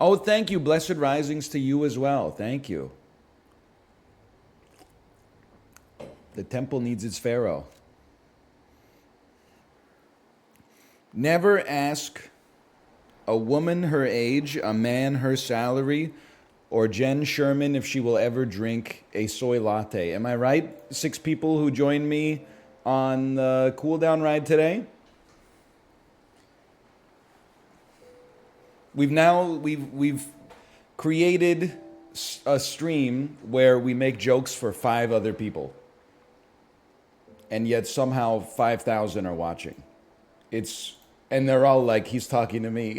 Oh, thank you. Blessed risings to you as well. Thank you. The temple needs its pharaoh. Never ask a woman her age, a man her salary, or Jen Sherman if she will ever drink a soy latte. Am I right? 6 people who joined me on the cool down ride today. We've created a stream where we make jokes for 5 other people, and yet somehow 5,000 are watching. And they're all like, he's talking to me.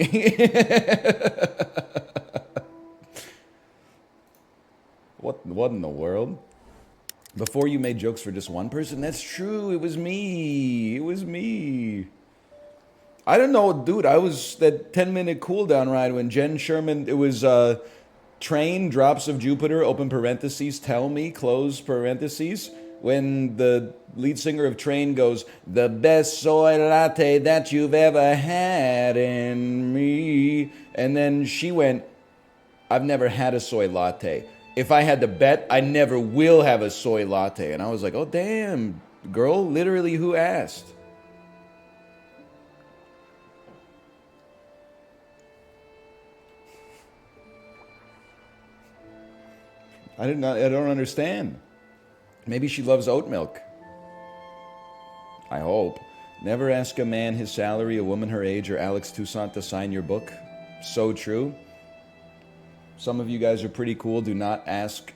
What in the world? Before you made jokes for just one person? That's true. It was me. It was me. I don't know, dude. I was that 10-minute cooldown ride when Jen Sherman, it was Train, Drops of Jupiter, open parentheses, Tell Me, close parentheses. When the lead singer of Train goes, the best soy latte that you've ever had in me. And then she went, I've never had a soy latte. If I had to bet, I never will have a soy latte. And I was like, oh, damn, girl, literally who asked? I don't understand. Maybe she loves oat milk. I hope. Never ask a man his salary, a woman her age, or Alex Toussaint to sign your book. So true. Some of you guys are pretty cool. Do not ask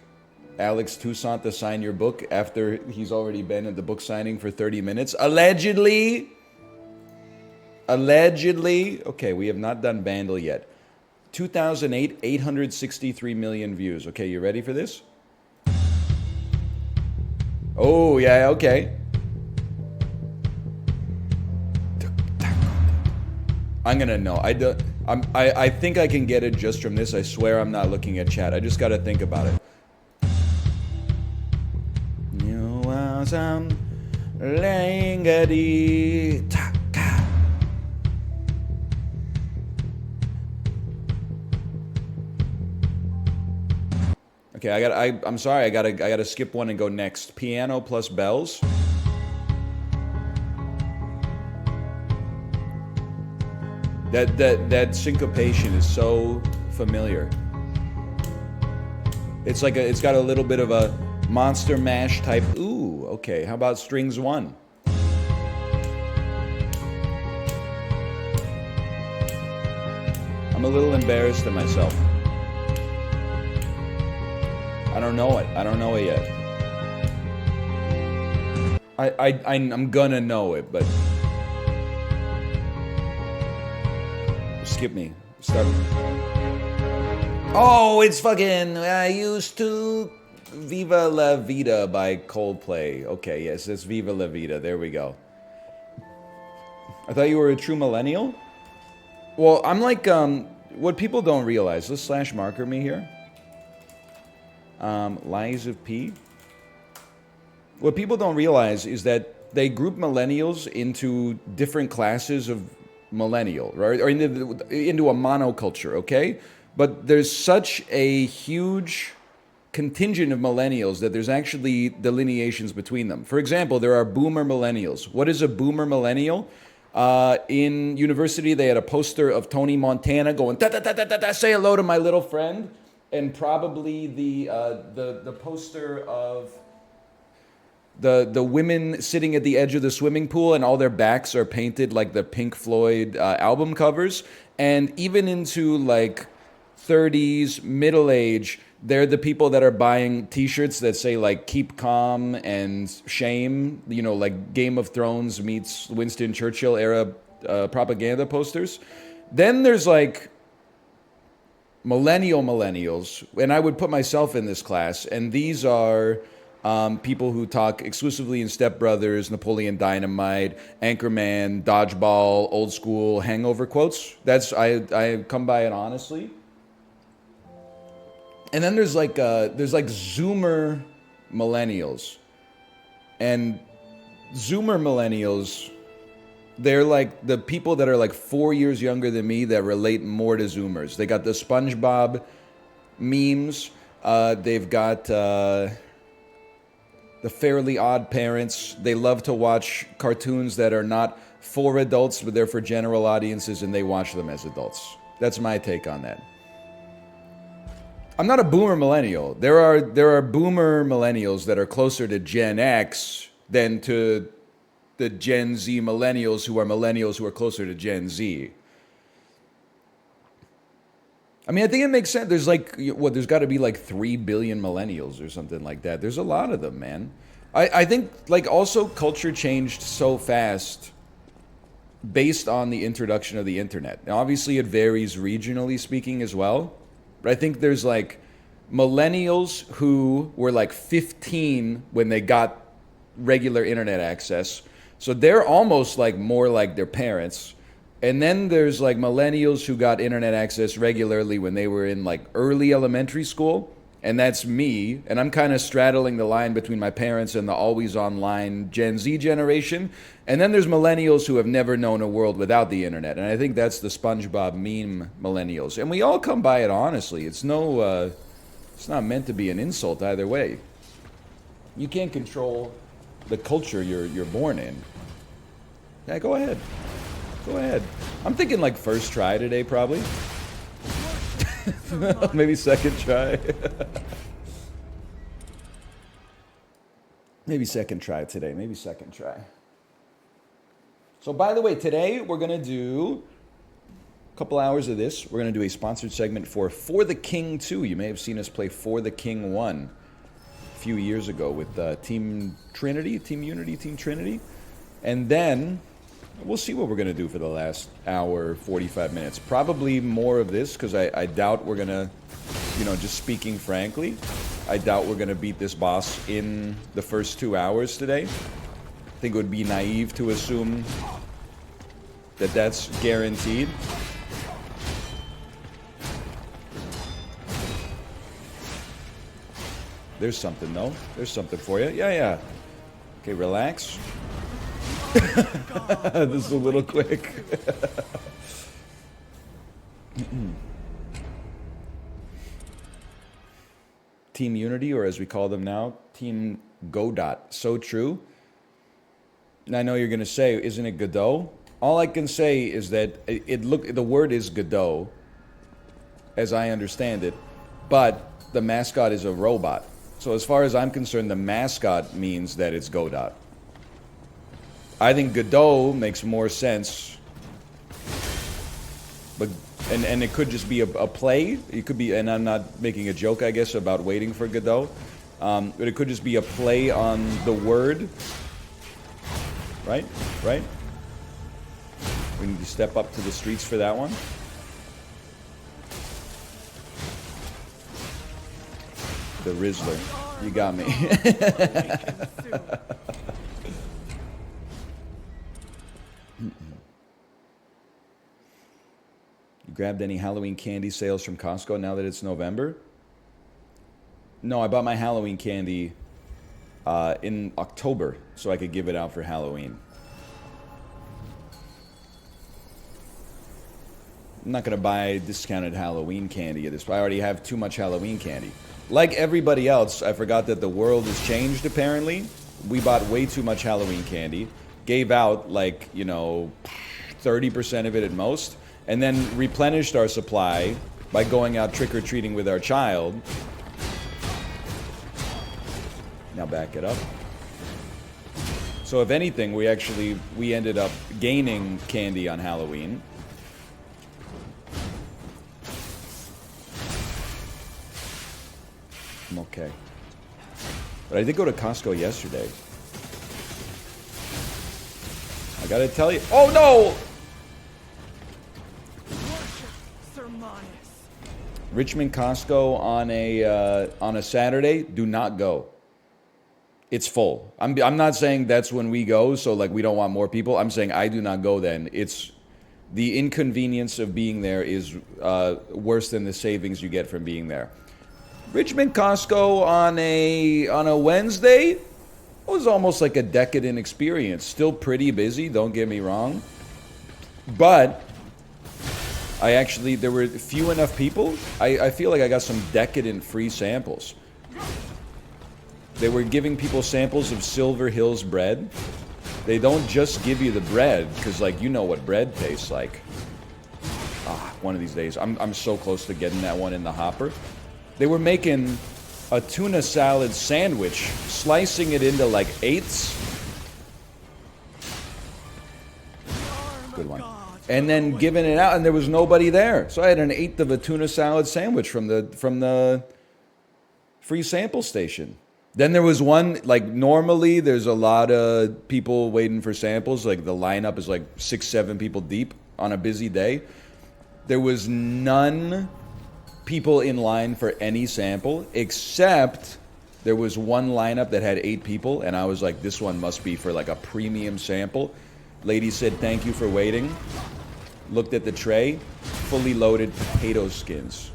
Alex Toussaint to sign your book after he's already been at the book signing for 30 minutes. Allegedly. Allegedly. Okay, we have not done Vandal yet. 2008, 863 million views. Okay, you ready for this? Oh, yeah, okay. I'm gonna know. I think I can get it just from this. I swear I'm not looking at chat. I just gotta think about it. You was langadi. Okay, I'm sorry. I gotta skip one and go next. Piano plus bells. That syncopation is so familiar. It's got a little bit of a Monster Mash type. Ooh, okay. How about strings 1? I'm a little embarrassed of myself. I don't know it. I don't know it yet. I'm gonna know it, but skip me. Start. Oh, it's fucking I used to Viva La Vida by Coldplay. Okay, yes, it's Viva La Vida. There we go. I thought you were a true millennial? Well, I'm like what people don't realize. Let's slash marker me here. Lies of P. What people don't realize is that they group millennials into different classes of millennial, right? Or into a monoculture, okay? But there's such a huge contingent of millennials that there's actually delineations between them. For example, there are boomer millennials. What is a boomer millennial? In university, they had a poster of Tony Montana going, da, da, da, da, da, da, say hello to my little friend. And probably the poster of the women sitting at the edge of the swimming pool, and all their backs are painted like the Pink Floyd album covers. And even into like 30s, middle age, they're the people that are buying T-shirts that say like "Keep Calm" and "Shame." You know, like Game of Thrones meets Winston Churchill era propaganda posters. Then there's like millennials, and I would put myself in this class, and these are people who talk exclusively in Step Brothers, Napoleon Dynamite, Anchorman, Dodgeball, old school hangover quotes. That's I come by it honestly. And then there's like Zoomer millennials, and Zoomer millennials, They're like the people that are like 4 years younger than me that relate more to Zoomers. They got the SpongeBob memes. They've got the Fairly Odd Parents. They love to watch cartoons that are not for adults, but they're for general audiences, and they watch them as adults. That's my take on that. I'm not a boomer millennial. There are boomer millennials that are closer to Gen X than to the Gen Z millennials who are closer to Gen Z. I mean, I think it makes sense. There's like, there's got to be like 3 billion millennials or something like that. There's a lot of them, man. I think like also culture changed so fast based on the introduction of the internet. Now, obviously it varies regionally speaking as well. But I think there's like millennials who were like 15 when they got regular internet access. So they're almost like more like their parents. And then there's like millennials who got internet access regularly when they were in like early elementary school. And that's me. And I'm kind of straddling the line between my parents and the always online Gen Z generation. And then there's millennials who have never known a world without the internet. And I think that's the SpongeBob meme millennials. And we all come by it honestly. It's not meant to be an insult either way. You can't control the culture you're born in. Yeah, go ahead. Go ahead. I'm thinking like first try today, probably. Maybe second try. Maybe second try today. Maybe second try. So by the way, today we're going to do a couple hours of this. We're going to do a sponsored segment for the King 2. You may have seen us play For the King 1 a few years ago with Team Trinity, Team Unity, Team Trinity. And then we'll see what we're going to do for the last hour, 45 minutes. Probably more of this because I doubt we're going to, just speaking frankly, I doubt we're going to beat this boss in the first 2 hours today. I think it would be naive to assume that that's guaranteed. There's something, though. There's something for you. Yeah. Okay, relax. This is a little quick. Team Unity, or as we call them now, Team Godot. So true. And I know you're going to say, isn't it Godot? All I can say is that the word is Godot, as I understand it, but the mascot is a robot. So as far as I'm concerned, the mascot means that it's Godot. I think Godot makes more sense, but and it could just be a play. It could be, and I'm not making a joke, I guess, about waiting for Godot, but it could just be a play on the word. Right? We need to step up to the streets for that one. The Rizzler. You got me. You grabbed any Halloween candy sales from Costco now that it's November? No, I bought my Halloween candy in October so I could give it out for Halloween. I'm not going to buy discounted Halloween candy at this point. I already have too much Halloween candy. Like everybody else, I forgot that the world has changed apparently. We bought way too much Halloween candy, gave out like, 30% of it at most, and then replenished our supply by going out trick-or-treating with our child. Now back it up. So if anything, we ended up gaining candy on Halloween. I'm okay. But I did go to Costco yesterday. I gotta tell you. Oh no! Richmond Costco on a Saturday, do not go. It's full. I'm not saying that's when we go, so like we don't want more people. I'm saying I do not go then. It's the inconvenience of being there is worse than the savings you get from being there. Richmond Costco on a Wednesday, It was almost like a decadent experience. Still pretty busy, don't get me wrong. But there were few enough people. I feel like I got some decadent free samples. They were giving people samples of Silver Hills bread. They don't just give you the bread, because, like, you know what bread tastes like. One of these days. I'm so close to getting that one in the hopper. They were making a tuna salad sandwich, slicing it into, like, eighths. Good one. And then giving it out, and there was nobody there. So I had an eighth of a tuna salad sandwich from the free sample station. Then there was one, like, normally there's a lot of people waiting for samples. Like, the lineup is like 6, 7 people deep on a busy day. There was none people in line for any sample, except there was one lineup that had 8 people, and I was like, this one must be for, like, a premium sample. Lady said, thank you for waiting. Looked at the tray, fully loaded potato skins.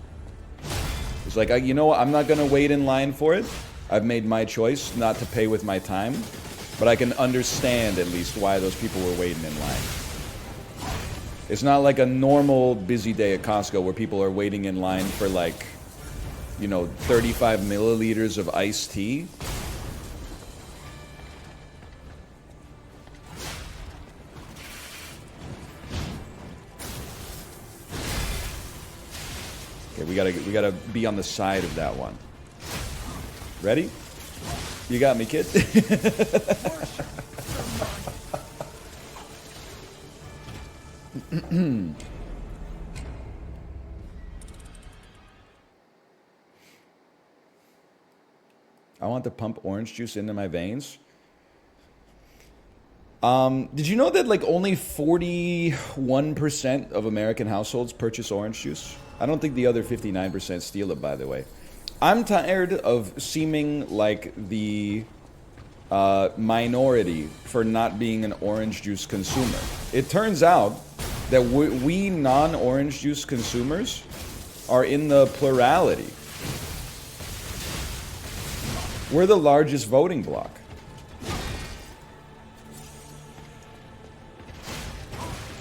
It's like, you know what, I'm not going to wait in line for it. I've made my choice not to pay with my time, but I can understand at least why those people were waiting in line. It's not like a normal busy day at Costco where people are waiting in line for, like, you know, 35 milliliters of iced tea. Okay, we gotta be on the side of that one. Ready? You got me, kid. I want to pump orange juice into my veins. Did you know that, like, only 41% of American households purchase orange juice? I don't think the other 59% steal it, by the way. I'm tired of seeming like the minority for not being an orange juice consumer. It turns out that we non-orange juice consumers are in the plurality. We're the largest voting bloc.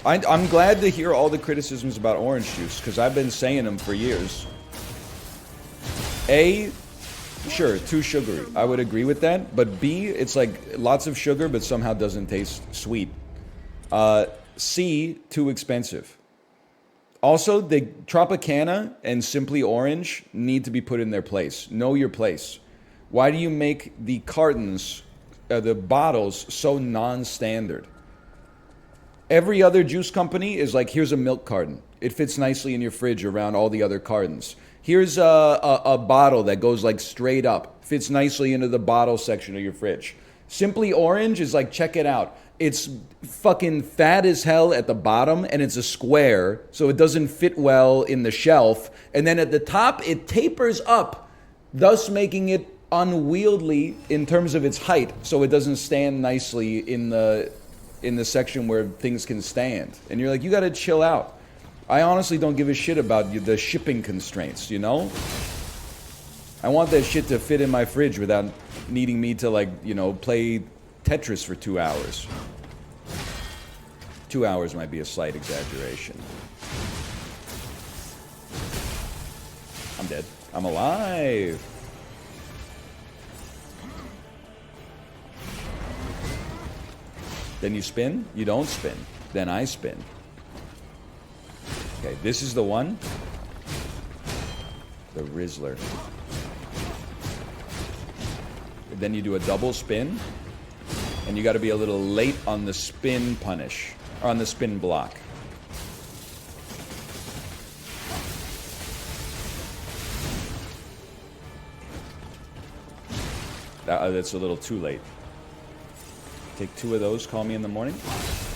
I'm glad to hear all the criticisms about orange juice, because I've been saying them for years. A, sure, too sugary. I would agree with that. But B, it's like lots of sugar, but somehow doesn't taste sweet. C, too expensive. Also, the Tropicana and Simply Orange need to be put in their place. Know your place. Why do you make the cartons, the bottles, so non-standard? Every other juice company is like, here's a milk carton. It fits nicely in your fridge around all the other cartons. Here's a bottle that goes, like, straight up. Fits nicely into the bottle section of your fridge. Simply Orange is like, check it out. It's fucking fat as hell at the bottom, and it's a square, so it doesn't fit well in the shelf. And then at the top, it tapers up, thus making it unwieldy in terms of its height, so it doesn't stand nicely in the section where things can stand. And you're like, you gotta chill out. I honestly don't give a shit about the shipping constraints, you know? I want that shit to fit in my fridge without needing me to, like, you know, play Tetris for 2 hours. 2 hours might be a slight exaggeration. I'm dead. I'm alive. Then you spin? You don't spin. Then I spin. Okay, this is the one. The Rizzler. Then you do a double spin. And you got to be a little late on the spin punish. Or on the spin block. That's a little too late. Take 2 of those, call me in the morning.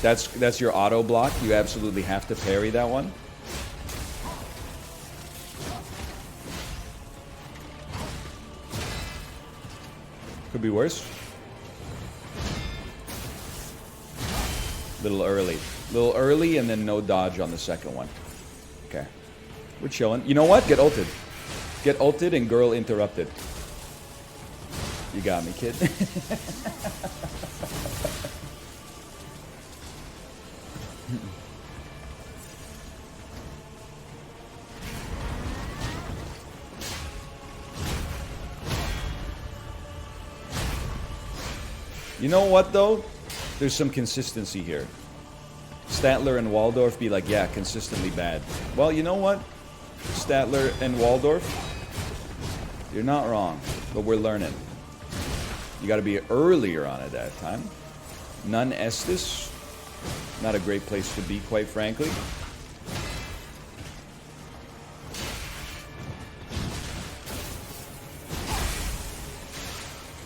That's your auto block. You absolutely have to parry that one. Could be worse. Little early, and then no dodge on the second one. Okay. We're chilling. You know what? Get ulted. Get ulted and girl interrupted. You got me, kid. You know what, though? There's some consistency here. Statler and Waldorf be like, yeah, consistently bad. Well, you know what? Statler and Waldorf, you're not wrong, but we're learning. You got to be earlier on at that time. Non estis, not a great place to be, quite frankly.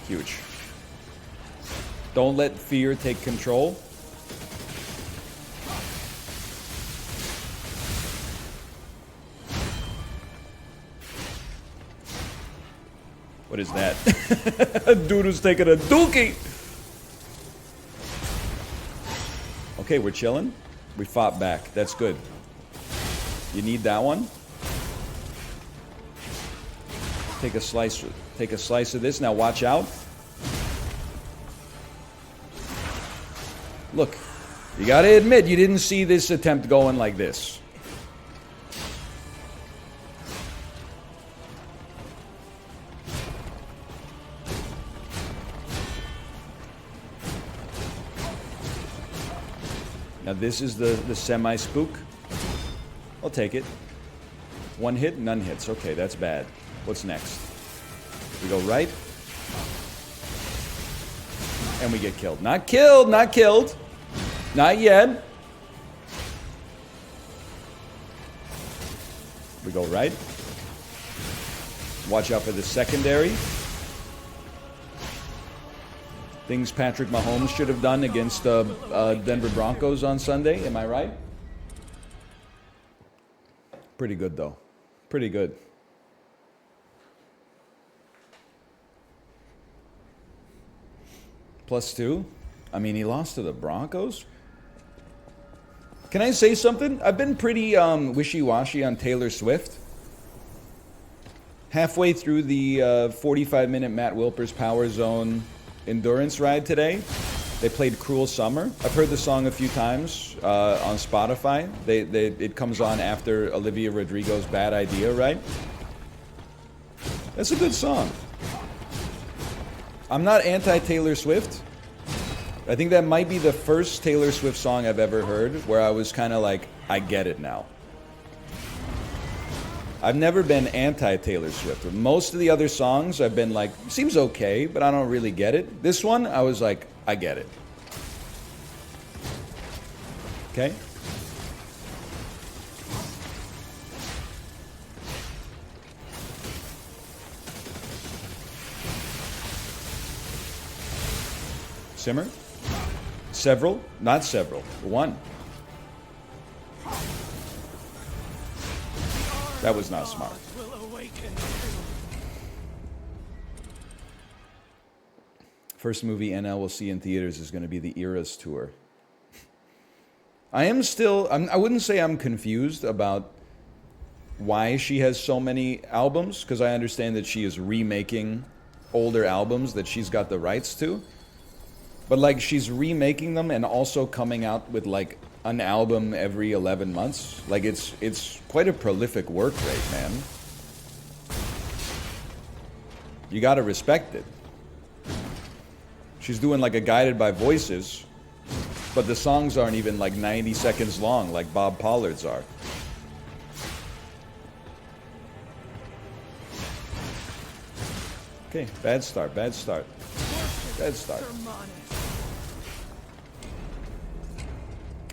Huge. Don't let fear take control. What is that? A dude who's taking a dookie. Okay, we're chilling. We fought back. That's good. You need that one? Take a slice. Take a slice of this. Now watch out. Look, you gotta admit you didn't see this attempt going like this. Now this is the semi-spook. I'll take it. One hit, none hits. Okay, that's bad. What's next? We go right. And we get killed. Not killed, not killed. Not yet. We go right. Watch out for the secondary. Things Patrick Mahomes should have done against Denver Broncos on Sunday. Am I right? Pretty good, though. Pretty good. +2. I mean, he lost to the Broncos. Can I say something? I've been pretty wishy-washy on Taylor Swift. Halfway through the 45-minute Matt Wilpers Power Zone endurance ride today, they played Cruel Summer. I've heard the song a few times on Spotify. It comes on after Olivia Rodrigo's Bad Idea, right? That's a good song. I'm not anti-Taylor Swift. I think that might be the first Taylor Swift song I've ever heard where I was kind of like, I get it now. I've never been anti-Taylor Swift. Most of the other songs I've been like, seems okay, but I don't really get it. This one, I was like, I get it. Okay? Simmer. Several, not several. One. That was not smart. First movie NL will see in theaters is going to be the Eras tour. I wouldn't say I'm confused about why she has so many albums, because I understand that she is remaking older albums that she's got the rights to. But like, she's remaking them and also coming out with like an album every 11 months. Like, it's quite a prolific work rate, man. You gotta respect it. She's doing like a Guided by Voices, but the songs aren't even like 90 seconds long like Bob Pollard's are. Okay, bad start, bad start. Bad start.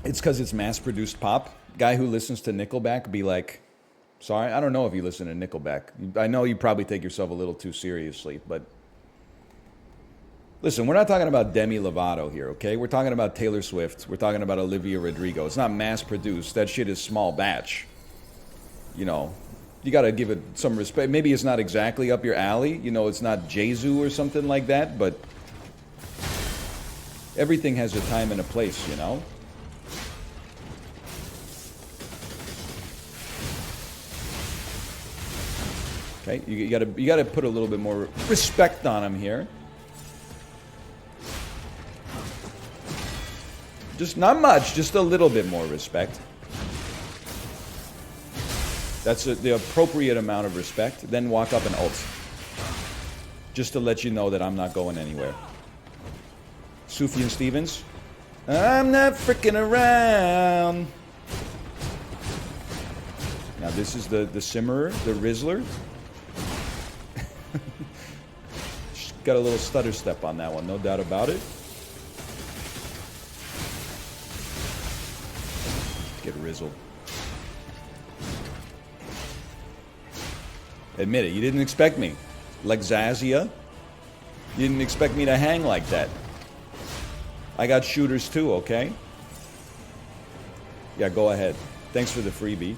It's because it's mass-produced pop. Guy who listens to Nickelback be like, sorry, I don't know if you listen to Nickelback. I know you probably take yourself a little too seriously, but listen, we're not talking about Demi Lovato here, okay? We're talking about Taylor Swift. We're talking about Olivia Rodrigo. It's not mass-produced. That shit is small batch. You know, you got to give it some respect. Maybe it's not exactly up your alley. You know, it's not Jesu or something like that, but everything has a time and a place, you know? Okay, you gotta put a little bit more respect on him here. Just not much, just a little bit more respect. That's the appropriate amount of respect. Then walk up and ult. Just to let you know that I'm not going anywhere. Sufjan Stevens. I'm not freaking around. Now this is the Simmerer, the Rizzler. Got a little stutter step on that one, no doubt about it. Get rizzled. Admit it, you didn't expect me. Like Zazia. You didn't expect me to hang like that. I got shooters too, okay? Yeah, go ahead. Thanks for the freebie.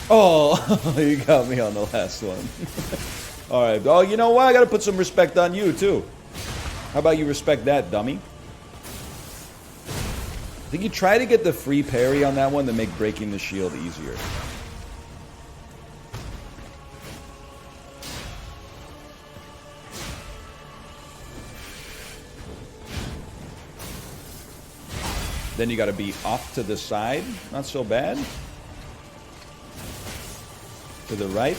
Oh, you got me on the last one. Alright, oh, you know what? I gotta put some respect on you, too. How about you respect that, dummy? I think you try to get the free parry on that one to make breaking the shield easier. Then you gotta be off to the side. Not so bad. To the right.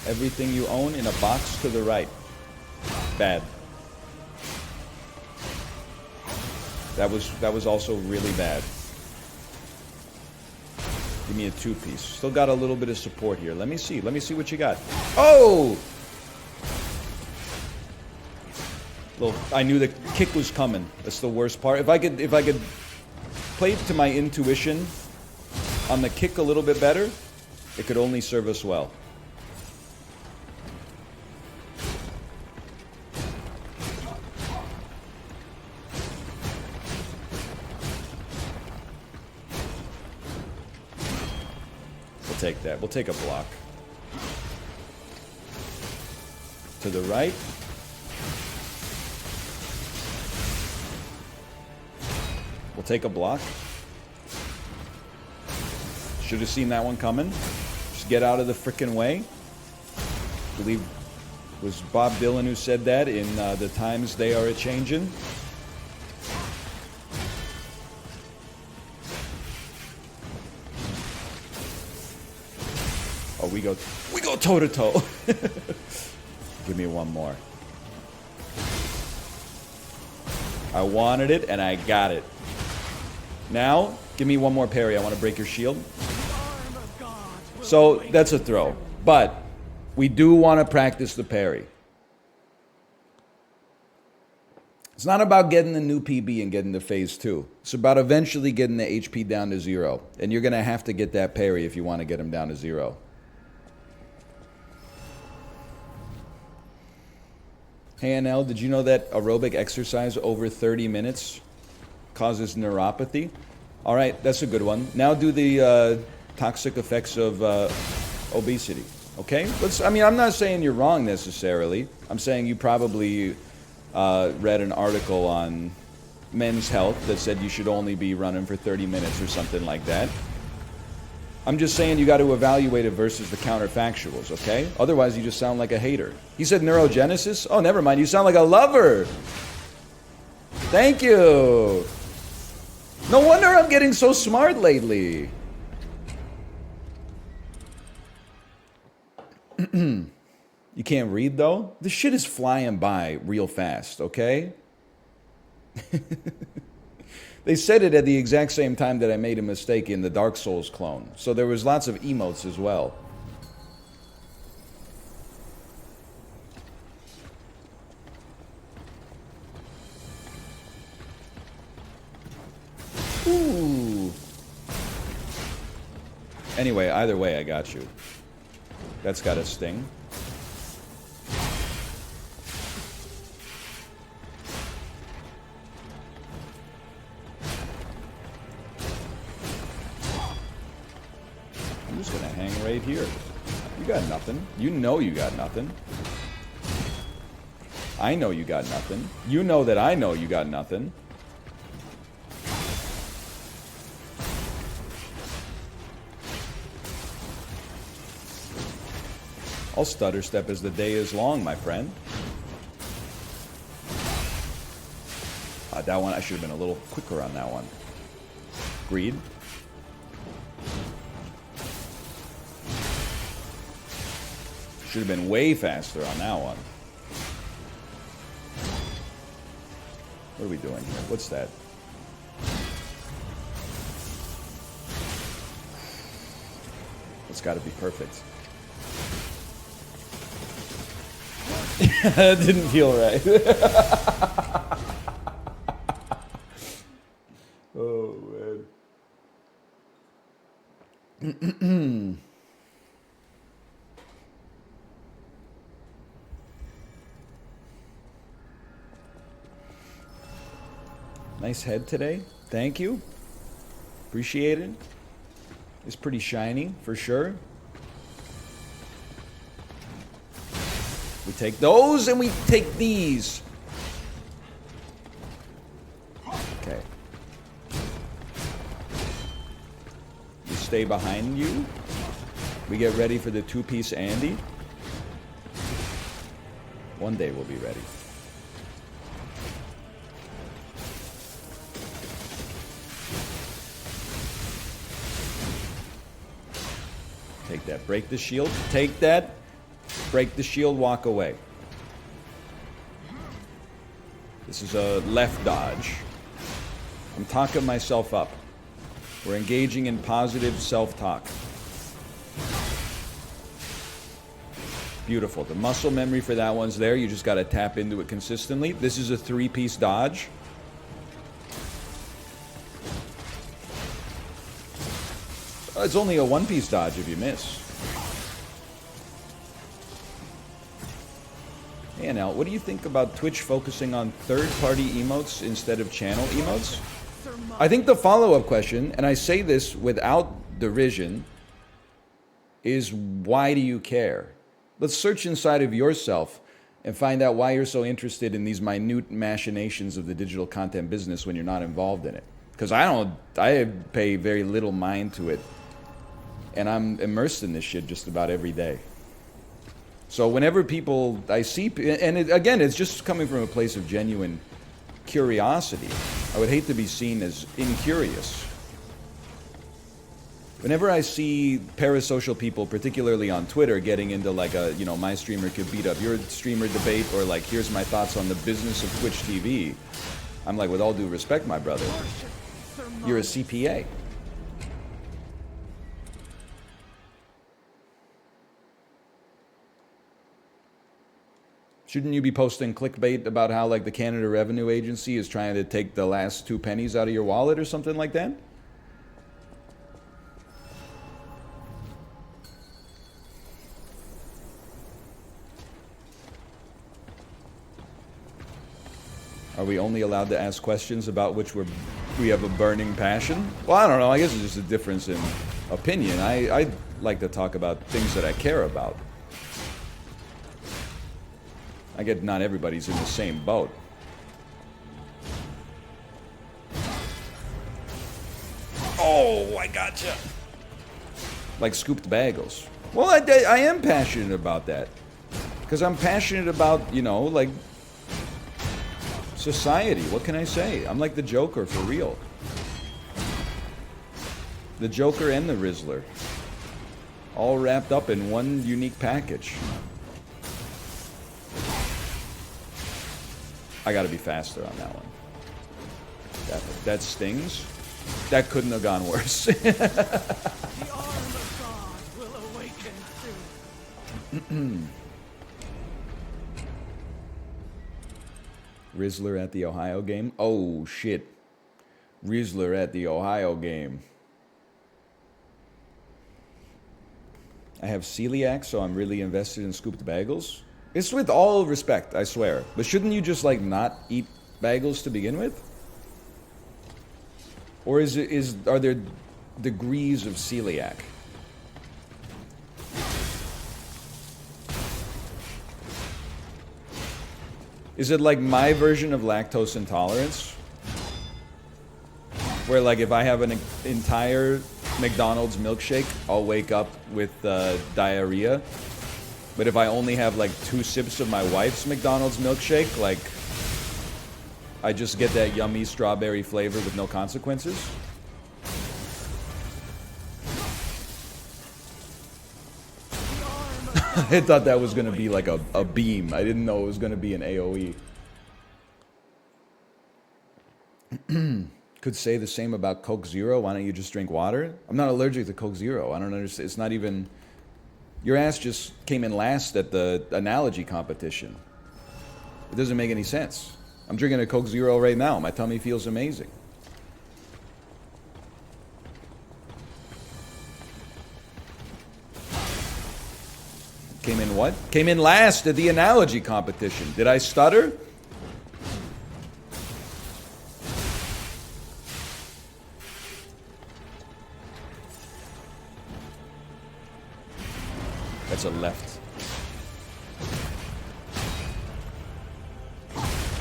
Everything you own in a box to the right. Bad. That was also really bad. Give me a 2-piece. Still got a little bit of support here. Let me see what you got. Oh! Well, I knew the kick was coming. That's the worst part. If I could play to my intuition on the kick a little bit better, it could only serve us well. We'll take that. We'll take a block. To the right. We'll take a block. Should have seen that one coming. Just get out of the frickin' way. I believe it was Bob Dylan who said that in The Times They Are A-Changin'. Oh, we go toe to toe. Give me one more. I wanted it and I got it. Now, give me one more parry. I want to break your shield. So, that's a throw. But, we do want to practice the parry. It's not about getting the new PB and getting to phase 2. It's about eventually getting the HP down to 0. And you're going to have to get that parry if you want to get him down to 0. Hey, NL, did you know that aerobic exercise over 30 minutes causes neuropathy? All right, that's a good one. Now do the toxic effects of obesity. Okay? I'm not saying you're wrong necessarily. I'm saying you probably read an article on Men's Health that said you should only be running for 30 minutes or something like that. I'm just saying you got to evaluate it versus the counterfactuals, okay? Otherwise, you just sound like a hater. He said neurogenesis? Oh, never mind. You sound like a lover. Thank you. No wonder I'm getting so smart lately. You can't read, though? This shit is flying by real fast, okay? They said it at the exact same time that I made a mistake in the Dark Souls clone. So there was lots of emotes as well. Ooh. Anyway, either way, I got you. That's got a sting. I'm just gonna hang right here. You got nothing. You know you got nothing. I know you got nothing. You know that I know you got nothing. I'll stutter step as the day is long, my friend. That one, I should have been a little quicker on that one. Greed. Should have been way faster on that one. What are we doing here? What's that? It's got to be perfect. That didn't feel right. Oh, man. Nice head today. Thank you. Appreciate it. It's pretty shiny, for sure. We take those and we take these. Okay. We stay behind you. We get ready for the two-piece Andy. One day we'll be ready. Take that. Break the shield. Take that. Break the shield. Walk away. This is a left dodge. I'm talking myself up. We're engaging in positive self-talk. Beautiful. The muscle memory for that one's there. You just got to tap into it consistently. This is a three-piece dodge. It's only a one-piece dodge if you miss. Hey, now, what do you think about Twitch focusing on third-party emotes instead of channel emotes? I think the follow-up question, and I say this without derision, is why do you care? Let's search inside of yourself and find out why you're so interested in these minute machinations of the digital content business when you're not involved in it. Because I pay very little mind to it. And I'm immersed in this shit just about every day. So whenever people I see, and again, it's just coming from a place of genuine curiosity. I would hate to be seen as incurious. Whenever I see parasocial people, particularly on Twitter, getting into like a, you know, my streamer could beat up your streamer debate, or like, here's my thoughts on the business of Twitch TV, I'm like, with all due respect, my brother, you're a CPA. Shouldn't you be posting clickbait about how, like, the Canada Revenue Agency is trying to take the last 2 pennies out of your wallet or something like that? Are we only allowed to ask questions about which we have a burning passion? Well, I don't know. I guess it's just a difference in opinion. I like to talk about things that I care about. I get not everybody's in the same boat. Oh, I gotcha. Like scooped bagels. Well, I am passionate about that. Because I'm passionate about, you know, like, society. What can I say? I'm like the Joker for real. The Joker and the Rizzler. All wrapped up in one unique package. I gotta be faster on that one. That stings. That couldn't have gone worse. The arm of God will awaken soon. Rizzler at the Ohio game? Oh, shit. Rizzler at the Ohio game. I have celiac, so I'm really invested in scooped bagels. It's with all respect, I swear. But shouldn't you just, like, not eat bagels to begin with? Or are there degrees of celiac? Is it like my version of lactose intolerance? Where, like, if I have an entire McDonald's milkshake, I'll wake up with diarrhea But if I only have like 2 sips of my wife's McDonald's milkshake, like I just get that yummy strawberry flavor with no consequences. I thought that was gonna be like a beam. I didn't know it was gonna be an AoE. Could say the same about Coke Zero. Why don't you just drink water? I'm not allergic to Coke Zero. I don't understand. It's not even... Your ass just came in last at the analogy competition. It doesn't make any sense. I'm drinking a Coke Zero right now. My tummy feels amazing. Came in what? Came in last at the analogy competition. Did I stutter? That's a left.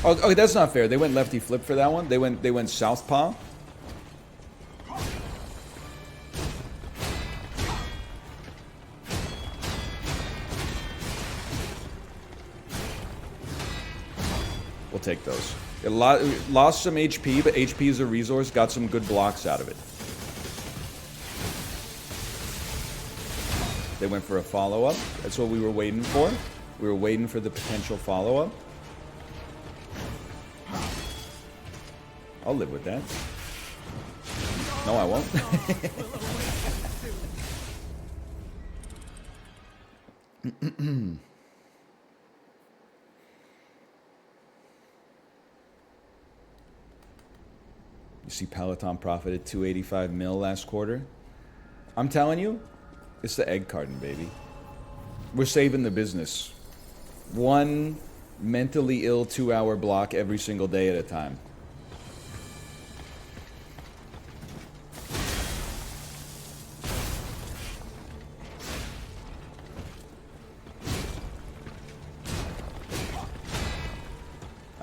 Oh, okay, that's not fair. They went lefty flip for that one. They went southpaw. We'll take those. It lost some HP, but HP is a resource. Got some good blocks out of it. They went for a follow-up. That's what we were waiting for. We were waiting for the potential follow-up. I'll live with that. No, I won't. You see Peloton profited 285 mil last quarter? I'm telling you, it's the egg carton, baby. We're saving the business. One mentally ill 2-hour block every single day at a time.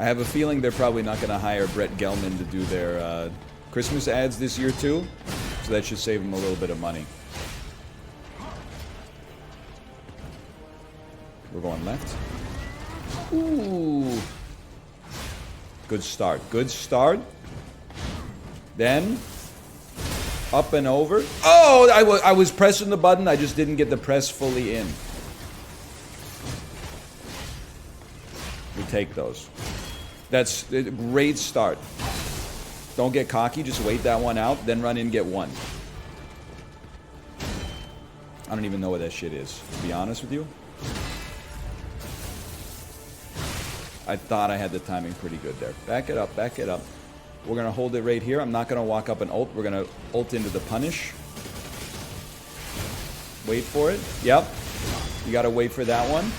I have a feeling they're probably not going to hire Brett Gelman to do their Christmas ads this year too, so that should save them a little bit of money. We're going left. Ooh. Good start. Good start. Then up and over. Oh, I was pressing the button. I just didn't get the press fully in. We take those. That's a great start. Don't get cocky. Just wait that one out. Then run in and get one. I don't even know what that shit is, to be honest with you. I thought I had the timing pretty good there. Back it up, back it up. We're going to hold it right here. I'm not going to walk up and ult. We're going to ult into the punish. Wait for it. Yep. You got to wait for that one.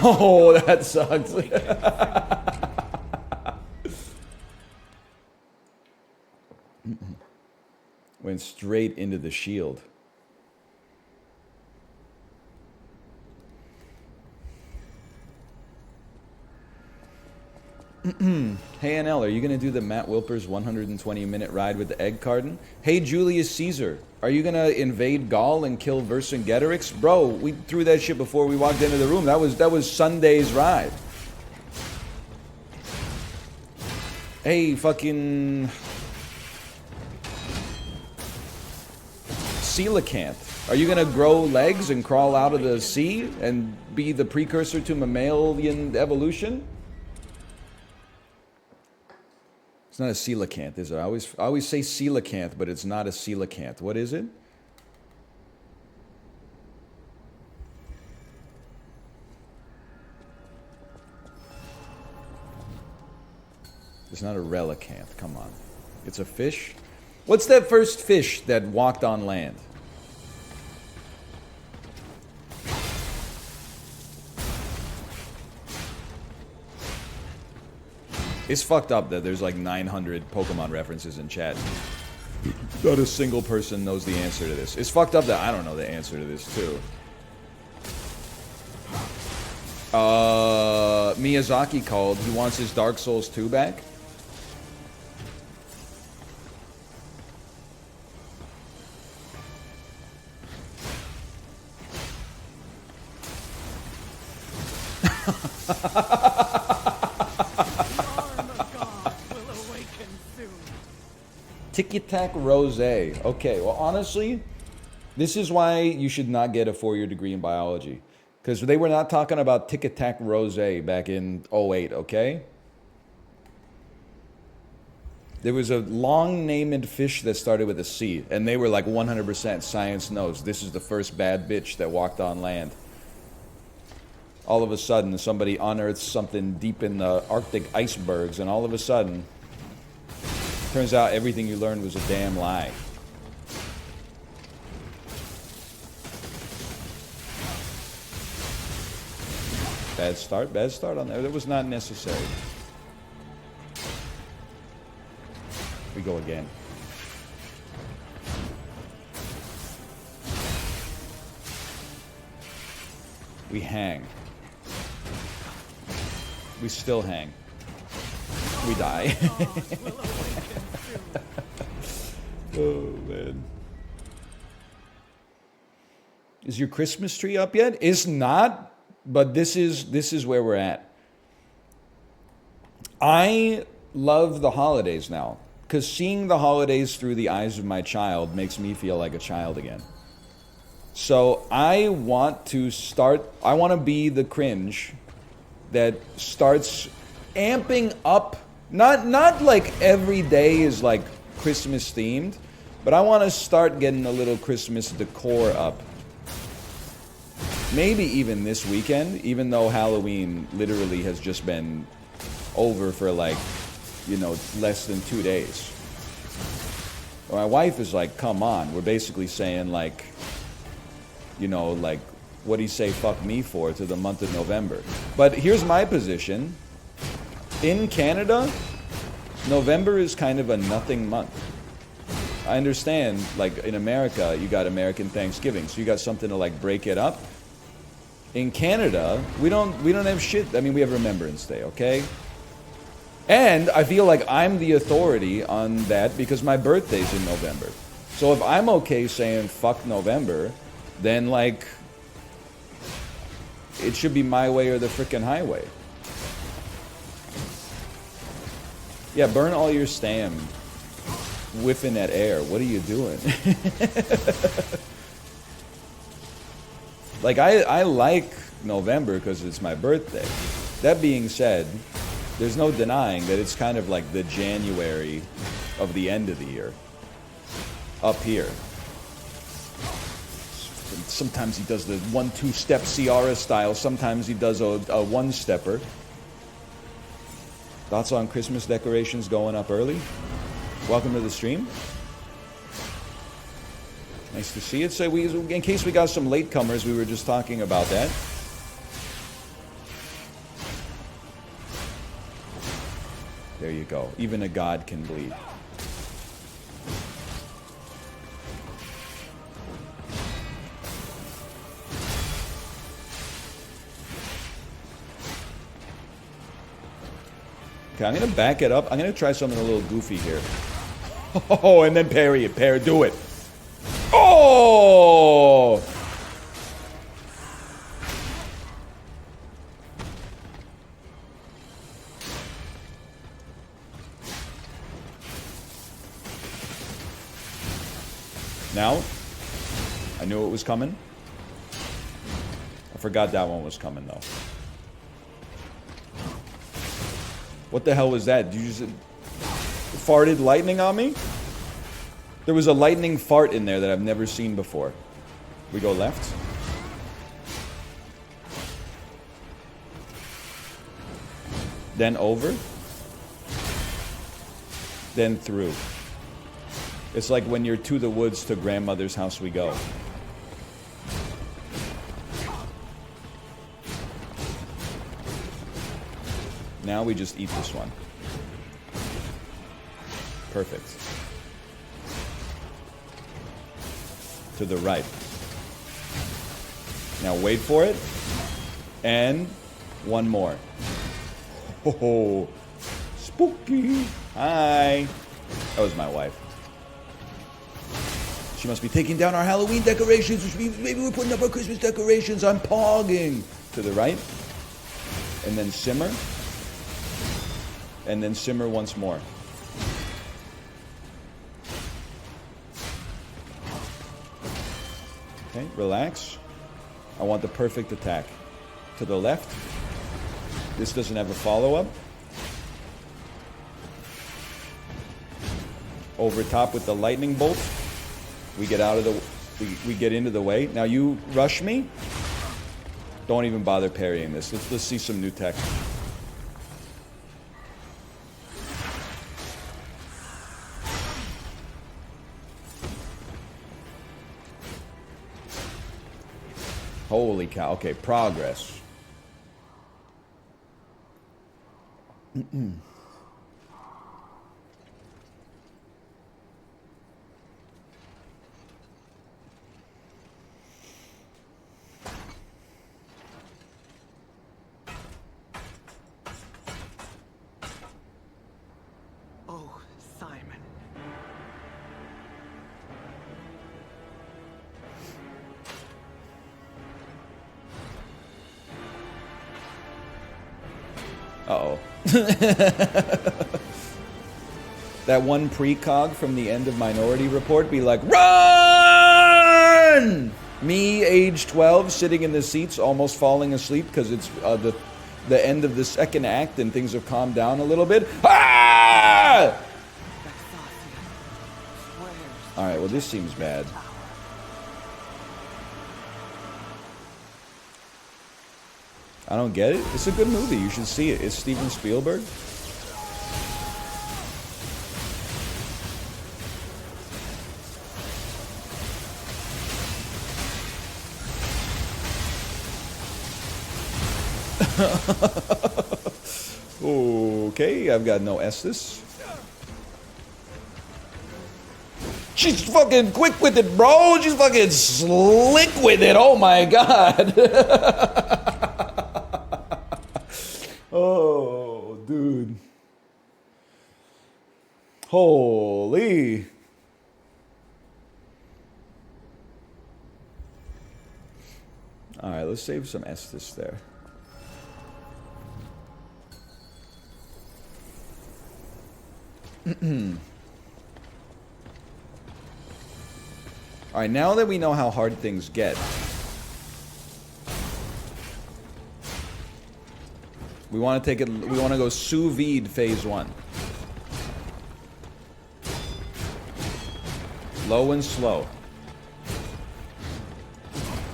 Oh, that sucks. Went straight into the shield. Hey NL, are you going to do the Matt Wilpers 120-minute ride with the egg carton? Hey Julius Caesar, are you going to invade Gaul and kill Vercingetorix? Bro, we threw that shit before we walked into the room. That was Sunday's ride. Hey, fucking... Coelacanth, are you going to grow legs and crawl out of the sea and be the precursor to mammalian evolution? It's not a coelacanth, is it? I always say coelacanth, but it's not a coelacanth. What is it? It's not a relicanth. Come on. It's a fish? What's that first fish that walked on land? It's fucked up that there's like 900 Pokemon references in chat. Not a single person knows the answer to this. It's fucked up that I don't know the answer to this too. Miyazaki called. He wants his Dark Souls 2 back. Tic-Tac Rosé. Okay, well, honestly, this is why you should not get a 4-year degree in biology. Because they were not talking about Tic-Tac Rosé back in '08, okay? There was a long-named fish that started with a C, and they were like 100% science knows this is the first bad bitch that walked on land. All of a sudden, somebody unearths something deep in the Arctic icebergs, and all of a sudden, turns out everything you learned was a damn lie. Bad start on that. That was not necessary. We go again. We hang. We still hang. We die. Oh, man. Is your Christmas tree up yet? It's not, but this is where we're at. I love the holidays now, because seeing the holidays through the eyes of my child makes me feel like a child again. So I want to be the cringe that starts amping up, not like every day is like Christmas themed, but I want to start getting a little Christmas decor up. Maybe even this weekend, even though Halloween literally has just been over for like, less than 2 days. My wife is like, come on. We're basically saying like, what do you say fuck me for to the month of November? But here's my position. In Canada, November is kind of a nothing month. I understand, like in America, you got American Thanksgiving, so you got something to like break it up. In Canada, we don't have shit. I mean, we have Remembrance Day, okay? And I feel like I'm the authority on that because my birthday's in November. So if I'm okay saying fuck November, then like it should be my way or the frickin' highway. Yeah, burn all your stam. Whiffing that air. What are you doing? Like, I like November because it's my birthday. That being said, there's no denying that it's kind of like the January of the end of the year. Up here. Sometimes he does the 1-2-step Ciara style. Sometimes he does a one-stepper. Thoughts on Christmas decorations going up early? Welcome to the stream. Nice to see it. So in case we got some latecomers, we were just talking about that. There you go. Even a god can bleed. Okay, I'm going to back it up. I'm going to try something a little goofy here. Oh, and then parry it. Do it. Oh! Now, I knew it was coming. I forgot that one was coming, though. What the hell was that? Did you just farted lightning on me? There was a lightning fart in there that I've never seen before. We go left. Then over. Then through. It's like when you're to the woods, to grandmother's house we go. Now we just eat this one. Perfect. To the right. Now wait for it. And one more. Oh, spooky. Hi. That was my wife. She must be taking down our Halloween decorations, which means maybe we're putting up our Christmas decorations. I'm pogging. To the right. and then simmer, and then simmer once more. Okay, relax. I want the perfect attack. To the left. This doesn't have a follow-up. Over top with the lightning bolt. We get out of the... We get into the way. Now you rush me. Don't even bother parrying this. Let's see some new tech. Holy cow. Okay, progress. Oh, Simon. Uh-oh. That one precog from the end of Minority Report be like, run! Me, age 12, sitting in the seats, almost falling asleep because it's the end of the second act and things have calmed down a little bit. Ah! Alright, well this seems bad. I don't get it. It's a good movie. You should see it. It's Steven Spielberg. Okay, I've got no Estus. She's fucking quick with it, bro. She's fucking slick with it. Oh my god. Oh, dude. Holy. Alright, let's save some Estus there. Alright, now that we know how hard things get, we want to take it, we want to go sous vide phase 1. Low and slow.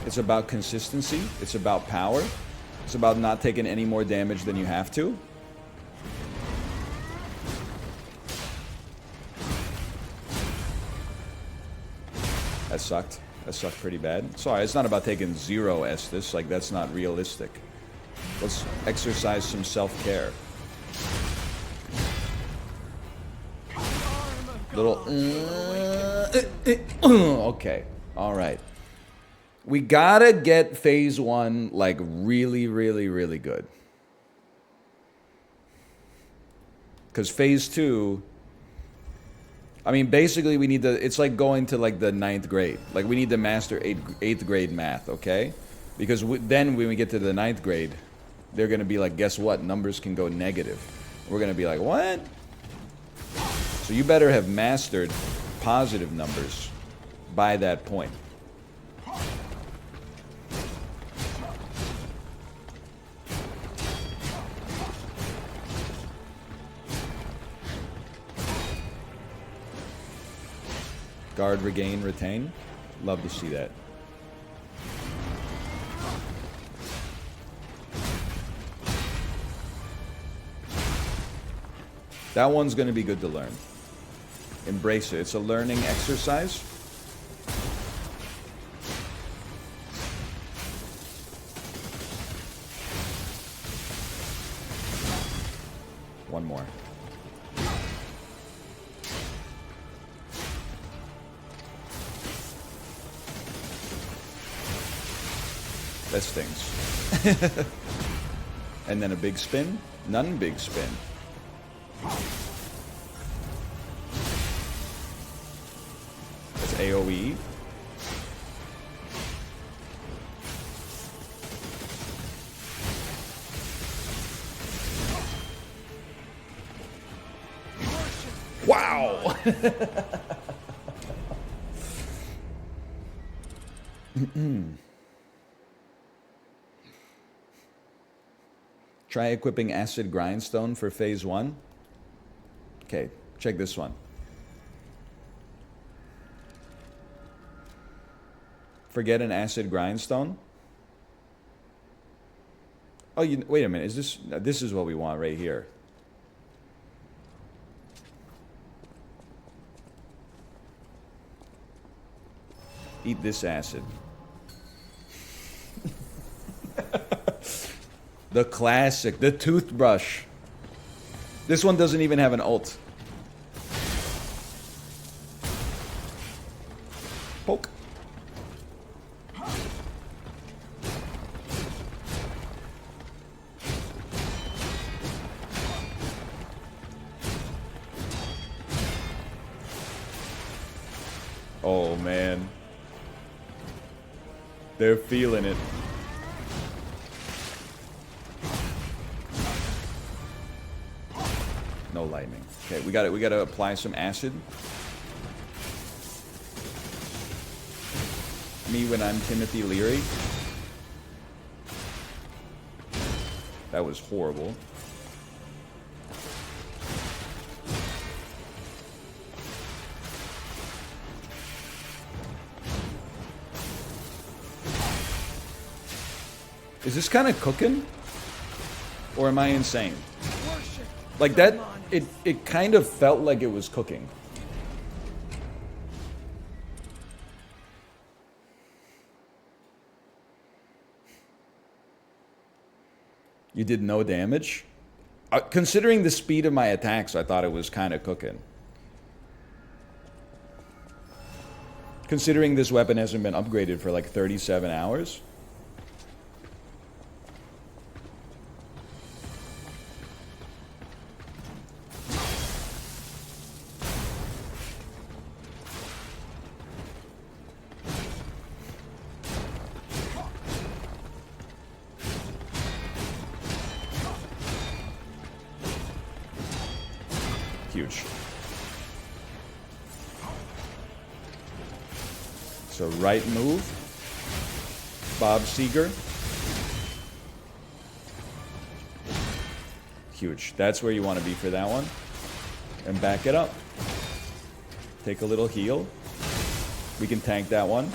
It's about consistency. It's about power. It's about not taking any more damage than you have to. That sucked. That sucked pretty bad. Sorry, it's not about taking 0 Estus. Like, that's not realistic. Let's exercise some self-care. Little... okay. Alright. We gotta get phase 1, like, really, really, really good. Because phase 2... I mean, basically, we need to... It's like going to, like, the 9th grade. Like, we need to master 8th grade math, okay? Because then when we get to the 9th grade, they're going to be like, guess what? Numbers can go negative. We're going to be like, what? So you better have mastered positive numbers by that point. Guard, regain, retain. Love to see that. That one's going to be good to learn. Embrace it. It's a learning exercise. One more. That stings. And then a big spin. None big spin. That's AoE. Ow! Try equipping Acid Grindstone for phase 1. Okay, check this one. Forget an Acid Grindstone. Oh, wait a minute. Is this... This is what we want right here. Eat this acid. The classic, the toothbrush. This one doesn't even have an ult. Poke. Oh man. They're feeling it. No lightning. Okay, we gotta apply some acid. Me when I'm Timothy Leary. That was horrible. Is this kind of cooking? Or am I insane? Like that, it kind of felt like it was cooking. You did no damage? Considering the speed of my attacks, I thought it was kind of cooking. Considering this weapon hasn't been upgraded for like 37 hours. Huge. So right move. Bob Seger. Huge. That's where you want to be for that one. And back it up. Take a little heal. We can tank that one.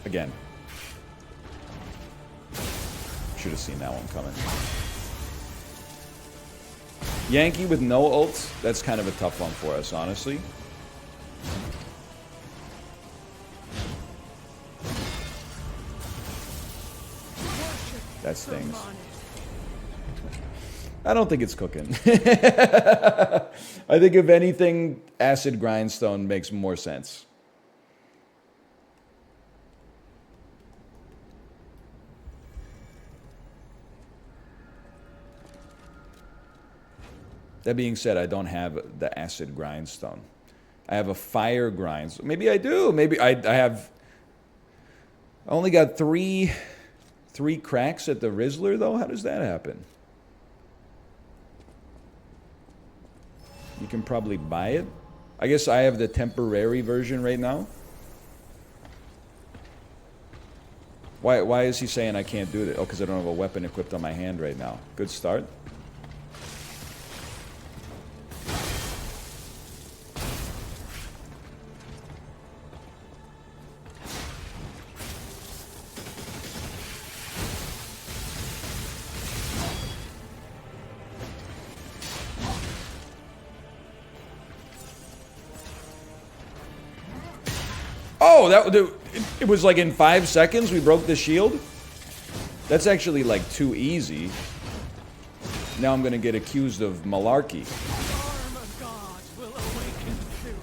Again. Should have seen that one coming. Yankee with no ults. That's kind of a tough one for us, honestly. That stings. I don't think it's cooking. I think if anything, Acid Grindstone makes more sense. That being said, I don't have the Acid Grindstone. I have a Fire Grindstone. Maybe I do. Maybe I have... I only got three cracks at the Rizzler, though? How does that happen? You can probably buy it. I guess I have the temporary version right now. Why is he saying I can't do that? Oh, because I don't have a weapon equipped on my hand right now. Good start. Oh, it was like in 5 seconds we broke the shield? That's actually like too easy. Now I'm gonna get accused of malarkey. Arm of God will awaken soon.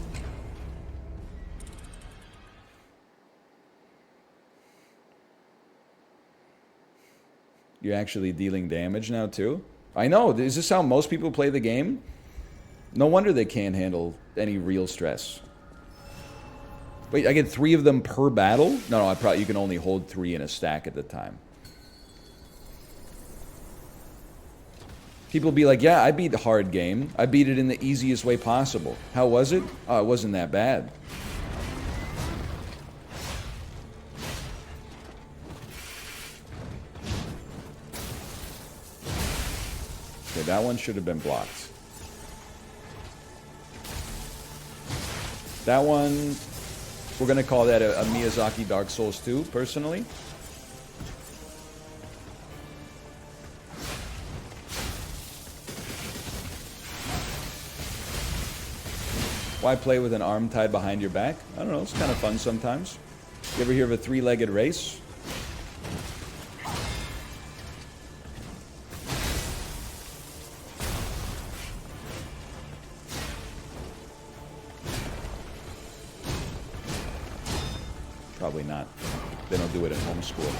You're actually dealing damage now too? I know, is this how most people play the game? No wonder they can't handle any real stress. Wait, I get 3 of them per battle? No, I probably you can only hold 3 in a stack at the time. People be like, yeah, I beat the hard game. I beat it in the easiest way possible. How was it? Oh, it wasn't that bad. Okay, that one should have been blocked. That one, we're going to call that a Miyazaki Dark Souls 2, personally. Why play with an arm tied behind your back? I don't know, it's kind of fun sometimes. You ever hear of a 3-legged race? Probably not. They don't do it in homeschool.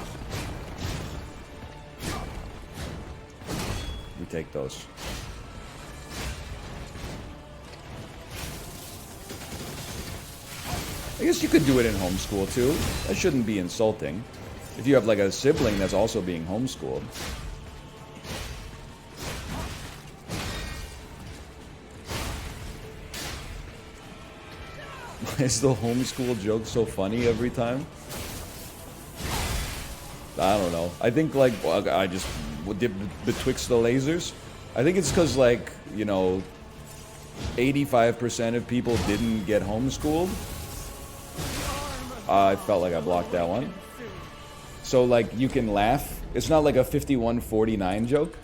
We take those. I guess you could do it in homeschool too. That shouldn't be insulting. If you have like a sibling that's also being homeschooled. Why is the homeschool joke so funny every time? I don't know. I think like I just did betwixt the lasers. I think it's because like, you know, 85% of people didn't get homeschooled. I felt like I blocked that one. So like you can laugh. It's not like a 51-49 joke.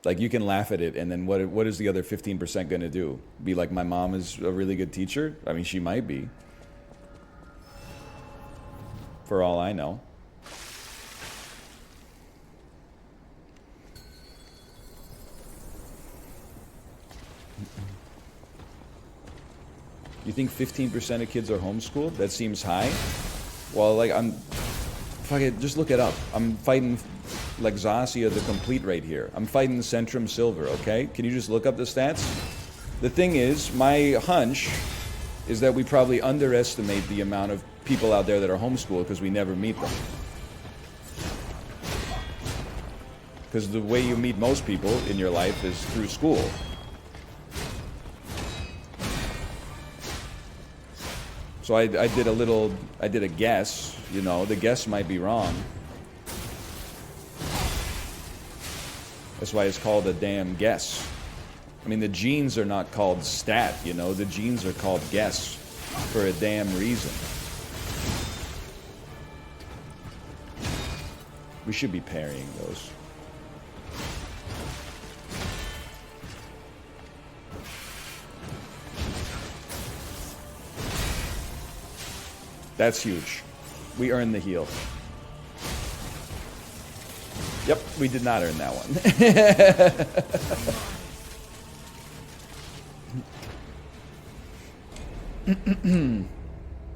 Like you can laugh at it, and then what is the other 15% gonna do? Be like, my mom is a really good teacher? I mean, she might be. For all I know. You think 15% of kids are homeschooled? That seems high. Well, like fuck it, just look it up. I'm fighting like Zacia the complete right here. I'm fighting Centrum Silver, okay? Can you just look up the stats? The thing is, my hunch is that we probably underestimate the amount of people out there that are homeschooled because we never meet them. Because the way you meet most people in your life is through school. So I did a guess, you know, the guess might be wrong. That's why it's called a damn guess. I mean, the genes are not called stat, you know, the genes are called guess for a damn reason. We should be parrying those. That's huge. We earned the heal. Yep, we did not earn that one.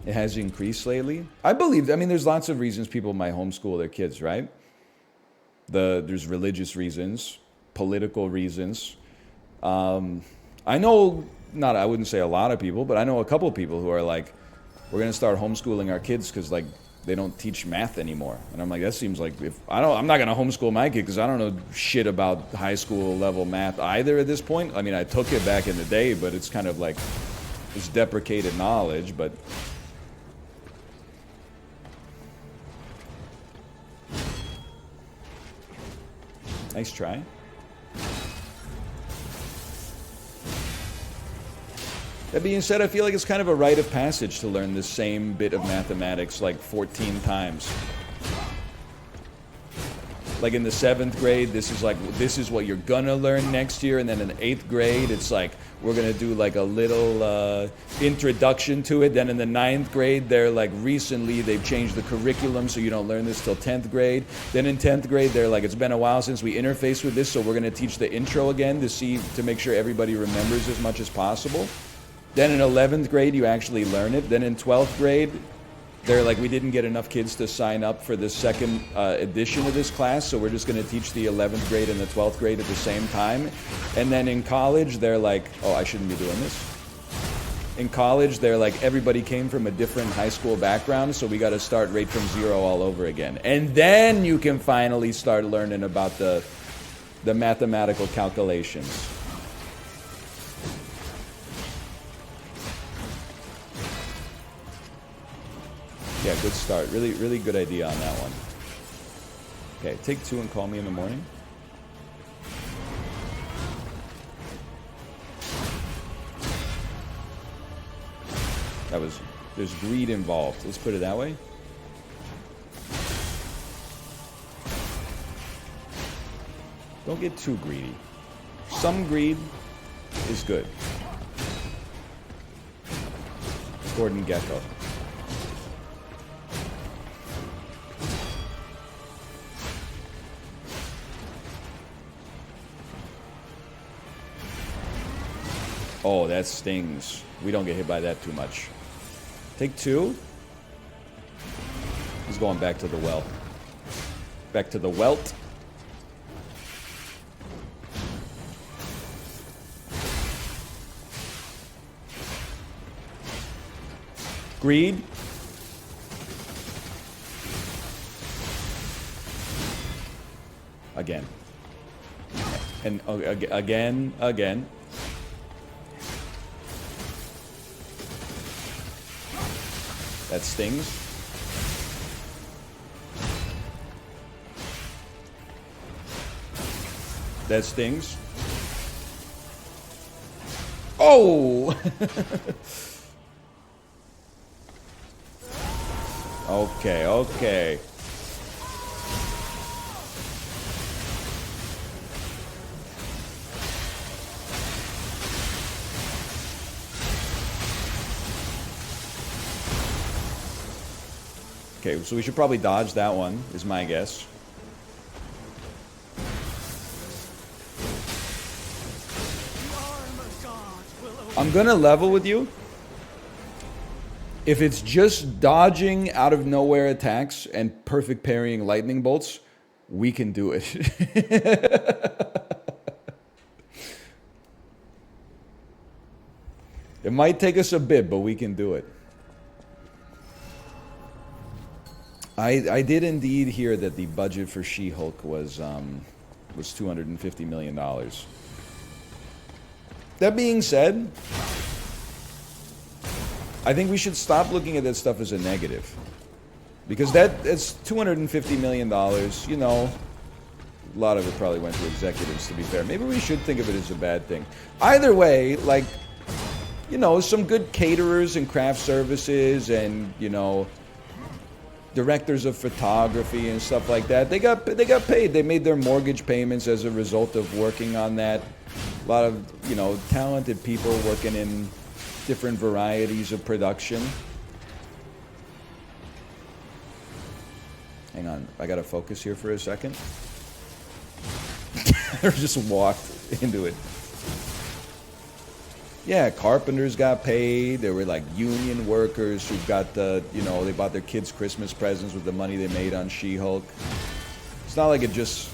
It has increased lately. I mean, there's lots of reasons people might homeschool their kids, right? There's religious reasons, political reasons. I know, I wouldn't say a lot of people, but I know a couple of people who are like, we're gonna start homeschooling our kids because like they don't teach math anymore. And I'm like, that seems like I'm not gonna homeschool my kid because I don't know shit about high school level math either at this point. I mean, I took it back in the day, but it's kind of like it's deprecated knowledge. But nice try. That being said, I feel like it's kind of a rite of passage to learn the same bit of mathematics like 14 times. Like in the 7th grade, this is what you're gonna learn next year, and then in the 8th grade, it's like we're gonna do like a little introduction to it. Then in the 9th grade, they're like recently they've changed the curriculum, so you don't learn this till 10th grade. Then in 10th grade, they're like, it's been a while since we interfaced with this, so we're gonna teach the intro again to make sure everybody remembers as much as possible. Then in 11th grade, you actually learn it. Then in 12th grade, They're like, we didn't get enough kids to sign up for the second edition of this class, so we're just going to teach the 11th grade and the 12th grade at the same time. And then in college, they're like, oh, I shouldn't be doing this. In college, they're like, everybody came from a different high school background, so we got to start right from zero all over again. And then you can finally start learning about the mathematical calculations. Yeah, good start. Really, really good idea on that one. Okay, take 2 and call me in the morning. There's greed involved. Let's put it that way. Don't get too greedy. Some greed is good. Gordon Gecko. Oh, that stings. We don't get hit by that too much. Take 2. He's going back to the well. Back to the welt. Greed. Again. And again. That stings. That stings. Oh! Okay. Okay, so we should probably dodge that one, is my guess. I'm gonna level with you. If it's just dodging out of nowhere attacks and perfect parrying lightning bolts, we can do it. It might take us a bit, but we can do it. I did indeed hear that the budget for She-Hulk was $250 million. That being said, I think we should stop looking at that stuff as a negative. Because that's $250 million, you know. A lot of it probably went to executives, to be fair. Maybe we should think of it as a bad thing. Either way, like, you know, some good caterers and craft services and, you know, directors of photography and stuff like that, they got paid. They made their mortgage payments as a result of working on that. A lot of, you know, talented people working in different varieties of production. Hang on, I gotta focus here for a second. I just walked into it. Yeah, carpenters got paid. There were like union workers who got the, you know, they bought their kids Christmas presents with the money they made on She-Hulk. It's not like it just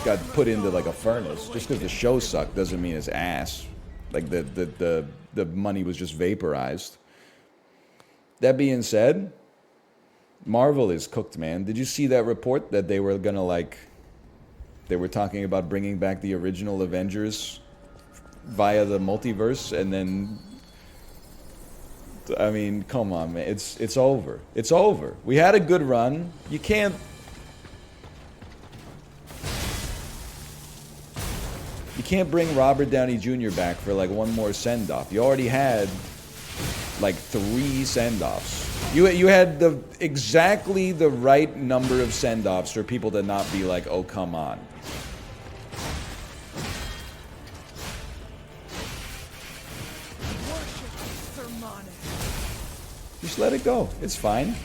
got put into like a furnace. Just because the show sucked doesn't mean it's ass. Like the money was just vaporized. That being said, Marvel is cooked, man. Did you see that report that they were gonna like, they were talking about bringing back the original Avengers via the multiverse, and then, I mean, come on, man, it's over. It's over. We had a good run. You can't bring Robert Downey Jr. back for like one more send-off. You already had like 3 send-offs. You had exactly the right number of send-offs for people to not be like, oh, come on. Just let it go. It's fine.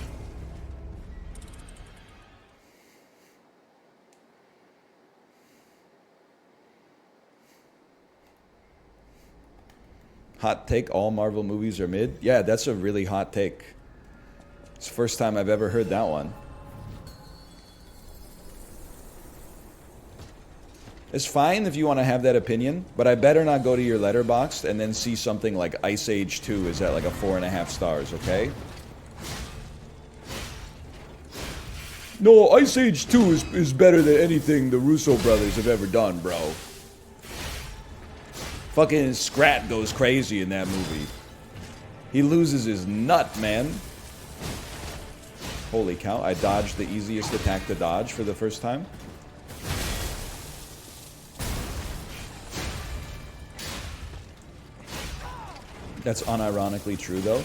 Hot take, all Marvel movies are mid? Yeah, that's a really hot take. It's the first time I've ever heard that one. It's fine if you want to have that opinion, but I better not go to your letterboxd and then see something like Ice Age 2 is at like a 4.5 stars, okay? No, Ice Age 2 is better than anything the Russo brothers have ever done, bro. Fucking Scrat goes crazy in that movie. He loses his nut, man. Holy cow, I dodged the easiest attack to dodge for the first time. That's unironically true, though.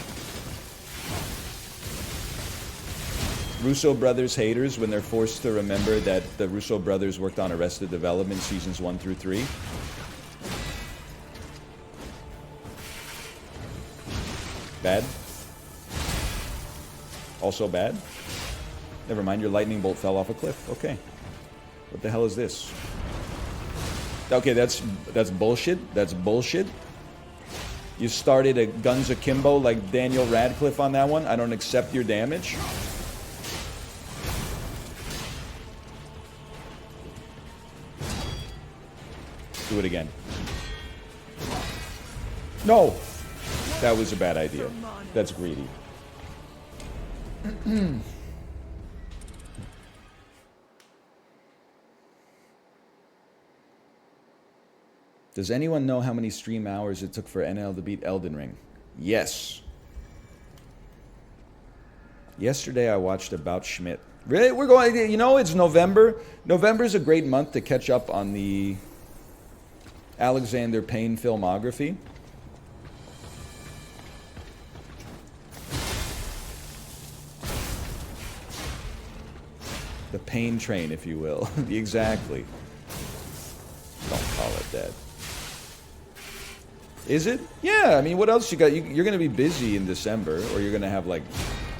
Russo brothers haters when they're forced to remember that the Russo brothers worked on Arrested Development seasons 1 through 3. Bad? Also bad? Never mind, your lightning bolt fell off a cliff. Okay. What the hell is this? Okay, that's bullshit. That's bullshit. You started a Guns Akimbo like Daniel Radcliffe on that one. I don't accept your damage. Do it again. No! That was a bad idea. That's greedy. Does anyone know how many stream hours it took for NL to beat Elden Ring? Yes. Yesterday I watched About Schmidt. Really? We're going, you know, it's November. November's a great month to catch up on the Alexander Payne filmography. The Payne train, if you will. Exactly. Don't call it that. Is it? Yeah, I mean, what else you got? You're going to be busy in December, or you're going to have, like,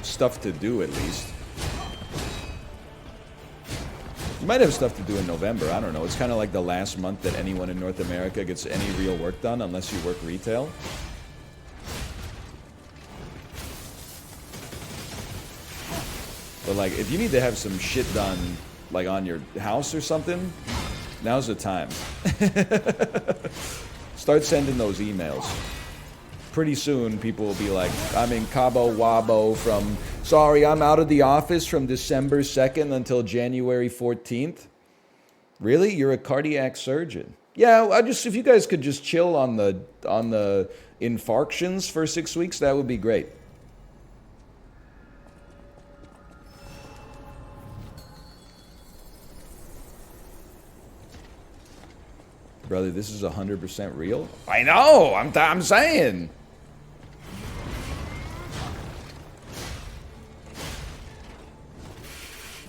stuff to do at least. You might have stuff to do in November. I don't know. It's kind of like the last month that anyone in North America gets any real work done, unless you work retail. But, like, if you need to have some shit done, like, on your house or something, now's the time. Start sending those emails. Pretty soon, people will be like, I'm in Cabo Wabo from, sorry, I'm out of the office from December 2nd until January 14th. Really? You're a cardiac surgeon? Yeah, if you guys could just chill on the infarctions for 6 weeks, that would be great. Brother, this is 100% real? I know! I'm saying!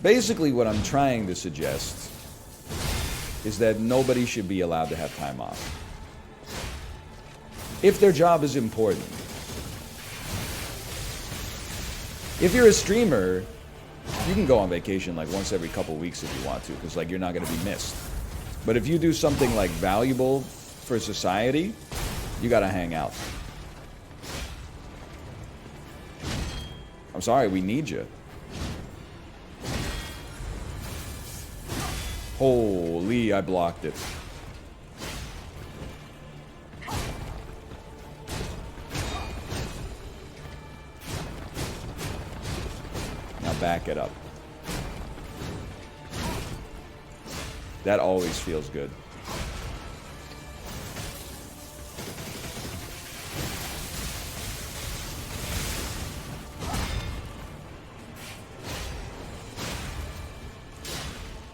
Basically, what I'm trying to suggest is that nobody should be allowed to have time off. If their job is important. If you're a streamer, you can go on vacation like once every couple weeks if you want to, because like you're not going to be missed. But if you do something like valuable for society, you gotta hang out. I'm sorry, we need you. Holy, I blocked it. Now back it up. That always feels good.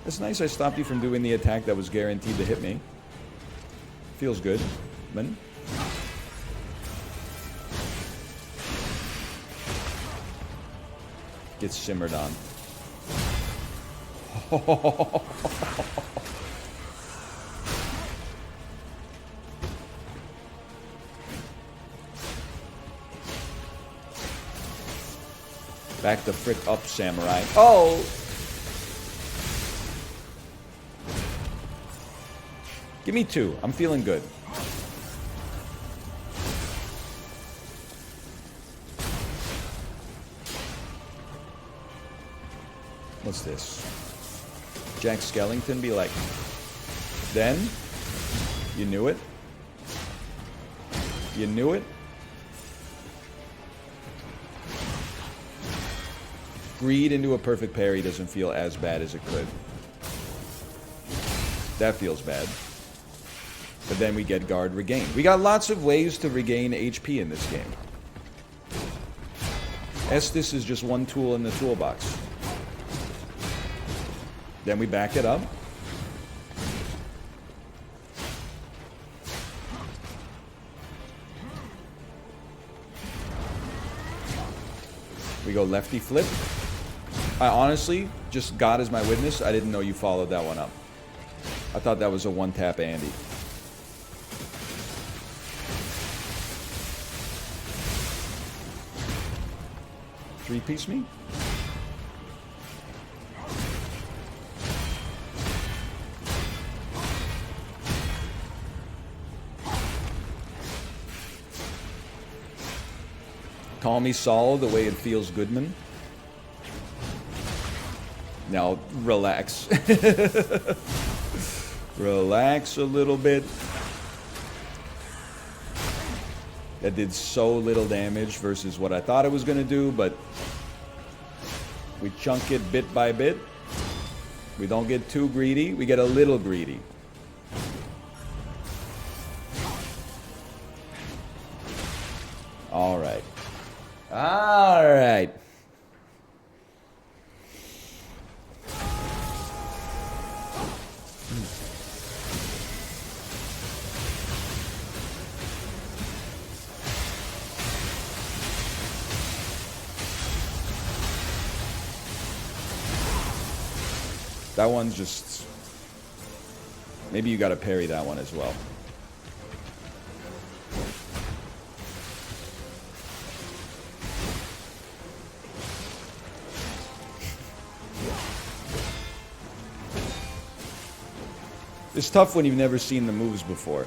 It's nice I stopped you from doing the attack that was guaranteed to hit me. Feels good, man. Get simmered on. Back the frick up, samurai. Oh! Give me 2. I'm feeling good. What's this? Jack Skellington be like, then? You knew it? You knew it? Greed into a perfect parry doesn't feel as bad as it could. That feels bad. But then we get guard regain. We got lots of ways to regain HP in this game. Estus is just one tool in the toolbox. Then we back it up. We go lefty flip. I honestly, just God is my witness, I didn't know you followed that one up. I thought that was a one-tap Andy. Three-piece me? Call me Saul the way it feels, Goodman. Now, relax. Relax a little bit. That did so little damage versus what I thought it was going to do, but we chunk it bit by bit. We don't get too greedy. We get a little greedy. All right. All right. That one's just... Maybe you gotta parry that one as well. It's tough when you've never seen the moves before.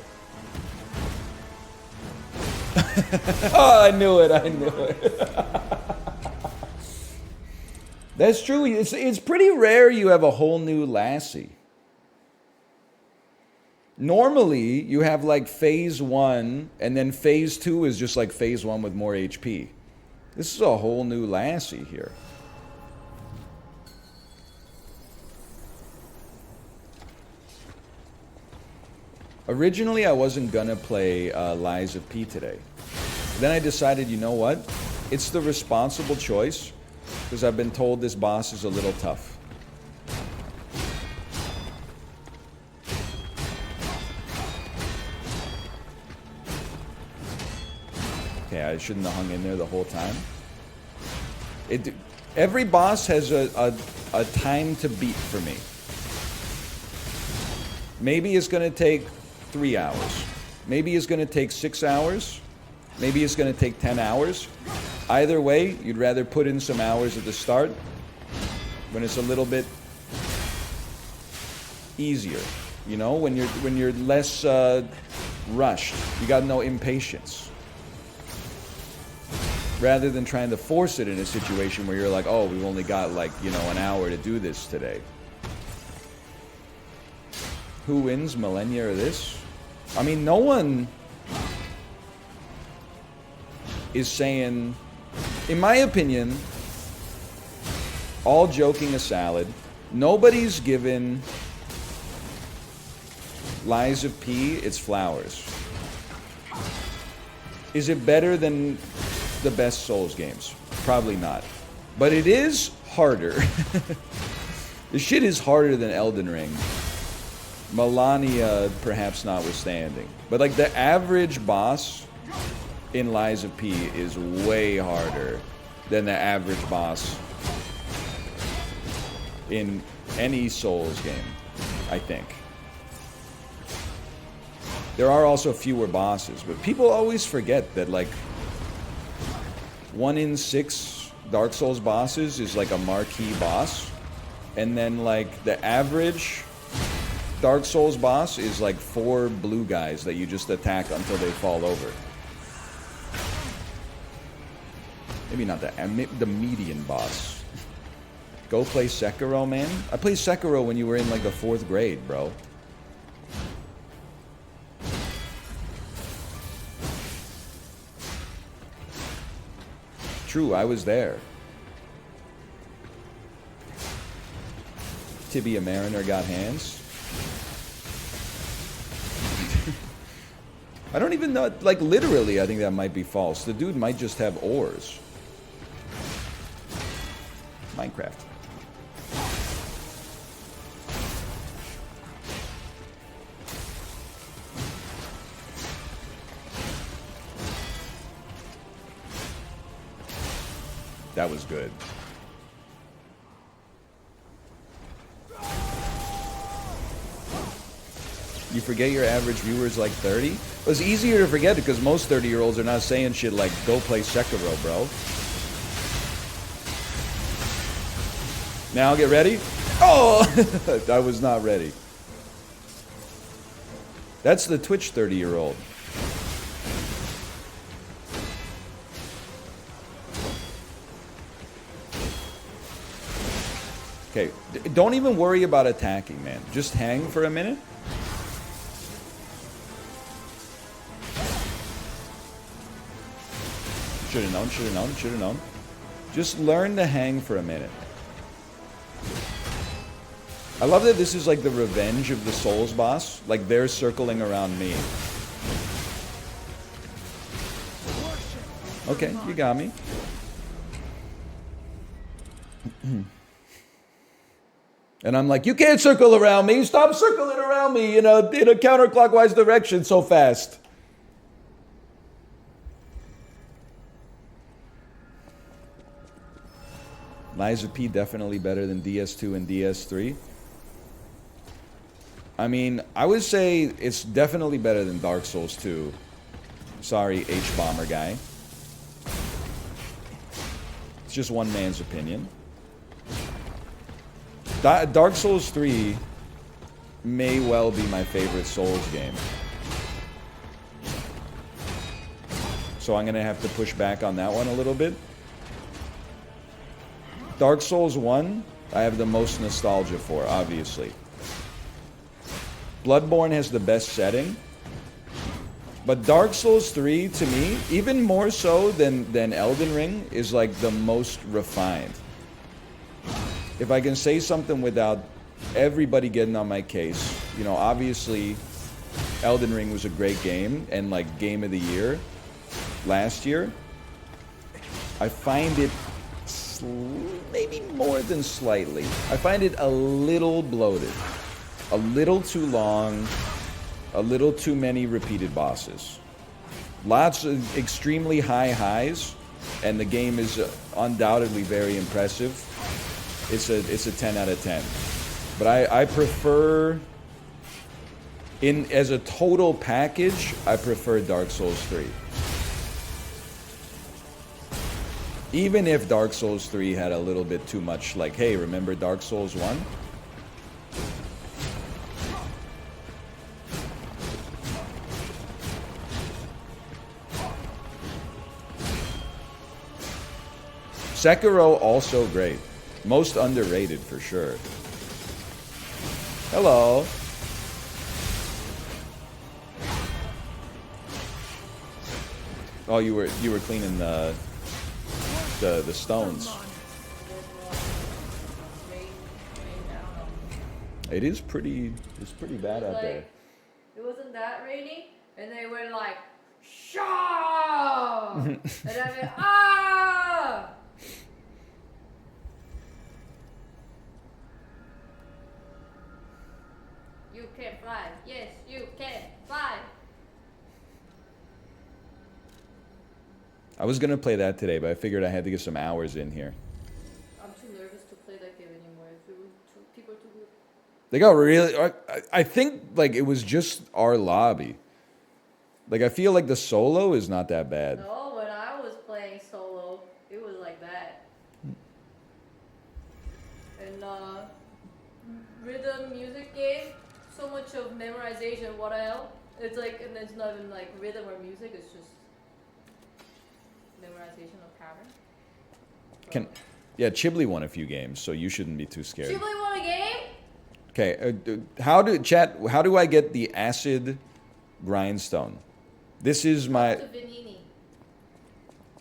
Oh, I knew it, I knew it. That's true. It's pretty rare you have a whole new Lassie. Normally, you have like phase 1, and then phase 2 is just like phase 1 with more HP. This is a whole new Lassie here. Originally, I wasn't gonna play Lies of P today. Then I decided, you know what? It's the responsible choice. Because I've been told this boss is a little tough. Okay, I shouldn't have hung in there the whole time. Every boss has a time to beat for me. Maybe it's going to take 3 hours. Maybe it's going to take 6 hours. Maybe it's going to take 10 hours. Either way, you'd rather put in some hours at the start when it's a little bit easier. You know, when you're less rushed. You got no impatience. Rather than trying to force it in a situation where you're like, oh, we've only got like, you know, an hour to do this today. Who wins, Millennia or this? I mean, no one is saying... In my opinion, all joking aside, nobody's given Lies of P its flowers. Is it better than the best Souls games? Probably not. But it is harder. This shit is harder than Elden Ring. Melania perhaps notwithstanding. But like the average boss in Lies of P is way harder than the average boss in any Souls game, I think. There are also fewer bosses, but people always forget that like 1 in 6 Dark Souls bosses is like a marquee boss, and then like the average Dark Souls boss is like 4 blue guys that you just attack until they fall over. Maybe not the median boss. Go play Sekiro, man. I played Sekiro when you were in like the 4th grade, bro. True, I was there. Tibia Mariner got hands. I don't even know, like literally I think that might be false. The dude might just have oars. Minecraft. That was good. You forget your average viewer is like 30? It was easier to forget because most 30-year-olds are not saying shit like, go play Sekiro, bro. Now get ready. Oh! I was not ready. That's the Twitch 30-year-old. Okay, don't even worry about attacking, man. Just hang for a minute. Should've known, should've known, should've known. Just learn to hang for a minute. I love that this is like the revenge of the Souls boss. Like they're circling around me. Okay, you got me. And I'm like, you can't circle around me. Stop circling around me in a counterclockwise direction so fast. Liza P definitely better than DS2 and DS3. I mean, I would say it's definitely better than Dark Souls 2. Sorry, H-Bomber guy. It's just one man's opinion. Dark Souls 3 may well be my favorite Souls game. So I'm going to have to push back on that one a little bit. Dark Souls 1, I have the most nostalgia for, obviously. Bloodborne has the best setting. But Dark Souls 3, to me, even more so than Elden Ring, is like the most refined. If I can say something without everybody getting on my case, you know, obviously Elden Ring was a great game and like game of the year last year. I find it maybe more than slightly. I find it a little bloated, a little too long, a little too many repeated bosses. Lots of extremely high highs, and the game is undoubtedly very impressive. It's a 10 out of 10. But I prefer, as a total package, I prefer Dark Souls 3. Even if Dark Souls 3 had a little bit too much, like, hey, remember Dark Souls 1? Sekiro, also great. Most underrated, for sure. Hello. Oh, you were cleaning the stones. It's pretty bad out there. It wasn't that rainy, and they were like, "Shaw!" And I went, "Ah!" You can fly. Yes, you can fly. I was gonna play that today, but I figured I had to get some hours in here. I'm too nervous to play that game anymore. People are too good. They got really... I think, like, it was just our lobby. Like, I feel like the solo is not that bad. No, when I was playing solo, it was like that. And rhythm music game, so much of memorization. What else? It's like, and it's not even like rhythm or music. It's just memorization of pattern. Yeah, Chibli won a few games, so you shouldn't be too scared. Chibli won a game? Okay, how do I get the acid grindstone? This is my... To Vanini.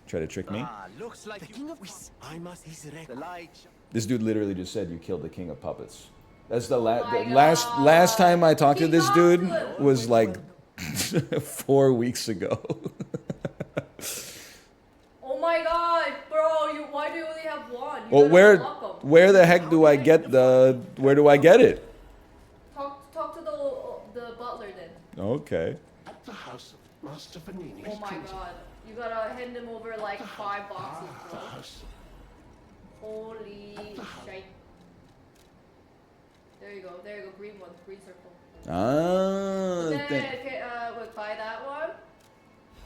Try to trick me? Looks like the king of I must the light. This dude literally just said you killed the king of puppets. That's the, my last time I talked to this dude God. was like 4 weeks ago. Oh my god, bro, why do you only have one? You Well, gotta unlock 'em. where the heck do I get where do I get it? Talk to the butler then. Okay. At the house of Master Vanini's Oh my printing. god. You gotta hand him over like 5 boxes, The bro. house. Holy shit. There you go, green one, green circle. Ah. Then, okay, we'll buy that one.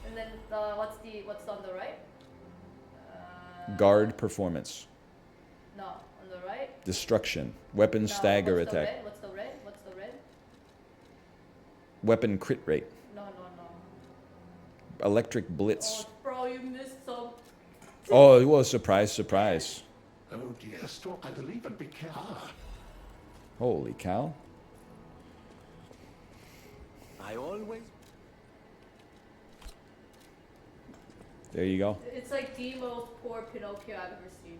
And then, what's on the right? Guard performance. No, on the right. Destruction. Weapon No, stagger what's the attack. red? What's the red? What's the red? Weapon crit rate. No. Electric blitz. Oh, bro, you missed some. Oh, well, surprise. Oh dear, Stork, I believe and be careful. Holy cow. I always There you go. It's like the most poor Pinocchio I've ever seen.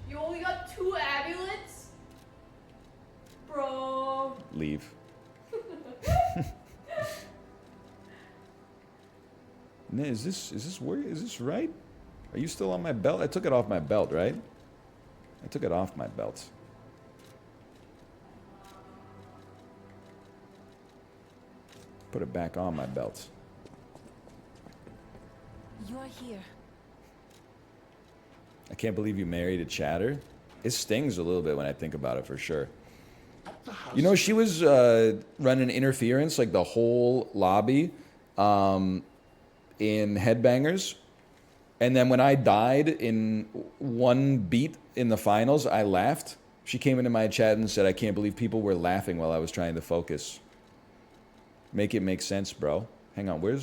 You only got 2 amulets? Bro. Leave. Is this right? Are you still on my belt? I took it off my belt, right? I took it off my belt. Put it back on my belt. You're here. I can't believe you married a chatter. It stings a little bit when I think about it, for sure. You know, she was running interference like the whole lobby in HeadBangers. And then when I died in one beat in the finals, I laughed. She came into my chat and said, I can't believe people were laughing while I was trying to focus. Make it make sense, bro. Hang on, do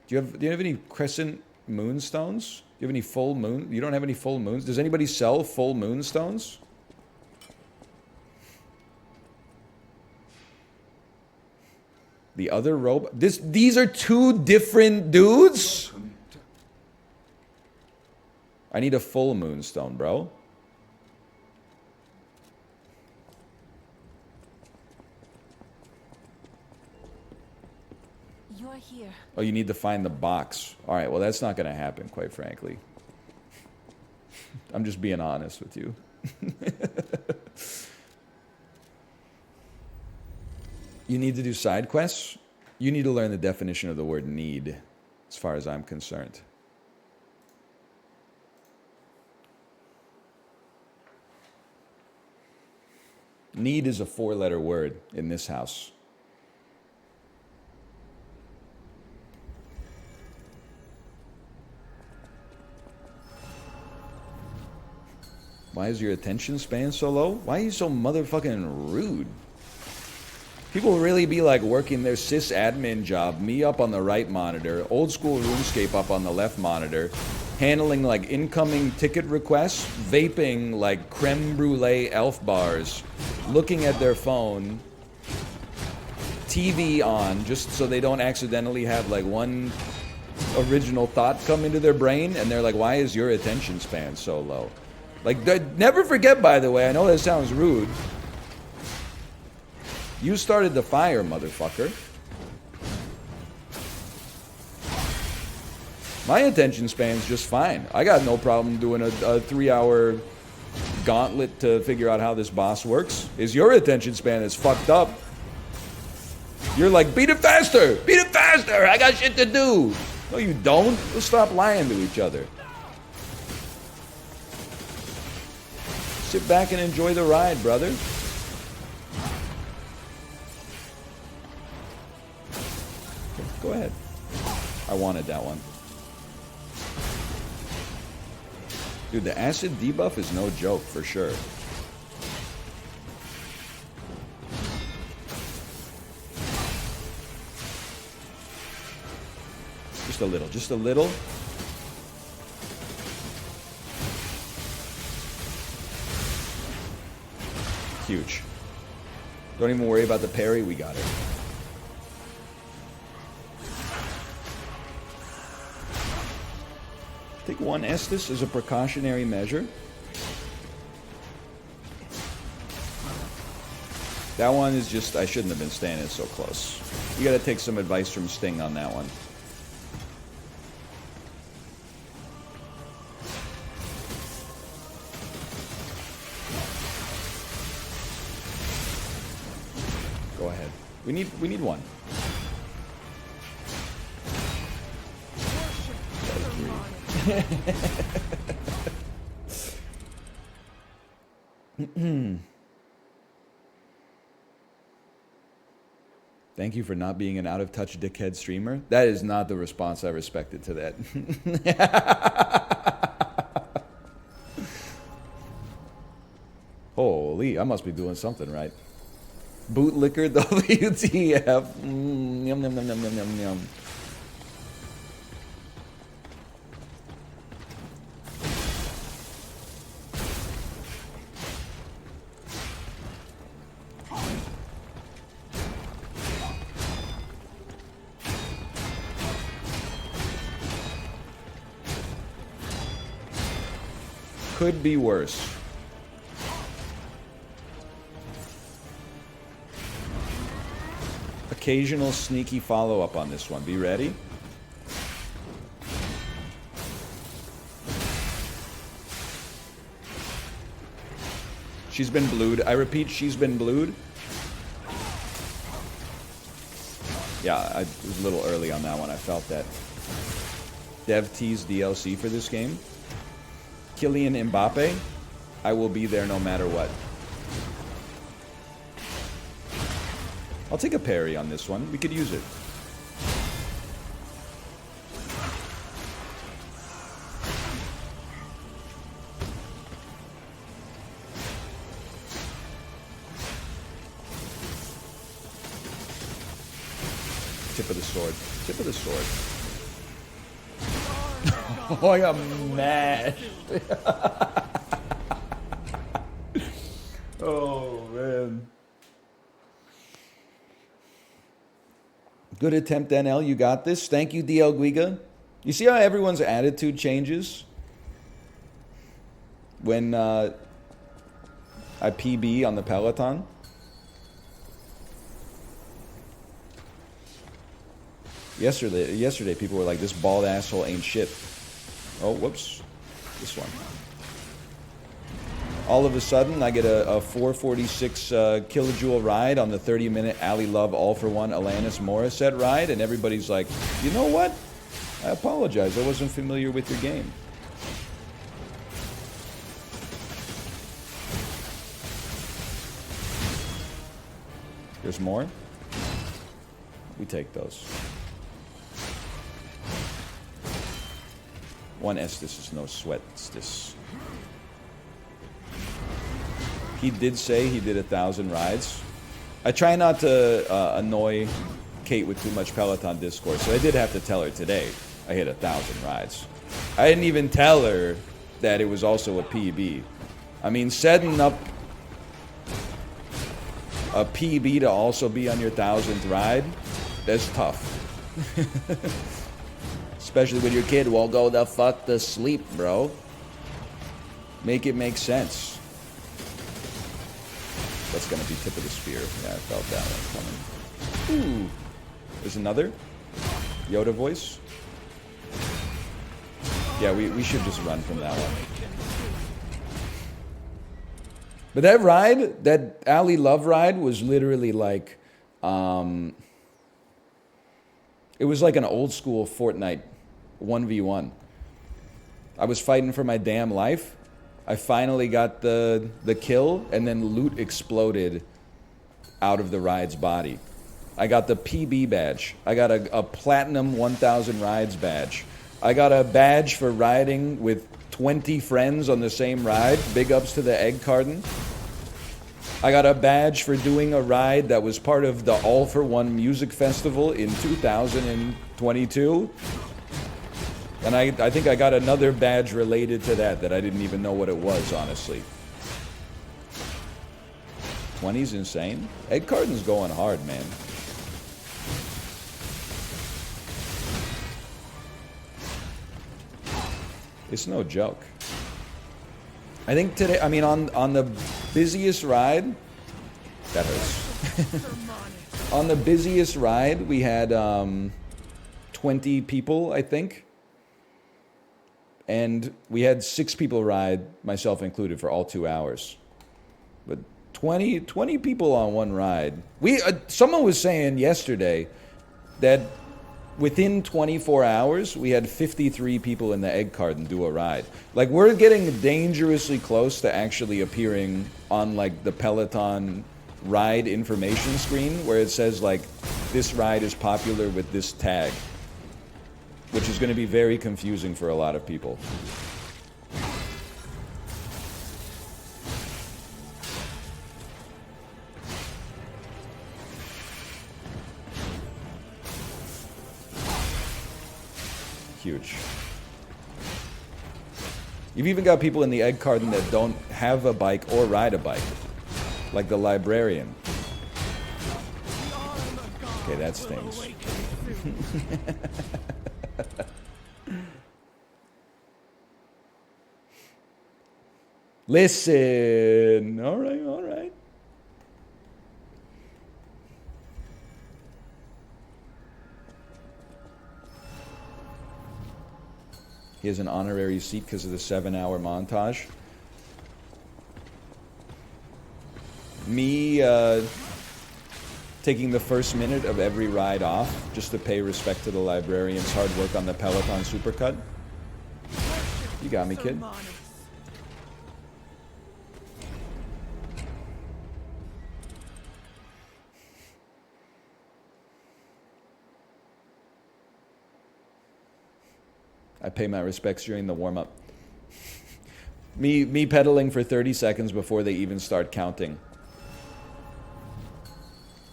you have any crescent moonstones? Do you have any full moon? You don't have any full moons? Does anybody sell full moonstones? The other robot. These are 2 different dudes? I need a full moonstone, bro. You're here. Oh, you need to find the box. All right, well, that's not going to happen, quite frankly. I'm just being honest with you. You need to do side quests? You need to learn the definition of the word need, as far as I'm concerned. Need is a 4-letter word in this house. Why is your attention span so low? Why are you so motherfucking rude? People really be like working their sysadmin job, me up on the right monitor, old school RuneScape up on the left monitor, handling like incoming ticket requests, vaping like creme brulee elf bars, looking at their phone, TV on, just so they don't accidentally have like one original thought come into their brain, and they're like, why is your attention span so low? Like, never forget, by the way, I know that sounds rude. You started the fire, motherfucker. My attention span's just fine. I got no problem doing a 3-hour gauntlet to figure out how this boss works. Is your attention span is fucked up? You're like, beat it faster! Beat it faster! I got shit to do! No, you don't. We'll stop lying to each other. Sit back and enjoy the ride, brother. Go ahead. I wanted that one. Dude, the acid debuff is no joke, for sure. Just a little, just a little. Huge. Don't even worry about the parry. We got it. Take one Estus as a precautionary measure. That one is just, I shouldn't have been standing so close. You gotta take some advice from Sting on that one. Go ahead. We need one. Thank you for not being an out-of-touch dickhead streamer. That is not the response I respected to that. Holy, I must be doing something right. Bootlicker WTF. Yum, yum, yum, yum, yum, yum, yum. Could be worse. Occasional sneaky follow-up on this one. Be ready. She's been blued. I repeat, she's been blued. Yeah, I was a little early on that one. I felt that. Dev teased DLC for this game. Kylian Mbappe, I will be there no matter what. I'll take a parry on this one. We could use it. Tip of the sword. Tip of the sword. Oh, I got mashed. Oh, man. Good attempt, NL. You got this. Thank you, DL Guiga. You see how everyone's attitude changes when I PB on the Peloton? Yesterday, people were like, this bald asshole ain't shit. Oh, whoops. This one. All of a sudden, I get a 446 kilojoule ride on the 30-minute Ali Love All-for-One Alanis Morissette ride, and everybody's like, you know what? I apologize. I wasn't familiar with your game. There's more? We take those. One Estus is no sweat. Estus. He did say he did 1,000 rides. I try not to annoy Kate with too much Peloton discourse, so I did have to tell her today I hit 1,000 rides. I didn't even tell her that it was also a PB. I mean, setting up a PB to also be on your 1,000th ride, that's tough. Especially when your kid won't go the fuck to sleep, bro. Make it make sense. That's gonna be tip of the spear. Yeah, I felt that one coming. Ooh. There's another. Yoda voice. Yeah, we should just run from that one. But that ride, that Ali Love ride was literally like, it was like an old school Fortnite 1v1. I was fighting for my damn life. I finally got the kill, and then loot exploded out of the ride's body. I got the PB badge. I got a platinum 1,000 rides badge. I got a badge for riding with 20 friends on the same ride. Big ups to the Egg Carton. I got a badge for doing a ride that was part of the All for One Music Festival in 2022. And I think I got another badge related to that I didn't even know what it was, honestly. 20's insane. Egg carton's going hard, man. It's no joke. I think today, I mean, on the busiest ride, that hurts. On the busiest ride, we had 20 people, I think. And we had 6 people ride, myself included, for all 2 hours. But 20 people on one ride. Someone was saying yesterday that within 24 hours, we had 53 people in the egg carton do a ride. Like, we're getting dangerously close to actually appearing on, like, the Peloton ride information screen where it says, like, this ride is popular with this tag, which is going to be very confusing for a lot of people. Huge. You've even got people in the egg carton that don't have a bike or ride a bike, like the librarian. Okay, that stings. Listen. All right, all right. He has an honorary seat because of the 7-hour montage. Me taking the first minute of every ride off just to pay respect to the librarian's hard work on the Peloton Supercut. You got me, kid. I pay my respects during the warm-up. Me pedaling for 30 seconds before they even start counting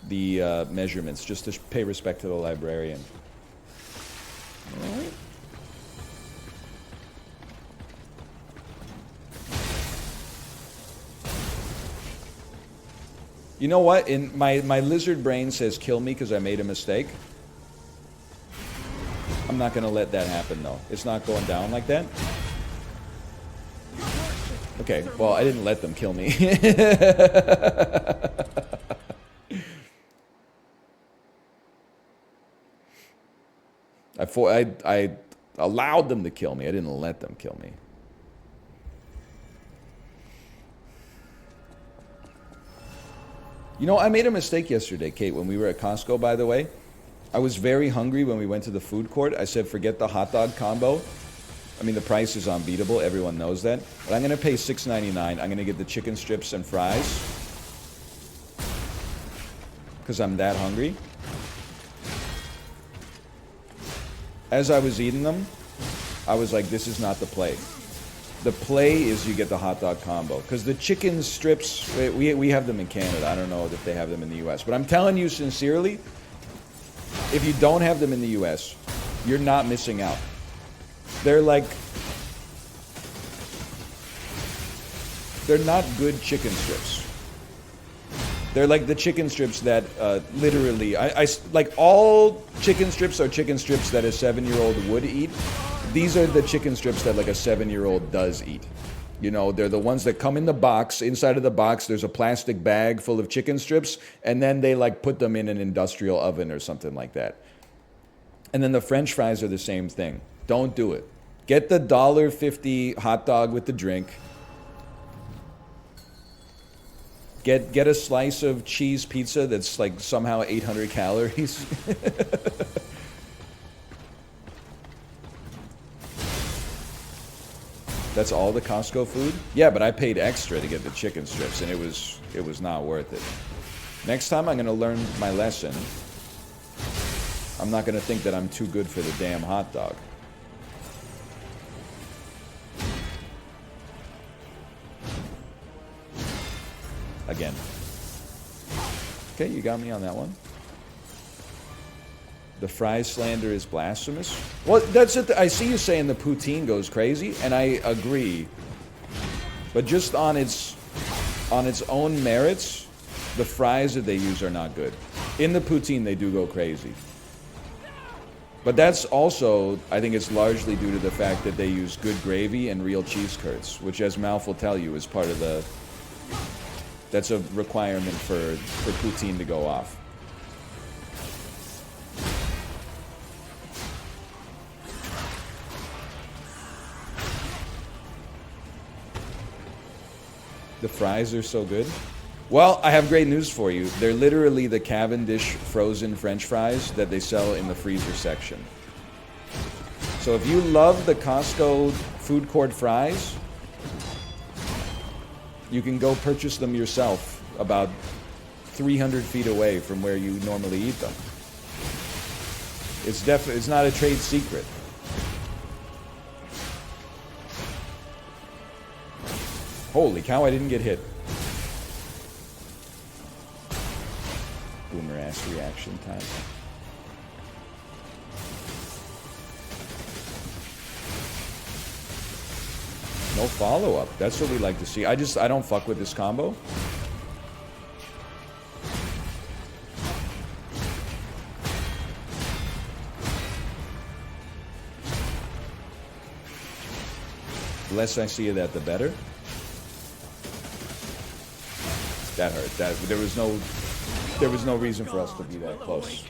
the measurements, just to pay respect to the librarian. All right. You know what? In my lizard brain says kill me because I made a mistake. I'm not going to let that happen, though. It's not going down like that. Okay, well, I didn't let them kill me. I allowed them to kill me. I didn't let them kill me. You know, I made a mistake yesterday, Kate, when we were at Costco, by the way. I was very hungry when we went to the food court. I said, forget the hot dog combo. I mean, the price is unbeatable. Everyone knows that. But I'm going to pay $6.99. I'm going to get the chicken strips and fries because I'm that hungry. As I was eating them, I was like, this is not the play. The play is you get the hot dog combo. Because the chicken strips, we have them in Canada. I don't know if they have them in the U.S. But I'm telling you sincerely, if you don't have them in the U.S., you're not missing out. They're like, they're not good chicken strips. They're like the chicken strips that literally, like all chicken strips are chicken strips that a 7-year-old would eat. These are the chicken strips that like a 7-year-old does eat. You know, they're the ones that come in the box. Inside of the box, there's a plastic bag full of chicken strips, and then they like put them in an industrial oven or something like that. And then the French fries are the same thing. Don't do it. Get the $1.50 hot dog with the drink. Get a slice of cheese pizza that's like somehow 800 calories. That's all the Costco food? Yeah, but I paid extra to get the chicken strips, and it was not worth it. Next time I'm going to learn my lesson. I'm not going to think that I'm too good for the damn hot dog. Again. Okay, you got me on that one. The fries slander is blasphemous. Well, that's it. I see you saying the poutine goes crazy, and I agree. But just on its own merits, The fries that they use are not good. In the poutine, they do go crazy. But that's also, I think it's largely due to the fact that they use good gravy and real cheese curds, which, as Malf will tell you, is part of the... That's a requirement for poutine to go off. The fries are so good. Well, I have great news for you. They're literally the Cavendish frozen French fries that they sell in the freezer section. So if you love the Costco food court fries, you can go purchase them yourself about 300 feet away from where you normally eat them. It's not a trade secret. Holy cow, I didn't get hit. Boomer ass reaction time. No follow-up. That's what we like to see. I don't fuck with this combo. The less I see of that, the better. That hurt. There was no reason for us to be that close.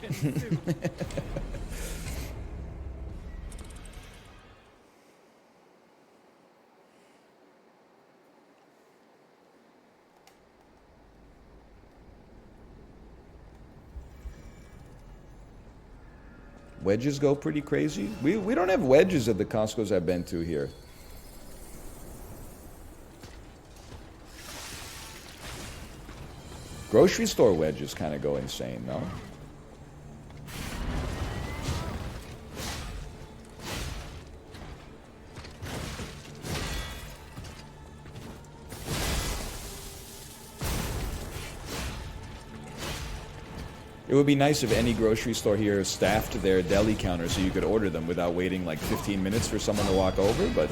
Wedges go pretty crazy. We don't have wedges at the Costco's I've been to here. Grocery store wedges kind of go insane, no? It would be nice if any grocery store here staffed their deli counter so you could order them without waiting like 15 minutes for someone to walk over, but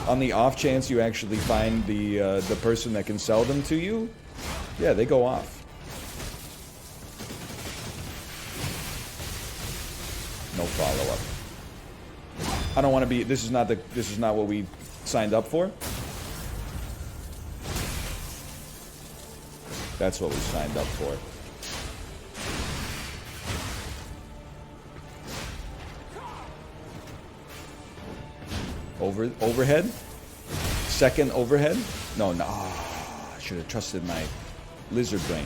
on the off chance you actually find the person that can sell them to you, yeah, they go off. No follow-up. I don't want to be. This is not what we signed up for. That's what we signed up for. Overhead? Second overhead? No. I should have trusted my lizard brain.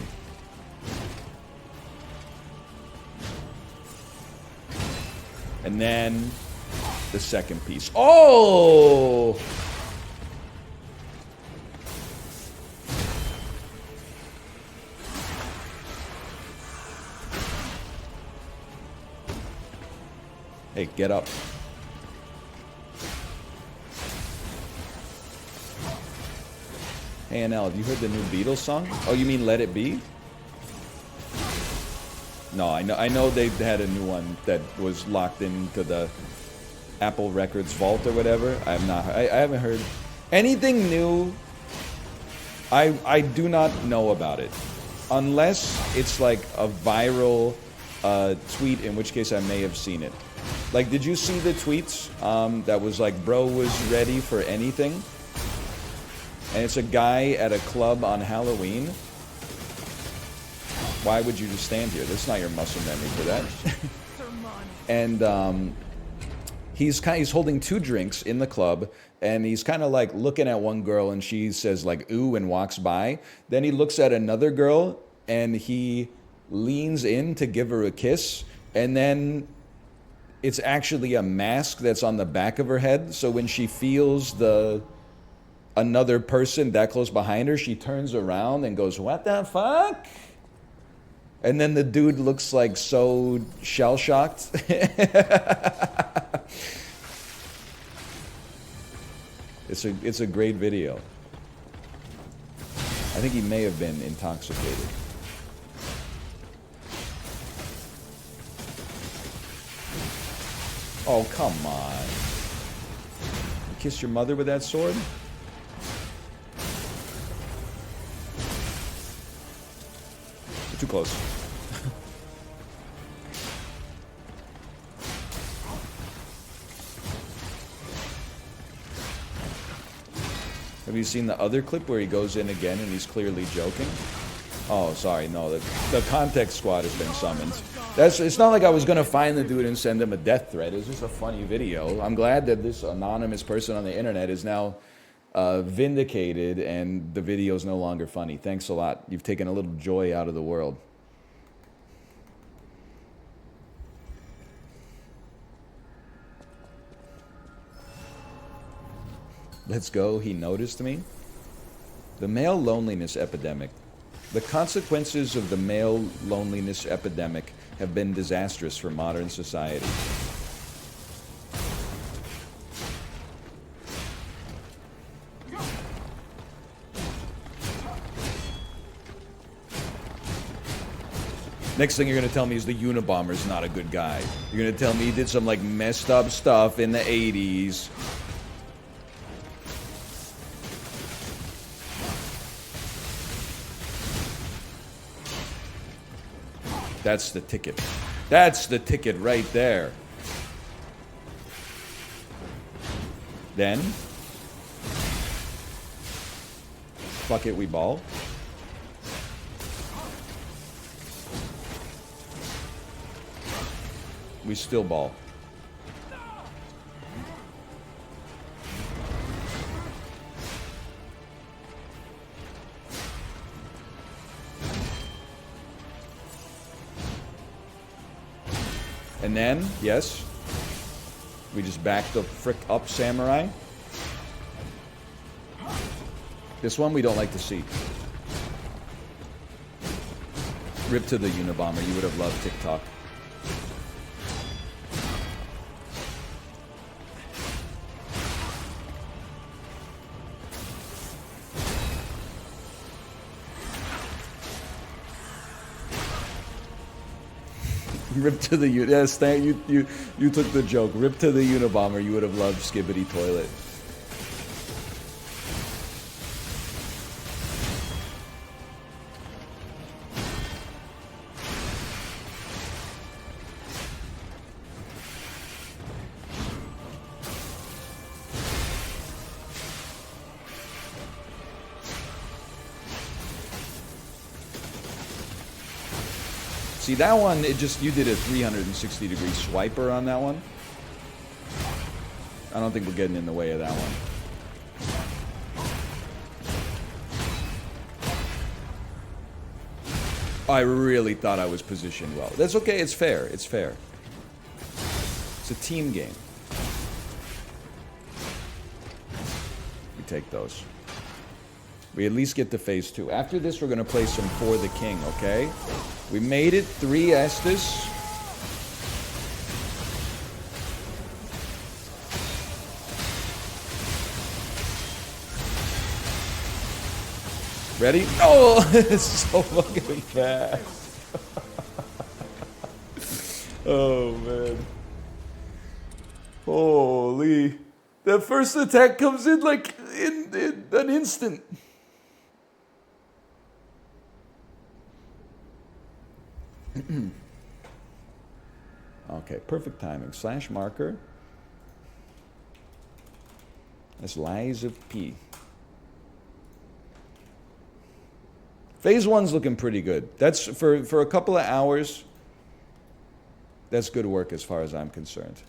And then the second piece. Oh! Hey, get up. Hey, NL, have you heard the new Beatles song? Oh, you mean Let It Be? No, I know they had a new one that was locked into the Apple Records vault or whatever. I haven't heard anything new. I do not know about it. Unless it's like a viral tweet, in which case I may have seen it. Like, did you see the tweets that was like, bro was ready for anything? And it's a guy at a club on Halloween. Why would you just stand here? That's not your muscle memory for that. And he's holding two drinks in the club, and he's kind of like looking at one girl, and she says like ooh and walks by. Then he looks at another girl, and he leans in to give her a kiss, and then it's actually a mask that's on the back of her head. So when she feels another person that close behind her, she turns around and goes, "What the fuck?" And then the dude looks like so shell-shocked. It's a great video. I think he may have been intoxicated. Oh, come on. You kissed your mother with that sword? too close. Have you seen the other clip where he goes in again and he's clearly joking? Oh, sorry, no, the context squad has been summoned. It's not like I was gonna find the dude and send him a death threat. It's just a funny video. I'm glad that this anonymous person on the internet is now vindicated and the video is no longer funny. Thanks a lot. You've taken a little joy out of the world. Let's go. He noticed me. The male loneliness epidemic. The consequences of the male loneliness epidemic have been disastrous for modern society. Next thing you're gonna tell me is the Unabomber's not a good guy. You're gonna tell me he did some like messed up stuff in the 80s. That's the ticket. That's the ticket right there. Then, fuck it, we ball. We still ball. And then, yes, we just back the frick up samurai. This one we don't like to see. Rip to the Unabomber. You would have loved TikTok. Rip to the yes, thank you. You took the joke. Rip to the Unabomber. You would have loved Skibbity Toilet. See, that one, it just, you did a 360-degree swiper on that one. I don't think we're getting in the way of that one. I really thought I was positioned well. That's okay, it's fair, it's fair. It's a team game. We take those. We at least get to phase 2. After this, we're going to play some For the King, okay? We made it 3 Estus. Ready? Oh, it's so fucking fast. Oh, man. Holy. That first attack comes in like in an instant. Okay, perfect timing. Slash marker. That's Lies of P. Phase 1's looking pretty good. That's for a couple of hours. That's good work as far as I'm concerned.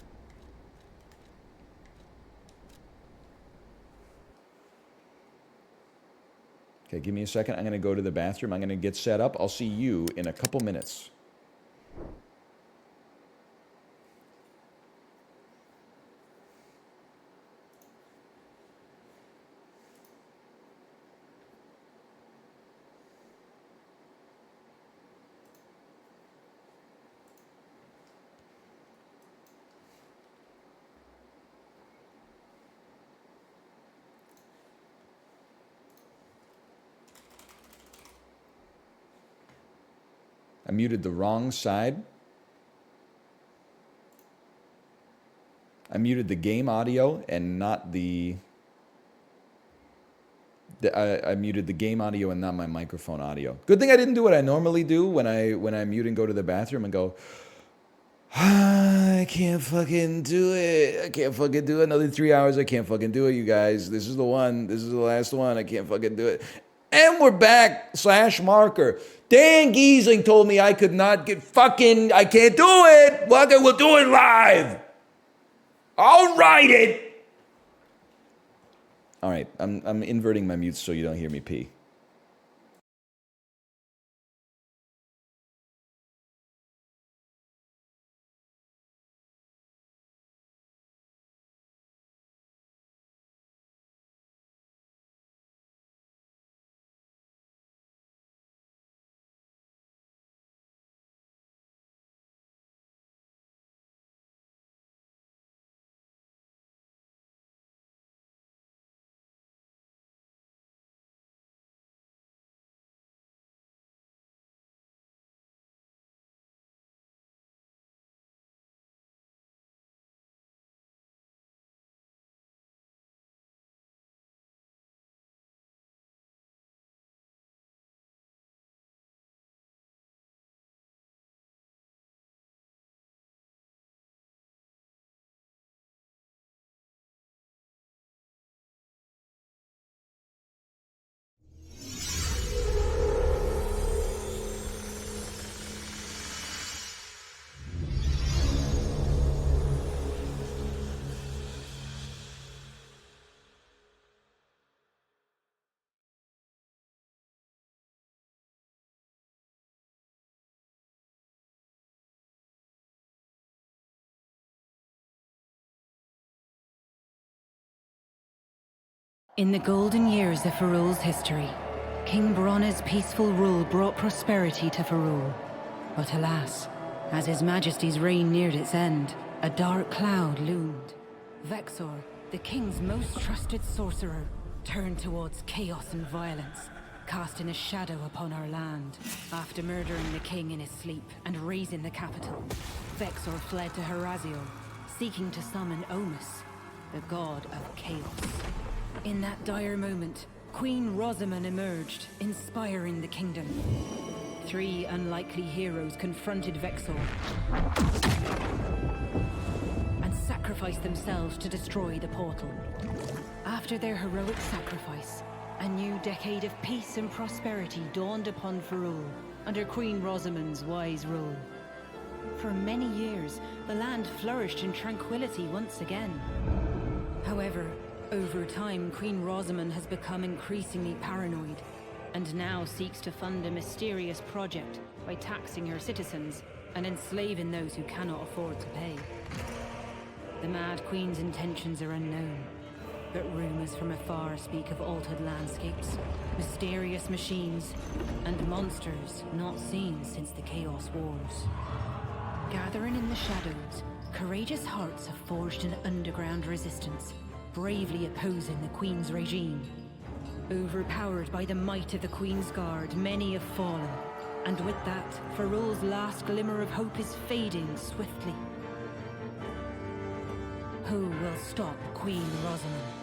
Okay, give me a second. I'm going to go to the bathroom. I'm going to get set up. I'll see you in a couple minutes. I muted the wrong side. I muted the game audio and not the I muted the game audio and not my microphone audio. Good thing I didn't do what I normally do when I mute and go to the bathroom and go, I can't fucking do it. I can't fucking do it. Another 3 hours. I can't fucking do it, you guys. This is the one. This is the last one. I can't fucking do it. And we're back. /marker. Dan Giesling told me I could not get fucking. I can't do it. Well, we'll do it live. I'll write it. All right. I'm inverting my mutes so you don't hear me pee. In the golden years of Ferul's history, King Bronna's peaceful rule brought prosperity to Ferul. But alas, as His Majesty's reign neared its end, a dark cloud loomed. Vexor, the king's most trusted sorcerer, turned towards chaos and violence, casting a shadow upon our land. After murdering the king in his sleep and razing the capital, Vexor fled to Horaziel, seeking to summon Omus, the god of chaos. In that dire moment, Queen Rosamund emerged, inspiring the kingdom. 3 unlikely heroes confronted Vexor and sacrificed themselves to destroy the portal. After their heroic sacrifice, a new decade of peace and prosperity dawned upon Ferul under Queen Rosamund's wise rule. For many years, the land flourished in tranquility once again. However, over time, Queen Rosamund has become increasingly paranoid, and now seeks to fund a mysterious project by taxing her citizens and enslaving those who cannot afford to pay. The Mad Queen's intentions are unknown, but rumors from afar speak of altered landscapes, mysterious machines, and monsters not seen since the Chaos Wars. Gathering in the shadows, courageous hearts have forged an underground resistance, bravely opposing the Queen's regime. Overpowered by the might of the Queen's Guard, many have fallen, and with that, Ferul's last glimmer of hope is fading swiftly. Who will stop Queen Rosamund?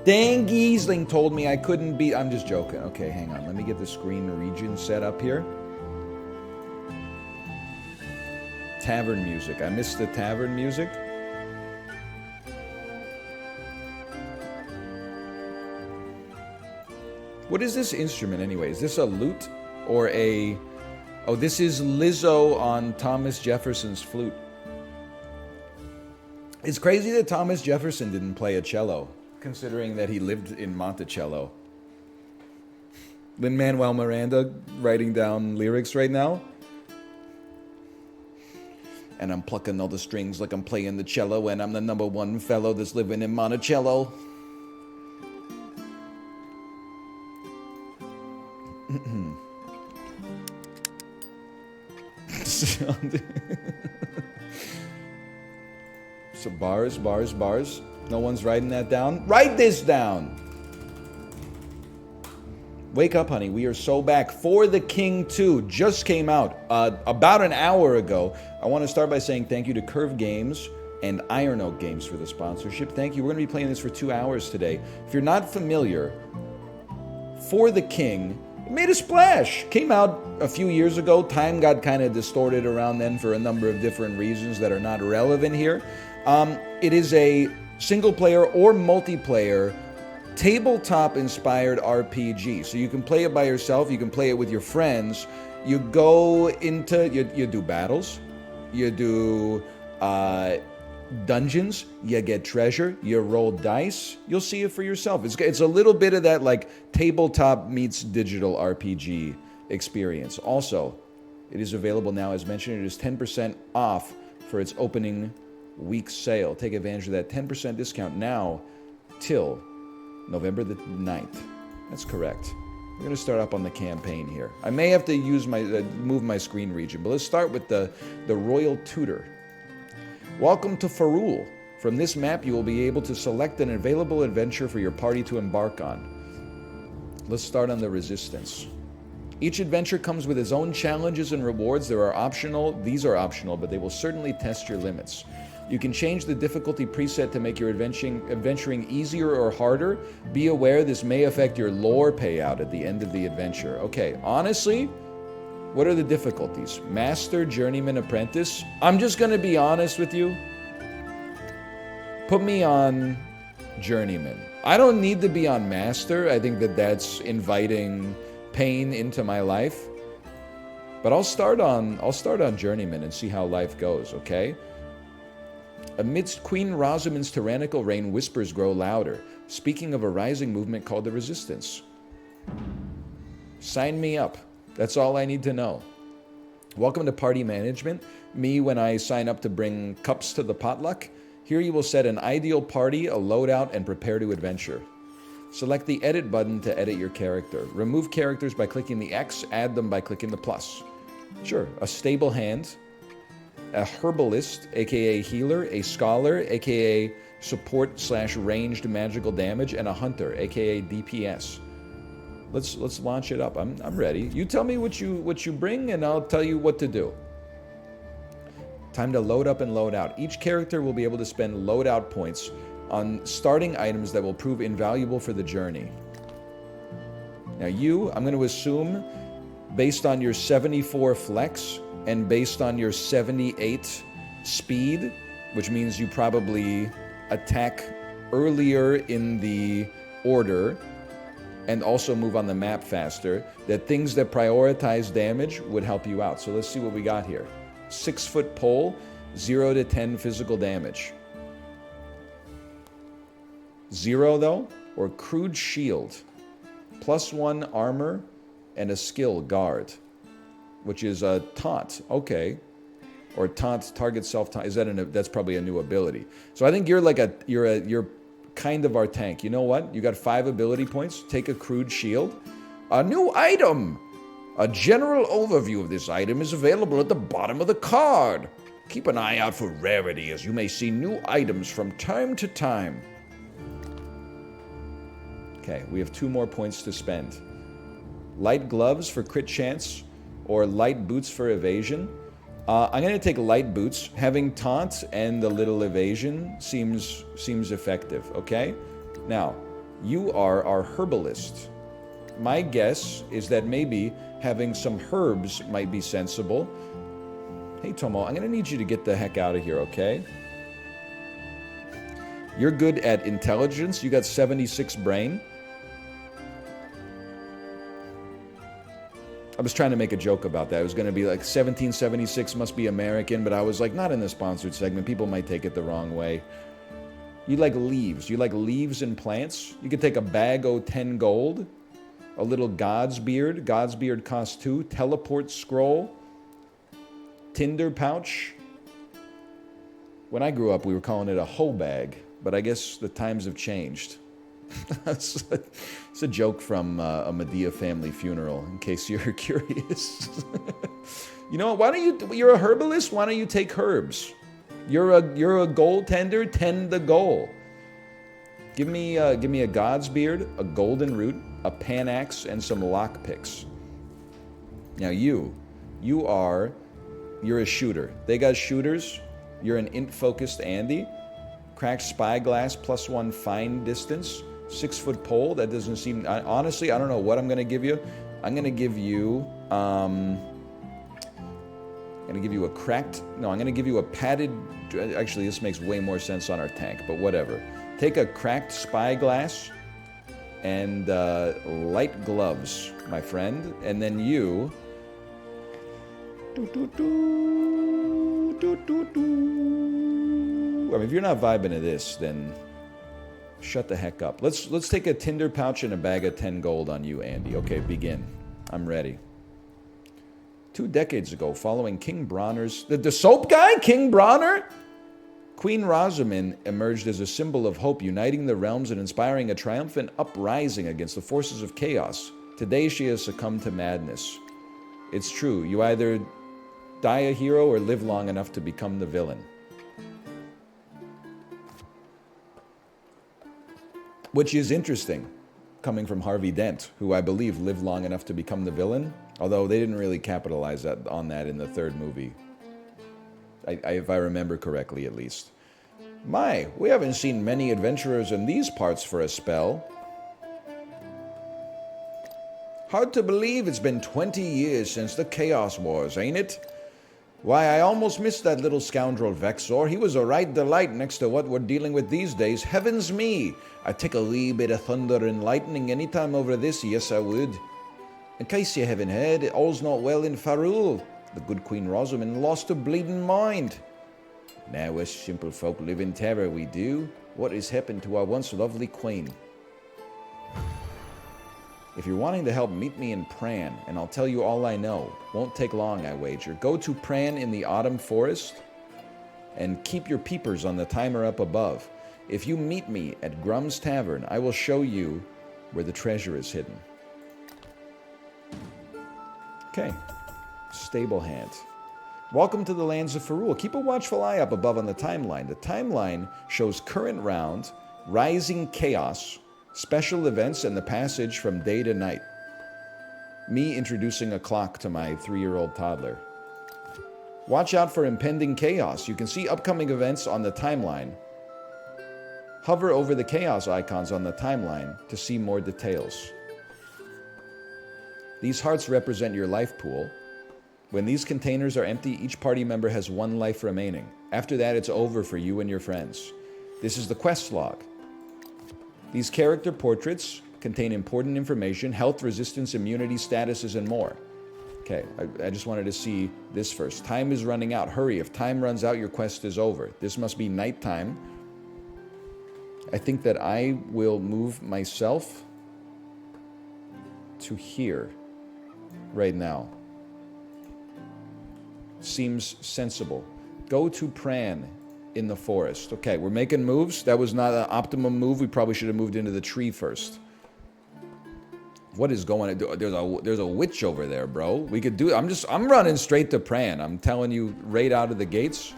Dan Giesling told me I couldn't beat. I'm just joking. Okay, hang on. Let me get the screen region set up here. Tavern music. I missed the tavern music. What is this instrument anyway? Is this a lute or a... Oh, this is Lizzo on Thomas Jefferson's flute. It's crazy that Thomas Jefferson didn't play a cello, considering that he lived in Monticello. Lin-Manuel Miranda writing down lyrics right now. And I'm plucking all the strings like I'm playing the cello, and I'm the #1 fellow that's living in Monticello. So bars. No one's writing that down. Write this down! Wake up, honey. We are so back. For the King 2 just came out about an hour ago. I want to start by saying thank you to Curve Games and Iron Oak Games for the sponsorship. Thank you. We're going to be playing this for 2 hours today. If you're not familiar, For the King, it made a splash. Came out a few years ago. Time got kind of distorted around then for a number of different reasons that are not relevant here. It is a single-player or multiplayer tabletop-inspired RPG. So you can play it by yourself, you can play it with your friends. You go into, you do battles, you do dungeons, you get treasure, you roll dice, you'll see it for yourself. It's a little bit of that like tabletop meets digital RPG experience. Also, it is available now, as mentioned, it is 10% off for its opening week sale. Take advantage of that 10% discount now till November the 9th. That's correct. We're going to start up on the campaign here. I may have to use my move my screen region, but let's start with the Royal Tutor. Welcome to Farul. From this map, you will be able to select an available adventure for your party to embark on. Let's start on the Resistance. Each adventure comes with its own challenges and rewards. These are optional, but they will certainly test your limits. You can change the difficulty preset to make your adventuring easier or harder. Be aware this may affect your lore payout at the end of the adventure. Okay, honestly, what are the difficulties? Master, Journeyman, Apprentice? I'm just going to be honest with you. Put me on Journeyman. I don't need to be on Master. I think that's inviting pain into my life. But I'll start on Journeyman and see how life goes, okay? Amidst Queen Rosamund's tyrannical reign, whispers grow louder, speaking of a rising movement called the Resistance. Sign me up. That's all I need to know. Welcome to Party Management. Me when I sign up to bring cups to the potluck. Here you will set an ideal party, a loadout, and prepare to adventure. Select the Edit button to edit your character. Remove characters by clicking the X, add them by clicking the plus. Sure, a stable hand, a herbalist, aka healer, a scholar, aka support/ranged magical damage, and a hunter, aka DPS. Let's launch it up. I'm ready. You tell me what you bring, and I'll tell you what to do. Time to load up and load out. Each character will be able to spend loadout points on starting items that will prove invaluable for the journey. Now I'm going to assume, based on your 74 flex and based on your 78 speed, which means you probably attack earlier in the order and also move on the map faster, that things that prioritize damage would help you out. So let's see what we got here. 6-foot pole, 0 to 10 physical damage. 0 though, or crude shield. +1 armor and a skill guard, which is a taunt. Okay. Or taunt, target self-taunt. That's probably a new ability. So I think you're kind of our tank. You know what? You got 5 ability points. Take a crude shield. A new item. A general overview of this item is available at the bottom of the card. Keep an eye out for rarity, as you may see new items from time to time. Okay, we have 2 more points to spend. Light gloves for crit chance, or light boots for evasion. I'm going to take light boots. Having taunt and a little evasion seems effective, okay? Now, you are our herbalist. My guess is that maybe having some herbs might be sensible. Hey, Tomo, I'm going to need you to get the heck out of here, okay? You're good at intelligence. You got 76 brain. was trying to make a joke about that. It was going to be like 1776 must be American, but I was like, not in the sponsored segment. People might take it the wrong way. You like leaves. You like leaves and plants. You could take a bag o' 10 gold, a little God's beard. God's beard costs 2. Teleport scroll. Tinder pouch. When I grew up, we were calling it a hoe bag, but I guess the times have changed. It's a joke from a Medea family funeral, in case you're curious. You know what? You're a herbalist. Why don't you take herbs? You're a goaltender. Tend the goal. Give me a God's beard, a golden root, a panax, and some lockpicks. Now you're a shooter. They got shooters. You're an int-focused Andy. Cracked spyglass, +1 fine distance. 6-foot pole. That doesn't seem... honestly, I don't know what I'm going to give you. I'm going to give you... I'm going to give you a cracked... No, I'm going to give you a padded... Actually, this makes way more sense on our tank, but whatever. Take a cracked spyglass and light gloves, my friend. And then you... I mean, if you're not vibing to this, then... shut the heck up. Let's take a Tinder pouch and a bag of 10 gold on you, Andy. Okay, begin. I'm ready. 2 decades ago, following King Bronner's... The soap guy? King Bronner? Queen Rosamund emerged as a symbol of hope, uniting the realms and inspiring a triumphant uprising against the forces of chaos. Today, she has succumbed to madness. It's true. You either die a hero or live long enough to become the villain. Which is interesting, coming from Harvey Dent, who I believe lived long enough to become the villain, although they didn't really capitalize on that in the 3rd movie. If I remember correctly, at least. My, we haven't seen many adventurers in these parts for a spell. Hard to believe it's been 20 years since the Chaos Wars, ain't it? Why, I almost missed that little scoundrel Vexor. He was a right delight next to what we're dealing with these days. Heavens me! I'd take a wee bit of thunder and lightning any time over this, yes I would. In case you haven't heard, all's not well in Farul. The good Queen Rosamund lost her bleeding mind. Now us simple folk live in terror, we do. What has happened to our once lovely queen? If you're wanting to help, meet me in Pran, and I'll tell you all I know. Won't take long, I wager. Go to Pran in the autumn forest, and keep your peepers on the timer up above. If you meet me at Grum's Tavern, I will show you where the treasure is hidden. Okay. Stable hand. Welcome to the lands of Farul. Keep a watchful eye up above on the timeline. The timeline shows current round, rising chaos, special events, and the passage from day to night. Me introducing a clock to my 3-year-old toddler. Watch out for impending chaos. You can see upcoming events on the timeline. Hover over the chaos icons on the timeline to see more details. These hearts represent your life pool. When these containers are empty, each party member has 1 life remaining. After that, it's over for you and your friends. This is the quest log. These character portraits contain important information, health, resistance, immunity, statuses, and more. Okay, I just wanted to see this first. Time is running out. Hurry, if time runs out, your quest is over. This must be nighttime. I think that I will move myself to here right now. Seems sensible. Go to Pran in the forest. Okay, we're making moves. That was not an optimum move. We probably should have moved into the tree first. What is going on? There's a witch over there, bro. We could do... I'm running straight to Pran. I'm telling you right out of the gates.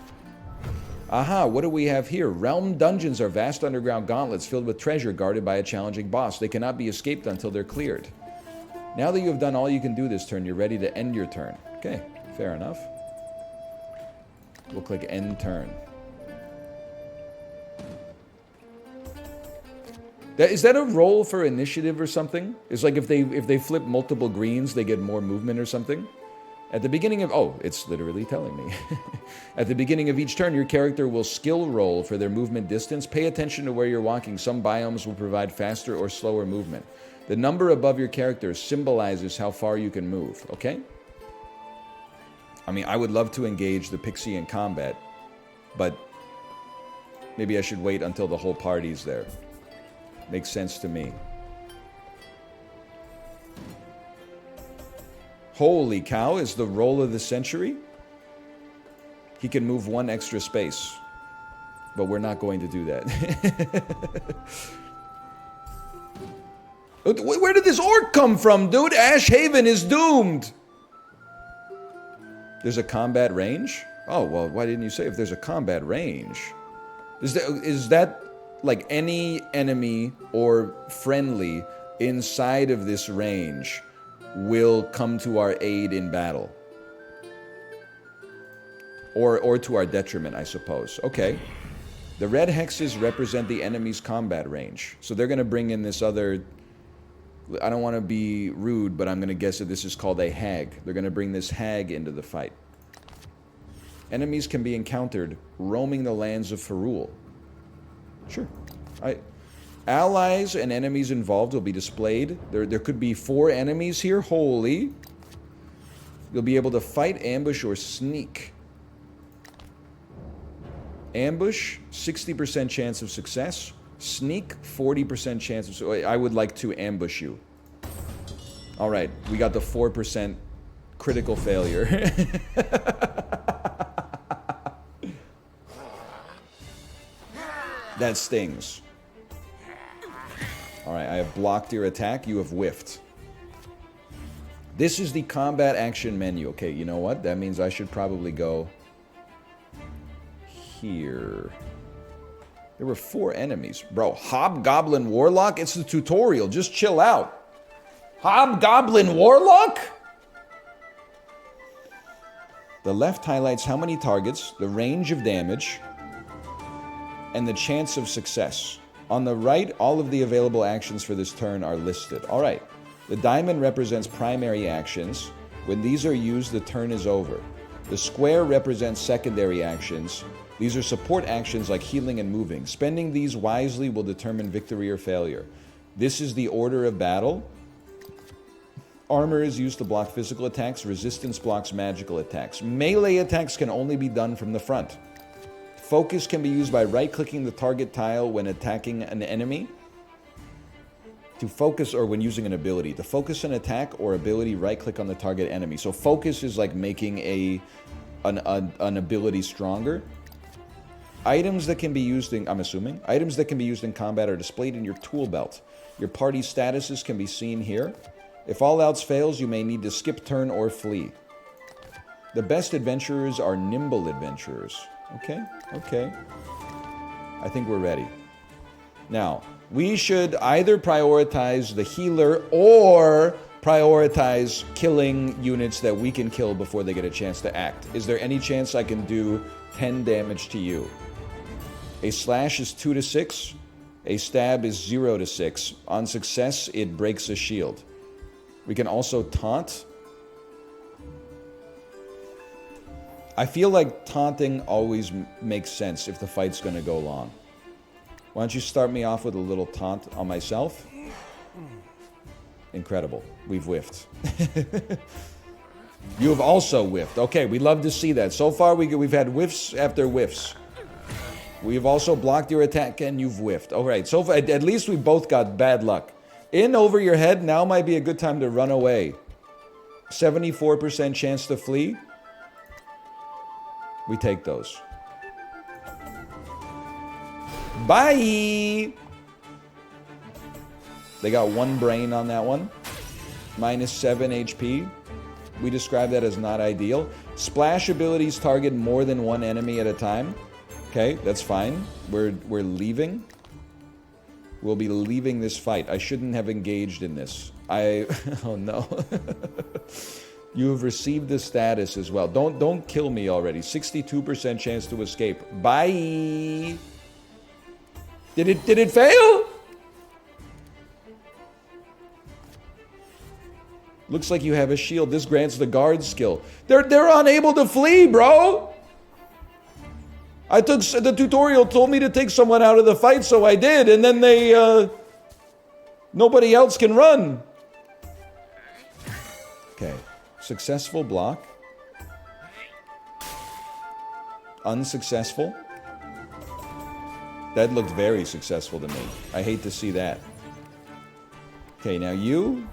Aha, what do we have here? Realm dungeons are vast underground gauntlets filled with treasure guarded by a challenging boss. They cannot be escaped until they're cleared. Now that you have done all you can do this turn, you're ready to end your turn. Okay, fair enough. We'll click end turn. Is that a roll for initiative or something? It's like if they flip multiple greens, they get more movement or something? At the beginning of... Oh, it's literally telling me. At the beginning of each turn, your character will skill roll for their movement distance. Pay attention to where you're walking. Some biomes will provide faster or slower movement. The number above your character symbolizes how far you can move, okay? I mean, I would love to engage the pixie in combat, but maybe I should wait until the whole party's there. Makes sense to me. Holy cow, is the roll of the century? He can move one extra space, but we're not going to do that. Where did this orc come from, dude? Ash Haven is doomed. There's a combat range? Oh, well, why didn't you say if there's a combat range? Is that like any enemy or friendly inside of this range will come to our aid in battle? Or to our detriment, I suppose. Okay. The red hexes represent the enemy's combat range. So they're going to bring in this other... I don't want to be rude, but I'm going to guess that this is called a hag. They're going to bring this hag into the fight. Enemies can be encountered roaming the lands of Ferul. Sure. Allies and enemies involved will be displayed. There could be 4 enemies here. Holy. You'll be able to fight, ambush, or sneak. Ambush, 60% chance of success. Sneak, 40% chance of... I would like to ambush you. Alright, we got the 4% critical failure. That stings. Alright, I have blocked your attack. You have whiffed. This is the combat action menu. Okay, you know what? That means I should probably go... here. There were 4 enemies. Bro, Hobgoblin Warlock? It's the tutorial. Just chill out. Hobgoblin Warlock? The left highlights how many targets, the range of damage, and the chance of success. On the right, all of the available actions for this turn are listed. All right. The diamond represents primary actions. When these are used, the turn is over. The square represents secondary actions. These are support actions like healing and moving. Spending these wisely will determine victory or failure. This is the order of battle. Armor is used to block physical attacks. Resistance blocks magical attacks. Melee attacks can only be done from the front. Focus can be used by right-clicking the target tile when attacking an enemy. To focus, or when using an ability. To focus an attack or ability, right-click on the target enemy. So focus is like making an ability stronger. Items that can be used in, I'm assuming, items that can be used in combat are displayed in your tool belt. Your party statuses can be seen here. If all else fails, you may need to skip turn or flee. The best adventurers are nimble adventurers. Okay, okay. I think we're ready. Now, we should either prioritize the healer or prioritize killing units that we can kill before they get a chance to act. Is there any chance I can do 10 damage to you? A slash is 2 to 6. A stab is 0 to 6. On success, it breaks a shield. We can also taunt. I feel like taunting always makes sense if the fight's going to go long. Why don't you start me off with a little taunt on myself? Incredible. We've whiffed. You have also whiffed. Okay, we love to see that. So far, we've had whiffs after whiffs. We've also blocked your attack and you've whiffed. All right, so far, at least we both got bad luck. In over your head, now might be a good time to run away. 74% chance to flee. We take those. Bye! They got 1 brain on that one. Minus 7 HP. We describe that as not ideal. Splash abilities target more than 1 enemy at a time. Okay, that's fine. We're leaving. We'll be leaving this fight. I shouldn't have engaged in this. Oh no. You have received the status as well. Don't kill me already. 62% chance to escape. Bye. Did it fail? Looks like you have a shield. This grants the guard skill. They're unable to flee, bro. I took the tutorial told me to take someone out of the fight, so I did, and then they Nobody else can run. Okay. Successful block. Unsuccessful. That looked very successful to me. I hate to see that. Okay, now you...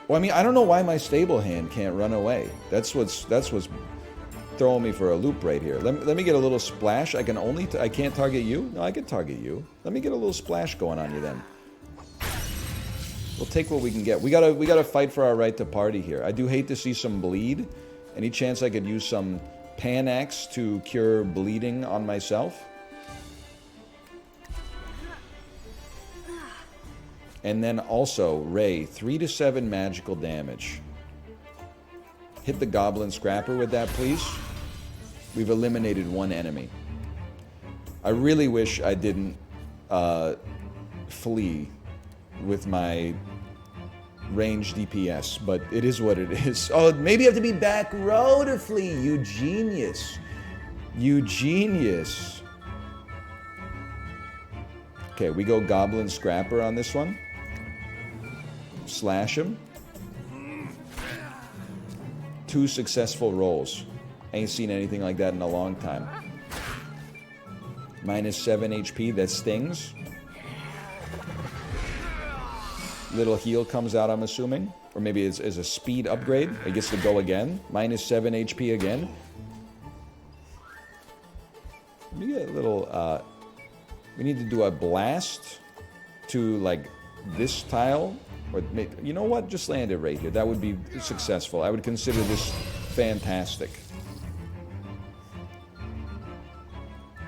Well, I mean, I don't know why my stable hand can't run away. That's what's throwing me for a loop right here. Let me get a little splash. I can't target you? No, I can target you. Let me get a little splash going on you then. We'll take what we can get. We gotta fight for our right to party here. I do hate to see some bleed. Any chance I could use some Panax to cure bleeding on myself? And then also, Ray, 3 to 7 magical damage. Hit the Goblin Scrapper with that, please. We've eliminated one enemy. I really wish I didn't flee with my range DPS, but it is what it is. Oh, maybe you have to be back row to flee, you genius. You genius. Okay, we go Goblin Scrapper on this one. Slash him. 2 successful rolls. Ain't seen anything like that in a long time. -7 HP, that stings. Little heal comes out, I'm assuming. Or maybe it's a speed upgrade. It gets to go again. -7 HP again. Let me get a little... we need to do a blast to, like, this tile. Or you know what? Just land it right here. That would be successful. I would consider this fantastic.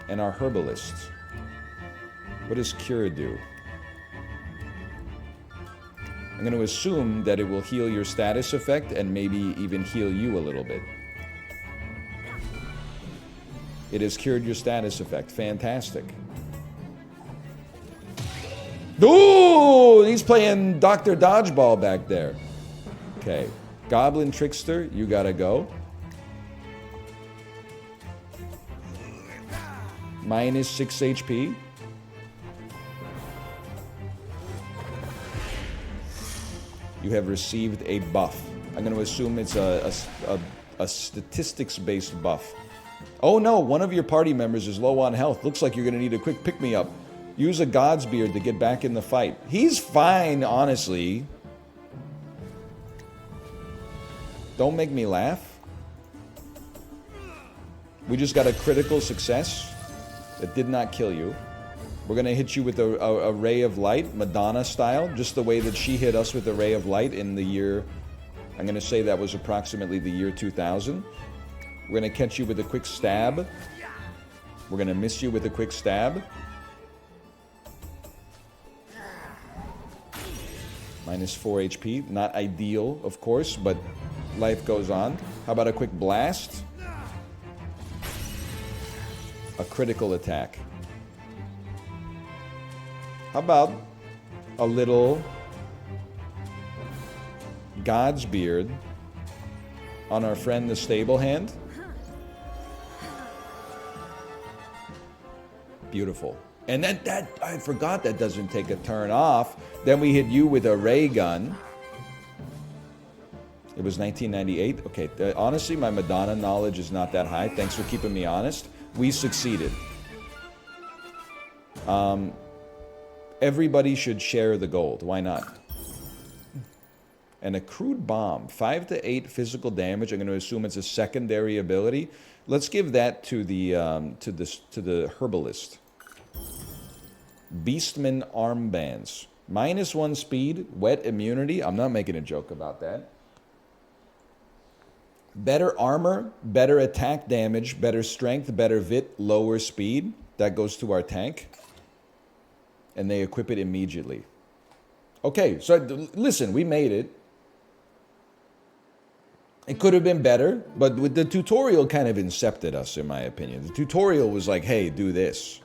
And our herbalist. What does cure do? I'm going to assume that it will heal your status effect and maybe even heal you a little bit. It has cured your status effect. Fantastic. Ooh, he's playing Dr. Dodgeball back there. Okay. Goblin Trickster, you gotta go. -6 HP. You have received a buff. I'm going to assume it's a statistics-based buff. Oh no, one of your party members is low on health. Looks like you're going to need a quick pick-me-up. Use a God's Beard to get back in the fight. He's fine, honestly. Don't make me laugh. We just got a critical success. That did not kill you. We're going to hit you with a ray of light, Madonna style, just the way that she hit us with a ray of light in the year, I'm going to say that was approximately the year 2000. We're going to catch you with a quick stab. We're going to miss you with a quick stab. -4 HP. Not ideal, of course, but life goes on. How about a quick blast? A critical attack. How about a little God's Beard on our friend the Stable Hand? Beautiful. And then that, I forgot that doesn't take a turn off. Then we hit you with a ray gun. It was 1998. Okay, honestly, my Madonna knowledge is not that high. Thanks for keeping me honest. We succeeded. Everybody should share the gold. Why not? An accrued bomb. 5 to 8 physical damage. I'm going to assume it's a secondary ability. Let's give that to the herbalist. Beastman armbands. -1 speed, wet immunity. I'm not making a joke about that. Better armor, better attack damage, better strength, better vit, lower speed. That goes to our tank. And they equip it immediately. Okay, so listen, we made it. It could have been better, but with the tutorial kind of incepted us, in my opinion. The tutorial was like, hey, do this.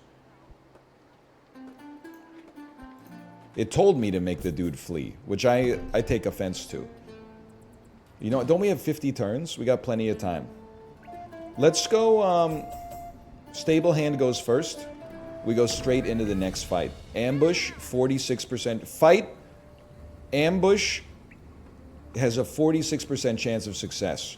It told me to make the dude flee, which I take offense to. You know, don't we have 50 turns? We got plenty of time. Let's go, Stable Hand goes first. We go straight into the next fight. Ambush, 46%. Fight, Ambush has a 46% chance of success.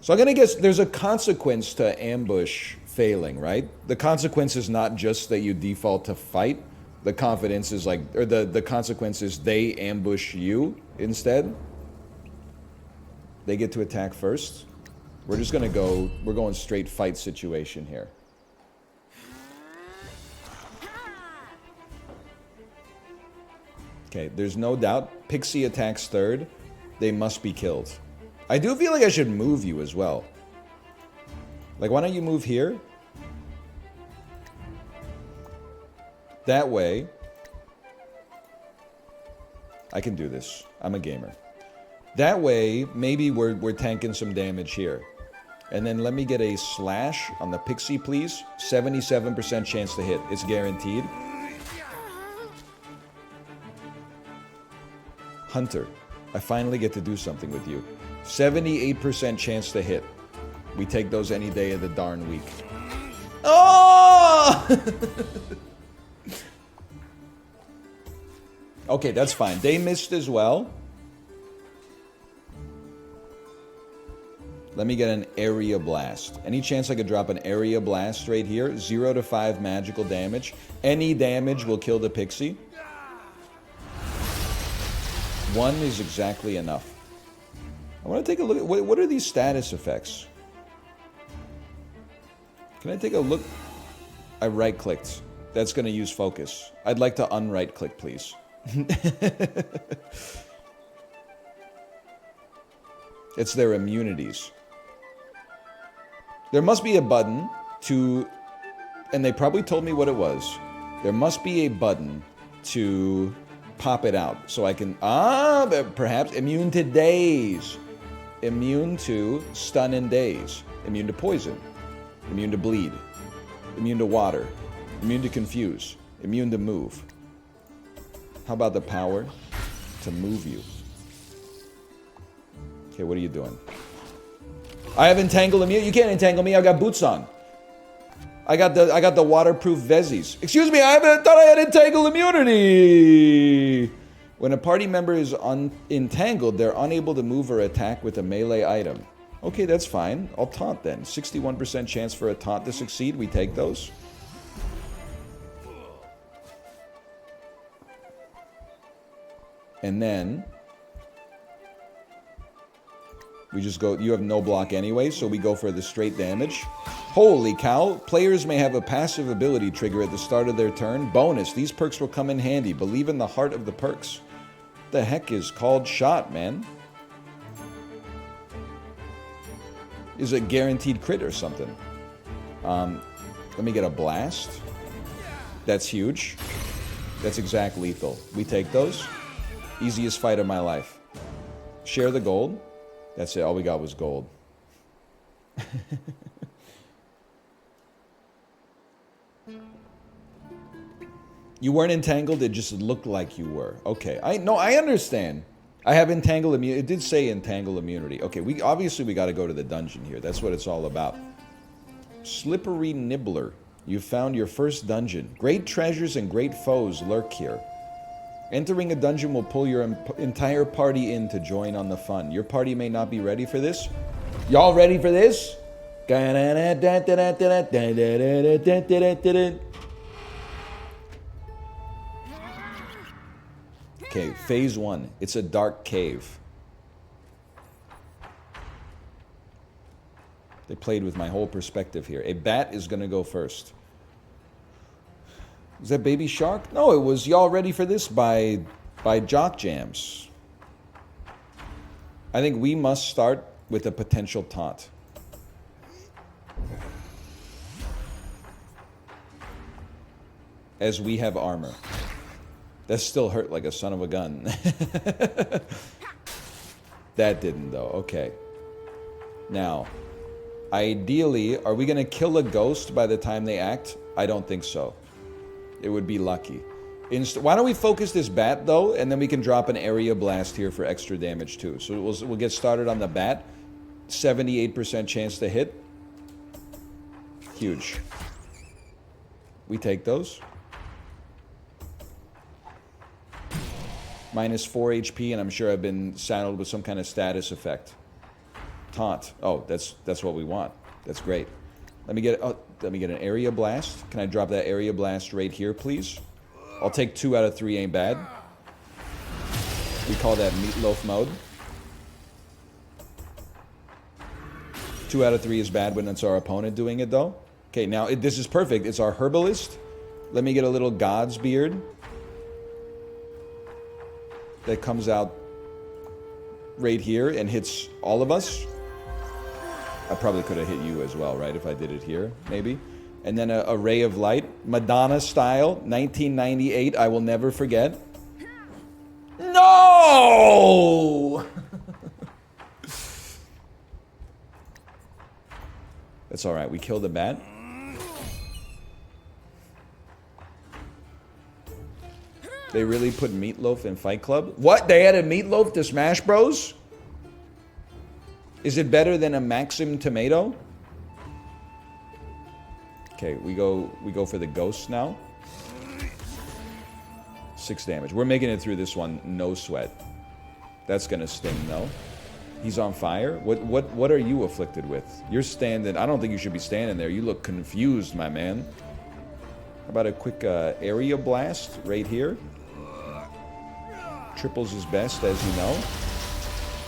So I'm gonna guess there's a consequence to ambush failing, right? The consequence is not just that you default to fight. The confidence is like, or the consequence is they ambush you instead. They get to attack first. We're just gonna go, we're going straight fight situation here. Okay, there's no doubt. Pixie attacks third. They must be killed. I do feel like I should move you as well. Like, why don't you move here? That way. I can do this. I'm a gamer. That way, maybe we're tanking some damage here. And then let me get a slash on the Pixie, please. 77% chance to hit. It's guaranteed. Hunter, I finally get to do something with you. 78% chance to hit. We take those any day of the darn week. Oh! Okay, that's fine. They missed as well. Let me get an area blast. Any chance I could drop an area blast right here? 0 to 5 magical damage. Any damage will kill the Pixie. 1 is exactly enough. I want to take a look at what are these status effects? Can I take a look? I right-clicked. That's going to use focus. I'd like to unright-click, please. It's their immunities. There must be a button to, and they probably told me what it was. There must be a button to pop it out so I can, perhaps immune to daze. Immune to stun and daze. Immune to poison. Immune to bleed. Immune to water. Immune to confuse. Immune to move. How about the power to move you? Okay, what are you doing? I have entangle immunity. You can't entangle me. I got boots on. I got the waterproof Vezzies. Excuse me, I thought I had entangle immunity. When a party member is entangled, they're unable to move or attack with a melee item. Okay, that's fine. I'll taunt then. 61% chance for a taunt to succeed. We take those. And then we just go, you have no block anyway, so we go for the straight damage. Holy cow. Players may have a passive ability trigger at the start of their turn. Bonus, these perks will come in handy. Believe in the heart of the perks. What the heck is called shot, man? Is it guaranteed crit or something? Let me get a blast. That's huge. That's exact lethal. We take those. Easiest fight of my life. Share the gold. That's it. All we got was gold. You weren't entangled. It just looked like you were. Okay. I understand. I have entangle immunity. It did say entangle immunity. Okay. We got to go to the dungeon here. That's what it's all about. Slippery Nibbler. You found your first dungeon. Great treasures and great foes lurk here. Entering a dungeon will pull your entire party in to join on the fun. Your party may not be ready for this. Y'all ready for this? Okay, phase 1. It's a dark cave. They played with my whole perspective here. A bat is going to go first. Is that Baby Shark? No, it was Y'all Ready for This by Jock Jams. I think we must start with a potential taunt. As we have armor. That still hurt like a son of a gun. That didn't though. Okay. Now, ideally, are we going to kill a ghost by the time they act? I don't think so. It would be lucky. Why don't we focus this bat, though, and then we can drop an area blast here for extra damage, too. So we'll get started on the bat. 78% chance to hit. Huge. We take those. Minus 4 HP, and I'm sure I've been saddled with some kind of status effect. Taunt. Oh, that's what we want. That's great. Let me get an area blast. Can I drop that area blast right here, please? I'll take 2 out of 3 ain't bad. We call that meatloaf mode. 2 out of 3 is bad when it's our opponent doing it, though. Okay, now this is perfect. It's our herbalist. Let me get a little God's beard that comes out right here and hits all of us. I probably could have hit you as well, right? If I did it here, maybe. And then a ray of light, Madonna style, 1998. I will never forget. No! That's all right. We killed the bat. They really put Meatloaf in Fight Club? What? They added Meatloaf to Smash Bros? Is it better than a Maxim tomato? Okay, we go for the ghost now. 6 damage. We're making it through this one, no sweat. That's gonna sting though. He's on fire? What are you afflicted with? You're standing, I don't think you should be standing there. You look confused, my man. How about a quick area blast right here? Triples his best, as you know.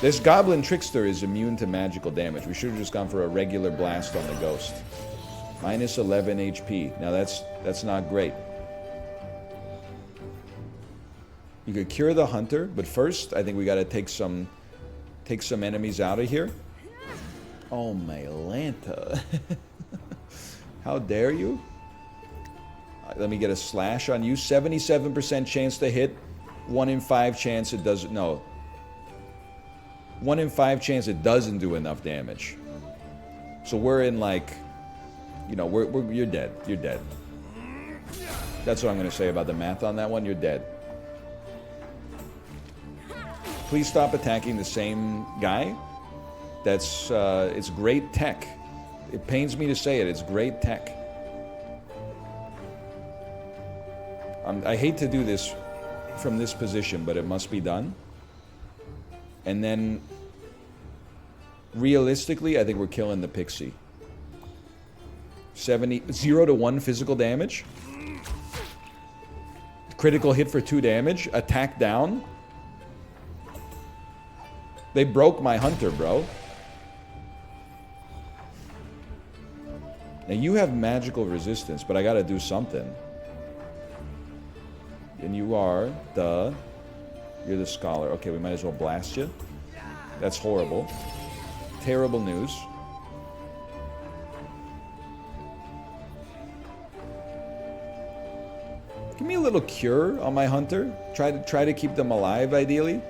This Goblin Trickster is immune to magical damage. We should have just gone for a regular blast on the ghost. Minus 11 HP. Now that's not great. You could cure the hunter, but first I think we gotta take some enemies out of here. Oh my Lanta. How dare you? Let me get a slash on you. 77% chance to hit. 1 in 5 chance it doesn't. No. 1 in 5 chance it doesn't do enough damage. So we're in like, you know, you're dead. You're dead. That's what I'm gonna say about the math on that one. You're dead. Please stop attacking the same guy. That's it's great tech. It pains me to say it. It's great tech. I hate to do this from this position, but it must be done. And then, realistically, I think we're killing the pixie. 0 to 1 physical damage. Critical hit for 2 damage. Attack down. They broke my hunter, bro. Now you have magical resistance, but I gotta do something. And you're the scholar. Okay, we might as well blast you. That's horrible. Terrible news. Give me a little cure on my hunter. Try to keep them alive, ideally.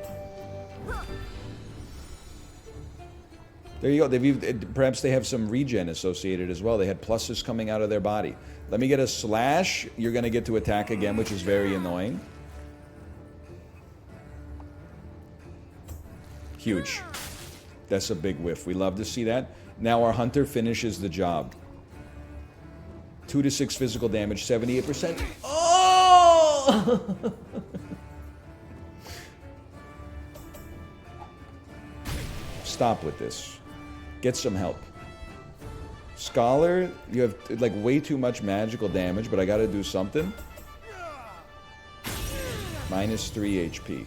There you go. Perhaps they have some regen associated as well. They had pluses coming out of their body. Let me get a slash. You're going to get to attack again, which is very annoying. Huge. That's a big whiff. We love to see that. Now our hunter finishes the job. 2 to 6 physical damage, 78%. Oh! Stop with this. Get some help. Scholar, you have like way too much magical damage, but I gotta do something. Minus 3 HP.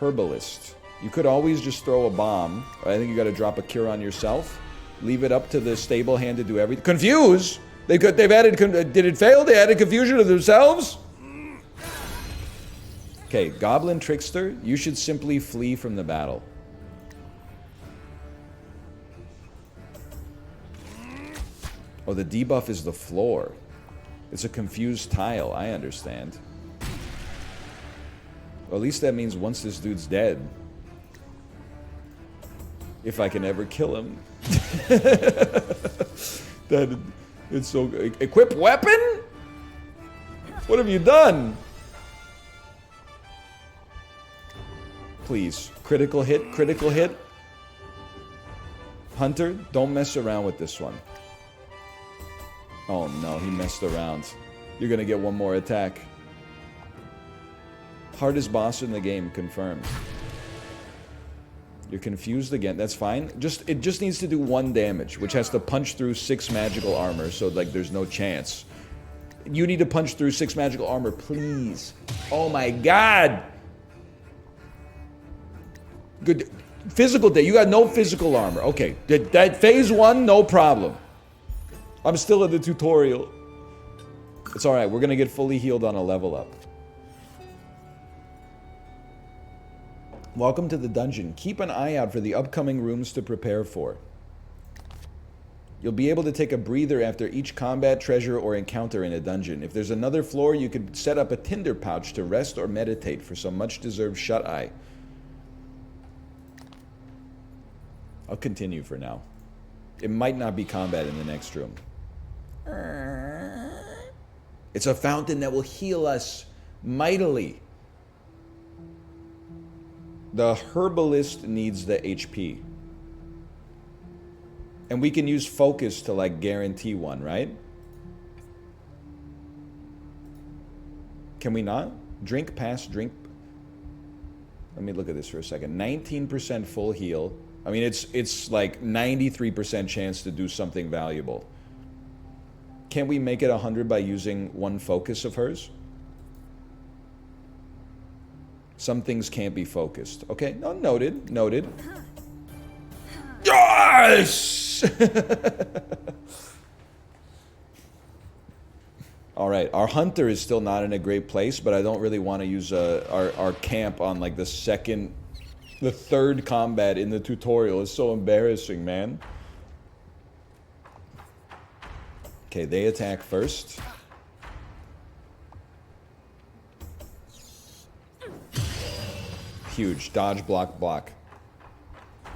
Herbalist. You could always just throw a bomb. I think you gotta drop a cure on yourself. Leave it up to the stable hand to do everything. Confuse? They've added, did it fail? They added confusion to themselves? Okay, Goblin Trickster, you should simply flee from the battle. Oh, the debuff is the floor. It's a confused tile, I understand. Well, at least that means once this dude's dead, if I can ever kill him. That it's so good. Equip weapon? What have you done? Please, critical hit, critical hit. Hunter, don't mess around with this one. Oh no, he messed around. You're gonna get one more attack. Hardest boss in the game, confirmed. You're confused again. That's fine. It just needs to do 1 damage, which has to punch through 6 magical armor, so like there's no chance. You need to punch through 6 magical armor, please. Oh my god! Good. Physical day. You got no physical armor. Okay. That phase 1, no problem. I'm still in the tutorial. It's alright. We're gonna get fully healed on a level up. Welcome to the dungeon. Keep an eye out for the upcoming rooms to prepare for. You'll be able to take a breather after each combat, treasure, or encounter in a dungeon. If there's another floor, you could set up a tinder pouch to rest or meditate for some much-deserved shut-eye. I'll continue for now. It might not be combat in the next room. It's a fountain that will heal us mightily. The herbalist needs the HP. And we can use focus to like guarantee one, right? Can we not? Drink, pass, drink. Let me look at this for a second. 19% full heal. I mean, it's like 93% chance to do something valuable. Can't we make it 100 by using 1 focus of hers? Some things can't be focused. Okay, no, noted, noted. Yes! All right, our hunter is still not in a great place, but I don't really want to use our camp on like the 3rd combat in the tutorial. It's so embarrassing, man. Okay, they attack first. Huge. Dodge, block, block.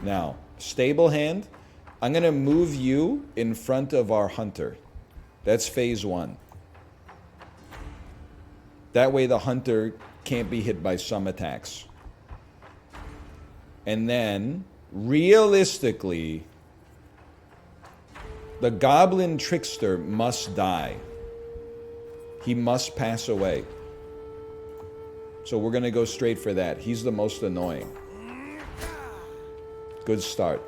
Now, stable hand. I'm going to move you in front of our hunter. That's phase 1. That way the hunter can't be hit by some attacks. And then, realistically, the goblin trickster must die. He must pass away. So we're going to go straight for that. He's the most annoying. Good start.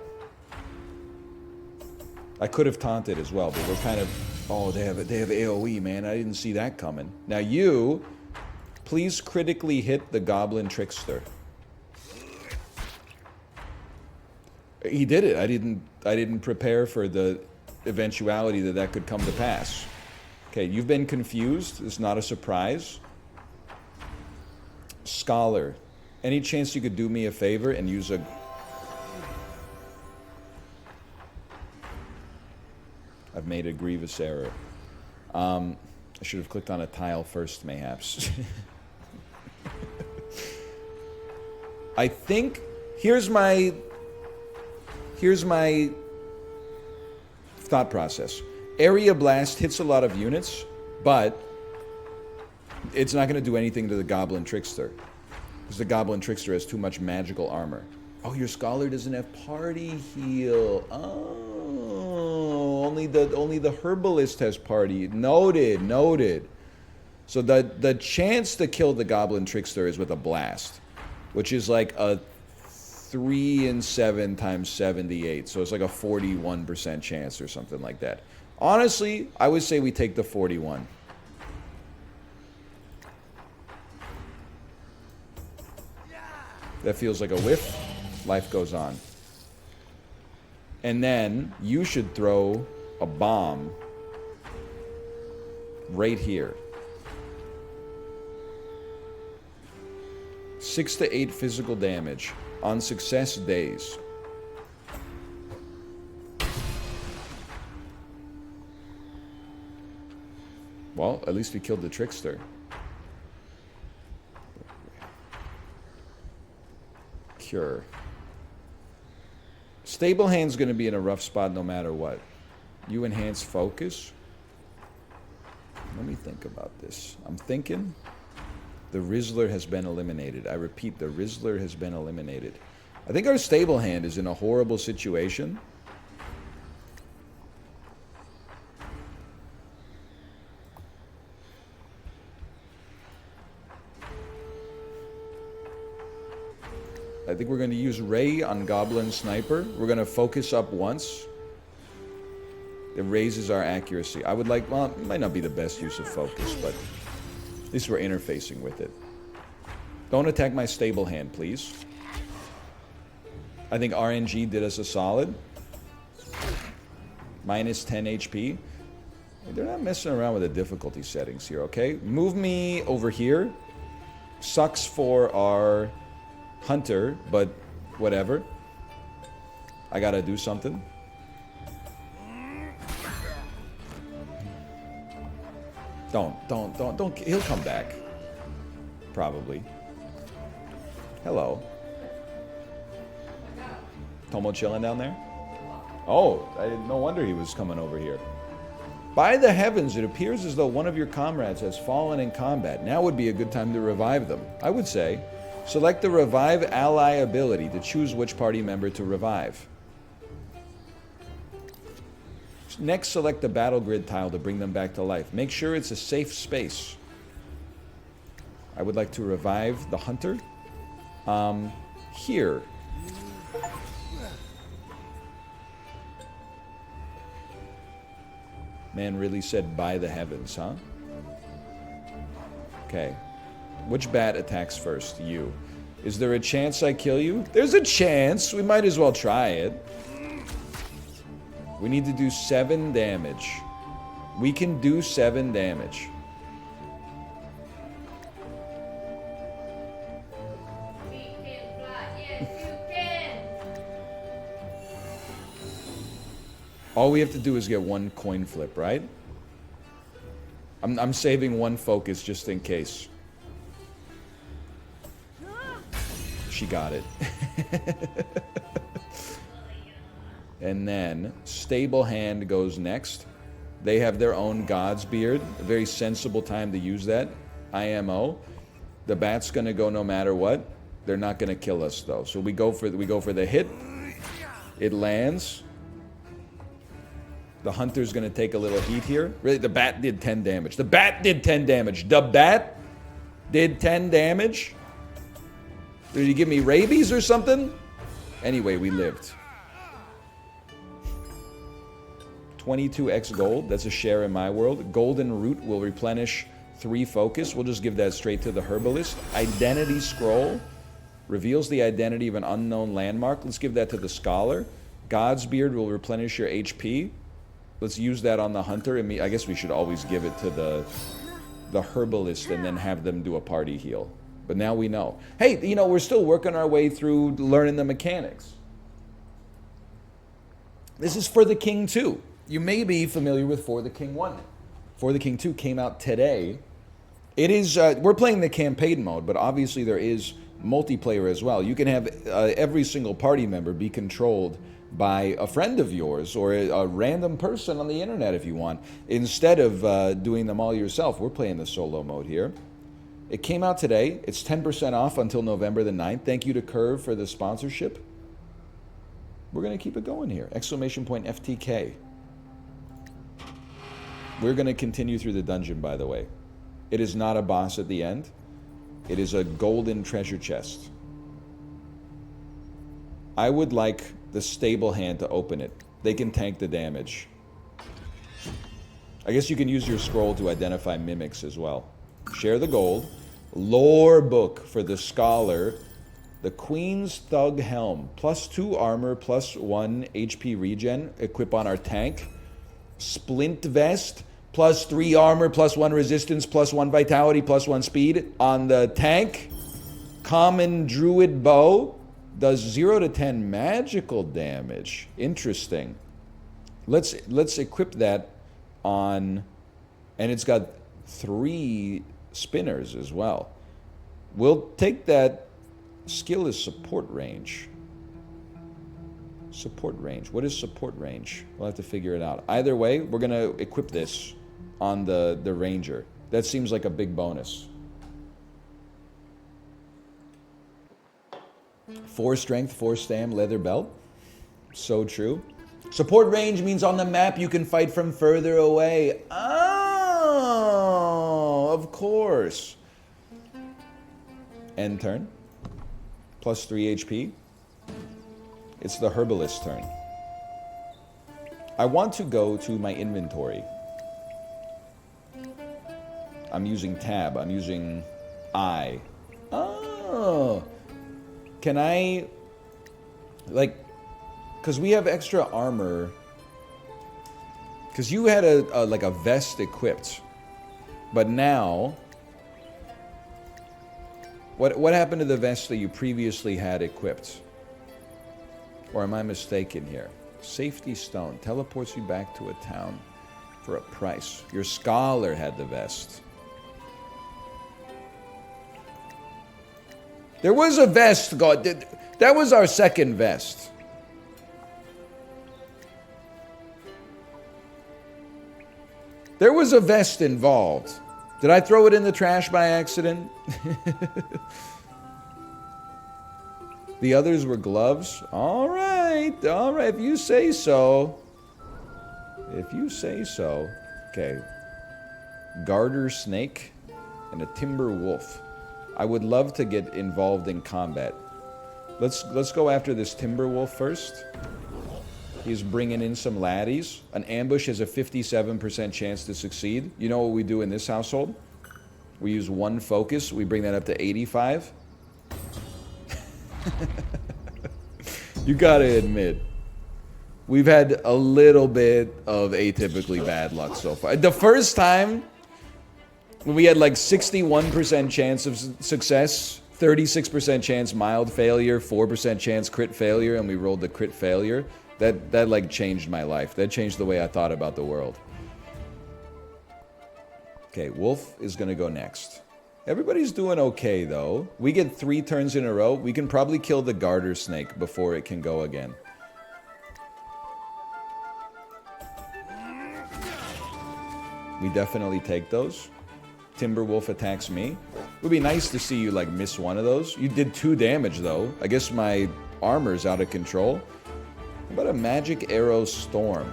I could have taunted as well, but we're kind of... Oh, they have AoE, man. I didn't see that coming. Now you, please critically hit the goblin trickster. He did it. I didn't prepare for the eventuality that could come to pass. Okay, you've been confused. It's not a surprise. Scholar, any chance you could do me a favor and use a... I've made a grievous error. I should have clicked on a tile first, mayhaps. I think... Here's my thought process. Area Blast hits a lot of units, but it's not going to do anything to the Goblin Trickster, because the Goblin Trickster has too much magical armor. Oh, your Scholar doesn't have party heal. Oh, only the Herbalist has party. Noted, noted. So the chance to kill the Goblin Trickster is with a blast, which is like a 3 and 7 times 78. So it's like a 41% chance or something like that. Honestly, I would say we take the 41. That feels like a whiff. Life goes on. And then you should throw a bomb right here. 6 to 8 physical damage on success days. Well, at least we killed the trickster. Cure. Stable hand's going to be in a rough spot no matter what. You enhance focus. Let me think about this. I'm thinking the Rizzler has been eliminated. I repeat, the Rizzler has been eliminated. I think our stable hand is in a horrible situation. I think we're going to use Ray on Goblin Sniper. We're going to focus up once. It raises our accuracy. I would like, well, it might not be the best use of focus, but at least we're interfacing with it. Don't attack my stable hand, please. I think RNG did us a solid. Minus 10 HP. They're not messing around with the difficulty settings here, okay? Move me over here. Sucks for our hunter, but whatever. I gotta do something. Don't. He'll come back. Probably. Hello. Tomo chilling down there? Oh, no wonder he was coming over here. By the heavens, it appears as though one of your comrades has fallen in combat. Now would be a good time to revive them. I would say, select the Revive Ally ability to choose which party member to revive. Next, select the battle grid tile to bring them back to life. Make sure it's a safe space. I would like to revive the hunter. Here. Man really said by the heavens, huh? Okay. Which bat attacks first? You. Is there a chance I kill you? There's a chance. We might as well try it. We need to do 7 damage. We can do 7 damage. We can fly. Yes, you can. All we have to do is get 1 coin flip, right? I'm saving 1 focus just in case. She got it. And then Stable Hand goes next. They have their own God's Beard. A very sensible time to use that. IMO. The bat's gonna go no matter what. They're not gonna kill us though. So we go for the hit. It lands. The hunter's gonna take a little heat here. Really, the bat did 10 damage. The bat did 10 damage. The bat did 10 damage. Did he give me rabies or something? Anyway, we lived. 22x gold, that's a share in my world. Golden root will replenish 3 focus. We'll just give that straight to the herbalist. Identity scroll reveals the identity of an unknown landmark. Let's give that to the scholar. God's beard will replenish your HP. Let's use that on the hunter. I guess we should always give it to the herbalist and then have them do a party heal. But now we know. Hey, you know, we're still working our way through learning the mechanics. This is For the King 2. You may be familiar with For the King 1. For the King 2 came out today. It is, we're playing the campaign mode, but obviously there is multiplayer as well. You can have every single party member be controlled by a friend of yours or a random person on the internet if you want. Instead of doing them all yourself, we're playing the solo mode here. It came out today. It's 10% off until November the 9th. Thank you to Curve for the sponsorship. We're going to keep it going here. Exclamation point FTK. We're going to continue through the dungeon, by the way. It is not a boss at the end. It is a golden treasure chest. I would like the stable hand to open it. They can tank the damage. I guess you can use your scroll to identify mimics as well. Share the gold. Lore book for the scholar. The Queen's Thug Helm. +2 armor, +1 HP regen. Equip on our tank. Splint vest. +3 armor, +1 resistance, +1 vitality, +1 speed on the tank. Common druid bow. Does 0 to 10 magical damage. Interesting. Let's equip that on, and it's got 3 spinners as well. We'll take that. Skill is support range. Support range. What is support range? We'll have to figure it out. Either way, we're going to equip this on the ranger. That seems like a big bonus. 4 strength, 4 stam, leather belt. So true. Support range means on the map you can fight from further away. Oh, of course. End turn. Plus 3 HP. It's the herbalist's turn. I want to go to my inventory. I'm using tab. I'm using I. Oh. Can I... Like... Because we have extra armor. Because you had like a vest equipped. But now... What happened to the vest that you previously had equipped? Or am I mistaken here? Safety stone. Teleports you back to a town for a price. Your scholar had the vest. There was a vest, God. That was our second vest. There was a vest involved. Did I throw it in the trash by accident? The others were gloves? All right, if you say so. If you say so. Okay. Garter snake and a timber wolf. I would love to get involved in combat. Let's go after this timber wolf first. He's bringing in some laddies. An ambush has a 57% chance to succeed. You know what we do in this household? We use 1 focus. We bring that up to 85. You gotta admit, we've had a little bit of atypically bad luck so far. The first time, when we had like 61% chance of success, 36% chance mild failure, 4% chance crit failure, and we rolled the crit failure, that like changed my life. That changed the way I thought about the world. Okay, Wolf is gonna go next. Everybody's doing okay though. We get 3 turns in a row. We can probably kill the garter snake before it can go again. We definitely take those. Timberwolf attacks me. It would be nice to see you like miss one of those. You did 2 damage though. I guess my armor's out of control. How about a magic arrow storm?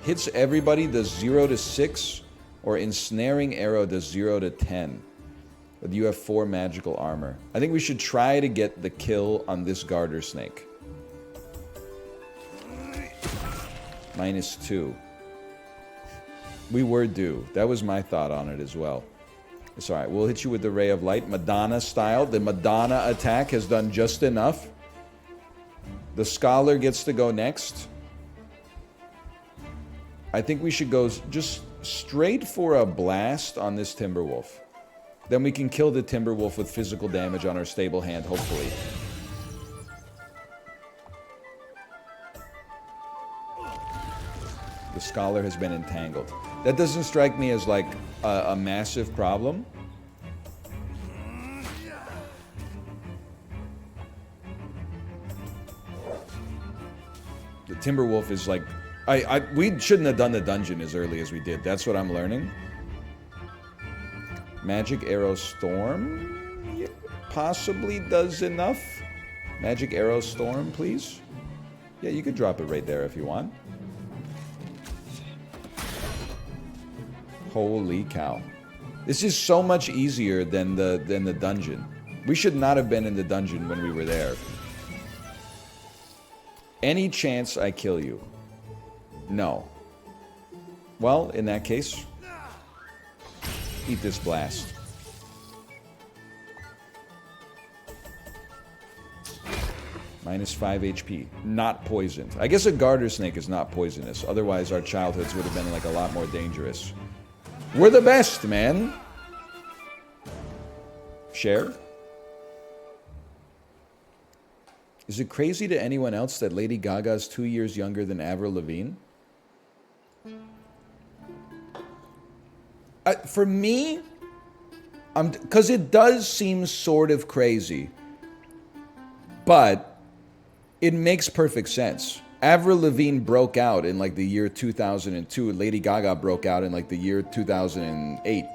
Hits everybody, does 0 to 6, or ensnaring arrow does 0 to 10. But you have 4 magical armor. I think we should try to get the kill on this garter snake. -2. We were due. That was my thought on it as well. It's alright. We'll hit you with the Ray of Light, Madonna style. The Madonna attack has done just enough. The Scholar gets to go next. I think we should go just straight for a blast on this Timberwolf. Then we can kill the Timberwolf with physical damage on our stable hand, hopefully. The Scholar has been entangled. That doesn't strike me as like a massive problem. The Timberwolf is like... we shouldn't have done the dungeon as early as we did. That's what I'm learning. Magic Arrow Storm? Yeah, possibly does enough. Magic Arrow Storm, please. Yeah, you could drop it right there if you want. Holy cow. This is so much easier than the dungeon. We should not have been in the dungeon when we were there. Any chance I kill you? No. Well, in that case, eat this blast. -5 HP. Not poisoned. I guess a garter snake is not poisonous. Otherwise, our childhoods would have been like a lot more dangerous. We're the best, man. Share? Is it crazy to anyone else that Lady Gaga is 2 years younger than Avril Lavigne? For me, because it does seem sort of crazy, but it makes perfect sense. Avril Lavigne broke out in like the year 2002. Lady Gaga broke out in like the year 2008.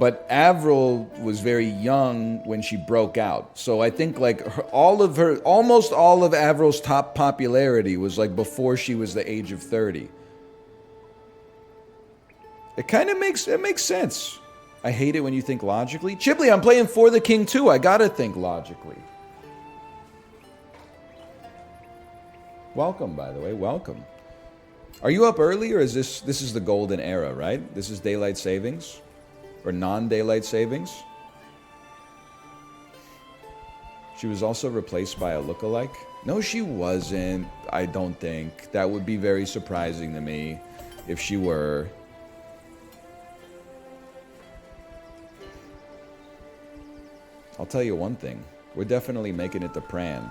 But Avril was very young when she broke out. So I think like almost all of Avril's top popularity was like before she was the age of 30. It makes sense. I hate it when you think logically. Chipley, I'm playing For the King too. I gotta think logically. Welcome, by the way. Welcome. Are you up early, or is this is the golden era, right? This is daylight savings? Or non-daylight savings? She was also replaced by a lookalike? No, she wasn't. I don't think. That would be very surprising to me if she were. I'll tell you one thing. We're definitely making it to Pran.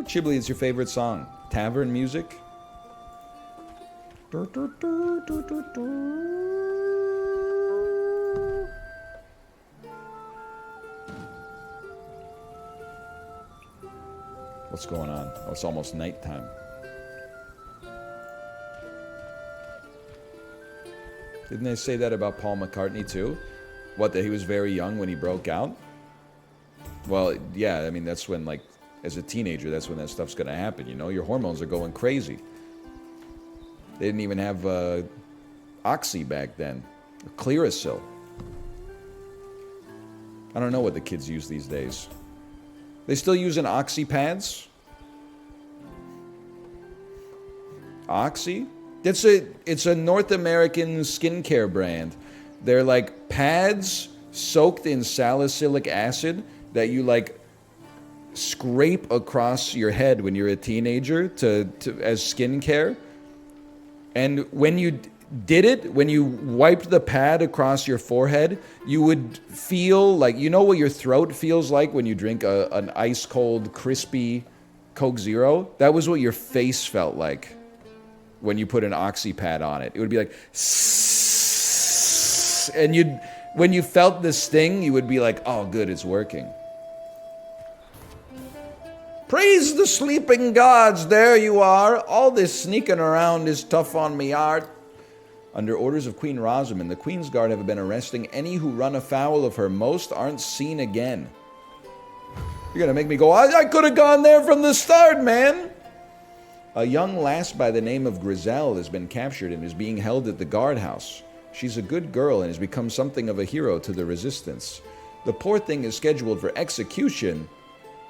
Chibli, it's your favorite song. Tavern music? What's going on? Oh, it's almost nighttime. Didn't they say that about Paul McCartney too? What, that he was very young when he broke out? Well, yeah, I mean, that's when, like, as a teenager, that's when that stuff's gonna happen, you know? Your hormones are going crazy. They didn't even have Oxy back then. Or Clearasil. I don't know what the kids use these days. They still using Oxy pads? Oxy? It's a North American skincare brand. They're like pads soaked in salicylic acid that you like scrape across your head when you're a teenager to as skincare. And when you did it, when you wiped the pad across your forehead, you would feel like, you know what your throat feels like when you drink an ice cold, crispy Coke Zero? That was what your face felt like when you put an Oxy pad on it. It would be like, and when you felt this sting, you would be like, oh good, it's working. Praise the sleeping gods, there you are. All this sneaking around is tough on me art. Under orders of Queen Rosamund, the Queen's Guard have been arresting any who run afoul of her. Most aren't seen again. You're gonna make me go, I could have gone there from the start, man. A young lass by the name of Griselle has been captured and is being held at the guardhouse. She's a good girl and has become something of a hero to the resistance. The poor thing is scheduled for execution.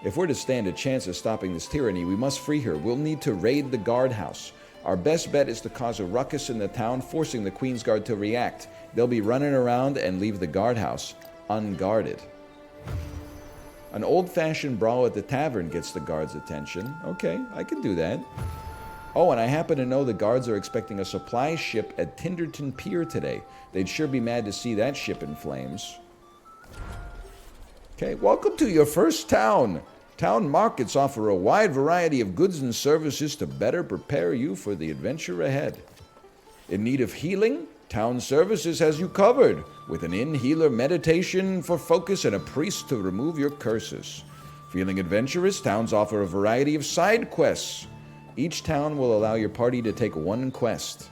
If we're to stand a chance of stopping this tyranny, we must free her. We'll need to raid the guardhouse. Our best bet is to cause a ruckus in the town, forcing the Queen's Guard to react. They'll be running around and leave the guardhouse unguarded. An old-fashioned brawl at the tavern gets the guards' attention. Okay, I can do that. Oh, and I happen to know the guards are expecting a supply ship at Tinderton Pier today. They'd sure be mad to see that ship in flames. Okay, welcome to your first town. Town markets offer a wide variety of goods and services to better prepare you for the adventure ahead. In need of healing? Town Services has you covered, with an in-healer meditation for focus and a priest to remove your curses. Feeling adventurous? Towns offer a variety of side quests. Each town will allow your party to take one quest.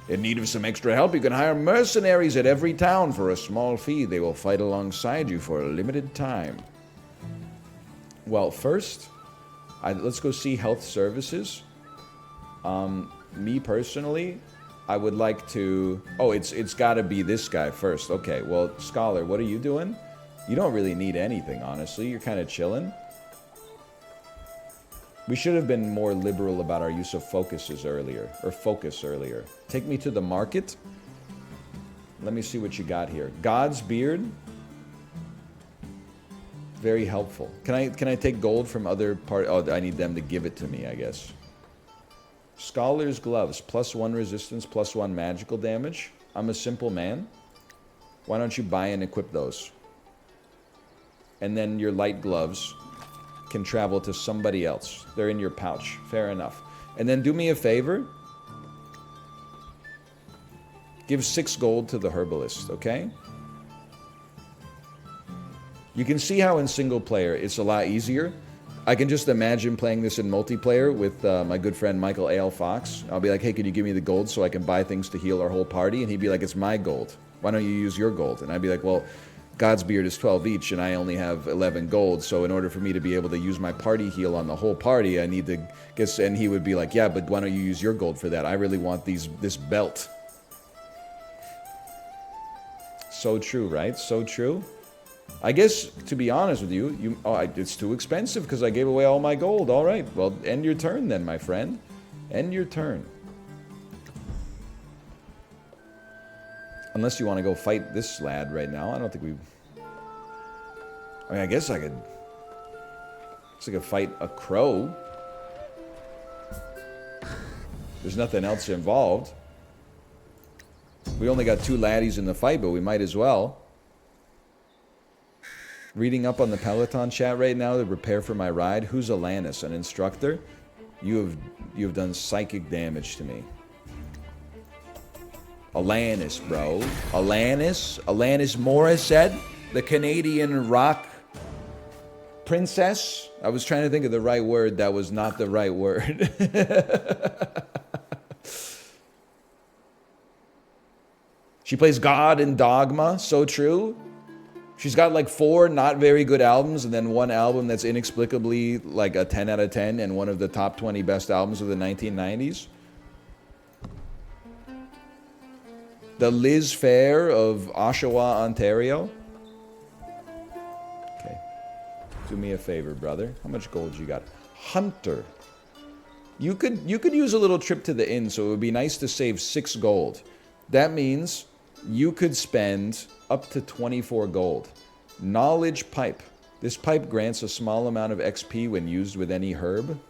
In need of some extra help, you can hire mercenaries at every town for a small fee. They will fight alongside you for a limited time. Well, first, let's go see health services. Me personally, I would like to... Oh, it's got to be this guy first. Okay, well, Scholar, what are you doing? You don't really need anything, honestly. You're kind of chilling. We should have been more liberal about our use of focuses earlier, or focus earlier. Take me to the market. Let me see what you got here. God's beard. Very helpful. Can I take gold from other part? Oh, I need them to give it to me, I guess. Scholar's gloves, +1 resistance, +1 magical damage. I'm a simple man. Why don't you buy and equip those? And then your light gloves can travel to somebody else. They're in your pouch. Fair enough. And then do me a favor. Give 6 gold to the herbalist, okay? You can see how in single player it's a lot easier. I can just imagine playing this in multiplayer with my good friend Michael A.L. Fox. I'll be like, hey, can you give me the gold so I can buy things to heal our whole party? And he'd be like, it's my gold. Why don't you use your gold? And I'd be like, well, God's beard is 12 each, and I only have 11 gold, so in order for me to be able to use my party heal on the whole party, I need to guess. And he would be like, yeah, but why don't you use your gold for that? I really want this belt. So true, right? So true. I guess, to be honest with you, it's too expensive because I gave away all my gold. All right, well, end your turn then, my friend. End your turn. Unless you want to go fight this lad right now. I don't think we... I mean, I guess I could... fight a crow. There's nothing else involved. We only got 2 laddies in the fight, but we might as well. Reading up on the Peloton chat right now to prepare for my ride. Who's Alanis? An instructor? You have done psychic damage to me. Alanis, bro. Alanis Morissette, the Canadian rock princess. I was trying to think of the right word. That was not the right word. She plays God in Dogma. So true. She's got like 4 not very good albums and then 1 album that's inexplicably like a 10 out of 10 and one of the top 20 best albums of the 1990s. The Liz Phair of Oshawa, Ontario. Okay. Do me a favor, brother. How much gold you got? Hunter. You could use a little trip to the inn, so it would be nice to save 6 gold. That means you could spend up to 24 gold. Knowledge pipe. This pipe grants a small amount of XP when used with any herb.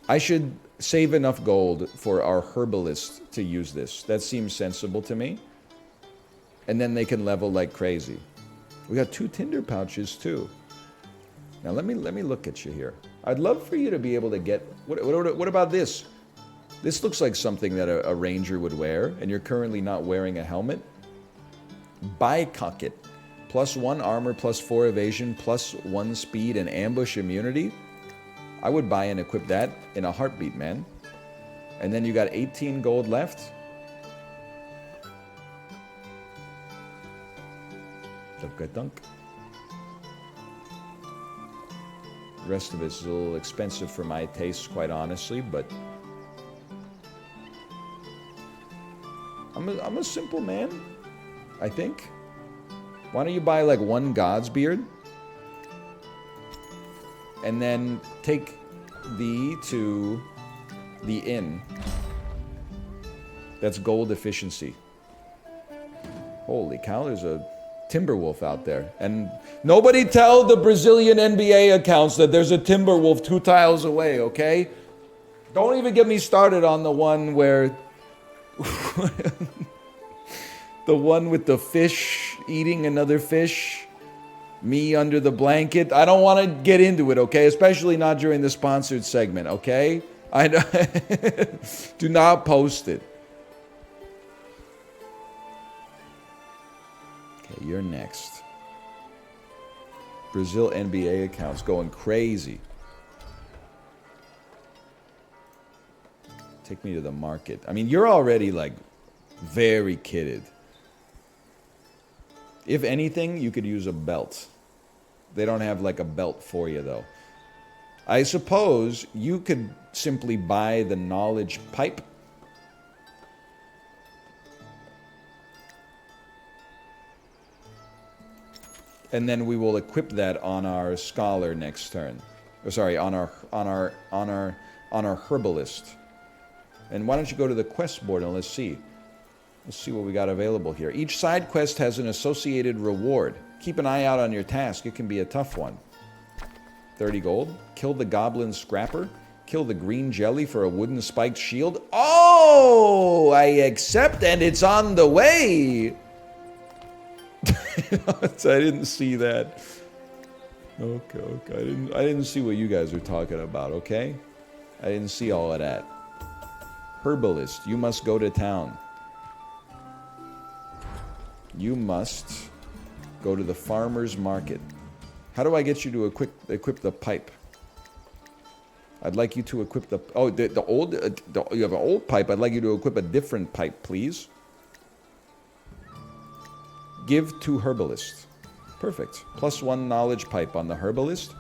I should save enough gold for our herbalist to use this. That seems sensible to me. And then they can level like crazy. We got 2 tinder pouches too. Now let me look at you here. I'd love for you to be able to get... What about this? This looks like something that a ranger would wear, and you're currently not wearing a helmet. Bicocket. +1 armor, +4 evasion, +1 speed, and ambush immunity. I would buy and equip that in a heartbeat, man. And then you got 18 gold left. Dunk. The rest of it's a little expensive for my taste, quite honestly, but I'm a simple man, I think. Why don't you buy like 1 God's beard and then take thee to the inn. That's gold efficiency. Holy cow, there's a Timberwolf out there. And nobody tell the Brazilian NBA accounts that there's a Timberwolf 2 tiles away, okay? Don't even get me started on the one where... the one with the fish eating another fish. Me under the blanket. I don't want to get into it, okay? Especially not during the sponsored segment, okay? Do not post it. Okay, you're next. Brazil NBA accounts going crazy. Take me to the market. I mean, you're already like very kitted. If anything, you could use a belt. They don't have like a belt for you though. I suppose you could simply buy the knowledge pipe. And then we will equip that on our scholar next turn. Oh, sorry, on our herbalist. And why don't you go to the quest board and let's see. Let's see what we got available here. Each side quest has an associated reward. Keep an eye out on your task. It can be a tough one. 30 gold. Kill the goblin scrapper. Kill the green jelly for a wooden spiked shield. Oh, I accept and it's on the way. I didn't see that. Okay. I didn't see what you guys are talking about, okay? I didn't see all of that. Herbalist, you must go to town. You must go to the farmer's market. How do I get you to equip the pipe? I'd like you to equip the... Oh, you have an old pipe. I'd like you to equip a different pipe, please. Give to herbalist. Perfect. +1 knowledge pipe on the herbalist.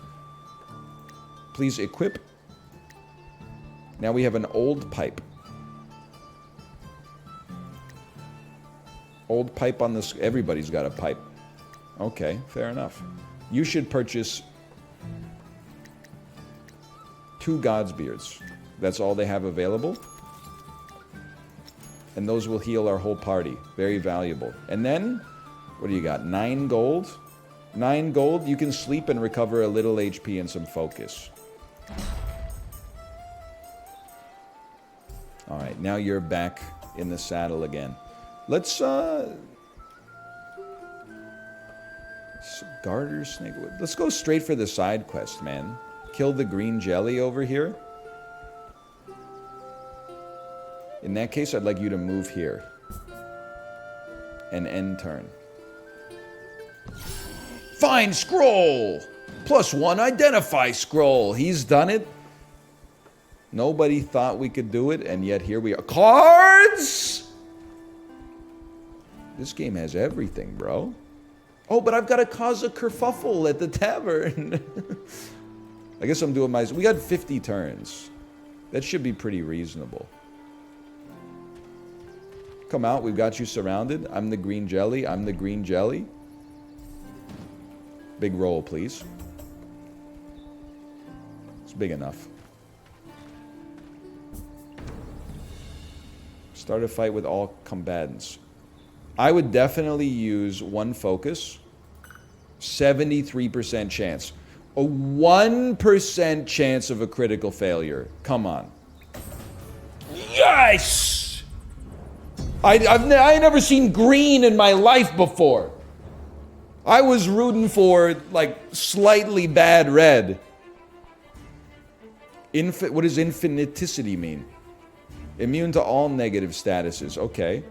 Please equip. Now we have an old pipe. Old pipe on this. Everybody's got a pipe. Okay, fair enough. You should purchase 2 God's Beards. That's all they have available. And those will heal our whole party. Very valuable. And then, what do you got? 9 gold? 9 gold, you can sleep and recover a little HP and some focus. Alright, now you're back in the saddle again. Let's, Garter Snake. Let's go straight for the side quest, man. Kill the green jelly over here. In that case, I'd like you to move here. And end turn. Find scroll! +1 identify scroll. He's done it. Nobody thought we could do it, and yet here we are. Cards! This game has everything, bro. Oh, but I've got to cause a kerfuffle at the tavern. I guess I'm doing my... We got 50 turns. That should be pretty reasonable. Come out, we've got you surrounded. I'm the green jelly. I'm the green jelly. Big roll, please. It's big enough. Start a fight with all combatants. I would definitely use 1 focus. 73% chance. A 1% chance of a critical failure. Come on. Yes! I never seen green in my life before. I was rooting for, like, slightly bad red. What does infiniticity mean? Immune to all negative statuses. Okay.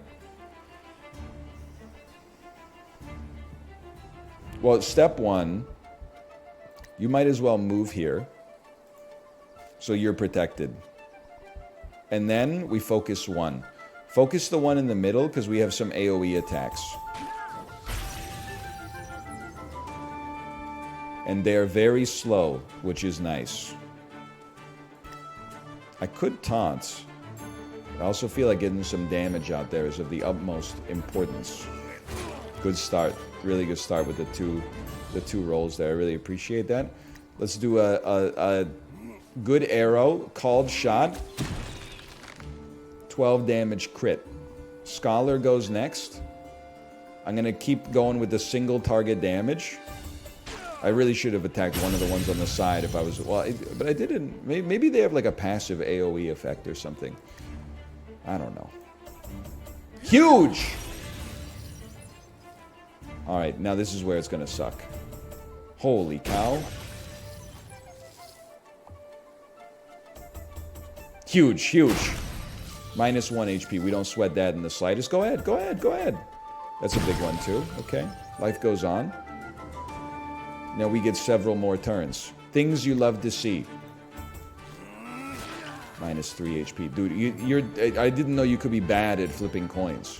Well, step 1, you might as well move here. So you're protected. And then we focus 1. Focus the one in the middle because we have some AoE attacks. And they're very slow, which is nice. I could taunt. I also feel like getting some damage out there is of the utmost importance. Good start. Really good start with the two rolls there. I really appreciate that. Let's do a good arrow, called shot. 12 damage crit. Scholar goes next. I'm going to keep going with the single target damage. I really should have attacked one of the ones on the side if I was... Well, but I didn't. Maybe they have like a passive AoE effect or something. I don't know. Huge! Alright, now this is where it's going to suck. Holy cow. Huge, huge. -1 HP. We don't sweat that in the slightest. Go ahead, go ahead, go ahead. That's a big one too. Okay. Life goes on. Now we get several more turns. Things you love to see. -3 HP. Dude, I didn't know you could be bad at flipping coins.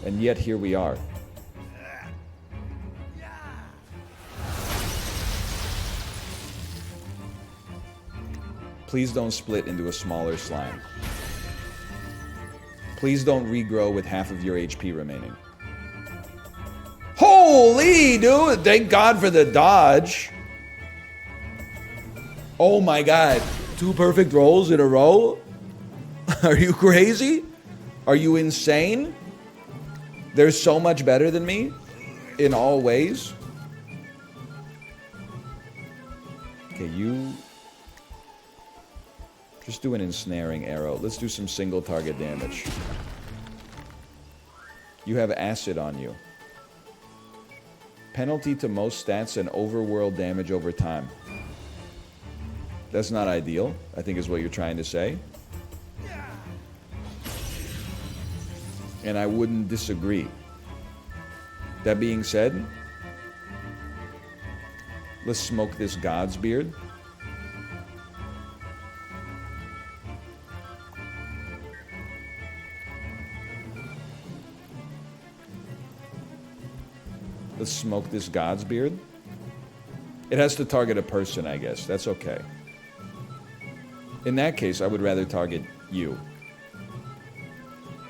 And yet here we are. Please don't split into a smaller slime. Please don't regrow with half of your HP remaining. Holy, dude! Thank God for the dodge. Oh my God. 2 perfect rolls in a row? Are you crazy? Are you insane? They're so much better than me in all ways. Okay, you... Just do an ensnaring arrow. Let's do some single target damage. You have acid on you. Penalty to most stats and overworld damage over time. That's not ideal, I think is what you're trying to say. And I wouldn't disagree. That being said, let's smoke this God's beard. Let's smoke this god's beard. It has to target a person, I guess. That's okay. In that case, I would rather target you.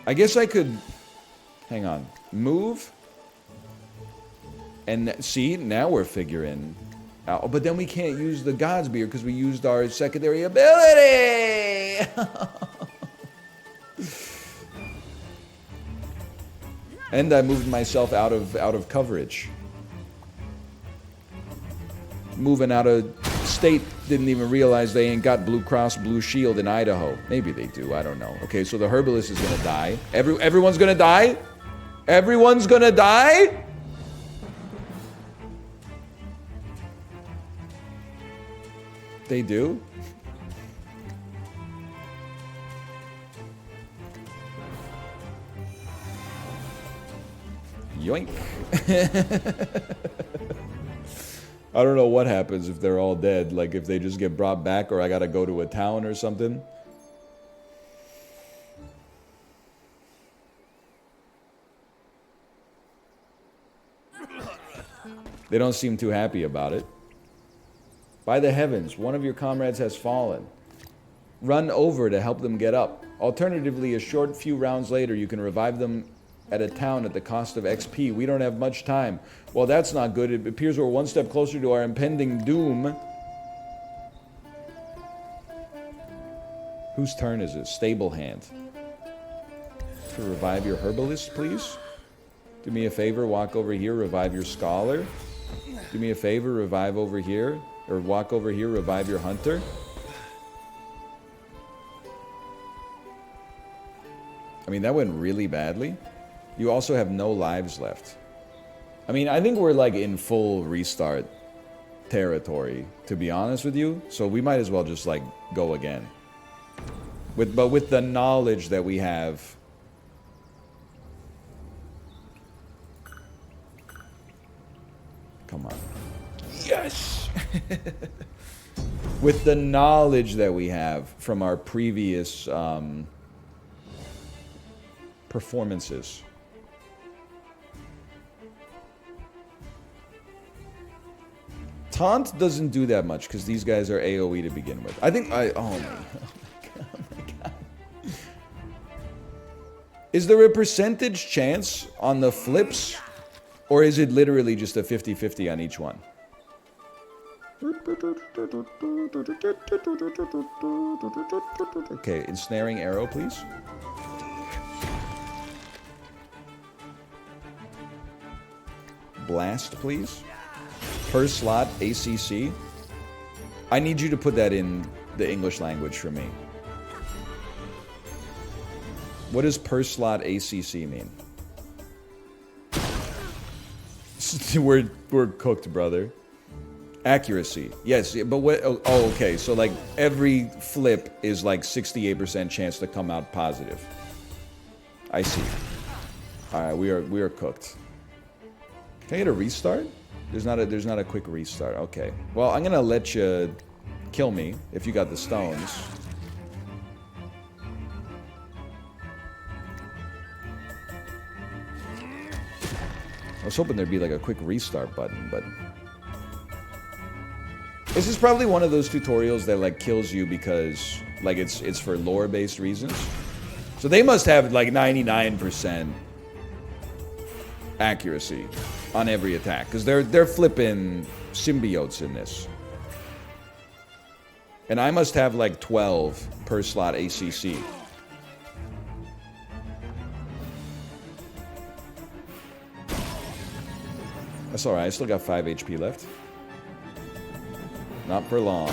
I guess I could... Hang on. Move. And see, now we're figuring out. But then we can't use the god's beard because we used our secondary ability! And I moved myself out of coverage. Moving out of state, didn't even realize they ain't got Blue Cross Blue Shield in Idaho. Maybe they do, I don't know. Okay, so the herbalist is gonna die. Everyone's gonna die? Everyone's gonna die? They do? Yoink. I don't know what happens if they're all dead. Like if they just get brought back or I gotta go to a town or something. They don't seem too happy about it. By the heavens, one of your comrades has fallen. Run over to help them get up. Alternatively, a short few rounds later, you can revive them at a town at the cost of XP. We don't have much time. Well, that's not good. It appears we're one step closer to our impending doom. Whose turn is it? Stable hand. To revive your herbalist, please? Do me a favor, walk over here, revive your scholar. Do me a favor, revive over here. Or walk over here, revive your hunter. I mean, that went really badly. You also have no lives left. I mean, I think we're like in full restart territory, to be honest with you. So we might as well just like go again. But with the knowledge that we have. Come on. Yes! With the knowledge that we have from our previous performances. Taunt doesn't do that much because these guys are AoE to begin with. I think oh my god. Is there a percentage chance on the flips? Or is it literally just a 50-50 on each one? Okay, ensnaring arrow, please. Blast, please. Per slot, ACC. I need you to put that in the English language for me. What does per slot ACC mean? We're cooked, brother. Accuracy. Yes, but what... Oh, okay. So, like, every flip is, like, 68% chance to come out positive. I see. Alright, we are cooked. Can I get a restart? There's not a quick restart. Okay. Well, I'm gonna let you kill me if you got the stones. I was hoping there'd be like a quick restart button, but... This is probably one of those tutorials that like kills you because like it's for lore-based reasons. So they must have like 99% accuracy on every attack because they're flipping symbiotes in this. And I must have like 12 per slot ACC. That's alright, I still got 5 HP left. Not for long.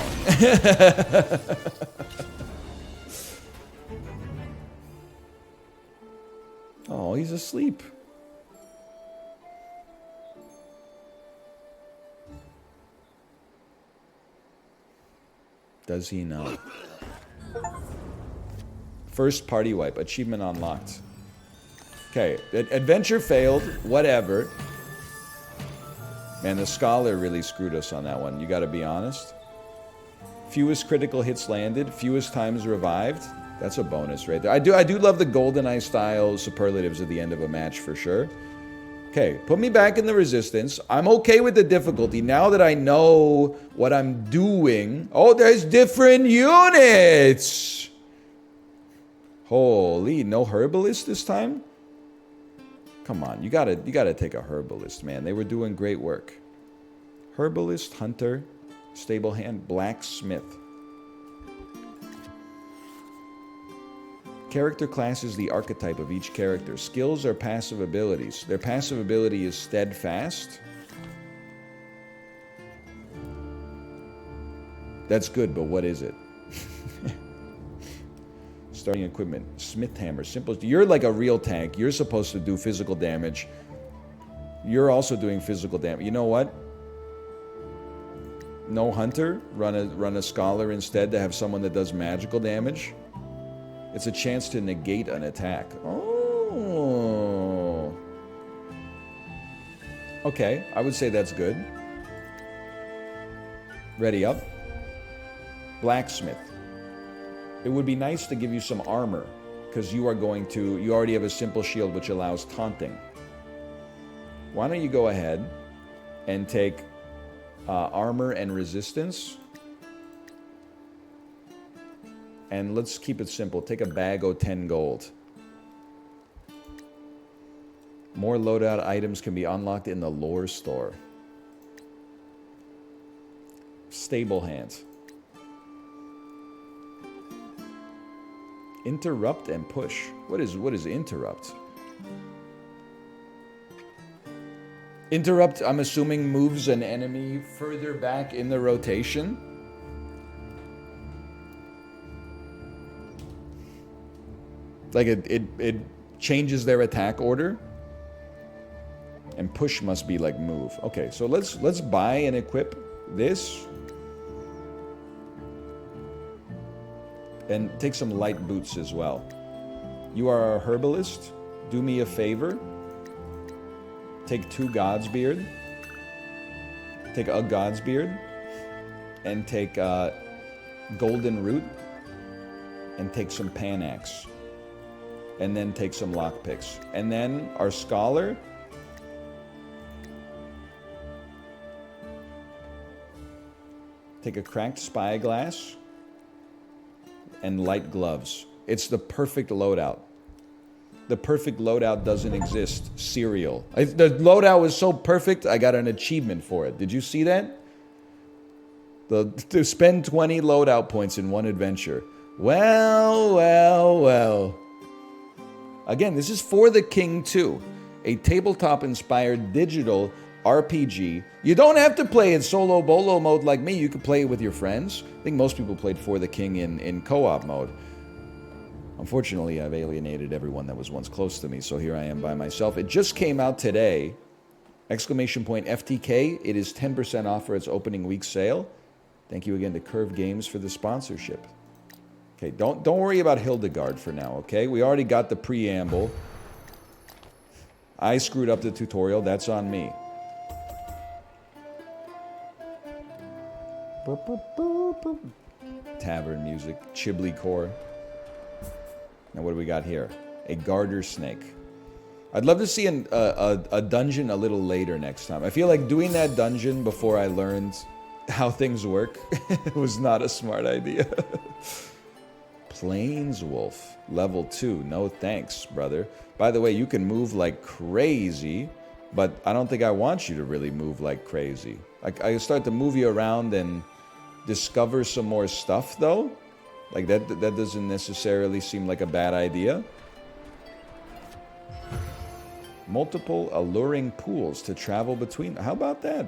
Oh, he's asleep. Does he know? First party wipe. Achievement unlocked. Okay, adventure failed. Whatever. Man, the scholar really screwed us on that one. You gotta be honest. Fewest critical hits landed. Fewest times revived. That's a bonus right there. I do love the GoldenEye style superlatives at the end of a match for sure. Okay, put me back in the resistance. I'm okay with the difficulty now that I know what I'm doing. Oh, there's different units. Holy, no herbalist this time? Come on, you gotta take a herbalist, man. They were doing great work. Herbalist, hunter, stable hand, blacksmith. Character class is the archetype of each character. Skills are passive abilities. Their passive ability is steadfast. That's good, but what is it? Starting equipment. Smith hammer. Simple. You're like a real tank. You're supposed to do physical damage. You're also doing physical damage. You know what? No hunter. Run a scholar instead to have someone that does magical damage. It's a chance to negate an attack. Oh. Okay, I would say that's good. Ready up. Blacksmith. It would be nice to give you some armor, because you already have a simple shield which allows taunting. Why don't you go ahead and take armor and resistance? And let's keep it simple. Take a bag of 10 gold. More loadout items can be unlocked in the lore store. Stable hands. Interrupt and push. What is interrupt? Interrupt, I'm assuming, moves an enemy further back in the rotation. Like it changes their attack order. And push must be like move. Okay, so let's buy and equip this. And take some light boots as well. You are a herbalist. Do me a favor. Take 2 God's Beard. Take a God's Beard. And take Golden Root. And take some Panax. And then take some lockpicks. And then our scholar. Take a cracked spyglass. And light gloves. It's the perfect loadout. The perfect loadout doesn't exist. Cereal. The loadout was so perfect, I got an achievement for it. Did you see that? To spend 20 loadout points in one adventure. Well. Again, this is For the King 2. A tabletop-inspired digital RPG. You don't have to play in solo bolo mode like me. You could play it with your friends. I think most people played For the King in co-op mode. Unfortunately, I've alienated everyone that was once close to me, so here I am by myself. It just came out today. Exclamation point FTK. It is 10% off for its opening week sale. Thank you again to Curve Games for the sponsorship. Okay, don't worry about Hildegard for now, okay? We already got the preamble. I screwed up the tutorial. That's on me. Tavern music, Chibli core. Now what do we got here? A garter snake. I'd love to see a dungeon a little later next time. I feel like doing that dungeon before I learned how things work was not a smart idea. Plains Wolf, level 2. No thanks, brother. By the way, you can move like crazy, but I don't think I want you to really move like crazy. I start to move you around and discover some more stuff, though. Like, that doesn't necessarily seem like a bad idea. Multiple alluring pools to travel between. How about that?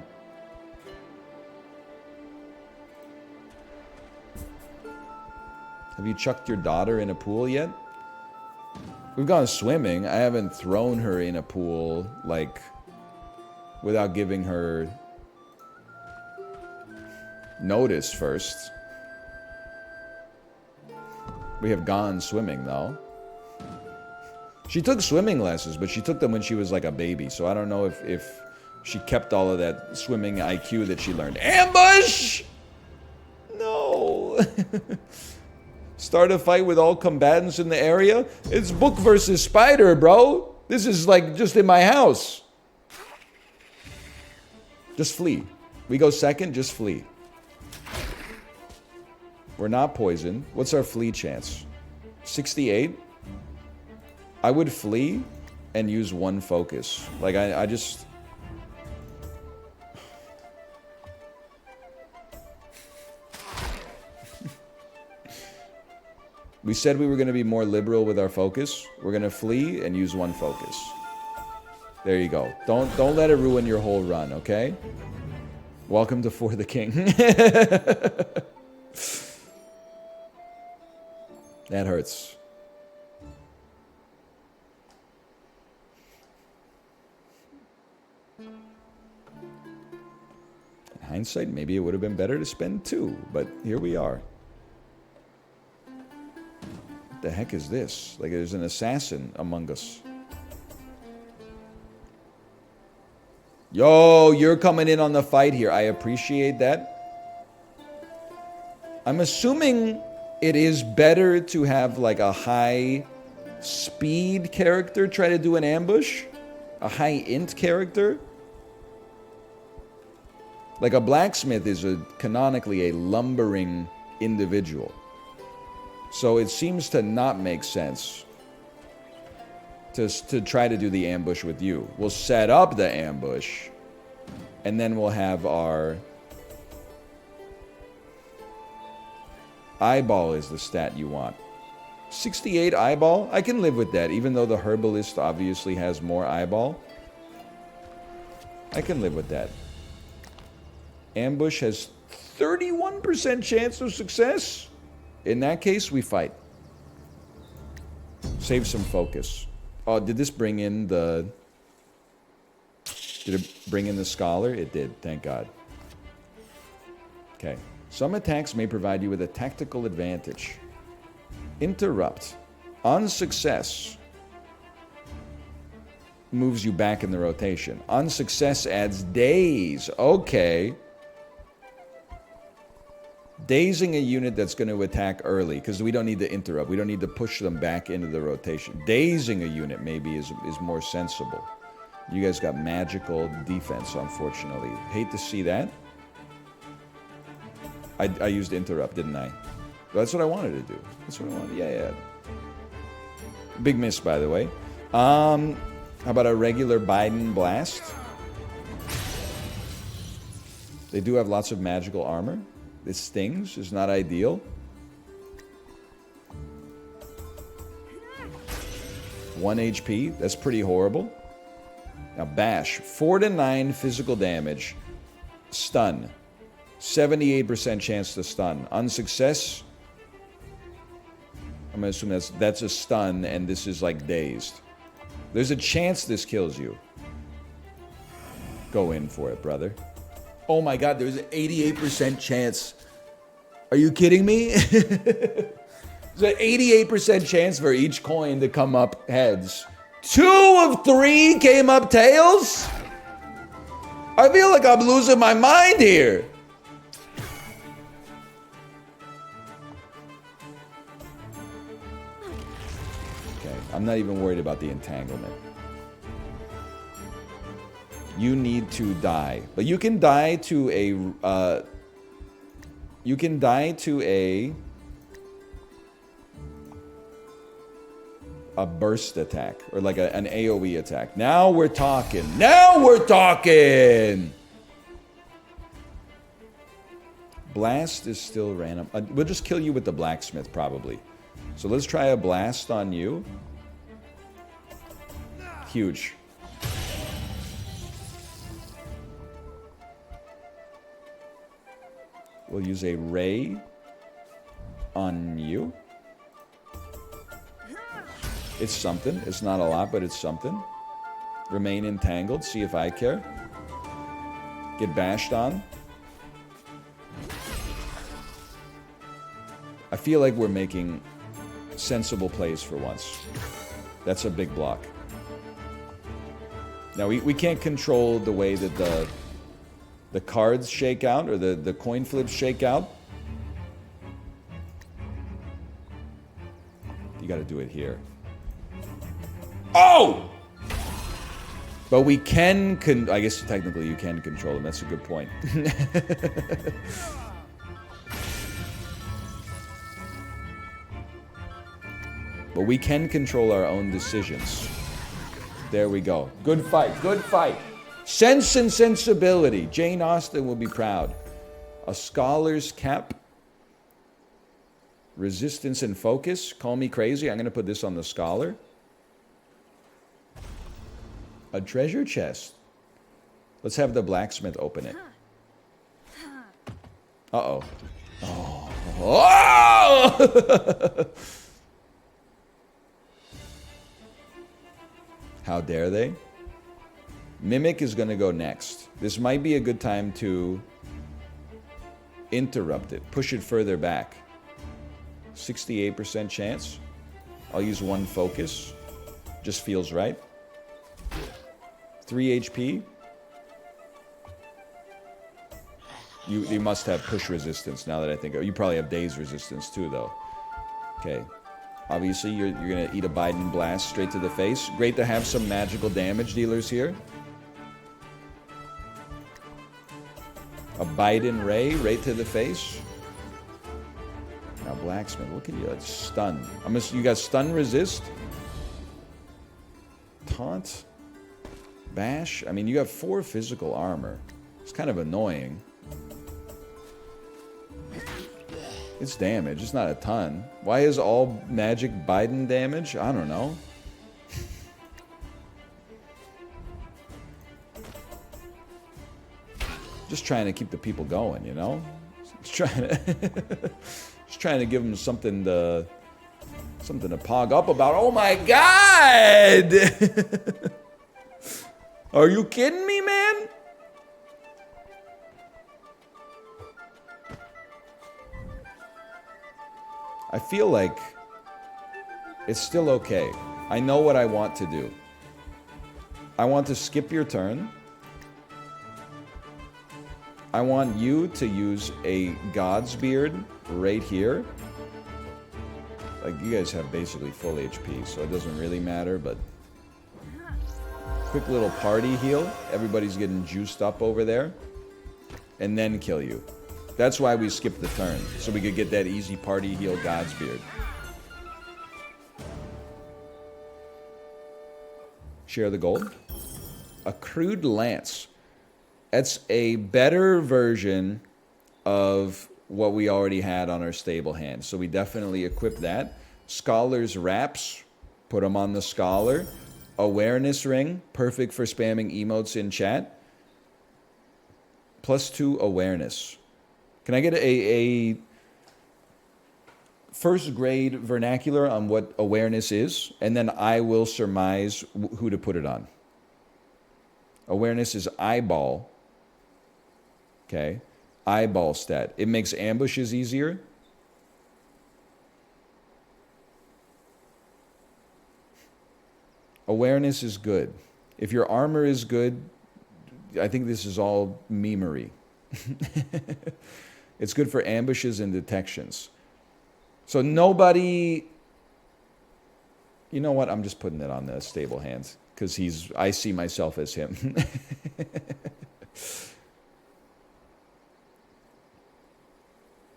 Have you chucked your daughter in a pool yet? We've gone swimming. I haven't thrown her in a pool, like, without giving her notice first. We have gone swimming, though. She took swimming lessons, but she took them when she was like a baby, so I don't know if she kept all of that swimming IQ that she learned. Ambush! No! Start a fight with all combatants in the area? It's book versus spider, bro. This is like just in my house. Just flee. We go second, just flee. We're not poisoned. What's our flee chance? 68? I would flee and use 1 focus. Like, I just... We said we were going to be more liberal with our focus. We're going to flee and use 1 focus. There you go. Don't let it ruin your whole run, okay? Welcome to For the King. That hurts. In hindsight, maybe it would have been better to spend 2, but here we are. What the heck is this? Like there's an assassin among us. Yo, you're coming in on the fight here. I appreciate that. I'm assuming it is better to have like a high speed character try to do an ambush. A high int character. Like a blacksmith is canonically a lumbering individual. So it seems to not make sense to try to do the ambush with you. We'll set up the ambush, and then we'll have our... Eyeball is the stat you want. 68 eyeball? I can live with that, even though the herbalist obviously has more eyeball. I can live with that. Ambush has 31% chance of success. In that case, we fight. Save some focus. Oh, did this bring in the... Did it bring in the scholar? It did, thank God. Okay. Some attacks may provide you with a tactical advantage. Interrupt. On success, moves you back in the rotation. On success adds daze. Okay. Dazing a unit that's going to attack early, because we don't need to interrupt. We don't need to push them back into the rotation. Dazing a unit maybe is more sensible. You guys got magical defense, unfortunately. Hate to see that. I used interrupt, didn't I? That's what I wanted to do. That's what I wanted. Yeah. Big miss, by the way. How about a regular Biden blast? They do have lots of magical armor. It stings. It's not ideal. One HP. That's pretty horrible. Now, bash. 4 to 9 physical damage. Stun. 78% chance to stun. On success, I'm going to assume that's a stun, and this is like dazed. There's a chance this kills you. Go in for it, brother. Oh my God, there's an 88% chance. Are you kidding me? There's an 88% chance for each coin to come up heads. 2 of 3 came up tails? I feel like I'm losing my mind here. Okay, I'm not even worried about the entanglement. You need to die, but you can die to a burst attack, or like an AoE attack. Now we're talking. Now we're talking. Blast is still random. We'll just kill you with the blacksmith probably. So let's try a blast on you. Huge. We'll use a ray on you. It's something. It's not a lot, but it's something. Remain entangled. See if I care. Get bashed on. I feel like we're making sensible plays for once. That's a big block. Now, we can't control the way that the cards shake out, or the coin flips shake out. You gotta do it here. Oh! But we can, I guess technically you can control them. That's a good point. But we can control our own decisions. There we go. Good fight, good fight. Sense and sensibility. Jane Austen will be proud. A scholar's cap. Resistance and focus. Call me crazy. I'm going to put this on the scholar. A treasure chest. Let's have the blacksmith open it. Uh-oh. Oh! How dare they? Mimic is going to go next. This might be a good time to interrupt it. Push it further back. 68% chance. I'll use 1 focus. Just feels right. 3 HP. You must have push resistance now that I think of it. You probably have daze resistance too, though. Okay. Obviously, you're going to eat a Biden blast straight to the face. Great to have some magical damage dealers here. A Biden ray right to the face. Now, blacksmith, look at you. That's stun. You got stun resist? Taunt? Bash? I mean, you have 4 physical armor. It's kind of annoying. It's damage. It's not a ton. Why is all magic Biden damage? I don't know. Just trying to keep the people going, you know? Just trying to give them something to pog up about. Oh my God! Are you kidding me, man? I feel like it's still okay. I know what I want to do. I want to skip your turn. I want you to use a God's Beard right here. Like, you guys have basically full HP, so it doesn't really matter, but... Quick little party heal. Everybody's getting juiced up over there. And then kill you. That's why we skipped the turn, so we could get that easy party heal God's Beard. Share the gold. A crude lance. That's a better version of what we already had on our stable hand, so we definitely equip that. Scholar's wraps. Put them on the scholar. Awareness ring. Perfect for spamming emotes in chat. +2 awareness. Can I get a first grade vernacular on what awareness is? And then I will surmise who to put it on. Awareness is eyeball. Okay. Eyeball stat. It makes ambushes easier. Awareness is good. If your armor is good, I think this is all memery. It's good for ambushes and detections. So nobody... You know what? I'm just putting it on the stable hands. Because I see myself as him.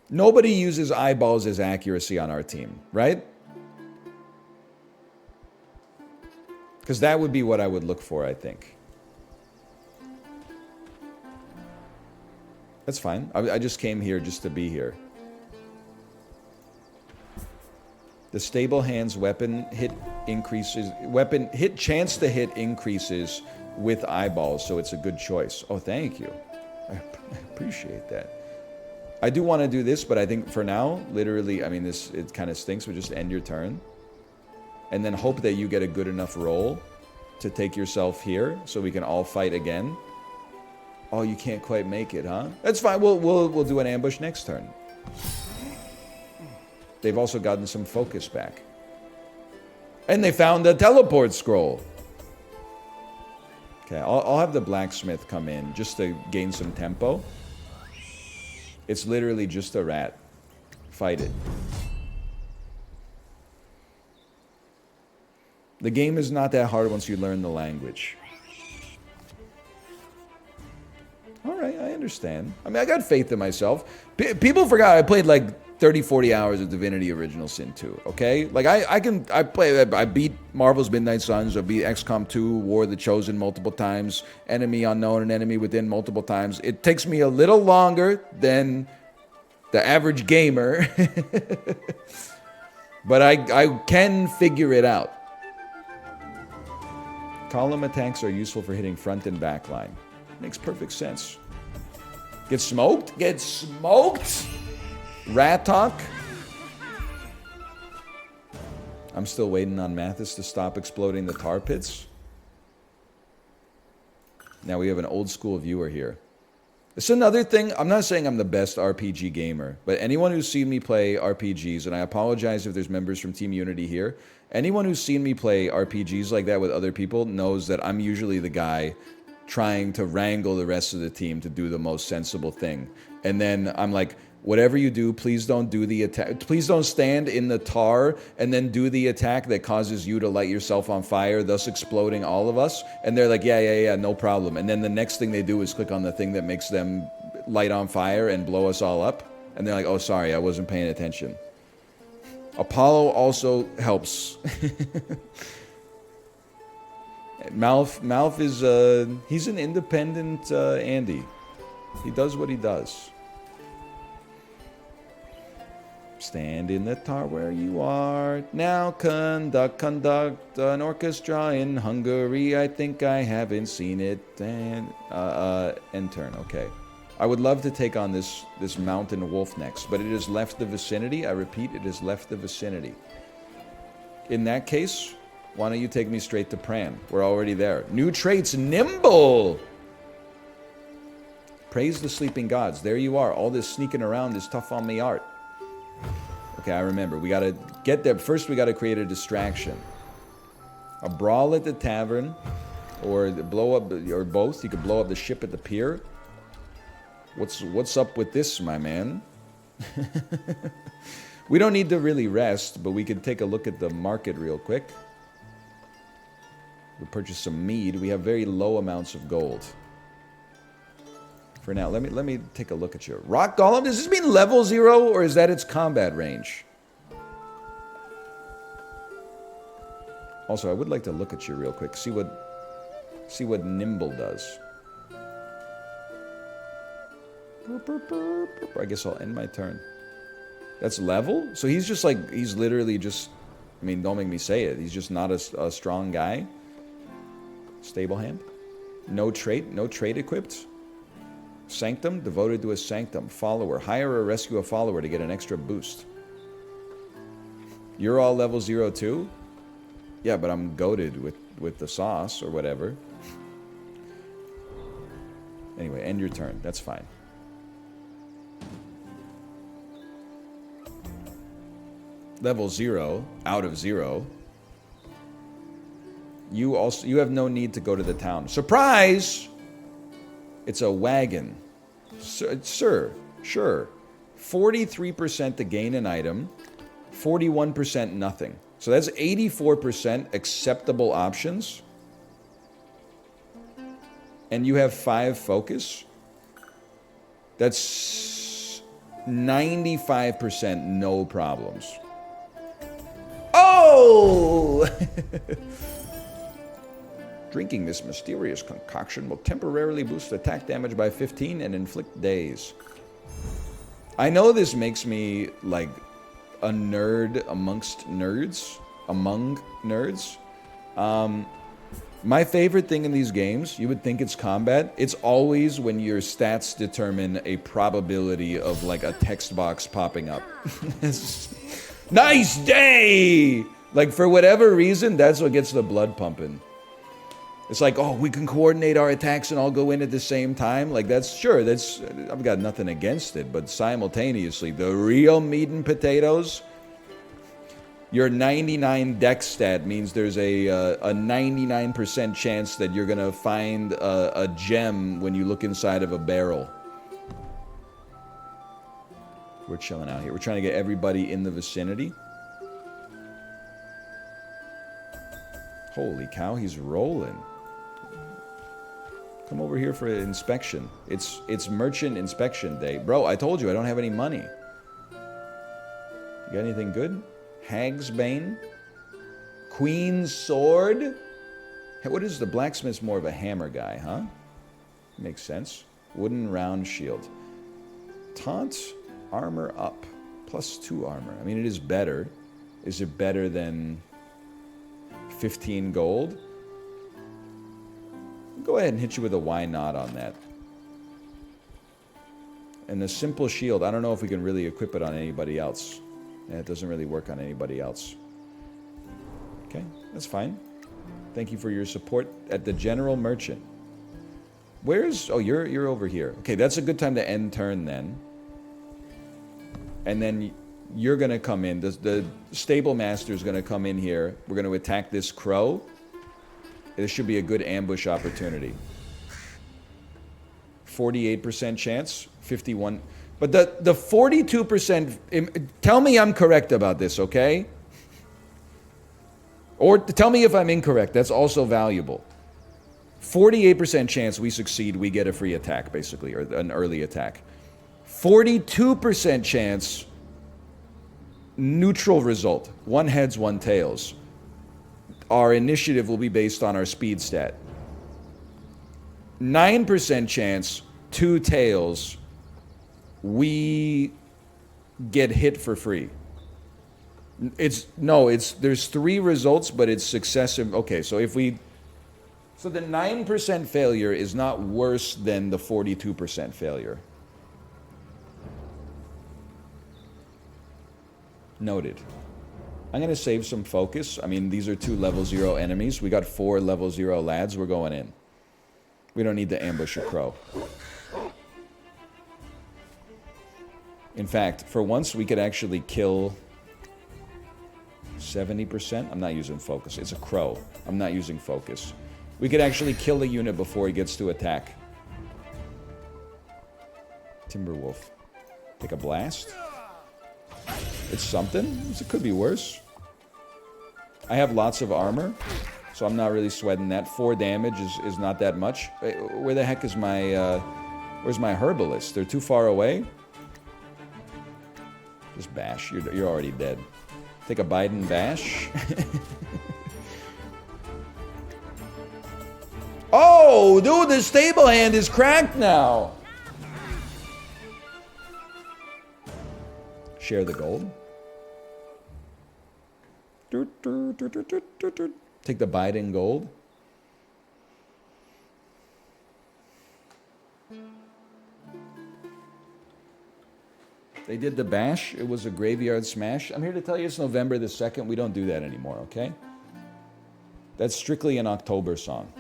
Nobody uses eyeballs as accuracy on our team, right? Because that would be what I would look for, I think. That's fine. I just came here just to be here. The stable hands weapon hit increases. Weapon hit chance to hit increases with eyeballs, so it's a good choice. Oh, thank you. I appreciate that. I do want to do this, but I think for now, literally, I mean, it kind of stinks. We just end your turn, and then hope that you get a good enough roll to take yourself here, so we can all fight again. Oh, you can't quite make it, huh? That's fine. We'll do an ambush next turn. They've also gotten some focus back. And they found a teleport scroll. Okay, I'll have the blacksmith come in just to gain some tempo. It's literally just a rat. Fight it. The game is not that hard once you learn the language. understand. I mean, I got faith in myself. People forgot I played like 30, 40 hours of Divinity Original Sin 2, okay? Like, I beat Marvel's Midnight Suns, I beat XCOM 2, War of the Chosen multiple times, Enemy Unknown and Enemy Within multiple times. It takes me a little longer than the average gamer, but I can figure it out. Column attacks are useful for hitting front and back line. Makes perfect sense. Get smoked? Get smoked? Rat talk? I'm still waiting on Mathis to stop exploding the tar pits. Now we have an old school viewer here. It's another thing. I'm not saying I'm the best RPG gamer, but anyone who's seen me play RPGs, and I apologize if there's members from Team Unity here, anyone who's seen me play RPGs like that with other people knows that I'm usually the guy trying to wrangle the rest of the team to do the most sensible thing. And then I'm like, whatever you do, please don't do the attack. Please don't stand in the tar and then do the attack that causes you to light yourself on fire, thus exploding all of us. And they're like, yeah, no problem. And then the next thing they do is click on the thing that makes them light on fire and blow us all up. And they're like, oh, sorry, I wasn't paying attention. Apollo also helps. Malf is, he's an independent Andy. He does what he does. Stand in the tar where you are. Now conduct an orchestra in Hungary. I think I haven't seen it. And end turn. Okay. I would love to take on this mountain wolf next, but it has left the vicinity. I repeat, it has left the vicinity. In that case, why don't you take me straight to Pran? We're already there. New traits, nimble. Praise the sleeping gods. There you are. All this sneaking around is tough on me art. Okay, I remember. We gotta get there. First, we gotta create a distraction. A brawl at the tavern, or blow up, or both. You could blow up the ship at the pier. What's up with this, my man? We don't need to really rest, but we could take a look at the market real quick. We'll purchase some mead. We have very low amounts of gold. For now, let me take a look at you. Rock Golem, does this mean level 0, or is that its combat range? Also, I would like to look at you real quick, see what Nimble does. I guess I'll end my turn. That's level? So he's just like, he's literally just, I mean, don't make me say it. He's just not a strong guy. Stable hand. No trait equipped. Sanctum, devoted to a sanctum. Follower, hire or rescue a follower to get an extra boost. You're all level 0 too? Yeah, but I'm goated with the sauce or whatever. Anyway, end your turn. That's fine. Level 0, out of 0. You have no need to go to the town. Surprise! It's a wagon. Sir, sure. 43% to gain an item, 41% nothing. So that's 84% acceptable options. And you have 5 focus. That's 95% no problems. Oh! Drinking this mysterious concoction will temporarily boost attack damage by 15 and inflict daze. I know this makes me like a nerd amongst nerds. Among nerds. My favorite thing in these games, you would think it's combat. It's always when your stats determine a probability of like a text box popping up. Nice day! Like for whatever reason, that's what gets the blood pumping. It's like, oh, we can coordinate our attacks and all go in at the same time. Like, that's, sure, that's, I've got nothing against it. But simultaneously, the real meat and potatoes, your 99 dex stat means there's a 99% chance that you're going to find a gem when you look inside of a barrel. We're chilling out here. We're trying to get everybody in the vicinity. Holy cow, he's rolling. Come over here for inspection. It's merchant inspection day. Bro, I told you I don't have any money. You got anything good? Hag's Bane? Queen's Sword? Hey, what is the blacksmith's more of a hammer guy, huh? Makes sense. Wooden round shield. Taunt, armor up. +2 armor. I mean, it is better. Is it better than 15 gold? Go ahead and hit you with a why not on that. And the simple shield, I don't know if we can really equip it on anybody else. Yeah, it doesn't really work on anybody else. Okay, that's fine. Thank you for your support at the General Merchant. Where's... Oh, you're over here. Okay, that's a good time to end turn then. And then you're going to come in. The Stable Master is going to come in here. We're going to attack this crow. This should be a good ambush opportunity. 48% chance. 51... But the 42%... Tell me I'm correct about this, okay? Or tell me if I'm incorrect. That's also valuable. 48% chance we succeed, we get a free attack, basically, or an early attack. 42% chance, neutral result. 1 heads, 1 tails. Our initiative will be based on our speed stat. 9% chance, 2 tails, we get hit for free. There's 3 results, but it's successive. Okay, so so the 9% failure is not worse than the 42% failure. Noted. I'm going to save some focus. I mean, these are 2 level 0 enemies. We got 4 level 0 lads. We're going in. We don't need to ambush a crow. In fact, for once, we could actually kill 70%. I'm not using focus. It's a crow. I'm not using focus. We could actually kill the unit before he gets to attack. Timberwolf. Take a blast. It's something. It could be worse. I have lots of armor, so I'm not really sweating that. 4 damage is not that much. Where the heck is my... where's my herbalist? They're too far away? Just bash. You're already dead. Take a bite and bash. Oh, dude, the stable hand is cracked now. Share the gold. Take the bite in gold. They did the bash. It was a graveyard smash. I'm here to tell you it's November the 2nd. We don't do that anymore, okay? That's strictly an October song.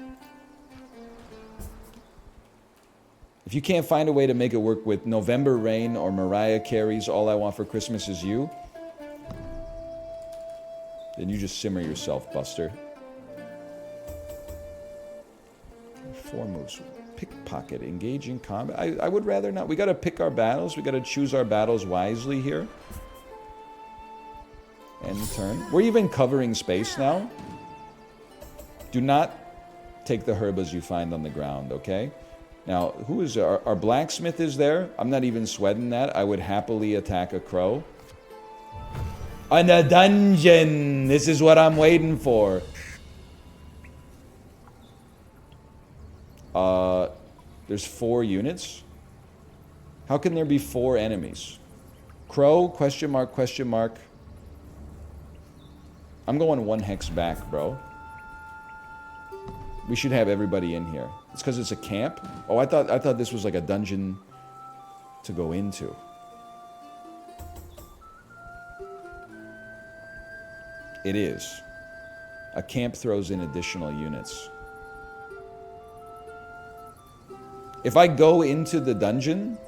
If you can't find a way to make it work with November Rain or Mariah Carey's All I Want for Christmas Is You, then you just simmer yourself, Buster. 4 moves. Pickpocket, engage in combat. I would rather not. We got to pick our battles. We got to choose our battles wisely here. End turn. We're even covering space now. Do not take the herbas you find on the ground, okay? Now, who is there? Our blacksmith is there. I'm not even sweating that. I would happily attack a crow. On a dungeon! This is what I'm waiting for. There's 4 units. How can there be 4 enemies? Crow, question mark, question mark. I'm going 1 hex back, bro. We should have everybody in here. It's because it's a camp? Oh, I thought this was like a dungeon to go into. It is. A camp throws in additional units. If I go into the dungeon,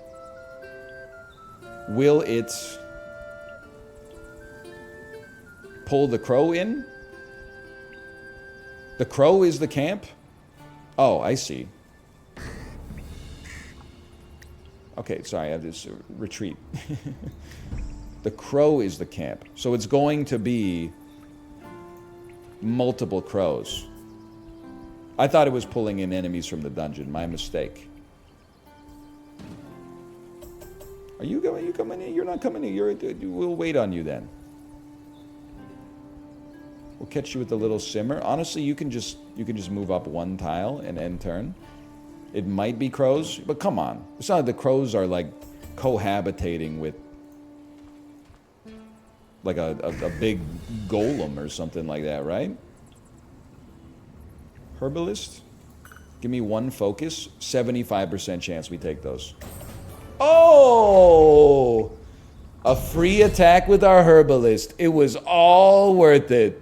will it pull the crow in? The crow is the camp? Oh, I see. Okay, sorry, I have this retreat. The crow is the camp. So it's going to be multiple crows. I thought it was pulling in enemies from the dungeon. My mistake. Are you going? You coming in? You're not coming in. We'll wait on you then. We'll catch you with the little simmer. Honestly, you can just move up one tile and end turn. It might be crows, but come on. It's not like the crows are like cohabitating with like a big golem or something like that, right? Herbalist? Give me one focus. 75% chance we take those. Oh! A free attack with our herbalist. It was all worth it.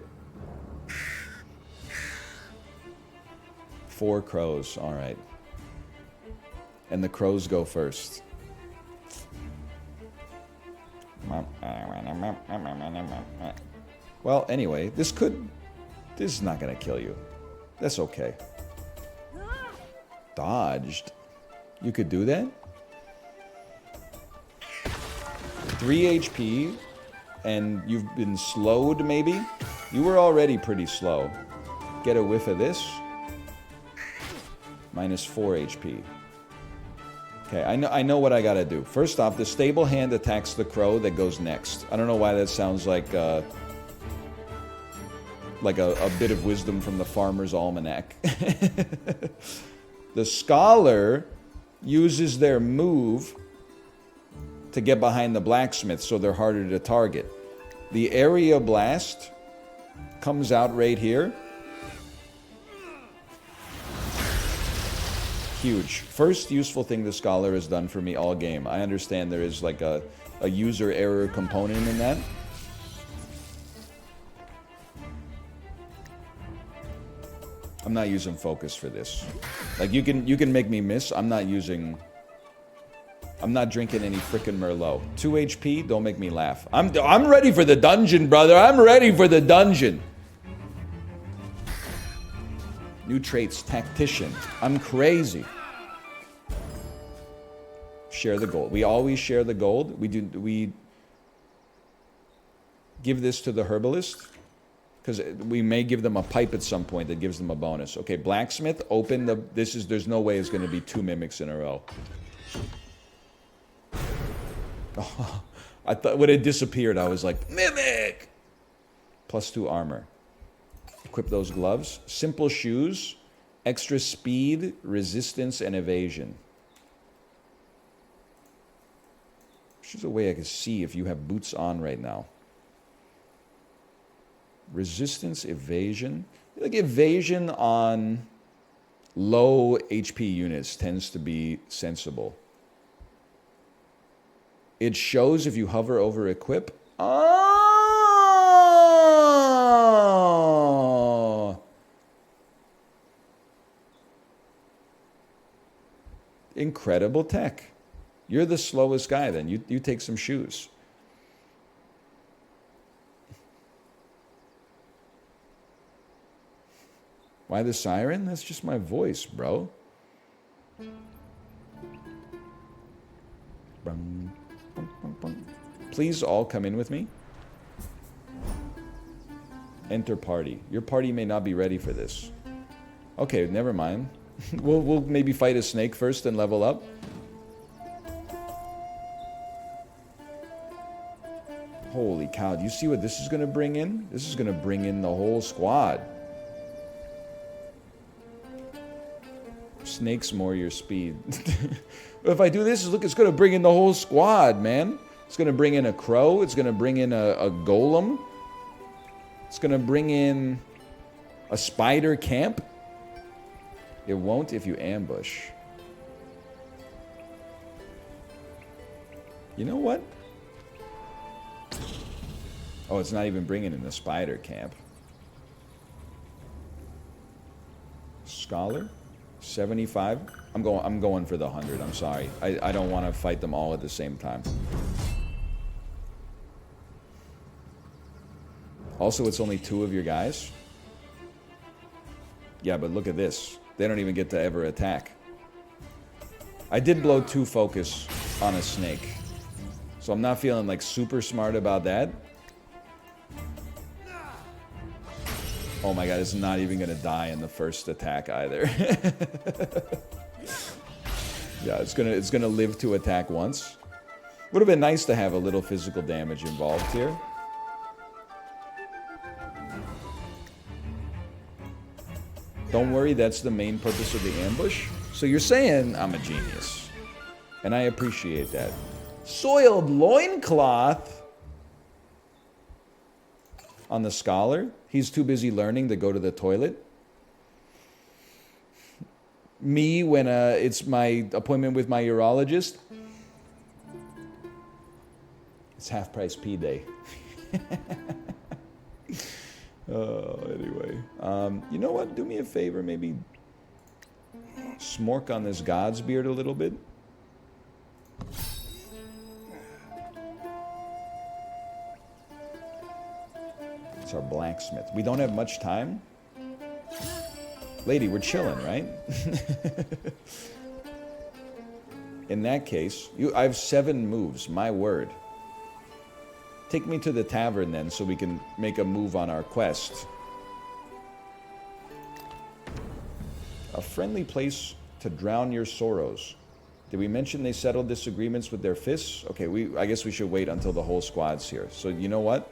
4 crows. All right. And the crows go first. Well, anyway, this is not going to kill you. That's okay. Dodged. You could do that? 3 HP, and you've been slowed, maybe? You were already pretty slow. Get a whiff of this. Minus 4 HP. Okay, I know what I gotta do. First off, the stable hand attacks the crow that goes next. I don't know why that sounds like a bit of wisdom from the Farmer's Almanac. The Scholar uses their move to get behind the blacksmith, so they're harder to target. The area blast comes out right here. Huge. First useful thing the Scholar has done for me all game. I understand there is like a user error component in that. I'm not using focus for this. Like you can make me miss. I'm not drinking any frickin' Merlot. 2 HP, don't make me laugh. I'm ready for the dungeon, brother. I'm ready for the dungeon. New traits, tactician. I'm crazy. Share the gold. We always share the gold. We give this to the herbalist because we may give them a pipe at some point that gives them a bonus. Okay, blacksmith, open the. There's no way it's going to be 2 mimics in a row. Oh, I thought when it disappeared, I was like, mimic. +2 armor. Equip those gloves. Simple shoes. Extra speed, resistance, and evasion. There's a way I can see if you have boots on right now. Resistance, evasion. Like evasion on low HP units tends to be sensible. It shows if you hover over equip. Oh! Incredible tech. You're the slowest guy then. You take some shoes. Why the siren? That's just my voice, bro. Please all come in with me. Enter party. Your party may not be ready for this. Okay, never mind. We'll maybe fight a snake first and level up. Holy cow, do you see what this is going to bring in? This is going to bring in the whole squad. Snakes more your speed. If I do this, look, it's going to bring in the whole squad, man. It's going to bring in a crow. It's going to bring in a golem. It's going to bring in a spider camp. It won't if you ambush. You know what? Oh, it's not even bringing in the spider camp. Scholar? 75? I'm going for the 100. I'm sorry. I don't want to fight them all at the same time. Also, it's only 2 of your guys. Yeah, but look at this. They don't even get to ever attack. I did blow 2 focus on a snake. So I'm not feeling like super smart about that. Oh my god, it's not even gonna die in the first attack either. Yeah, it's gonna live to attack once. Would have been nice to have a little physical damage involved here. Don't worry, that's the main purpose of the ambush. So you're saying I'm a genius. And I appreciate that. Soiled loincloth on the scholar. He's too busy learning to go to the toilet. Me, when it's my appointment with my urologist. It's half price P day. Anyway. You know what? Do me a favor, maybe smork on this god's beard a little bit. It's our blacksmith. We don't have much time. Lady, we're chilling, right? In that case, I have 7 moves, my word. Take me to the tavern then so we can make a move on our quest. A friendly place to drown your sorrows. Did we mention they settled disagreements with their fists? Okay, I guess we should wait until the whole squad's here. So you know what?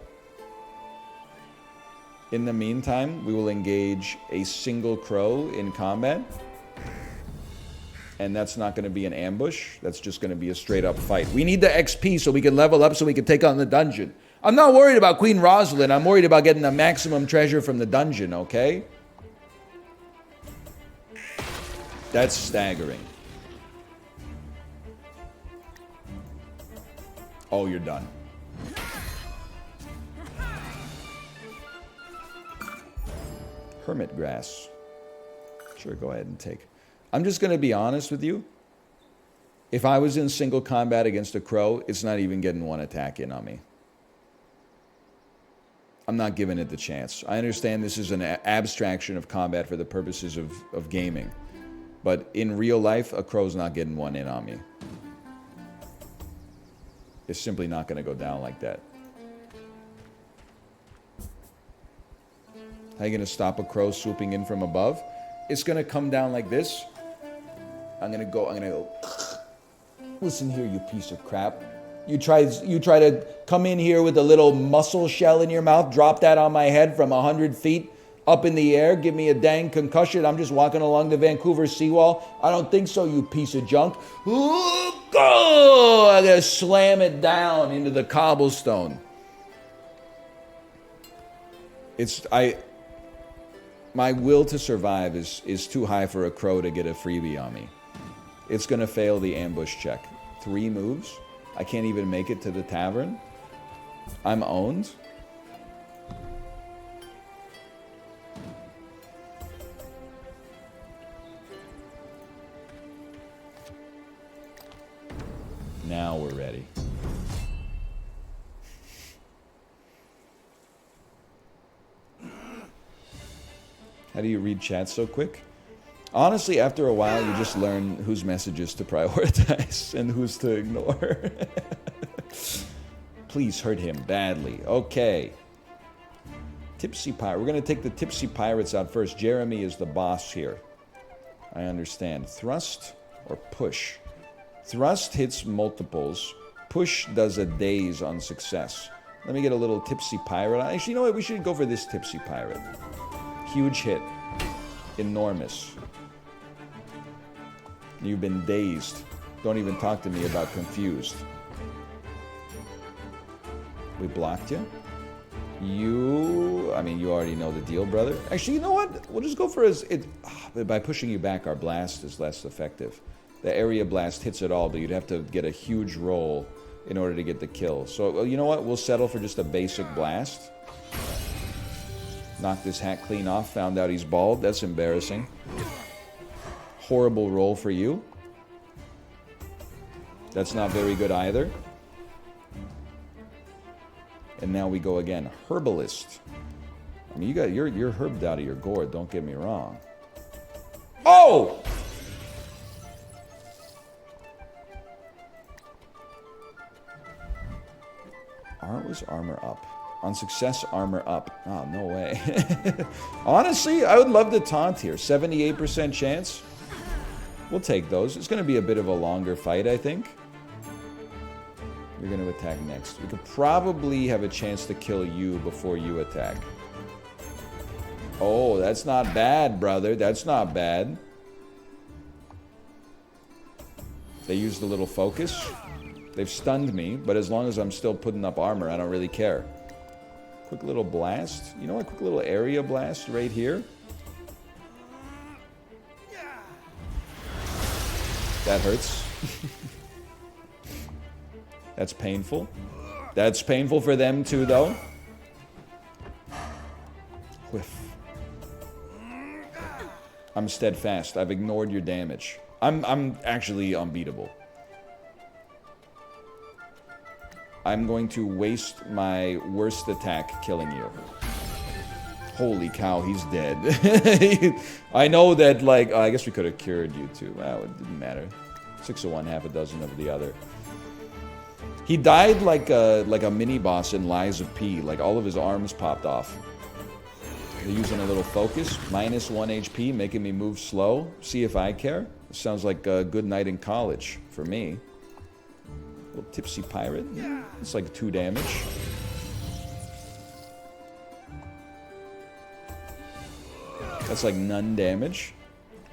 In the meantime, we will engage a single crow in combat. And that's not going to be an ambush. That's just going to be a straight up fight. We need the XP so we can level up so we can take on the dungeon. I'm not worried about Queen Rosalind. I'm worried about getting the maximum treasure from the dungeon, okay? That's staggering. Oh, you're done. Hermit grass. Sure, go ahead and take. I'm just going to be honest with you. If I was in single combat against a crow, it's not even getting one attack in on me. I'm not giving it the chance. I understand this is an abstraction of combat for the purposes of gaming. But in real life, a crow's not getting one in on me. It's simply not going to go down like that. How are you going to stop a crow swooping in from above? It's going to come down like this. I'm going to go, listen here, you piece of crap. You try to come in here with a little mussel shell in your mouth, drop that on my head from 100 feet up in the air, give me a dang concussion. I'm just walking along the Vancouver seawall. I don't think so, you piece of junk. Oh, I'm going to slam it down into the cobblestone. My will to survive is too high for a crow to get a freebie on me. It's going to fail the ambush check. 3 moves. I can't even make it to the tavern. I'm owned. Now we're ready. How do you read chat so quick? Honestly, after a while, you just learn whose messages to prioritize and whose to ignore. Please hurt him badly. Okay. Tipsy Pirate. We're going to take the Tipsy Pirates out first. Jeremy is the boss here. I understand. Thrust or push? Thrust hits multiples. Push does a daze on success. Let me get a little Tipsy Pirate. Actually, you know what? We should go for this Tipsy Pirate. Huge hit. Enormous. You've been dazed. Don't even talk to me about confused. We blocked you. You already know the deal, brother. Actually, you know what? We'll just go for by pushing you back, our blast is less effective. The area blast hits it all, but you'd have to get a huge roll in order to get the kill. So, you know what? We'll settle for just a basic blast. Knocked his hat clean off, found out he's bald. That's embarrassing. Horrible roll for you. That's not very good either. And now we go again. Herbalist. I mean, you're herbed out of your gourd, don't get me wrong. Oh! Was armor up? On success, armor up. Oh, no way. Honestly, I would love to taunt here. 78% chance. We'll take those. It's going to be a bit of a longer fight, I think. You're going to attack next. We could probably have a chance to kill you before you attack. Oh, that's not bad, brother. That's not bad. They used a little focus. They've stunned me, but as long as I'm still putting up armor, I don't really care. Quick little blast. You know what? Quick little area blast right here. That hurts. That's painful. That's painful for them too, though. Whiff. I'm steadfast. I've ignored your damage. I'm actually unbeatable. I'm going to waste my worst attack killing you. Holy cow, he's dead. I know that, like, I guess we could have cured you too. Well, it didn't matter. 6 of one, half a dozen of the other. He died like a mini-boss in Lies of P. Like, all of his arms popped off. They're using a little focus. -1 HP, making me move slow. See if I care. Sounds like a good night in college for me. Little tipsy pirate. It's like 2 damage. That's like none damage.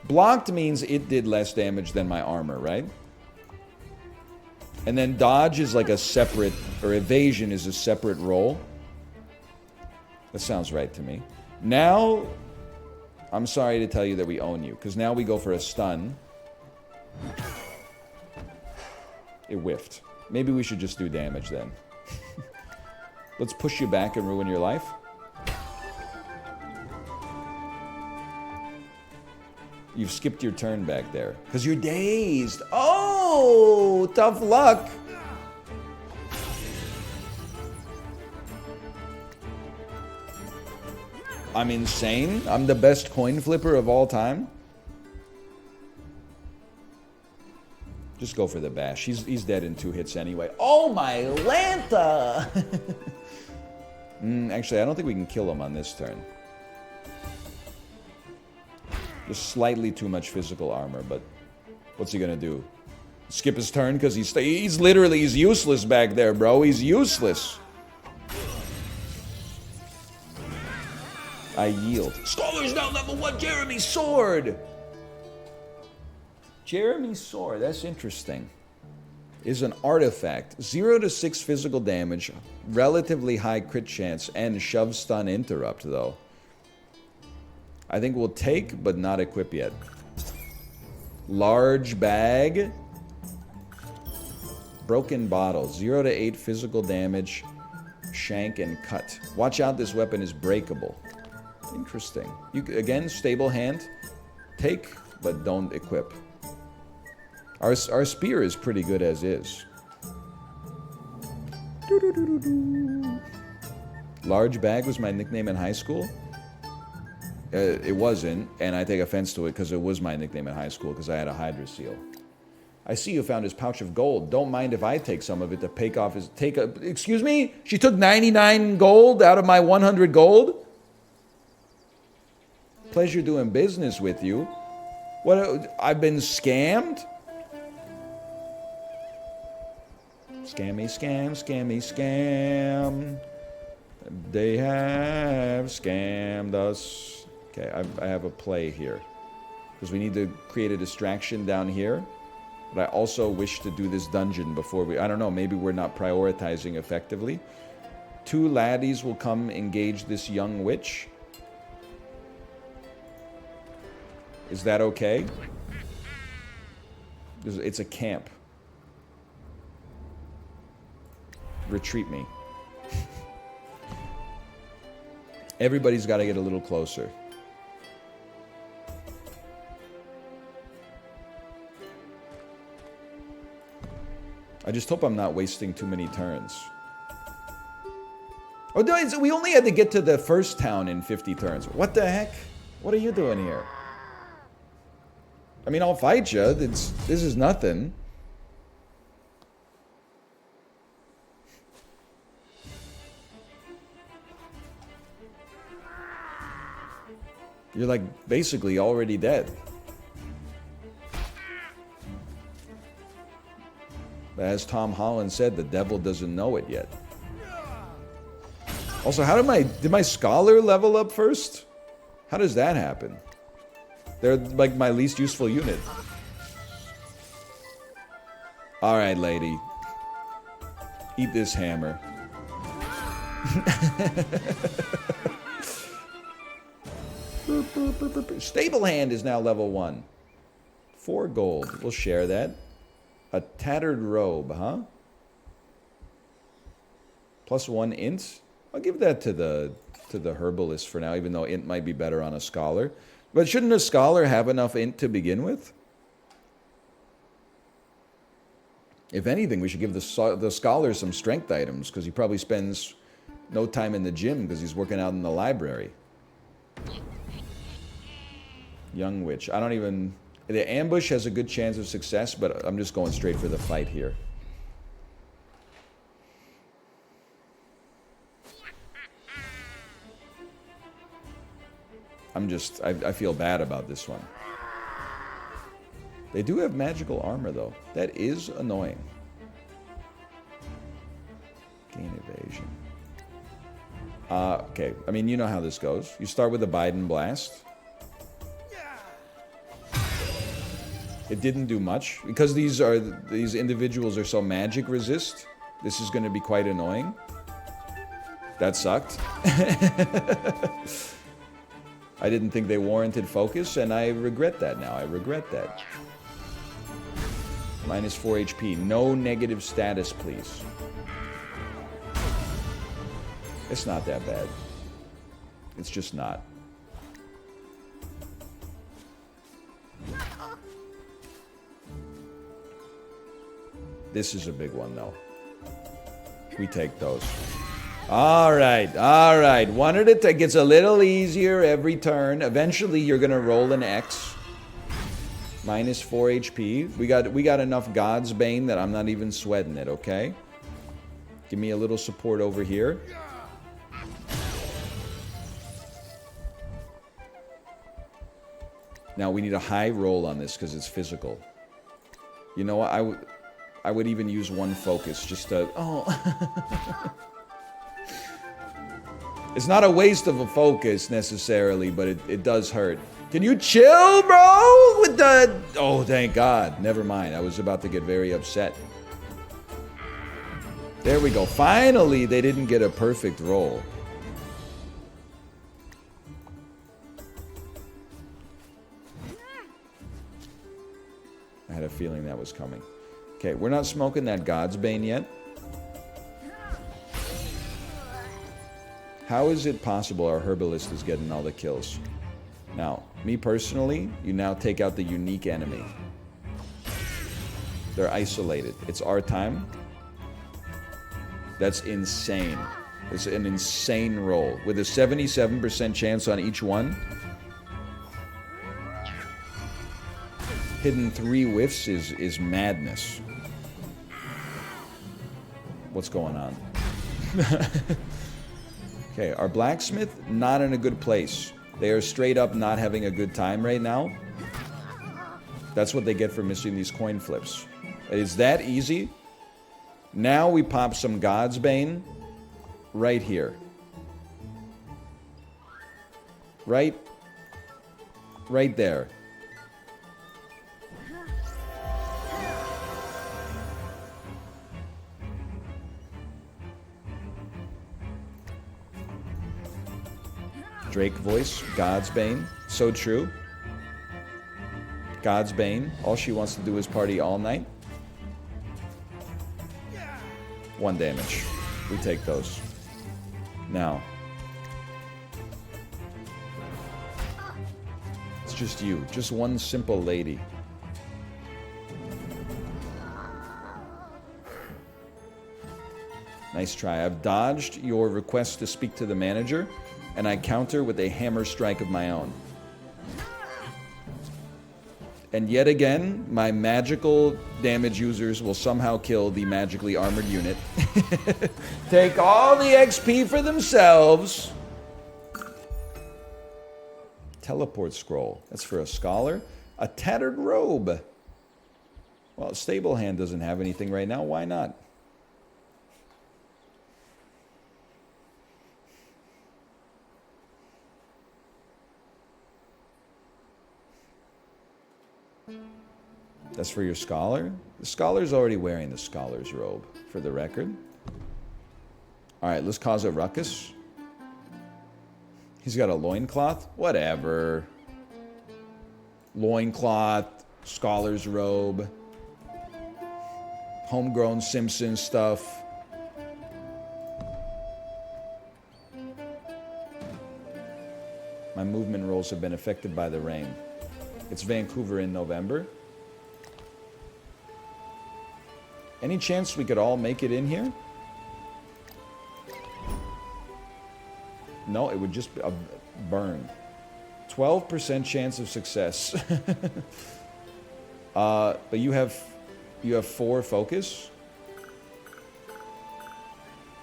Blocked means it did less damage than my armor, right? And then dodge is like a separate, or evasion is a separate roll. That sounds right to me. Now, I'm sorry to tell you that we own you, because now we go for a stun. It whiffed. Maybe we should just do damage then. Let's push you back and ruin your life. You've skipped your turn back there. Because you're dazed. Oh, tough luck. I'm insane. I'm the best coin flipper of all time. Just go for the bash. He's dead in 2 hits anyway. Oh my Lanta! Actually, I don't think we can kill him on this turn. Just slightly too much physical armor, but what's he gonna do? Skip his turn because he's useless back there, bro. He's useless. I yield. Scholar's now level 1. Jeremy's sword. Jeremy's sword. That's interesting. Is an artifact. 0 to 6 physical damage, relatively high crit chance, and shove stun interrupt though. I think we'll take, but not equip yet. Large bag. Broken bottle. 0 to 8 physical damage. Shank and cut. Watch out, this weapon is breakable. Interesting. You again, stable hand. Take, but don't equip. Our spear is pretty good as is. Large bag was my nickname in high school. It wasn't, and I take offense to it because it was my nickname in high school because I had a Hydra seal. I see you found his pouch of gold. Don't mind if I take some of it to pay off his... Excuse me? She took 99 gold out of my 100 gold? Pleasure doing business with you. What? I've been scammed? Scammy, scam, scammy, scam. They have scammed us. Okay, I have a play here. Because we need to create a distraction down here. But I also wish to do this dungeon before we... I don't know, maybe we're not prioritizing effectively. 2 laddies will come engage this young witch. Is that okay? It's a camp. Retreat me. Everybody's got to get a little closer. I just hope I'm not wasting too many turns. Oh, no, we only had to get to the first town in 50 turns. What the heck? What are you doing here? I mean, I'll fight you. This is nothing. You're like basically already dead. But as Tom Holland said, the devil doesn't know it yet. Also, how did my scholar level up first? How does that happen? They're like my least useful unit. Alright, lady. Eat this hammer. Stable hand is now level 1. 4 gold. We'll share that. A tattered robe, huh? +1 int. I'll give that to the herbalist for now, even though int might be better on a scholar. But shouldn't a scholar have enough int to begin with? If anything, we should give the scholar some strength items, because he probably spends no time in the gym because he's working out in the library. Young witch. I don't even... The ambush has a good chance of success, but I'm just going straight for the fight here. I feel bad about this one. They do have magical armor, though. That is annoying. Gain evasion. Okay. I mean, you know how this goes. You start with a Biden blast. It didn't do much. Because these individuals are so magic resist, this is going to be quite annoying. That sucked. I didn't think they warranted focus, and I regret that now. I regret that. -4 HP. No negative status, please. It's not that bad. It's just not. This is a big one, though. We take those. All right, all right. One at a time. It gets a little easier every turn. Eventually, you're going to roll an X. -4 HP. We got enough God's Bane that I'm not even sweating it, okay? Give me a little support over here. Now, we need a high roll on this because it's physical. You know what? I would even use 1 focus just to... Oh. It's not a waste of a focus, necessarily, but it does hurt. Can you chill, bro? With the... Oh, thank God. Never mind. I was about to get very upset. There we go. Finally, they didn't get a perfect roll. I had a feeling that was coming. Okay, we're not smoking that God's Bane yet. How is it possible our herbalist is getting all the kills? Now, me personally, you now take out the unique enemy. They're isolated. It's our time. That's insane. It's an insane roll. With a 77% chance on each one. Hidden 3 whiffs is madness. What's going on? Okay, our blacksmith, not in a good place. They are straight up not having a good time right now. That's what they get for missing these coin flips. It's that easy. Now we pop some God's Bane right here. Right there. Drake voice, God's Bane. So true. God's Bane. All she wants to do is party all night. 1 damage. We take those. Now. It's just you. Just one simple lady. Nice try. I've dodged your request to speak to the manager, and I counter with a hammer strike of my own. And yet again, my magical damage users will somehow kill the magically armored unit. Take all the XP for themselves. teleport scroll. That's for a scholar. A tattered robe. Well, stable hand doesn't have anything right now. Why not? That's for your scholar? The scholar's already wearing the scholar's robe, for the record. Alright, let's cause a ruckus. He's got a loincloth? Whatever. Loincloth, scholar's robe, homegrown Simpson stuff. My movement rolls have been affected by the rain. It's Vancouver in November. Any chance we could all make it in here? No, it would just be a burn. 12% chance of success. But you have 4 focus.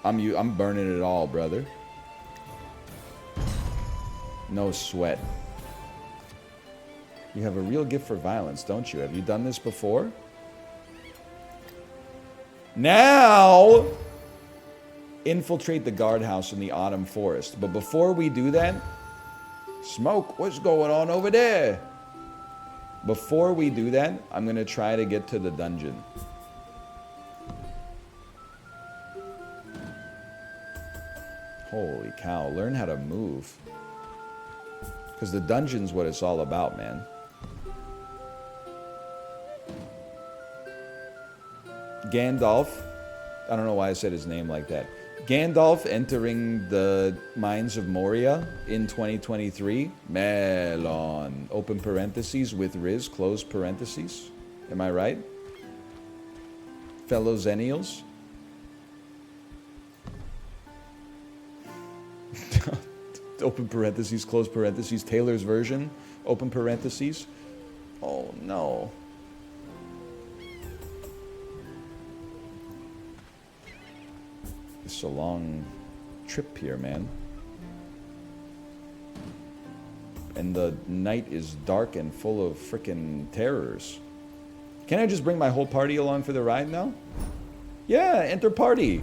I'm burning it all, brother. No sweat. You have a real gift for violence, don't you? Have you done this before? Now, infiltrate the guardhouse in the autumn forest. But before we do that, Smoke, what's going on over there? Before we do that, I'm going to try to get to the dungeon. Holy cow, learn how to move. Because the dungeon's what it's all about, man. Gandalf, I don't know why I said his name like that. Gandalf entering the Mines of Moria in 2023. Melon. Open parentheses with Riz, close parentheses. Am I right? Fellow Zennials? Open parentheses, close parentheses. Taylor's version. Open parentheses. Oh no. It's a long trip here, man. And the night is dark and full of frickin' terrors. Can I just bring my whole party along for the ride now? Yeah, enter party.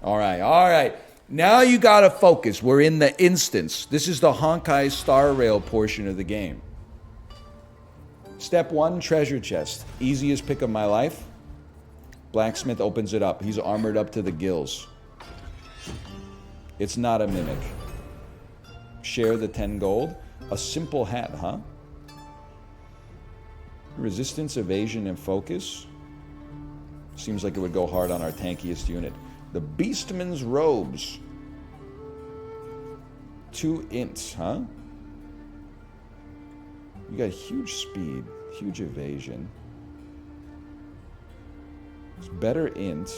Alright, alright. Now you gotta focus. We're in the instance. This is the Honkai Star Rail portion of the game. Step 1, treasure chest. Easiest pick of my life. Blacksmith opens it up. He's armored up to the gills. It's not a mimic. Share the 10 gold. A simple hat, huh? Resistance, evasion, and focus. Seems like it would go hard on our tankiest unit. The Beastman's robes. 2 ints, huh? You got huge speed, huge evasion. It's better int.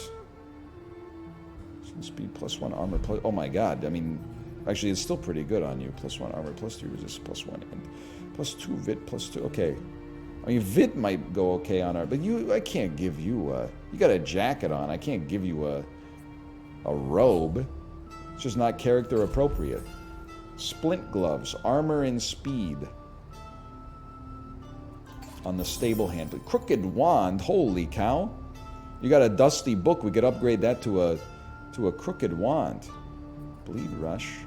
Speed +1 armor plus. Oh my god! I mean, actually, it's still pretty good on you. +1 armor, +3 resist, +1 int, +2 vit, +2. Okay. I mean, vit might go okay on our, but I can't give you a. You got a jacket on. I can't give you a robe. It's just not character appropriate. Splint gloves, armor and speed. On the stable hand, crooked wand. Holy cow! You got a dusty book. We could upgrade that to a crooked wand. Bleed rush.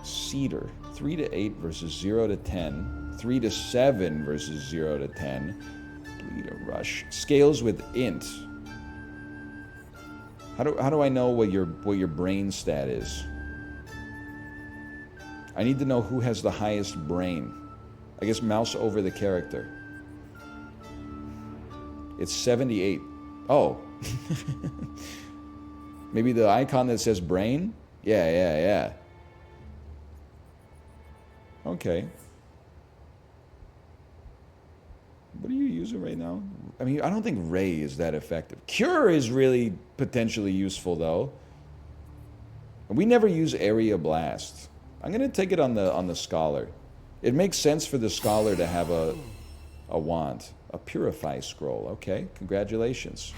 Cedar. 3 to 8 versus 0 to 10. 3 to 7 versus 0 to 10. Bleed a rush. Scales with int. How do I know what your brain stat is? I need to know who has the highest brain. I guess mouse over the character. It's 78. Oh. Maybe the icon that says brain? Yeah. Okay. What are you using right now? I mean, I don't think Ray is that effective. Cure is really potentially useful, though. We never use Area Blast. I'm going to take it on the Scholar. It makes sense for the Scholar to have a wand. A Purify Scroll. Okay, congratulations.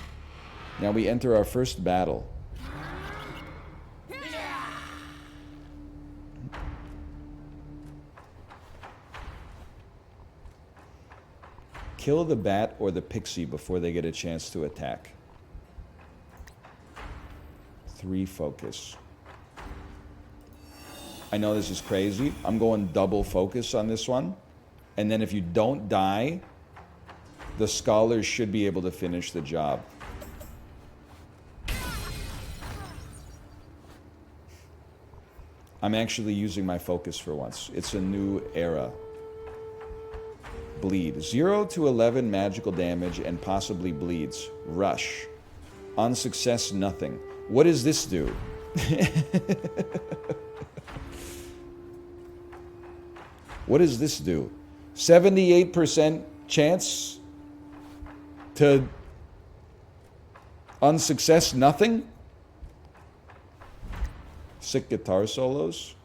Now we enter our first battle. Kill the bat or the pixie before they get a chance to attack. 3 focus. I know this is crazy. I'm going double focus on this one. And then if you don't die, the scholars should be able to finish the job. I'm actually using my focus for once. It's a new era. Bleed. 0 to 11 magical damage and possibly bleeds. Rush. On success, nothing. What does this do? What does this do? 78% chance to unsuccess, nothing? Sick guitar solos?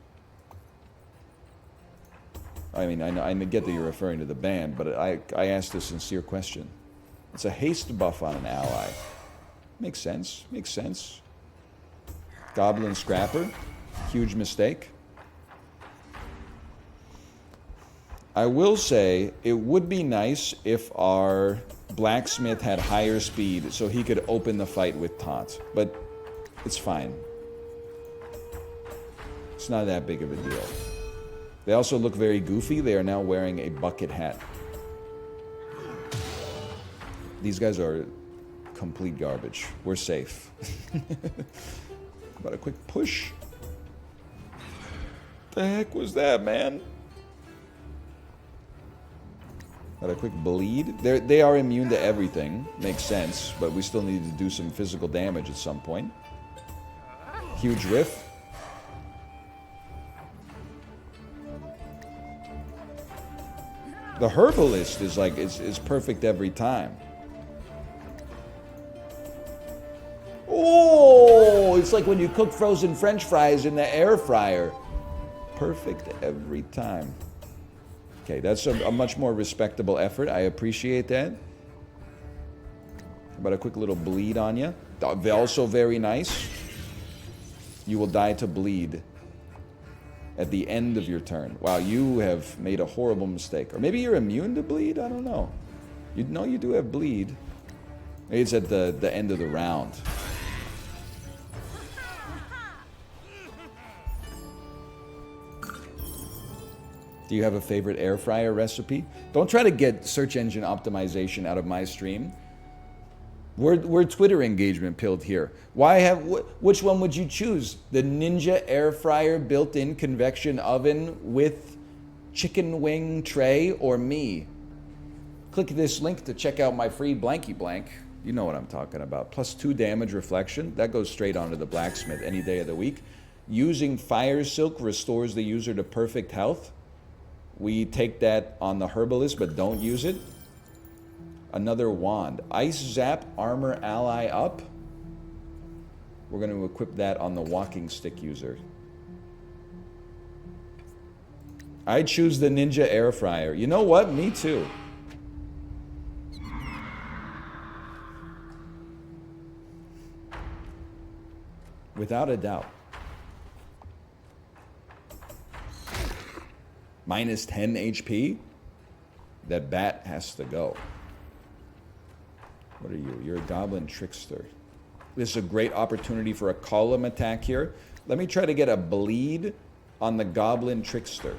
I mean, I get that you're referring to the band, but I asked a sincere question. It's a haste buff on an ally. Makes sense. Makes sense. Goblin Scrapper. Huge mistake. I will say it would be nice if our blacksmith had higher speed so he could open the fight with taunt, but it's fine. It's not that big of a deal. They also look very goofy. They are now wearing a bucket hat. These guys are complete garbage. We're safe. About a quick push. The heck was that, man? Got a quick bleed. They are immune to everything. Makes sense, but we still need to do some physical damage at some point. Huge riff. The herbalist is like is perfect every time. Oh, it's like when you cook frozen French fries in the air fryer. Perfect every time. Okay, that's a much more respectable effort. I appreciate that. How about a quick little bleed on you? Also very nice. You will die to bleed at the end of your turn. Wow, you have made a horrible mistake. Or maybe you're immune to bleed? I don't know. You know you do have bleed. Maybe it's at the end of the round. Do you have a favorite air fryer recipe? Don't try to get search engine optimization out of my stream. We're Twitter engagement pilled here. Which one would you choose? The Ninja air fryer built-in convection oven with chicken wing tray, or me? Click this link to check out my free blanky blank. You know what I'm talking about. +2 damage reflection. That goes straight onto the blacksmith any day of the week. Using fire silk restores the user to perfect health. We take that on the herbalist, but don't use it. Another wand. Ice Zap armor ally up. We're going to equip that on the walking stick user. I choose the Ninja air fryer. You know what? Me too. Without a doubt. Minus 10 HP? That bat has to go. What are you? You're a goblin trickster. This is a great opportunity for a column attack here. Let me try to get a bleed on the goblin trickster.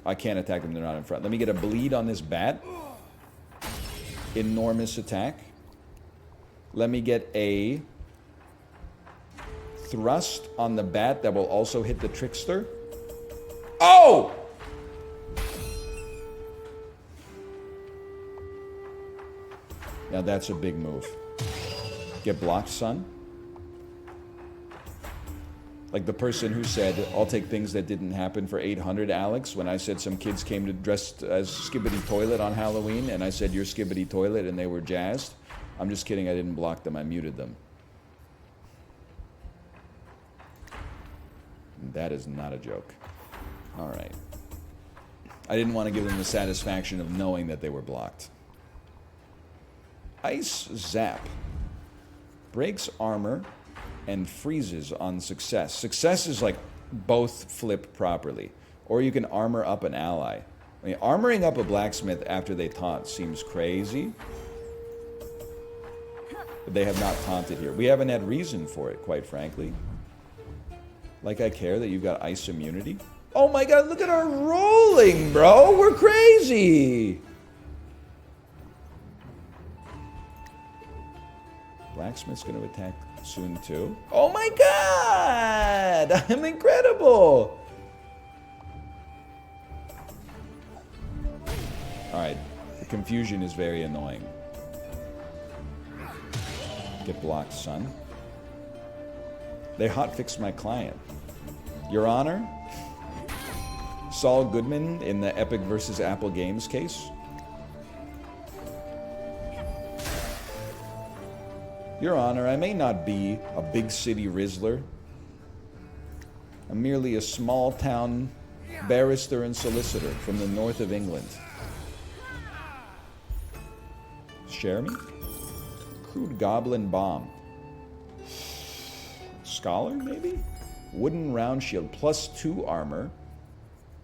I can't attack them, they're not in front. Let me get a bleed on this bat. Enormous attack. Let me get a thrust on the bat that will also hit the trickster. Oh! Now that's a big move. Get blocked, son. Like the person who said, I'll take things that didn't happen for 800, Alex, when I said some kids came to dressed as Skibbity Toilet on Halloween, and I said, you're Skibbity Toilet, and they were jazzed. I'm just kidding, I didn't block them, I muted them. That is not a joke. All right. I didn't want to give them the satisfaction of knowing that they were blocked. Ice Zap. Breaks armor and freezes on success. Success is like both flip properly. Or you can armor up an ally. I mean, armoring up a blacksmith after they taunt seems crazy. But they have not taunted here. We haven't had reason for it, quite frankly. Like I care that you've got ice immunity. Oh my god, look at our rolling, bro! We're crazy! Blacksmith's gonna attack soon too. Oh my god! I'm incredible! Alright, the confusion is very annoying. Get blocked, son. They hotfixed my client. Your Honor, Saul Goodman in the Epic versus Apple Games case. Your Honor, I may not be a big city Rizzler. I'm merely a small town barrister and solicitor from the north of England. Share me? Crude goblin bomb. Scholar, maybe? Wooden round shield, +2 armor.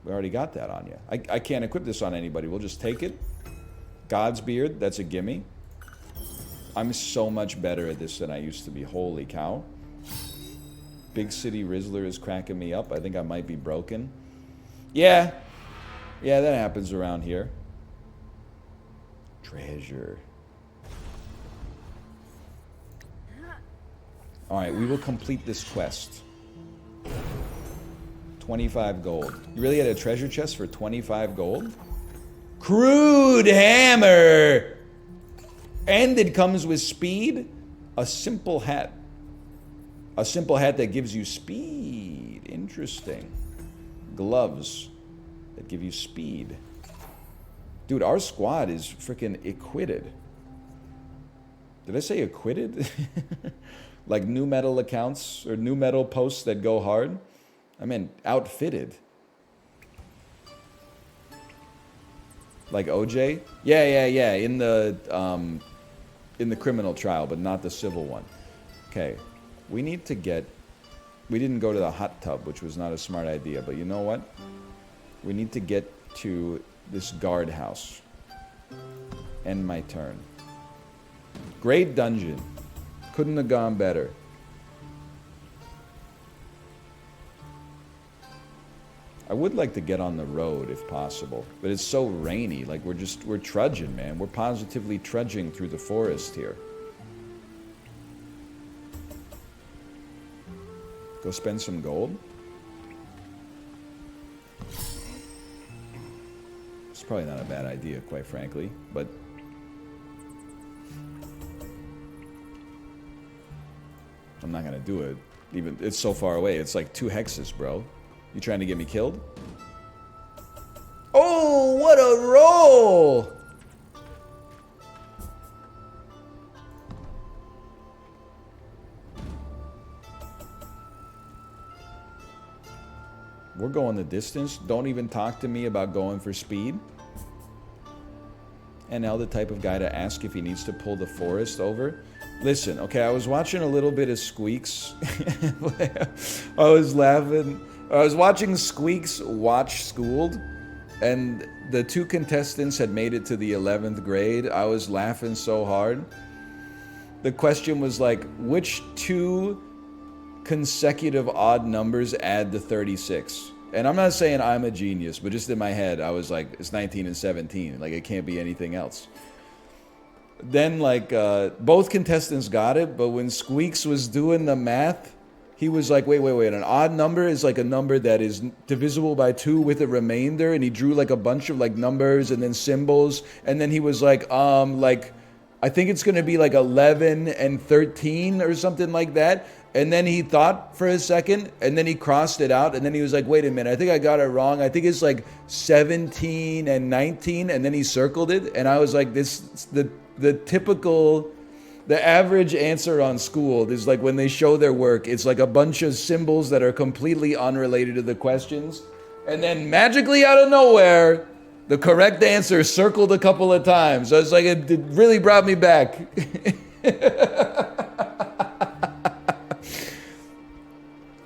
We already got that on you. I can't equip this on anybody. We'll just take it. God's beard, that's a gimme. I'm so much better at this than I used to be. Holy cow. Big City Rizzler is cracking me up. I think I might be broken. Yeah. Yeah, that happens around here. Treasure. Alright, we will complete this quest. 25 gold. You really had a treasure chest for 25 gold? Crude hammer! And it comes with speed? A simple hat. A simple hat that gives you speed. Interesting. Gloves that give you speed. Dude, our squad is freaking acquitted. Did I say acquitted? Like new metal accounts or new metal posts that go hard? I meant outfitted. Like OJ? Yeah. In the criminal trial, but not the civil one. Okay. We need to get... We didn't go to the hot tub, which was not a smart idea, but you know what? We need to get to this guardhouse. End my turn. Great dungeon. Couldn't have gone better. I would like to get on the road if possible, but it's so rainy. Like we're trudging, man. We're positively trudging through the forest here. Go spend some gold. It's probably not a bad idea, quite frankly, but I'm not gonna do it. Even it's so far away. It's like 2 hexes, bro. You trying to get me killed? Oh, what a roll! We're going the distance. Don't even talk to me about going for speed. NL, the type of guy to ask if he needs to pull the forest over. Listen, okay, I was watching a little bit of Squeaks. I was laughing. I was watching Squeaks watch Schooled, and the 2 contestants had made it to the 11th grade. I was laughing so hard. The question was like, which 2 consecutive odd numbers add to 36? And I'm not saying I'm a genius, but just in my head, I was like, it's 19 and 17. Like, it can't be anything else. Then, like, both contestants got it, but when Squeaks was doing the math, he was like, wait, an odd number is like a number that is divisible by 2 with a remainder, and he drew like a bunch of like numbers and then symbols, and then he was like, I think it's gonna be like 11 and 13 or something like that. And then he thought for a second, and then he crossed it out, and then he was like, wait a minute, I think I got it wrong. I think it's like 17 and 19, and then he circled it, and I was like, the typical, the average answer on Schooled is like when they show their work, it's like a bunch of symbols that are completely unrelated to the questions, and then magically out of nowhere, the correct answer circled a couple of times. So it's like, it really brought me back.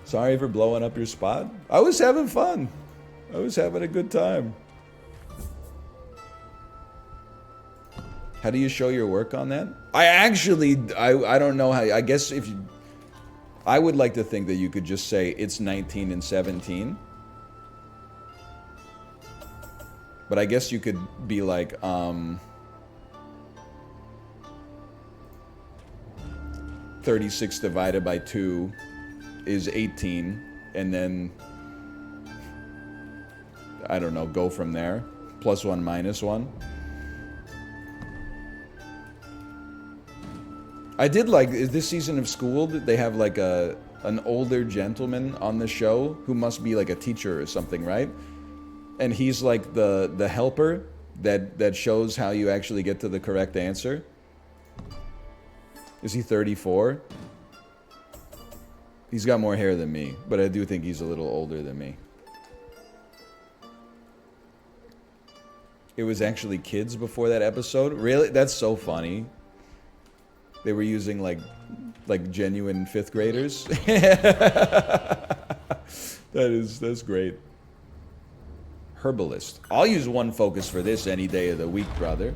Sorry for blowing up your spot. I was having fun. I was having a good time. How do you show your work on that? I don't know how. I guess if you, I would like to think that you could just say it's 19 and 17. But I guess you could be like, 36 divided by 2 is 18, and then, I don't know, go from there. Plus 1, minus 1. I did like, this season of Schooled, they have like an older gentleman on the show who must be like a teacher or something, right? And he's like the helper that shows how you actually get to the correct answer. Is he 34? He's got more hair than me, but I do think he's a little older than me. It was actually kids before that episode? Really? That's so funny. They were using like genuine 5th graders. That's great. Herbalist. I'll use one focus for this any day of the week, brother.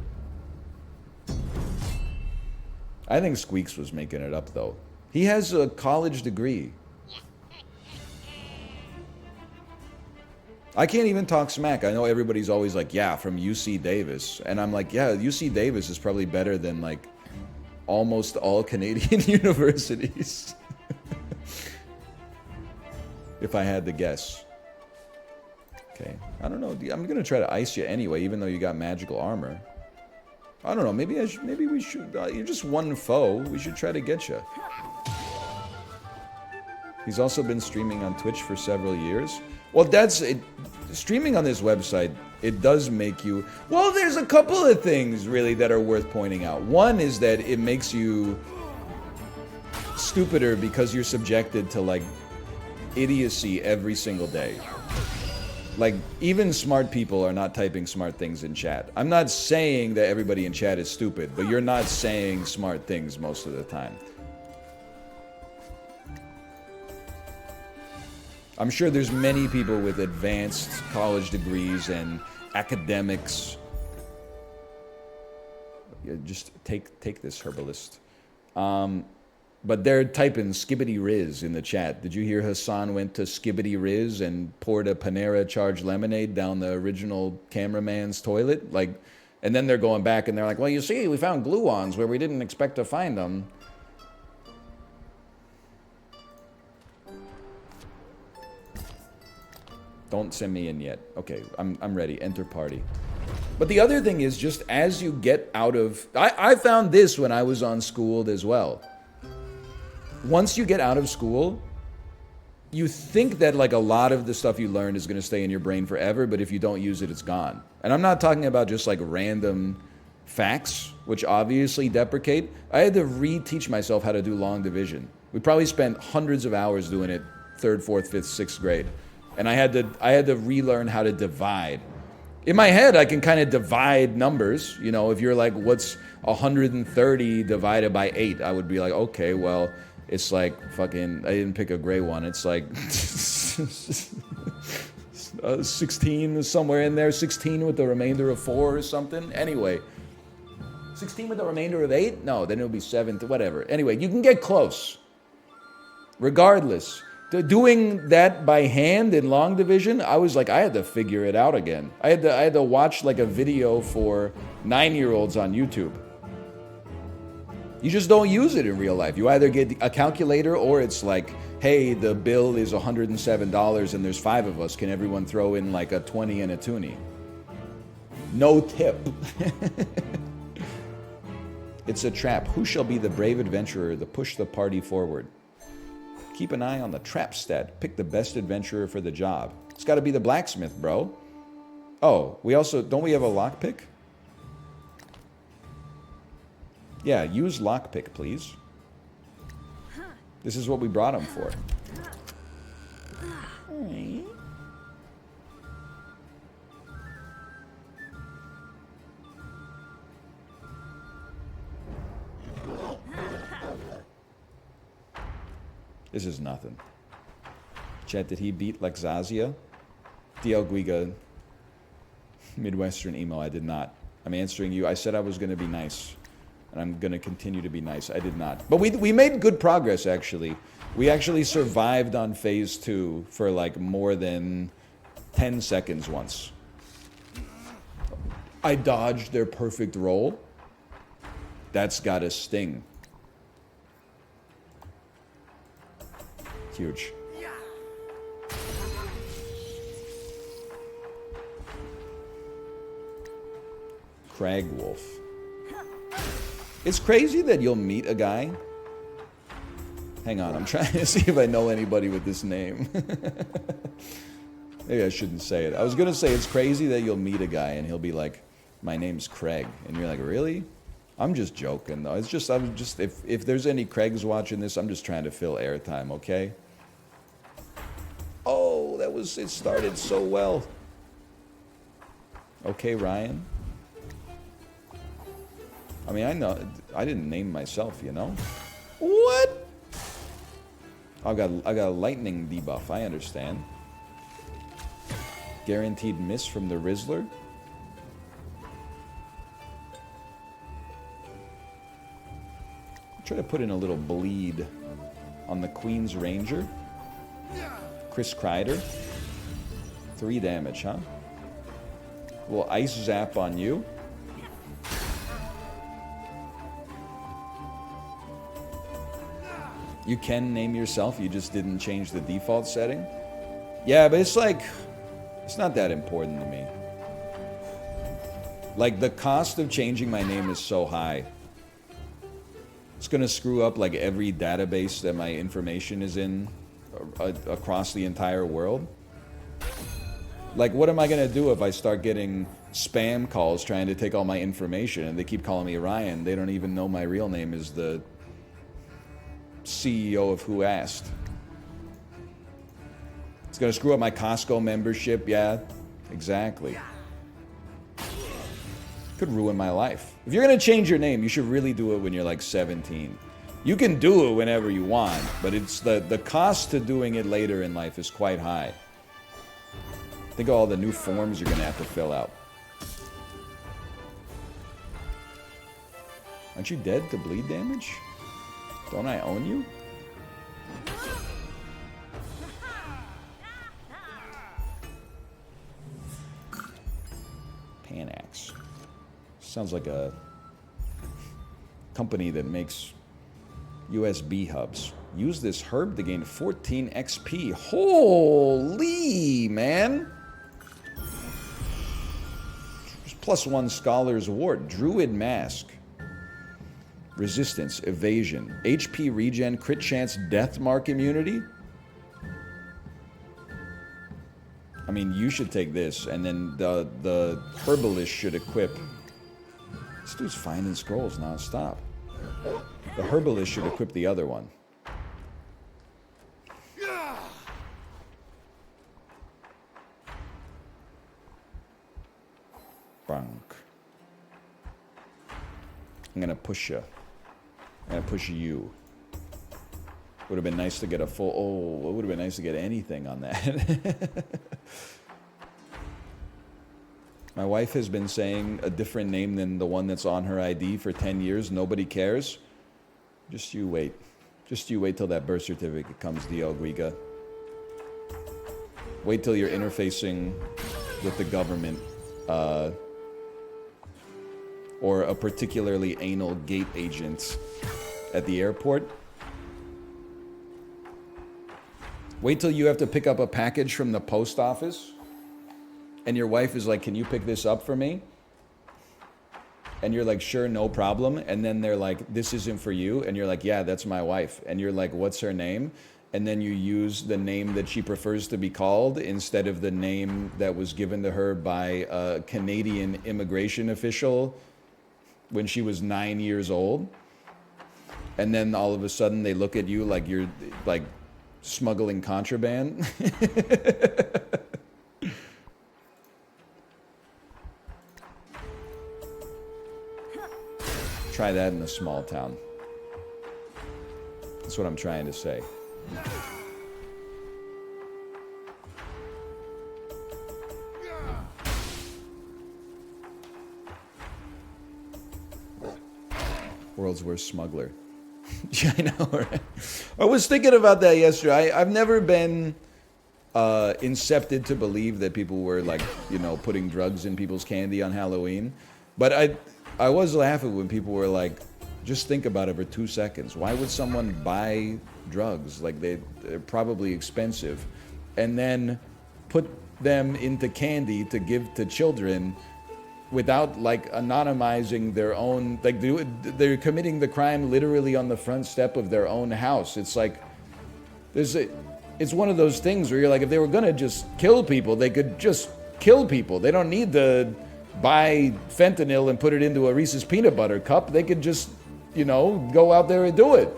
I think Squeaks was making it up, though. He has a college degree. I can't even talk smack. I know everybody's always like, yeah, from UC Davis. And I'm like, yeah, UC Davis is probably better than, like, almost all Canadian universities. If I had to guess. Okay. I don't know. I'm going to try to ice you anyway, even though you got magical armor. I don't know. Maybe we should. You're just one foe. We should try to get you. He's also been streaming on Twitch for several years. Well, that's it. Streaming on this website, it does make you. Well, there's a couple of things really that are worth pointing out. One is that it makes you stupider because you're subjected to like idiocy every single day. Like, even smart people are not typing smart things in chat. I'm not saying that everybody in chat is stupid, but you're not saying smart things most of the time. I'm sure there's many people with advanced college degrees and academics. Yeah, just take this, herbalist. But they're typing Skibbity Riz in the chat. Did you hear Hassan went to Skibbity Riz and poured a Panera charged lemonade down the original cameraman's toilet? Like, and then they're going back and they're like, well, you see, we found gluons where we didn't expect to find them. Don't send me in yet. Okay, I'm ready. Enter party. But the other thing is, just as you get out of... I found this when I was on Schooled as well. Once you get out of school, you think that like a lot of the stuff you learned is going to stay in your brain forever, but if you don't use it, it's gone. And I'm not talking about just like random facts, which obviously deprecate. I had to reteach myself how to do long division. We probably spent hundreds of hours doing it 3rd, 4th, 5th, 6th grade. And I had to relearn how to divide. In my head, I can kind of divide numbers. You know, if you're like, what's 130 divided by 8? I would be like, okay, well, it's like fucking, I didn't pick a gray one. It's like 16 is somewhere in there. 16 with the remainder of 4 or something. Anyway, 16 with the remainder of 8? No, then it'll be 7 to whatever. Anyway, you can get close. Regardless. Doing that by hand in long division, I was like, I had to figure it out again. I had to watch like a video for 9-year-olds on YouTube. You just don't use it in real life. You either get a calculator or it's like, hey, the bill is $107 and there's 5 of us. Can everyone throw in like a 20 and a toonie? No tip. It's a trap. Who shall be the brave adventurer to push the party forward? Keep an eye on the trap stat. Pick the best adventurer for the job. It's got to be the blacksmith, bro. Oh, we also... Don't we have a lockpick? Yeah, use lockpick, please. This is what we brought him for. This is nothing. Chat, did he beat Lexazia? DL Guiga, Midwestern emo, I did not. I'm answering you. I said I was going to be nice. And I'm going to continue to be nice. I did not. But we made good progress, actually. We actually survived on phase 2 for like more than 10 seconds once. I dodged their perfect roll. That's got a sting. Huge. Crag Wolf. It's crazy that you'll meet a guy. Hang on, I'm trying to see if I know anybody with this name. Maybe I shouldn't say it. I was gonna say it's crazy that you'll meet a guy and he'll be like, "My name's Craig," and you're like, "Really?" I'm just joking though. If there's any Craigs watching this, I'm just trying to fill airtime, okay? Oh, it started so well. Okay, Ryan. I mean, I know I didn't name myself, you know. What? I got a lightning debuff. I understand. Guaranteed miss from the Rizzler. Try to put in a little bleed on the Queen's Ranger. Chris Kreider. 3 damage, huh? A little ice zap on you. You can name yourself, you just didn't change the default setting. Yeah, but it's like, it's not that important to me. Like, the cost of changing my name is so high. It's gonna screw up like every database that my information is in across the entire world. Like, what am I gonna do if I start getting spam calls trying to take all my information and they keep calling me Ryan? They don't even know my real name is the CEO of Who Asked. It's gonna screw up my Costco membership, yeah, exactly. Could ruin my life. If you're gonna change your name, you should really do it when you're like 17. You can do it whenever you want, but it's the cost to doing it later in life is quite high. Think of all the new forms you're gonna have to fill out. Aren't you dead to bleed damage? Don't I own you? Panax. Sounds like a company that makes USB hubs. Use this herb to gain 14 XP. Holy, man! +1 Scholar's Award. Druid Mask. Resistance, evasion, HP regen, crit chance, death mark immunity. I mean, you should take this, and then the herbalist should equip. This dude's finding scrolls non-stop. The herbalist should equip the other one. Bonk. I'm gonna push you. I'm gonna push you. Would have been nice to get a full... Oh, it would have been nice to get anything on that. My wife has been saying a different name than the one that's on her ID for 10 years. Nobody cares. Just you wait. Just you wait till that birth certificate comes, Dio Guiga. Wait till you're interfacing with the government, or a particularly anal gate agent at the airport. Wait till you have to pick up a package from the post office and your wife is like, "Can you pick this up for me?" And you're like, "Sure, no problem." And then they're like, "This isn't for you." And you're like, "Yeah, that's my wife." And you're like, "What's her name?" And then you use the name that she prefers to be called instead of the name that was given to her by a Canadian immigration official when she was 9 years old. And then all of a sudden they look at you like you're like smuggling contraband. Try that in a small town. That's what I'm trying to say. World's worst smuggler. Yeah, I know, right? I was thinking about that yesterday. I've never been incepted to believe that people were like, you know, putting drugs in people's candy on Halloween. But I was laughing when people were like, just think about it for 2 seconds. Why would someone buy drugs? Like they're probably expensive. And then put them into candy to give to children without like anonymizing their own, like they're committing the crime literally on the front step of their own house. It's like, it's one of those things where you're like, if they were gonna just kill people, they could just kill people. They don't need to buy fentanyl and put it into a Reese's peanut butter cup. They could just, you know, go out there and do it.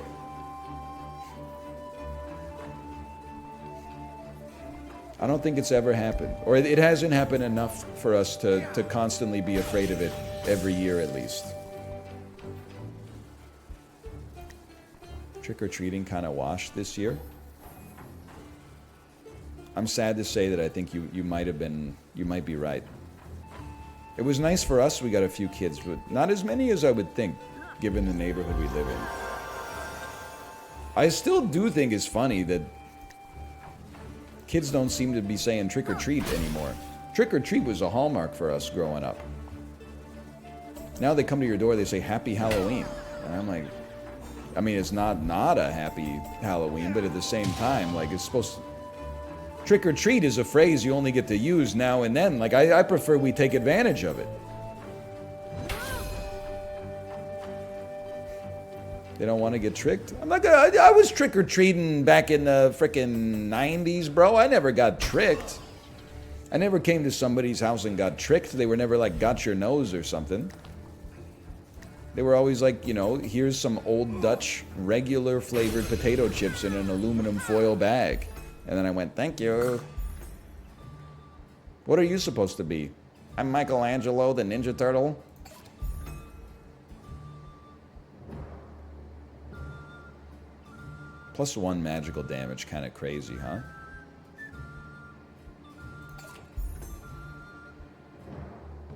I don't think it's ever happened. Or it hasn't happened enough for us to constantly be afraid of it every year at least. Trick-or-treating kind of washed this year. I'm sad to say that I think you might be right. It was nice for us, we got a few kids, but not as many as I would think, given the neighborhood we live in. I still do think it's funny that kids don't seem to be saying trick-or-treat anymore. Trick-or-treat was a hallmark for us growing up. Now they come to your door, they say, Happy Halloween. And I'm like, I mean, it's not a happy Halloween, but at the same time, like, it's supposed to... Trick-or-treat is a phrase you only get to use now and then. Like, I prefer we take advantage of it. They don't want to get tricked? I'm not gonna... I was trick-or-treating back in the frickin' 90s, bro. I never got tricked. I never came to somebody's house and got tricked. They were never like, got your nose or something. They were always like, you know, here's some Old Dutch regular flavored potato chips in an aluminum foil bag. And then I went, thank you. What are you supposed to be? I'm Michelangelo, the Ninja Turtle. +1 magical damage, kind of crazy, huh?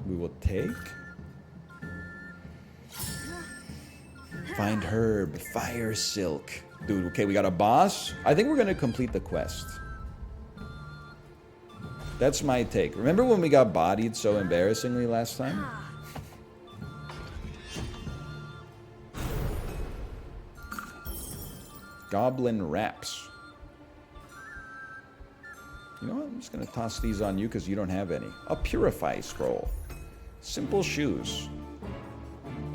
We will take. Find herb, fire silk. Dude, okay, we got a boss. I think we're gonna complete the quest. That's my take. Remember when we got bodied so embarrassingly last time? Goblin wraps. You know what? I'm just gonna toss these on you because you don't have any. A purify scroll. Simple shoes.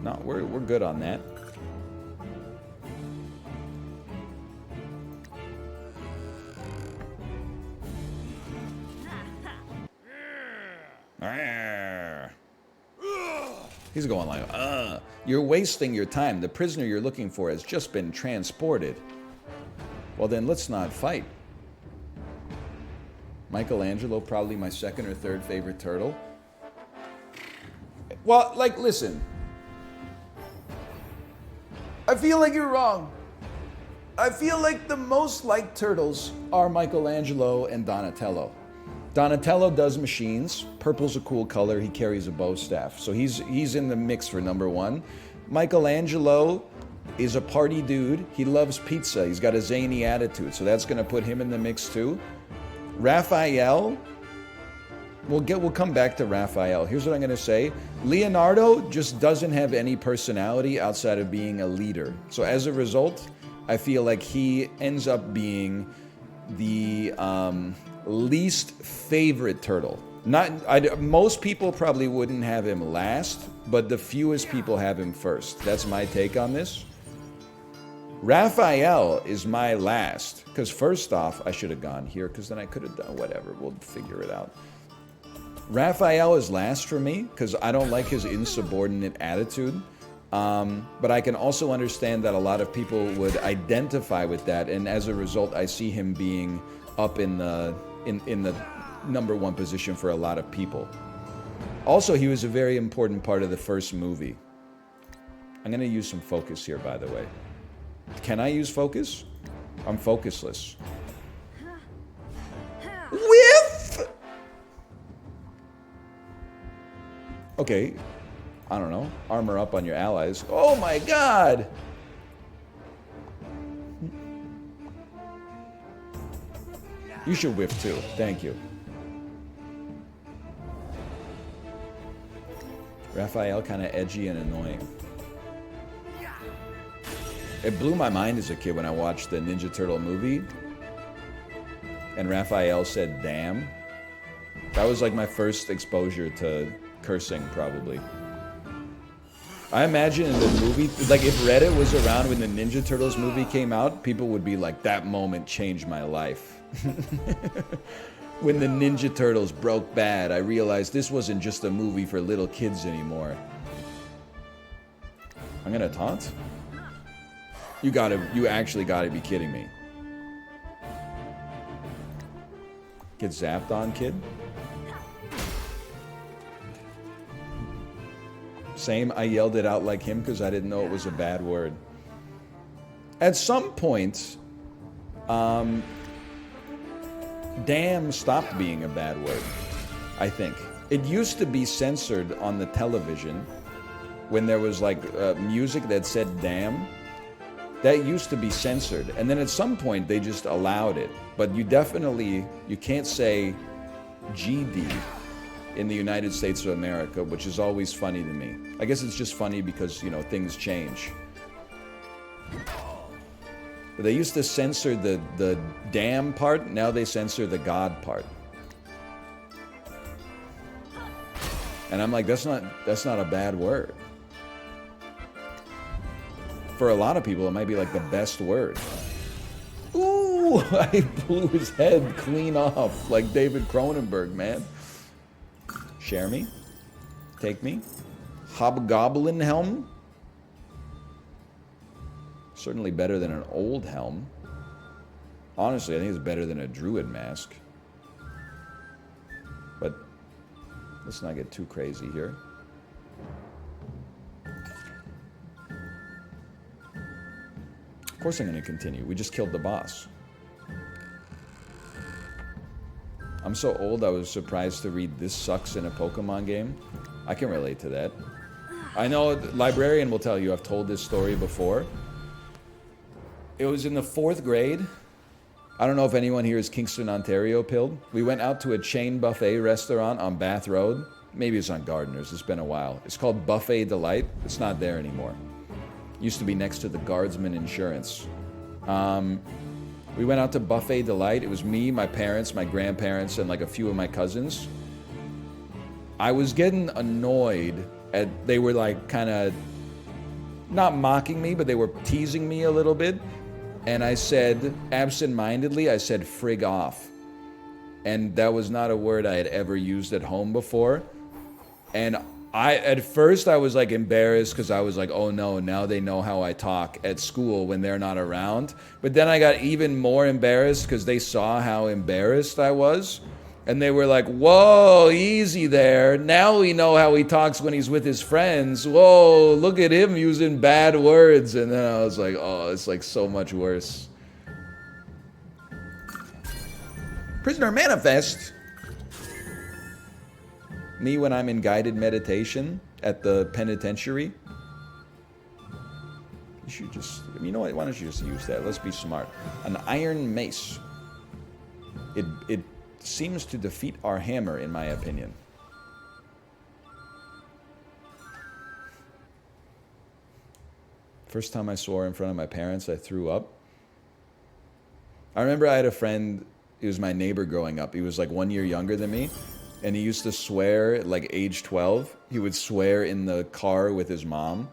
No, we're good on that. He's going like, you're wasting your time. The prisoner you're looking for has just been transported. Well, then let's not fight. Michelangelo, probably my second or third favorite turtle. Well, like, listen. I feel like you're wrong. I feel like the most liked turtles are Michelangelo and Donatello. Donatello does machines. Purple's a cool color. He carries a bow staff. So he's in the mix for #1. Michelangelo is a party dude. He loves pizza. He's got a zany attitude. So that's going to put him in the mix too. Raphael, we'll come back to Raphael. Here's what I'm going to say. Leonardo just doesn't have any personality outside of being a leader. So as a result, I feel like he ends up being the least favorite turtle. Most people probably wouldn't have him last, but the fewest people have him first. That's my take on this. Raphael is my last, because first off, I should have gone here, because then I could have done whatever. We'll figure it out. Raphael is last for me, because I don't like his insubordinate attitude. But I can also understand that a lot of people would identify with that, and as a result, I see him being up in the #1 position for a lot of people. Also, he was a very important part of the first movie. I'm going to use some focus here, by the way. Can I use focus? I'm focusless. Whiff! Okay. I don't know, armor up on your allies. Oh my god! You should whiff too. Thank you. Raphael kind of edgy and annoying. It blew my mind as a kid when I watched the Ninja Turtle movie and Raphael said damn. That was like my first exposure to cursing, probably. I imagine in the movie, like if Reddit was around when the Ninja Turtles movie came out, people would be like, that moment changed my life. When the Ninja Turtles broke bad, I realized this wasn't just a movie for little kids anymore. I'm gonna taunt? You actually gotta be kidding me. Get zapped on, kid? Same, I yelled it out like him because I didn't know it was a bad word. At some point, damn stopped being a bad word, I think. It used to be censored on the television when there was like music that said damn. That used to be censored. And then at some point they just allowed it. But you can't say GD in the United States of America, which is always funny to me. I guess it's just funny because, you know, things change. But they used to censor the damn part, now they censor the God part. And I'm like, that's not a bad word. For a lot of people, it might be like the best word. Ooh, I blew his head clean off like David Cronenberg, man. Share me. Take me. Hobgoblin helm. Certainly better than an old helm. Honestly, I think it's better than a druid mask. But let's not get too crazy here. Of course I'm going to continue. We just killed the boss. I'm so old I was surprised to read "This sucks" in a Pokemon game. I can relate to that. I know Librarian will tell you I've told this story before. It was in the 4th grade. I don't know if anyone here is Kingston, Ontario pilled. We went out to a chain buffet restaurant on Bath Road. Maybe it's on Gardeners. It's been a while. It's called Buffet Delight. It's not there anymore. Used to be next to the Guardsman Insurance. We went out to Buffet Delight. It was me, my parents, my grandparents, and like a few of my cousins. I was getting annoyed at, they were like kind of not mocking me, but they were teasing me a little bit. And I said, absent-mindedly, I said frig off. And that was not a word I had ever used at home before. And at first I was like embarrassed because I was like, oh no, now they know how I talk at school when they're not around. But then I got even more embarrassed because they saw how embarrassed I was. And they were like, whoa, easy there. Now we know how he talks when he's with his friends. Whoa, look at him using bad words. And then I was like, oh, it's like so much worse. Prisoner Manifest. Me when I'm in guided meditation at the penitentiary. You should just, you know what, why don't you just use that? Let's be smart. An iron mace. It seems to defeat our hammer, in my opinion. First time I swore in front of my parents, I threw up. I remember I had a friend, he was my neighbor growing up. He was like 1 year younger than me. And he used to swear at like age 12. He would swear in the car with his mom.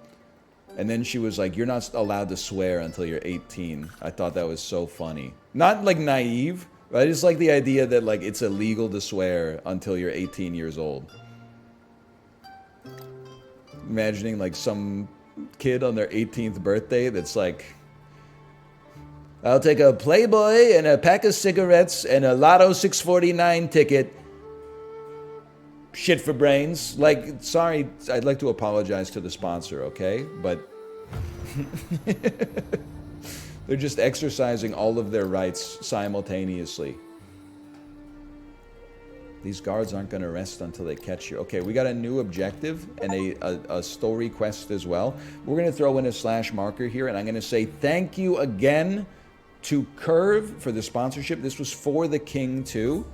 And then she was like, you're not allowed to swear until you're 18. I thought that was so funny. Not like naive, but I just like the idea that like it's illegal to swear until you're 18 years old. Imagining like some kid on their 18th birthday that's like, I'll take a Playboy and a pack of cigarettes and a Lotto 649 ticket. Shit for brains. Like, sorry, I'd like to apologize to the sponsor, okay? But they're just exercising all of their rights simultaneously. These guards aren't going to rest until they catch you. Okay, we got a new objective and a story quest as well. We're going to throw in a slash marker here, and I'm going to say thank you again to Curve for the sponsorship. This was For the King too.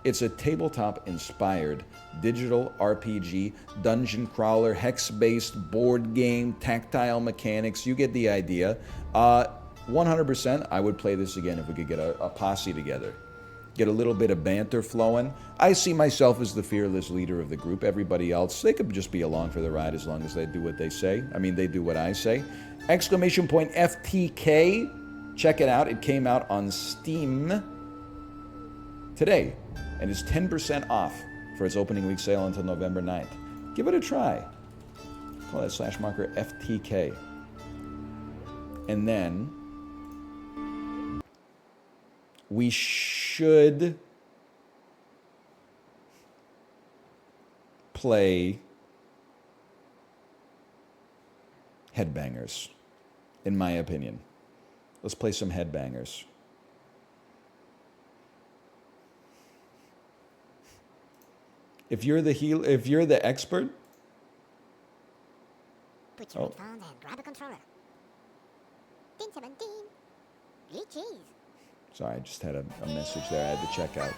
It's a tabletop-inspired digital RPG, dungeon crawler, hex-based board game, tactile mechanics. You get the idea. 100%, I would play this again if we could get a posse together. Get a little bit of banter flowing. I see myself as the fearless leader of the group. Everybody else, they could just be along for the ride as long as they do what they say. I mean, they do what I say. Exclamation point FTK. Check it out. It came out on Steam today and is 10% off for its opening week sale until November 9th. Give it a try. Call that slash marker FTK. And then we should play HeadBangers, in my opinion. Let's play some HeadBangers. If you're the expert, put your headphones and grab a controller. 17. Cheese. Sorry, I just had a message there I had to check out.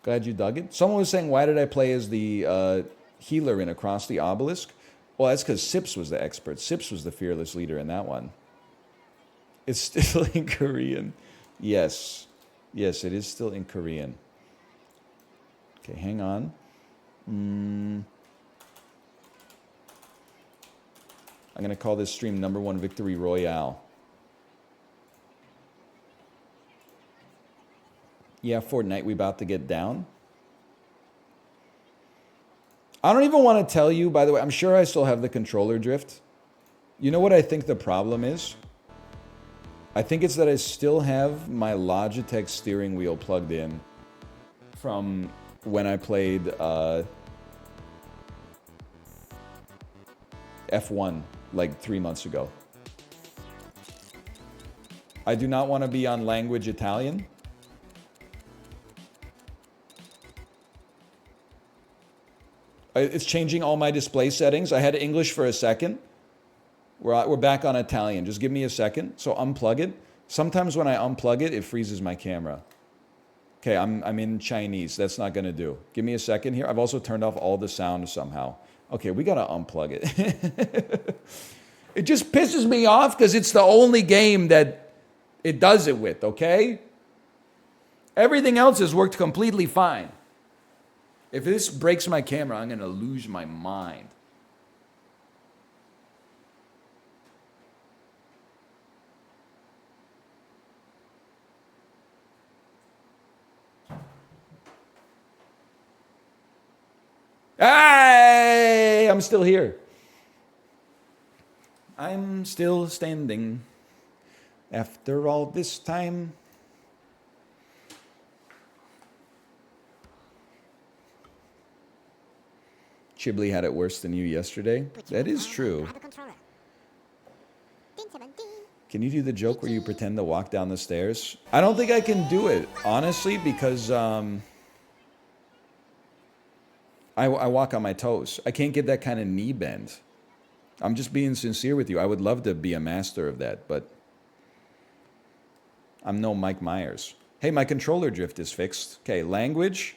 Glad you dug it. Someone was saying, why did I play as the healer in Across the Obelisk? Well, that's because Sips was the expert. Sips was the fearless leader in that one. It's still in Korean. Yes. Yes, it is still in Korean. Okay, hang on. I'm going to call this stream #1 Victory Royale. Yeah, Fortnite, we about to get down. I don't even want to tell you, by the way, I'm sure I still have the controller drift. You know what I think the problem is? I think it's that I still have my Logitech steering wheel plugged in from when I played F1 like 3 months ago. I do not want to be on language Italian. It's changing all my display settings. I had English for a second. We're back on Italian. Just give me a second. So unplug it. Sometimes when I unplug it, it freezes my camera. Okay, I'm in Chinese. That's not going to do. Give me a second here. I've also turned off all the sound somehow. Okay, we got to unplug it. It just pisses me off because it's the only game that it does it with, okay? Everything else has worked completely fine. If this breaks my camera, I'm going to lose my mind. Hey, I'm still here. I'm still standing after all this time. Chiblee had it worse than you yesterday. That is true. Can you do the joke where you pretend to walk down the stairs? I don't think I can do it, honestly, because I walk on my toes. I can't get that kind of knee bend. I'm just being sincere with you. I would love to be a master of that, but I'm no Mike Myers. Hey, my controller drift is fixed. Okay, language,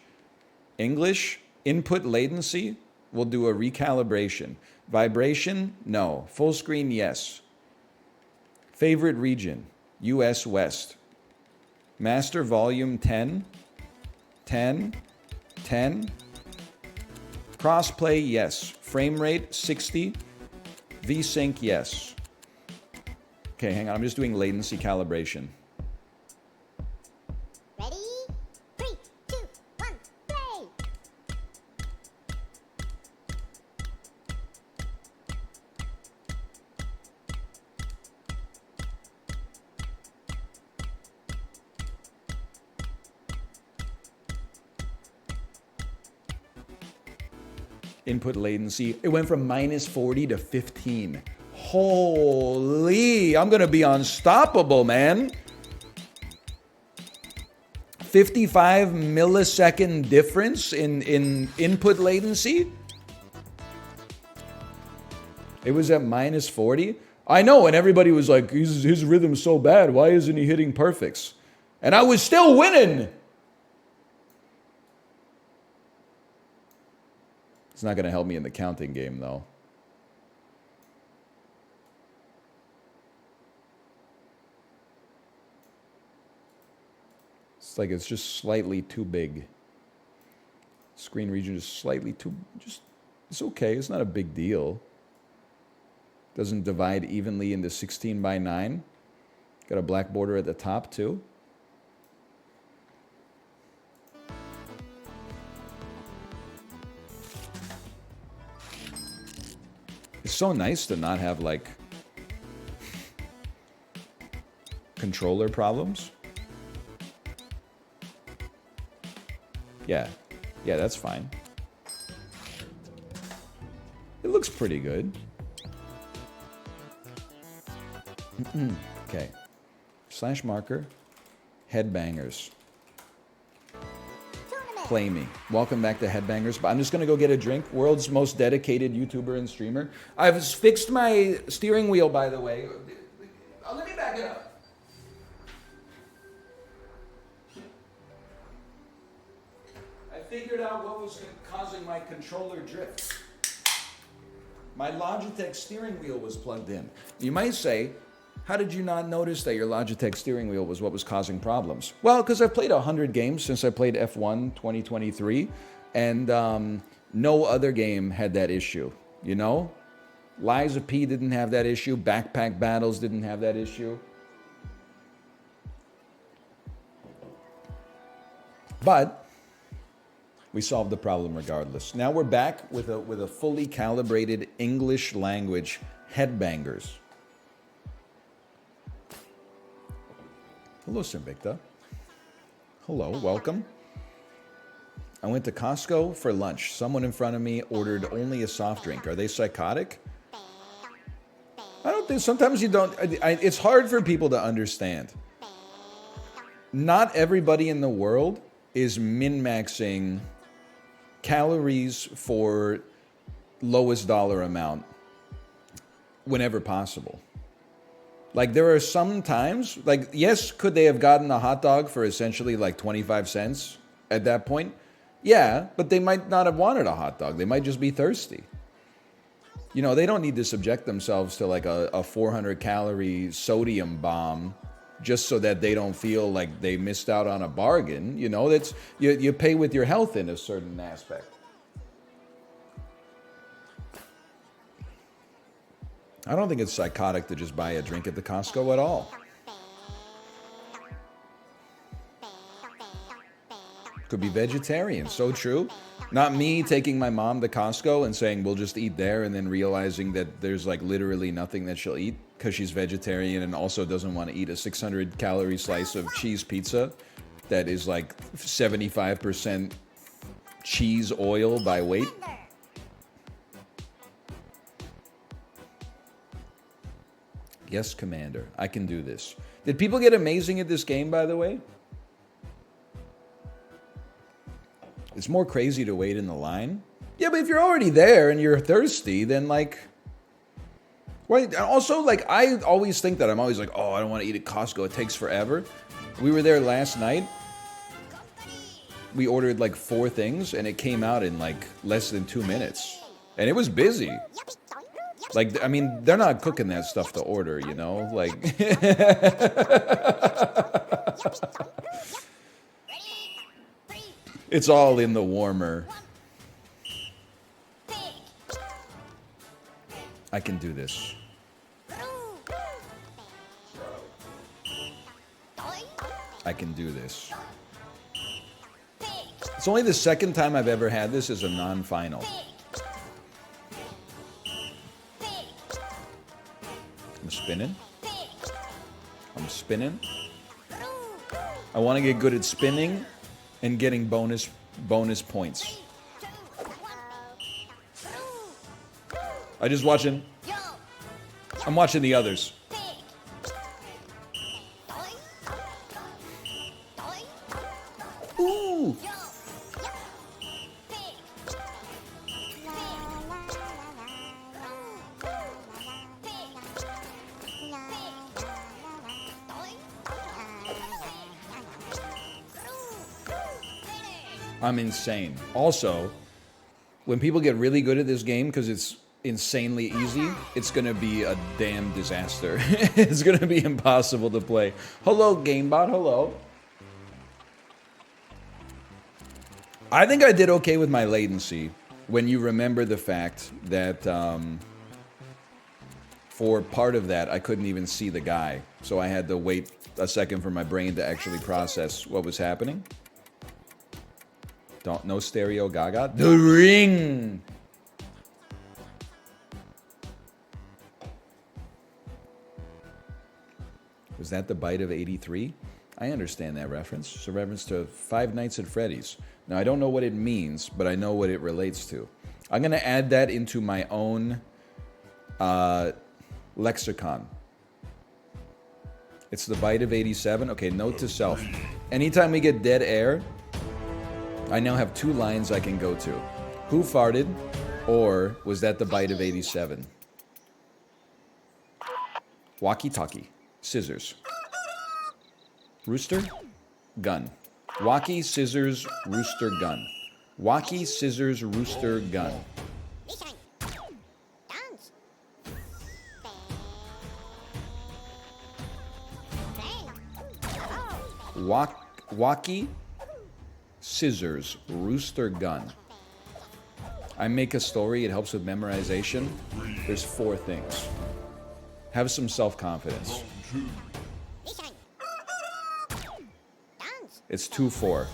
English, input latency, we'll do a recalibration. Vibration, no. Full screen, yes. Favorite region, US West. Master volume 10, 10, 10. Crossplay, yes. Frame rate, 60. VSync, yes. Okay, hang on. I'm just doing latency calibration. Ready? 3, 2, 1, play! Input latency, it went from -40 to 15. Holy, I'm gonna be unstoppable, man. 55 millisecond difference in input latency. It was at minus 40. I know, and everybody was like, his rhythm's so bad. Why isn't he hitting perfects? And I was still winning. It's not going to help me in the counting game, though. It's like it's just slightly too big. Screen region is slightly too... it's okay. It's not a big deal. Doesn't divide evenly into 16 by 9. Got a black border at the top, too. It's so nice to not have, like, controller problems. Yeah, that's fine. It looks pretty good. Okay. Slash marker. HeadBangers. Play me. Welcome back to HeadBangers. But I'm just gonna go get a drink. World's most dedicated YouTuber and streamer. I've fixed my steering wheel, by the way. Let me back it up. I figured out what was causing my controller drift. My Logitech steering wheel was plugged in. You might say, how did you not notice that your Logitech steering wheel was what was causing problems? Well, because I've played 100 games since I played F1 2023, and no other game had that issue, you know? Lies of P didn't have that issue. Backpack Battles didn't have that issue. But we solved the problem regardless. Now we're back with a fully calibrated English language HeadBangers. Hello, Sinvicta. Hello, welcome. I went to Costco for lunch. Someone in front of me ordered only a soft drink. Are they psychotic? I don't think, sometimes you don't, it's hard for people to understand. Not everybody in the world is min-maxing calories for lowest dollar amount whenever possible. Like, there are some times, like, yes, could they have gotten a hot dog for essentially like 25 cents at that point? Yeah, but they might not have wanted a hot dog. They might just be thirsty. You know, they don't need to subject themselves to like a 400 calorie sodium bomb just so that they don't feel like they missed out on a bargain. You know, that's you pay with your health in a certain aspect. I don't think it's psychotic to just buy a drink at the Costco at all. Could be vegetarian, so true. Not me taking my mom to Costco and saying we'll just eat there and then realizing that there's like literally nothing that she'll eat because she's vegetarian and also doesn't want to eat a 600 calorie slice of cheese pizza that is like 75% cheese oil by weight. Yes, Commander. I can do this. Did people get amazing at this game, by the way? It's more crazy to wait in the line. Yeah, but if you're already there and you're thirsty, then like... Right? Also, like, I always think that I'm always like, oh, I don't want to eat at Costco. It takes forever. We were there last night. We ordered like 4 things, and it came out in like less than 2 minutes. And it was busy. Like, I mean, they're not cooking that stuff to order, you know? Like... It's all in the warmer. I can do this. I can do this. It's only the second time I've ever had this as a non-final. I'm spinning. I'm spinning. I want to get good at spinning and getting bonus points. I just watching. I'm watching the others. Ooh. I'm insane. Also, when people get really good at this game, because it's insanely easy, it's gonna be a damn disaster. It's gonna be impossible to play. Hello, GameBot, hello. I think I did okay with my latency when you remember the fact that for part of that, I couldn't even see the guy. So I had to wait a second for my brain to actually process what was happening. No stereo gaga. The Ring! Was that the bite of 83? I understand that reference. It's a reference to Five Nights at Freddy's. Now, I don't know what it means, but I know what it relates to. I'm going to add that into my own lexicon. It's the bite of 87. Okay, note to self. Anytime we get dead air, I now have 2 lines I can go to. Who farted? Or was that the bite of 87? Walkie-talkie. Scissors. Rooster? Gun. Walkie, scissors, rooster, gun. Walkie, scissors, rooster, gun. Walkie, scissors, rooster, gun. I make a story, it helps with memorization. There's 4 things. Have some self-confidence. It's 2-4.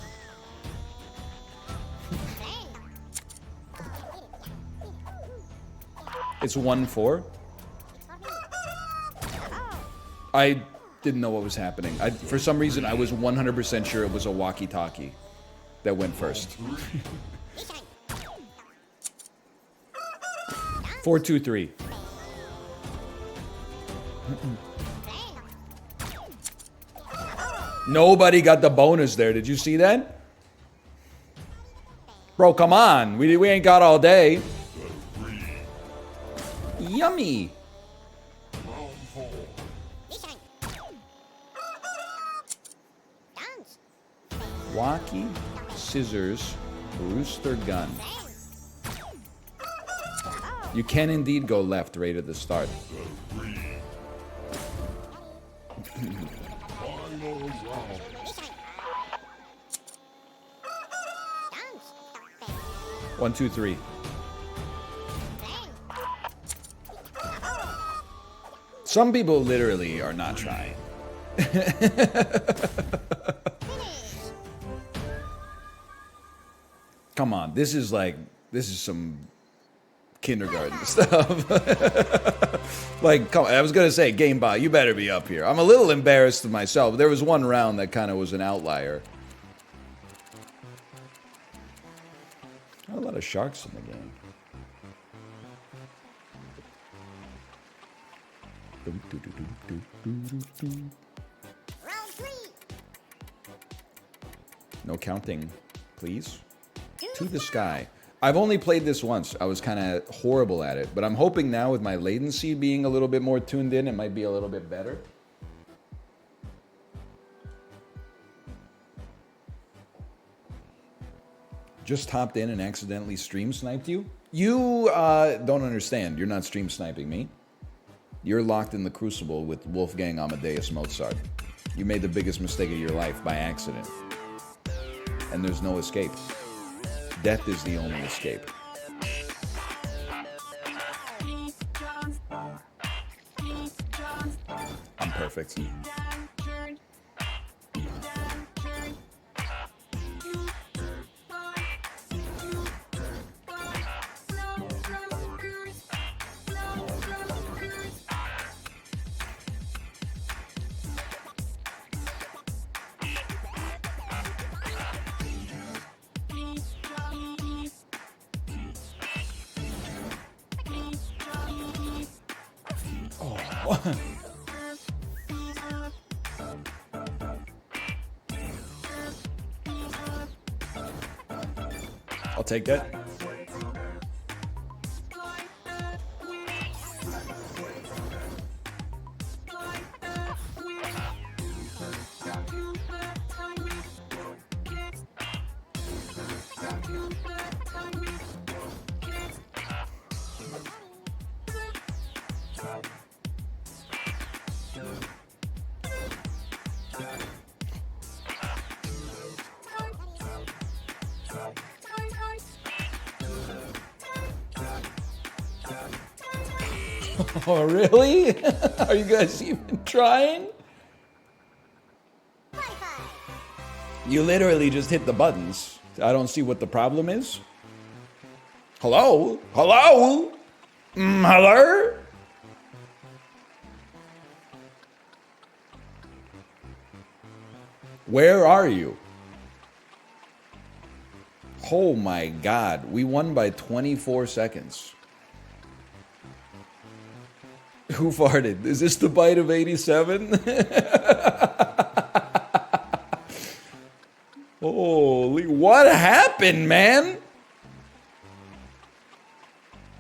It's 1-4. I didn't know what was happening. For some reason, I was 100% sure it was a walkie-talkie that went first. 4-2-3. Nobody got the bonus there. Did you see that? Bro, come on. We ain't got all day. Yummy. Walkie, scissors, rooster, gun. You can indeed go left right at the start. One, two, three. Some people literally are not trying. Come on, this is some kindergarten stuff. Like, come on, I was gonna say, GameBot, you better be up here. I'm a little embarrassed of myself. There was one round that kind of was an outlier. A lot of sharks in the game. Round 3. No counting, please. To the sky. I've only played this once. I was kind of horrible at it, but I'm hoping now with my latency being a little bit more tuned in, it might be a little bit better. Just hopped in and accidentally stream sniped you? You don't understand. You're not stream sniping me. You're locked in the crucible with Wolfgang Amadeus Mozart. You made the biggest mistake of your life by accident. And there's no escape. Death is the only escape. I'm perfect. Oh. I'll take that. Oh, really? Are you guys even trying? You literally just hit the buttons. I don't see what the problem is. Hello? Hello? Hello? Where are you? Oh my God. We won by 24 seconds. Who farted? Is this the bite of 87? Holy, what happened, man?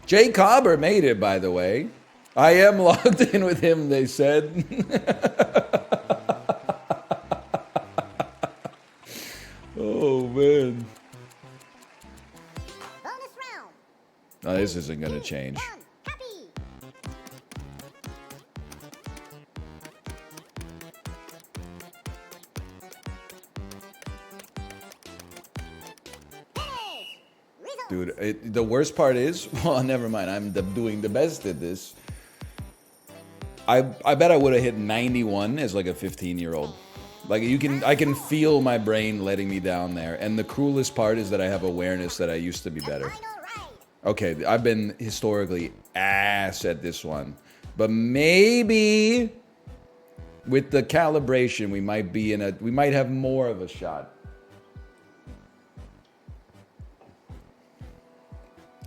Jay Cobber made it, by the way. I am logged in with him, they said. Oh, man. Bonus round. No, this isn't going to change. One. Happy. Dude, the worst part is, well, never mind. I'm doing the best at this. I bet I would have hit 91 as like a 15-year-old. Like I can feel my brain letting me down there. And the cruelest part is that I have awareness that I used to be better. Okay, I've been historically ass at this one. But maybe with the calibration, we might have more of a shot.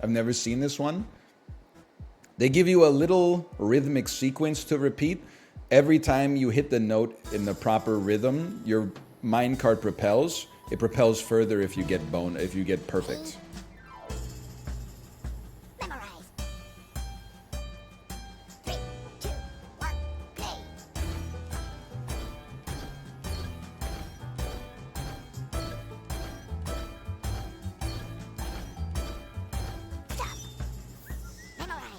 I've never seen this one. They give you a little rhythmic sequence to repeat. Every time you hit the note in the proper rhythm, your minecart propels. It propels further if you get perfect. Memorize. 3, 2, 1, play. Stop. Memorize. 3, 2, 1, play. Stop. Memorize.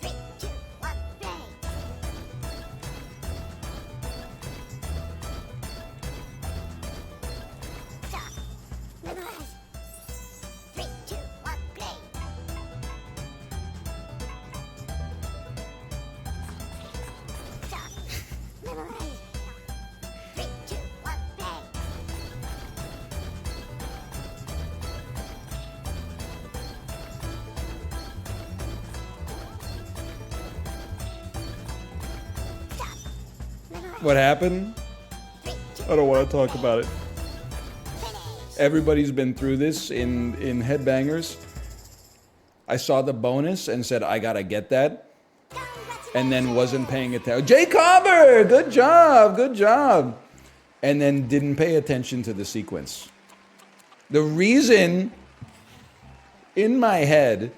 3, 2, 1, play. Stop. Memorize. 3, 2, 1, play. Stop. Memorize. 3, 2, 1, play. Stop. Memorize. 3, 2, 1, play. Stop. Memorize. What happened? 3, 2, I don't want to talk about it. finish. Everybody's been through this in HeadBangers. I saw the bonus and said, I gotta get that. And then wasn't paying attention. Jay Cobber! Good job, good job. And then didn't pay attention to the sequence. The reason, in my head,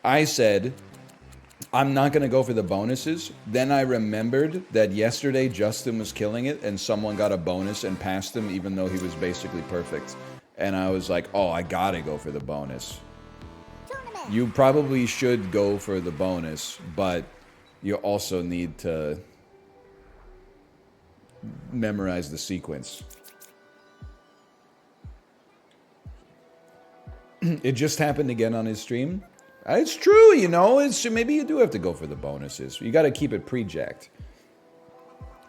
I said, I'm not gonna go for the bonuses. Then I remembered that yesterday Justin was killing it and someone got a bonus and passed him even though he was basically perfect. And I was like, oh, I gotta go for the bonus. Tournament. You probably should go for the bonus, but you also need to memorize the sequence. It just happened again on his stream. It's true, you know. Maybe you do have to go for the bonuses. You got to keep it pre-jacked.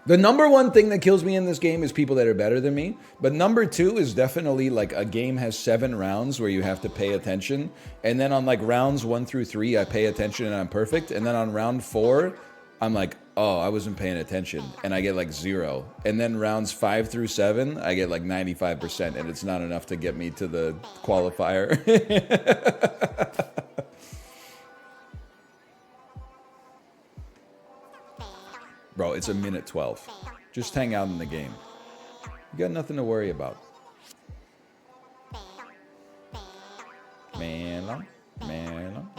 The number one thing that kills me in this game is people that are better than me. But number two is definitely like a game has 7 rounds where you have to pay attention. And then on like rounds 1 through 3, I pay attention and I'm perfect. And then on round 4, I'm like, oh, I wasn't paying attention. And I get like 0. And then rounds 5 through 7, I get like 95%. And it's not enough to get me to the qualifier. Bro, it's a minute 12. Just hang out in the game. You got nothing to worry about. Man,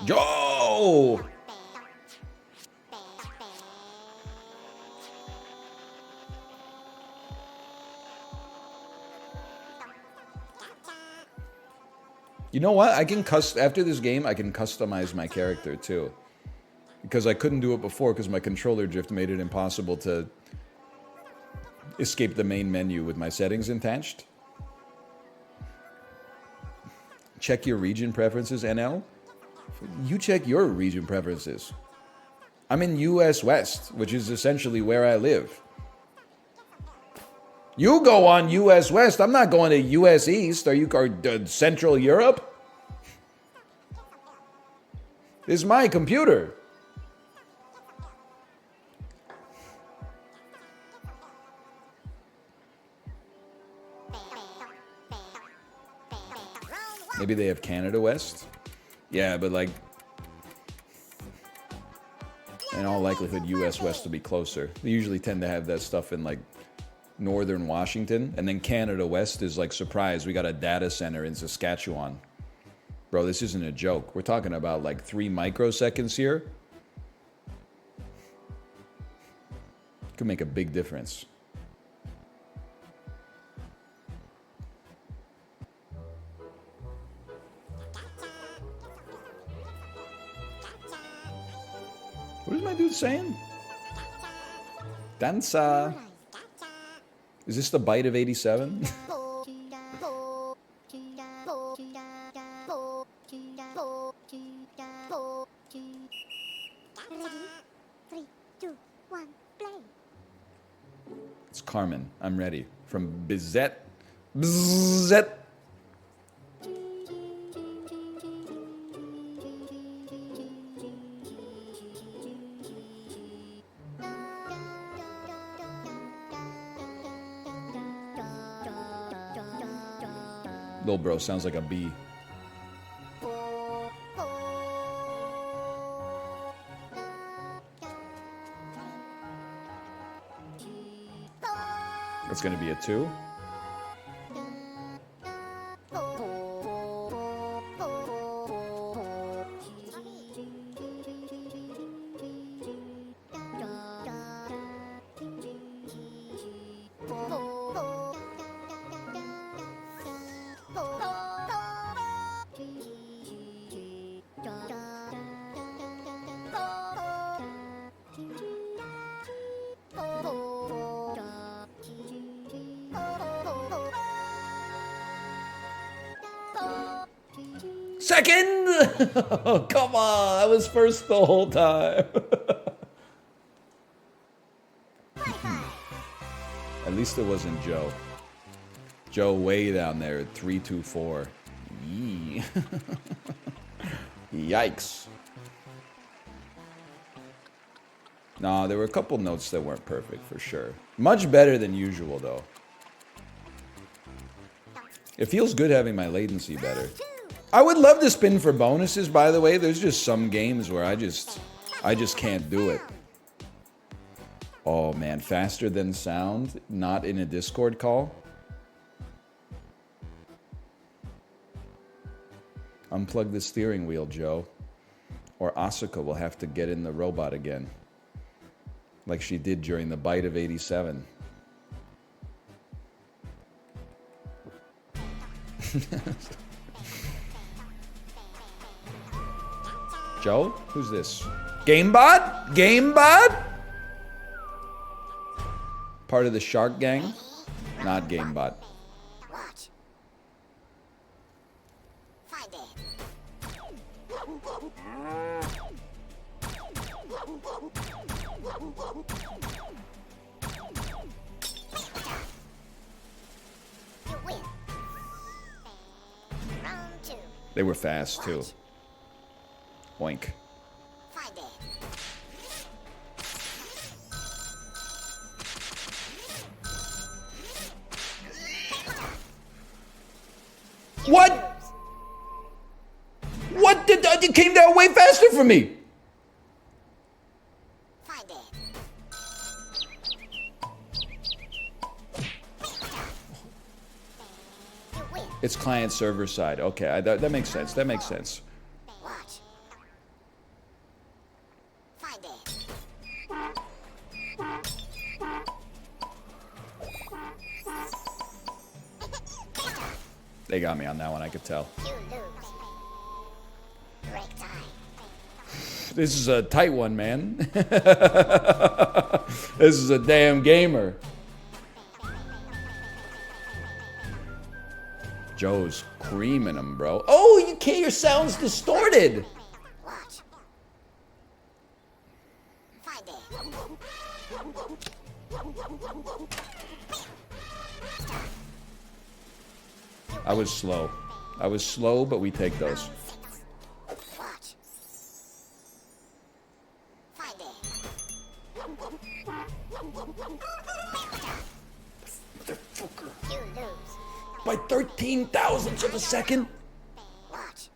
Joe! You know what? I can after this game, I can customize my character too. Because I couldn't do it before because my controller drift made it impossible to escape the main menu with my settings attached. Check your region preferences, NL. You check your region preferences. I'm in US West, which is essentially where I live. You go on US West. I'm not going to US East. Are you Central Europe? This is my computer. Maybe they have Canada West? Yeah, but like, in all likelihood, US West will be closer. They usually tend to have that stuff in like northern Washington. And then Canada West is like, surprise, we got a data center in Saskatchewan. Bro, this isn't a joke. We're talking about like 3 microseconds here. Could make a big difference. What is my dude saying? Danza. Is this the bite of 87? It's Carmen. I'm ready. From Bizet. Bzzet. Little bro sounds like a bee. That's gonna be a 2. Second! Oh, come on, I was first the whole time. At least it wasn't Joe. Joe way down there at 324. Yee. Yikes. Nah, there were a couple notes that weren't perfect for sure. Much better than usual though. It feels good having my latency better. I would love to spin for bonuses, by the way. There's just some games where I just can't do it. Oh man, faster than sound, not in a Discord call. Unplug the steering wheel, Joe. Or Asuka will have to get in the robot again. Like she did during the bite of 87. Joe? Who's this? GameBot? GameBot? Part of the Shark Gang? Not GameBot. Watch. Find it. They were fast too. Oink. Find it. What? What did it came down way faster for me? Find it. You win. It's client server side. Okay, that makes sense. That makes sense. Watch. Find it. They got me on that one, I could tell. You lose. Break time. This is a tight one, man. This is a damn gamer. Joe's creaming him, bro. Oh, you can't. Your sound's distorted. Watch. Find it. I was slow. I was slow, but we take those. Watch. Find it. You lose. By 13 thousandths of a second? Watch.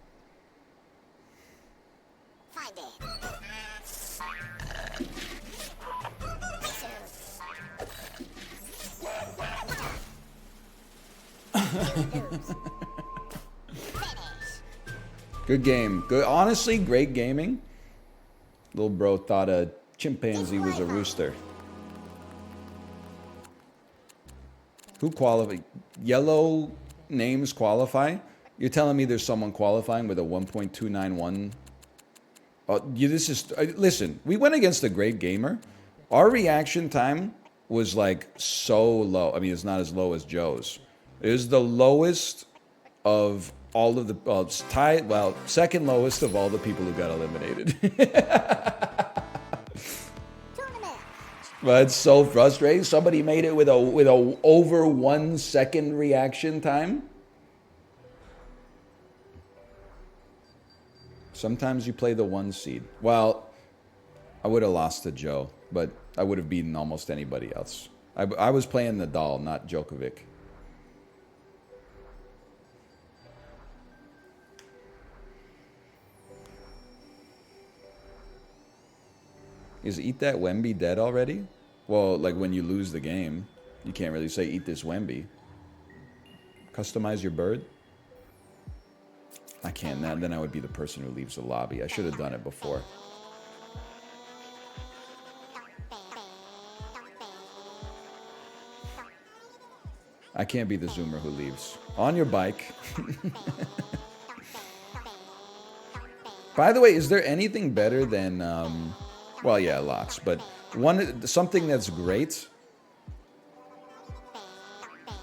Find it. Good game. Good. Honestly, great gaming. Little bro thought a chimpanzee was a rooster. Who qualify? Yellow names qualify? You're telling me there's someone qualifying with a 1.291? This is... listen, we went against a great gamer. Our reaction time was like so low. I mean, it's not as low as Joe's. It was the lowest of all of the... it's tied... Well, second lowest of all the people who got eliminated. But it's so frustrating. Somebody made it with a over 1 second reaction time. Sometimes you play the 1 seed. Well, I would have lost to Joe, but I would have beaten almost anybody else. I was playing Nadal, not Djokovic. Is Eat That Wemby dead already? Well, like when you lose the game, you can't really say Eat This Wemby. Customize your bird? I can't. Then I would be the person who leaves the lobby. I should have done it before. I can't be the Zoomer who leaves. On your bike. By the way, is there anything better than... well, yeah, lots. But something that's great...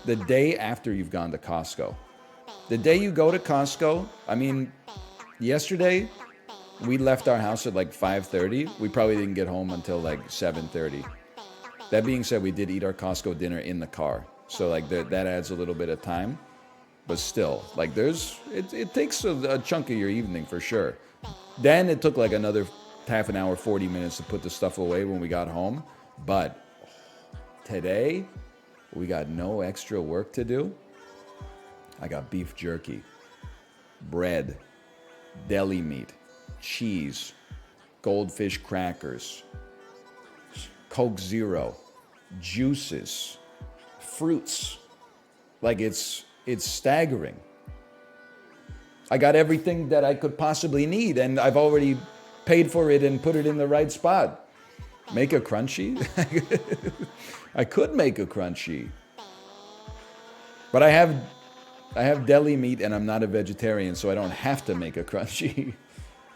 the day after you've gone to Costco. The day you go to Costco... I mean, yesterday, we left our house at like 5:30. We probably didn't get home until like 7:30. That being said, we did eat our Costco dinner in the car. So like that adds a little bit of time. But still, like it takes a chunk of your evening for sure. Then it took like another half an hour, 40 minutes to put the stuff away when we got home. But today, we got no extra work to do. I got beef jerky, bread, deli meat, cheese, goldfish crackers, Coke Zero, juices, fruits. Like it's staggering. I got everything that I could possibly need, and I've already paid for it and put it in the right spot. Make a crunchy? I could make a crunchy. But I have deli meat and I'm not a vegetarian, so I don't have to make a crunchy.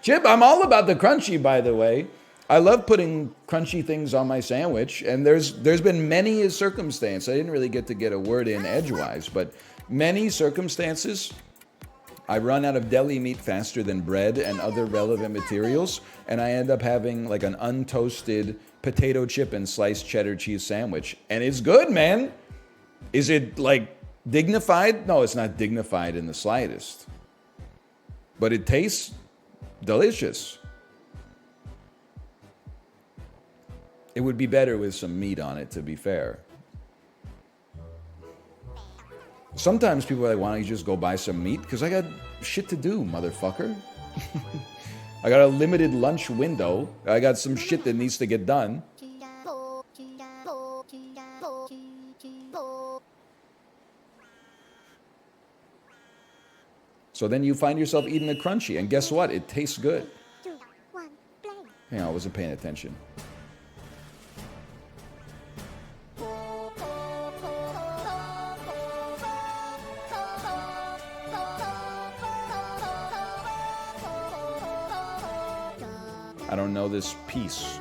Chip, I'm all about the crunchy, by the way. I love putting crunchy things on my sandwich, and there's been many a circumstance. I didn't really get a word in edgewise, but many circumstances I run out of deli meat faster than bread and other relevant materials, and I end up having like an untoasted potato chip and sliced cheddar cheese sandwich. And it's good, man. Is it like dignified? No, it's not dignified in the slightest. but it tastes delicious. It would be better with some meat on it, to be fair. Sometimes people are like, why don't you just go buy some meat? Because I got shit to do, motherfucker. I got a limited lunch window. I got some shit that needs to get done. So then you find yourself eating a crunchy, and guess what? It tastes good. Hang on, I wasn't paying attention. I don't know this piece.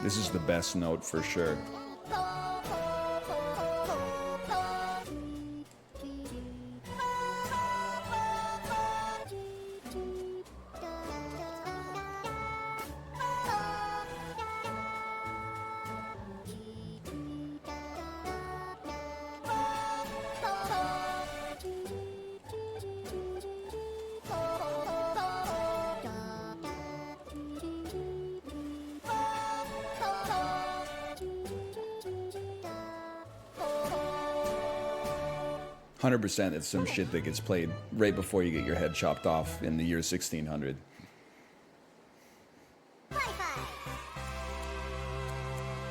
This is the best note for sure. 100% it's some shit that gets played right before you get your head chopped off in the year 1600.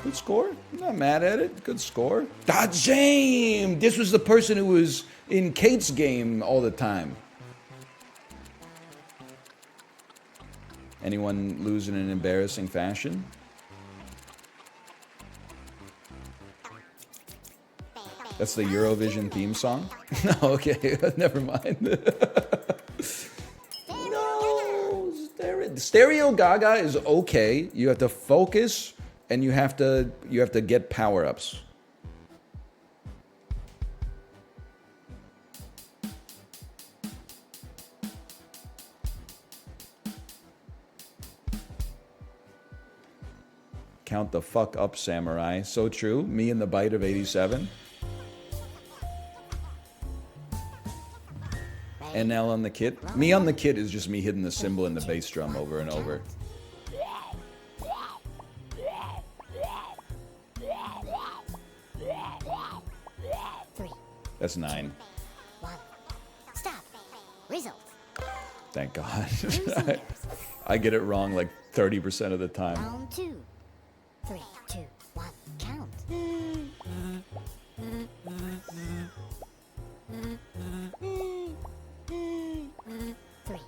Good score. I'm not mad at it. Good score. Ah, James! This was the person who was in Kate's game all the time. Anyone lose in an embarrassing fashion? That's the Eurovision theme song? No, okay, never mind. No, Stereo Gaga is okay. You have to focus and you have to get power-ups. Count the fuck up, samurai. So true. Me and the bite of 87. NL on the kit. Me on the kit is just me hitting the cymbal and the bass drum over and over. That's 9. Stop. Result. Thank God. I get it wrong like 30% of the time. Round 2. 3, 2, 1. Count. 3,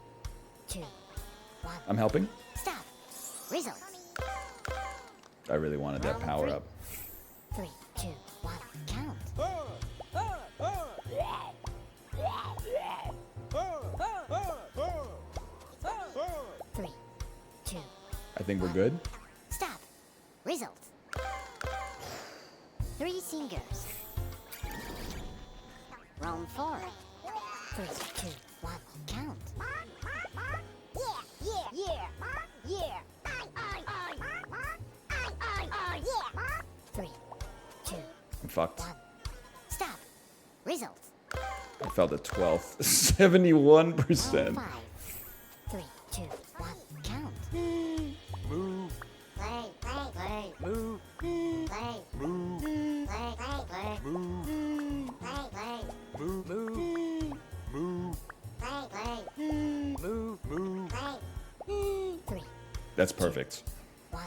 2, 1. I'm helping. Stop. Result. I really wanted that power up. 3, 2, 1. Count. 3, 2. I think we're good. Stop. Result. 3 singers. Round 4. 3, 2, 1. Count. Yeah. 3, 2, I'm fucked. 1. Stop. Result. I felt a 12th. 71%. 5. 3, 2, 1. Count. Move, Play. move, Play. move, Play. move, move, move, move. 3, That's perfect. 1.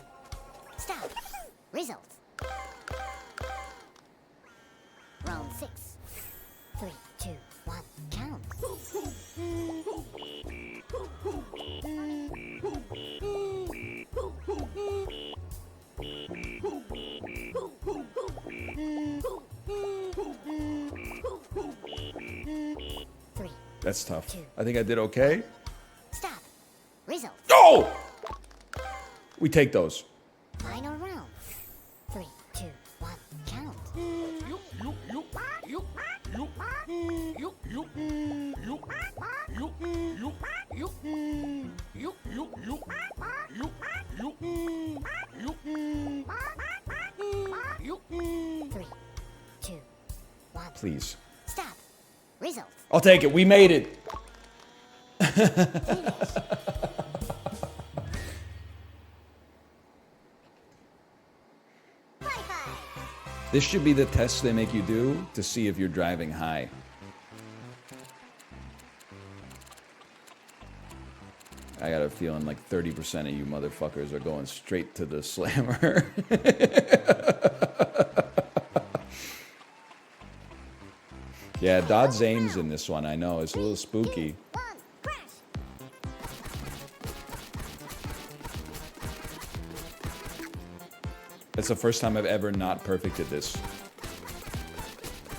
Stop. Result. Round 6. 3, 2, 1. Count. Three. That's tough. I think I did okay. Stop. Result. Oh! We take those. Final round. 3, 2, 1. Count. please. Stop. Result. I'll take it. We made it. This should be the test they make you do to see if you're driving high. I got a feeling like 30% of you motherfuckers are going straight to the slammer. Yeah, Dod's aim's in this one, I know. It's a little spooky. One, crash. It's the first time I've ever not perfected this.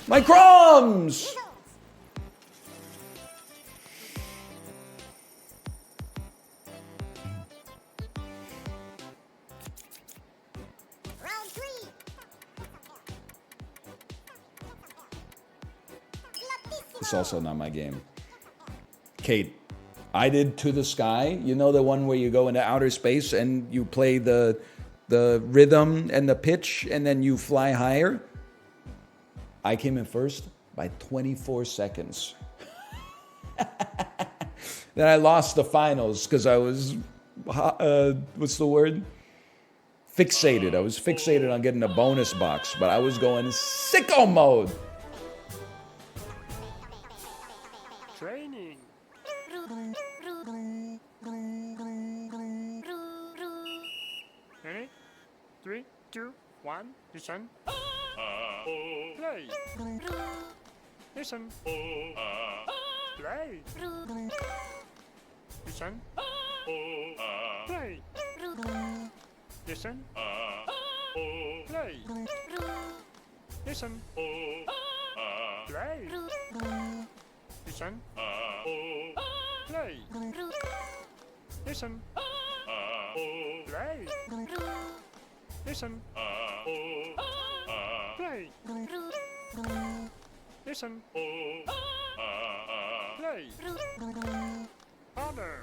My crumbs! Round three. It's also not my game. Kate, I did To the Sky. You know the one where you go into outer space and you play the rhythm and the pitch and then you fly higher? I came in first by 24 seconds. Then I lost the finals because I was, what's the word? Fixated. I was fixated on getting a bonus box, but I was going sicko mode. Training. Ready? 3, 2, 1. Listen. Play. Listen. Play. Listen. Play. Listen. Play. Listen. Play. Listen. Play. Listen. Play. Listen. Play. Listen. Play. Harder.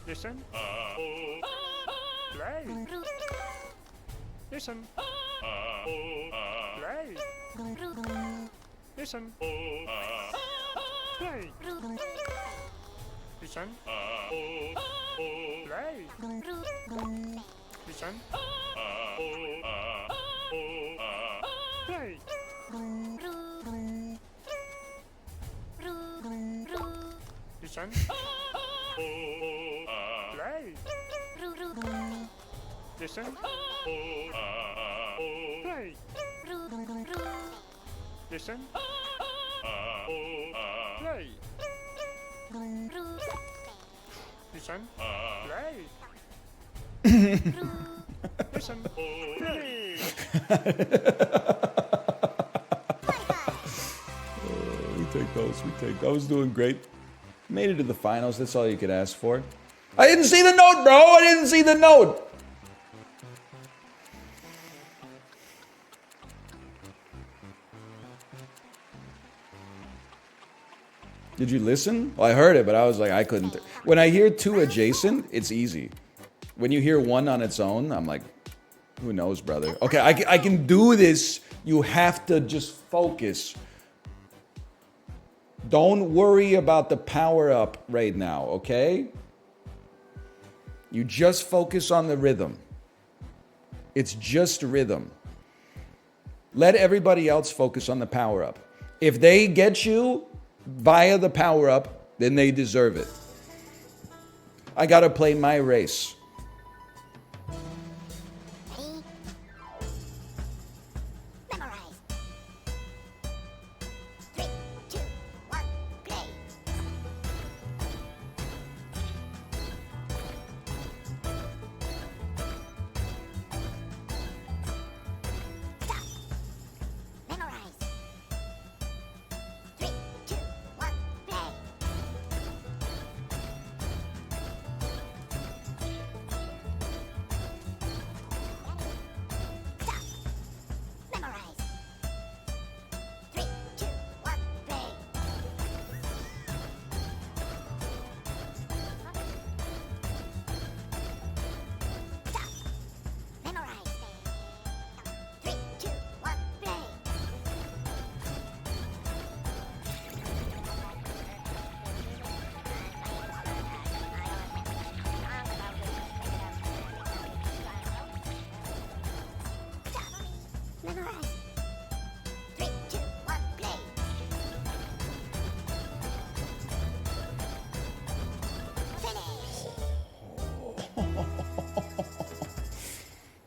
Listen. Play. Listen. Play. Listen. Play. Listen. Play. Listen. Play. Listen. Play. Listen. Play. Listen. Play. Listen. Play. Listen. Play. We take those. I was doing great. Made it to the finals. That's all you could ask for. I didn't see the note, bro. I didn't see the note. Did you listen? Well, I heard it, but I was like, I couldn't. When I hear two adjacent, it's easy. When you hear one on its own, I'm like, who knows, brother? Okay, I can do this. You have to just focus. Don't worry about the power up right now, okay? You just focus on the rhythm. It's just rhythm. Let everybody else focus on the power up. If they get you via the power up, then they deserve it. I gotta play my race. Ready? Memorize. 3, 2, 1, play. Stop. Memorize. 3, 2, 1, play.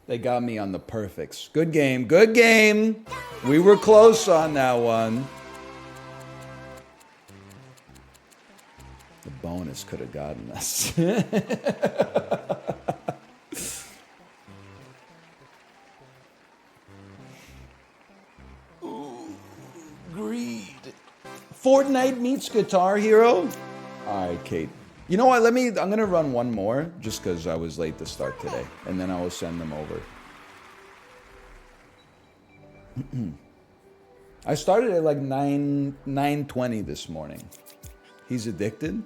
They got me on the perfects. Good game. Good game. We were close on that one. The bonus could have gotten us. Ooh, greed. Fortnite meets Guitar Hero? Alright, Kate. You know what? I'm gonna run one more just because I was late to start today. And then I will send them over. I started at like 9:20 this morning. He's addicted?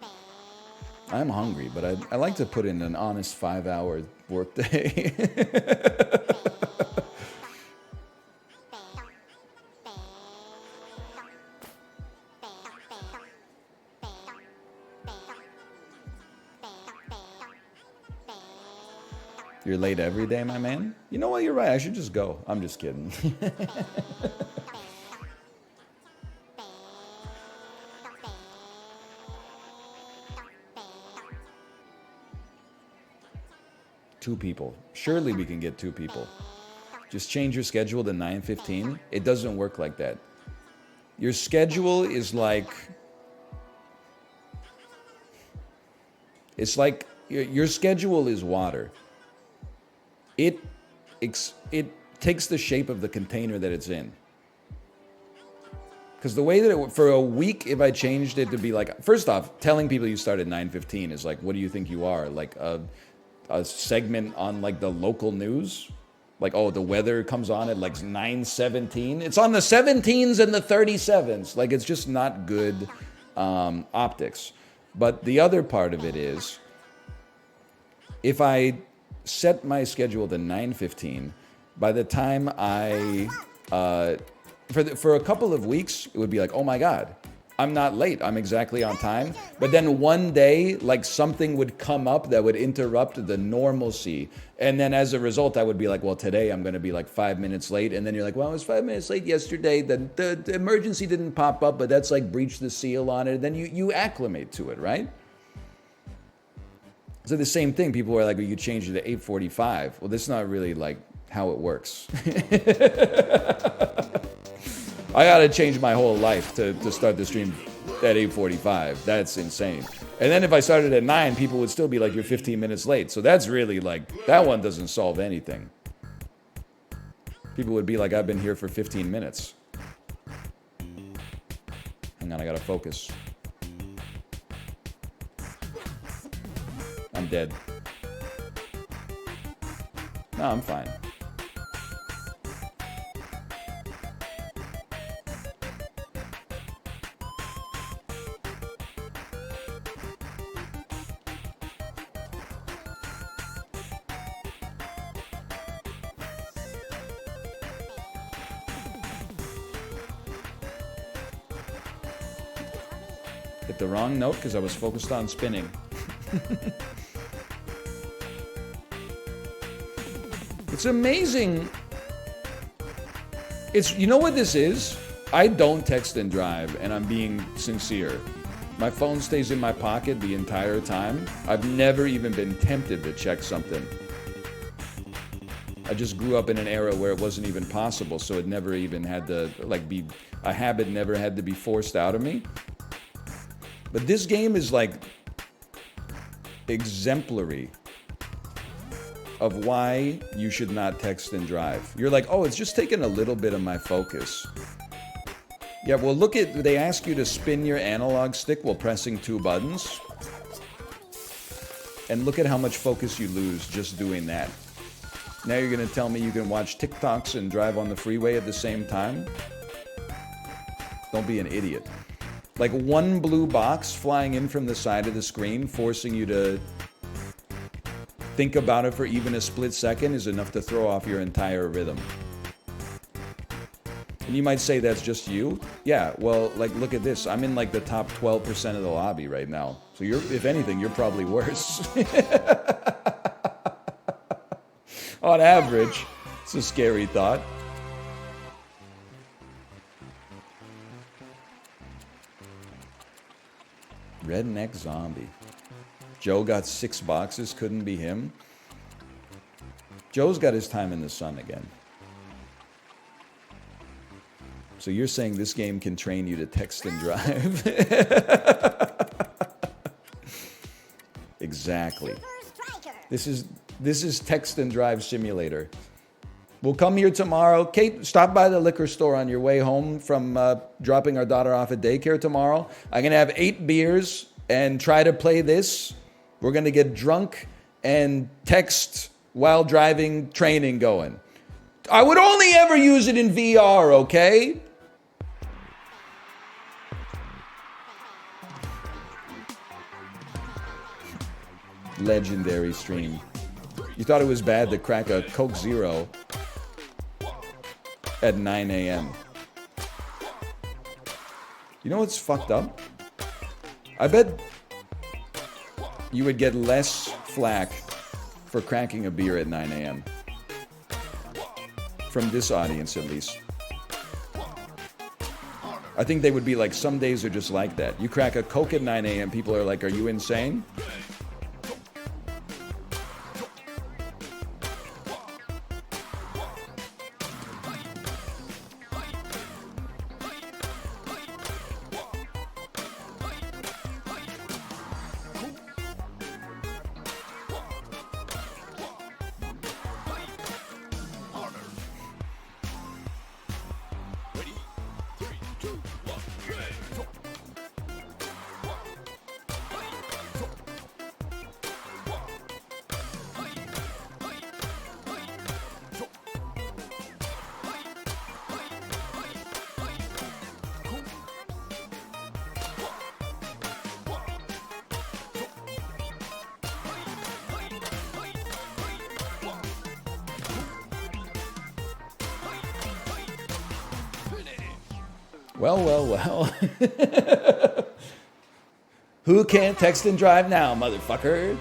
I'm hungry, but I like to put in an honest 5-hour workday. You're late every day, my man? You know what? You're right. I should just go. I'm just kidding. Two people. Surely we can get two people. Just change your schedule to 9:15. It doesn't work like that. Your schedule is like... It's like your schedule is water. It takes the shape of the container that it's in. Because the way that it, for a week, if I changed it to be like, first off, telling people you start at 9:15 is like, what do you think you are? Like a segment on like the local news? Like, oh, the weather comes on at like 9:17. It's on the 17s and the 37s. Like, it's just not good optics. But the other part of it is, if I set my schedule to 9:15, by the time I, for a couple of weeks, it would be like, oh my God, I'm not late. I'm exactly on time. But then one day, like something would come up that would interrupt the normalcy. And then as a result, I would be like, well, today I'm going to be like 5 minutes late. And then you're like, well, I was 5 minutes late yesterday. The emergency didn't pop up, but that's like breached the seal on it. And then you acclimate to it, right? So the same thing, people were like, well, you changed it to 8:45. Well, that's not really like how it works. I gotta change my whole life to start the stream at 8:45. That's insane. And then if I started at 9, people would still be like, you're 15 minutes late. So that's really like, that one doesn't solve anything. People would be like, I've been here for 15 minutes. Hang on, I gotta focus. I'm dead. No, I'm fine. Hit the wrong note because I was focused on spinning. It's amazing. You know what this is? I don't text and drive, and I'm being sincere. My phone stays in my pocket the entire time. I've never even been tempted to check something. I just grew up in an era where it wasn't even possible, so it never even had to, like, be, a habit never had to be forced out of me. But this game is, like, exemplary of why you should not text and drive. You're like, oh, it's just taking a little bit of my focus. Yeah, well, look at, they ask you to spin your analog stick while pressing 2 buttons. And look at how much focus you lose just doing that. Now you're gonna tell me you can watch TikToks and drive on the freeway at the same time? Don't be an idiot. Like one blue box flying in from the side of the screen, forcing you to think about it for even a split second is enough to throw off your entire rhythm. And you might say that's just you. Yeah, well, like, look at this. I'm in like the top 12% of the lobby right now. So you're, if anything, you're probably worse. On average. It's a scary thought. Redneck zombie. Joe got 6 boxes, couldn't be him. Joe's got his time in the sun again. So you're saying this game can train you to text and drive? Exactly. This is text and drive simulator. We'll come here tomorrow. Kate, stop by the liquor store on your way home from dropping our daughter off at daycare tomorrow. I'm going to have 8 beers and try to play this. We're going to get drunk and text while driving training going. I would only ever use it in VR, okay? Legendary stream. You thought it was bad to crack a Coke Zero at 9 a.m. You know what's fucked up? I bet you would get less flack for cracking a beer at 9 a.m. From this audience, at least. I think they would be like, some days are just like that. You crack a Coke at 9 a.m., people are like, are you insane? Well. Who can't text and drive now, motherfucker?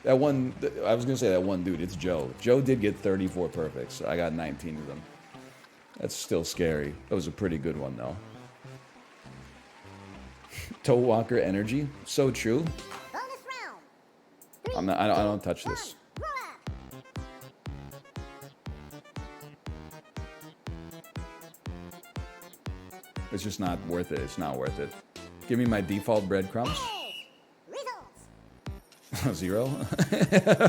That one, I was going to say that one dude, it's Joe. Joe did get 34 perfects. I got 19 of them. That's still scary. That was a pretty good one, though. Toe Walker energy. So true. I don't touch this. It's just not worth it. It's not worth it. Give me my default breadcrumbs. 0?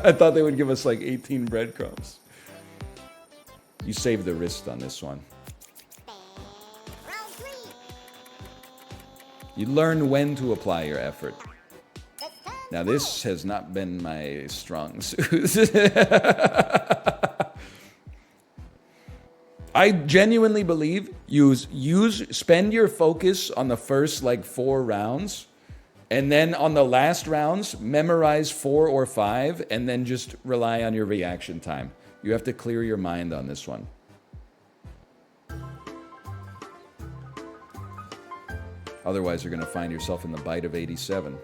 I thought they would give us like 18 breadcrumbs. You saved the wrist on this one. You learn when to apply your effort. Now this has not been my strong suit. I genuinely believe spend your focus on the first like 4 rounds, and then on the last rounds, memorize 4 or 5, and then just rely on your reaction time. You have to clear your mind on this one. Otherwise, you're going to find yourself in the bite of 87.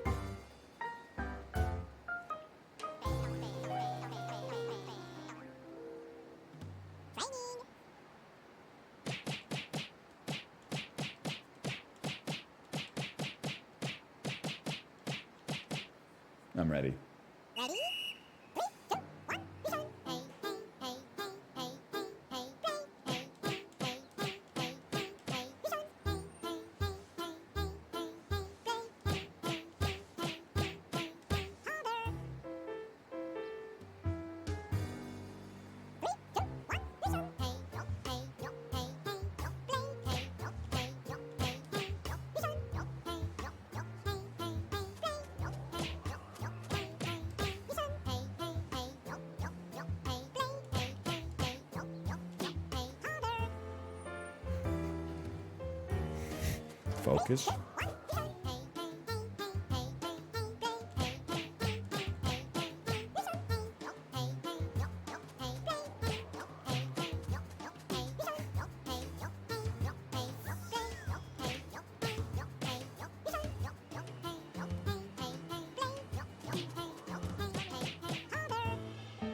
I'm ready. Focus.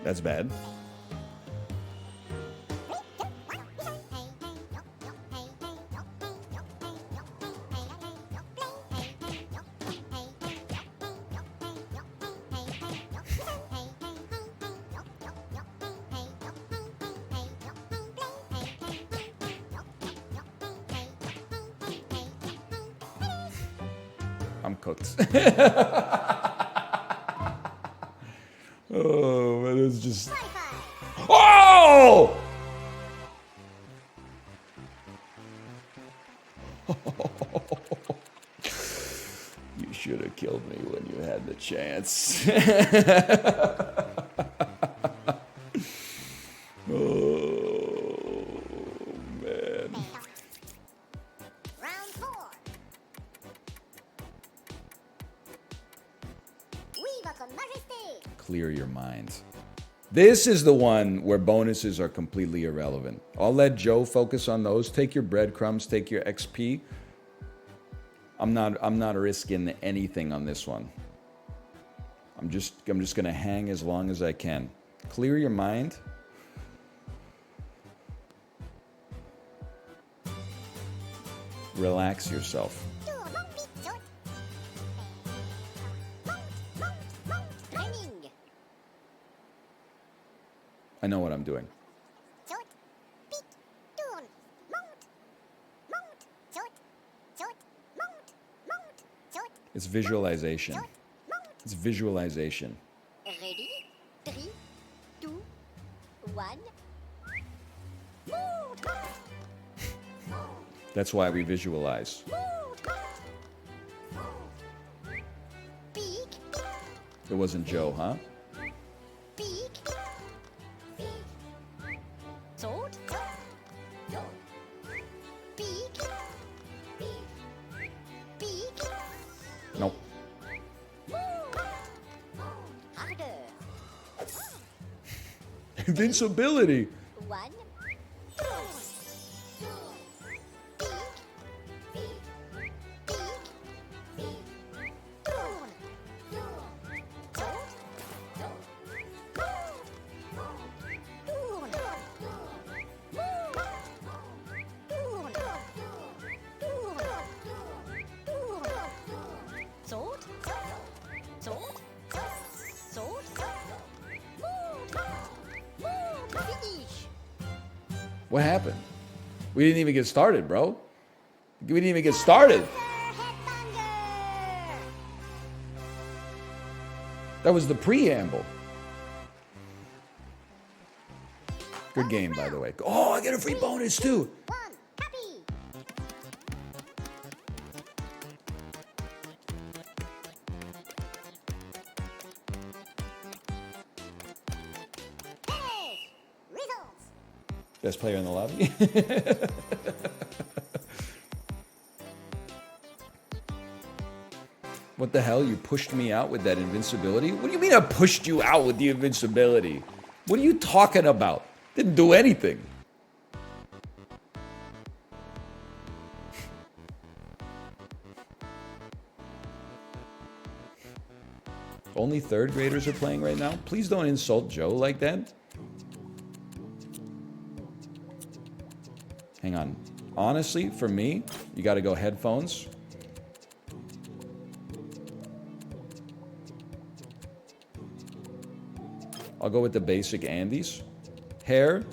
That's bad. I'm cooked. Oh, man, it's just... Oh! You should have killed me when you had the chance. Oh, man. Round 4. Oui, votre majesté. Clear your mind. This is the one where bonuses are completely irrelevant. I'll let Joe focus on those. Take your breadcrumbs, take your XP. I'm not risking anything on this one. I'm just gonna hang as long as I can. Clear your mind. Relax yourself. Tour, monte, vite, saute. Monte, monte, monte. Training. I know what I'm doing. Saute, pique, tourne, monte, monte, saute, saute, monte, monte, saute, It's visualization. saute, monte. It's visualization. Ready? 3, 2, 1. Monte, That's why we visualize. monte. Pique, It wasn't Joe, huh? pique. Saute, pique, pique. Nope. Harder. Invincibility. 1. Finish. What happened? We didn't even get started, bro. We didn't even get started. Headbanger. That was the preamble. Good game, by the way. Oh, I get a free bonus, too. 1. Happy. Hey. Results. Best player in the lobby. What the hell? You pushed me out with that invincibility? What do you mean I pushed you out with the invincibility? What are you talking about? Didn't do anything. Only third graders are playing right now? Please don't insult Joe like that. Hang on. Honestly, for me, you got to go headphones. I'll go with the basic Andes. Hair?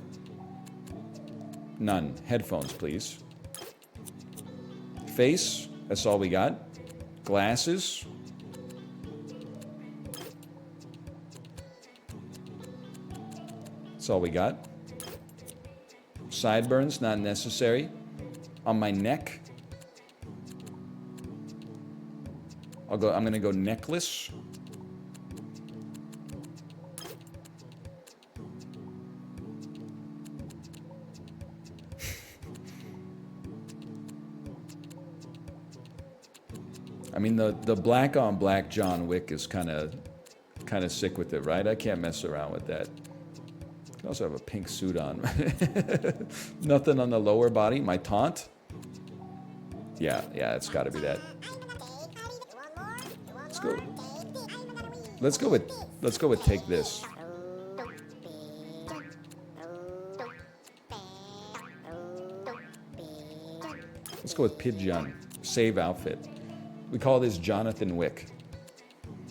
None. Headphones, please. Face? That's all we got. Glasses? That's all we got. Sideburns? Not necessary. On my neck? I'm gonna go necklace. I mean, the black on black John Wick is kind of sick with it, right? I can't mess around with that. I also have a pink suit on. Nothing on the lower body. My taunt. Yeah, it's got to be that. Let's go with take this. Let's go with Pigeon. Save outfit. We call this Jonathan Wick.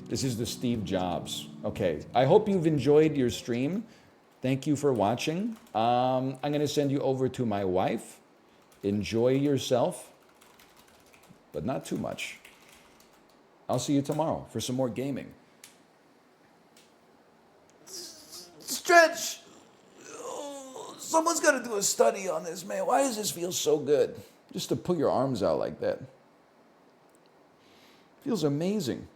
This is the Steve Jobs. Okay, I hope you've enjoyed your stream. Thank you for watching. I'm going to send you over to my wife. Enjoy yourself, but not too much. I'll see you tomorrow for some more gaming. Stretch! Oh, someone's got to do a study on this, man. Why does this feel so good? Just to put your arms out like that. Feels amazing.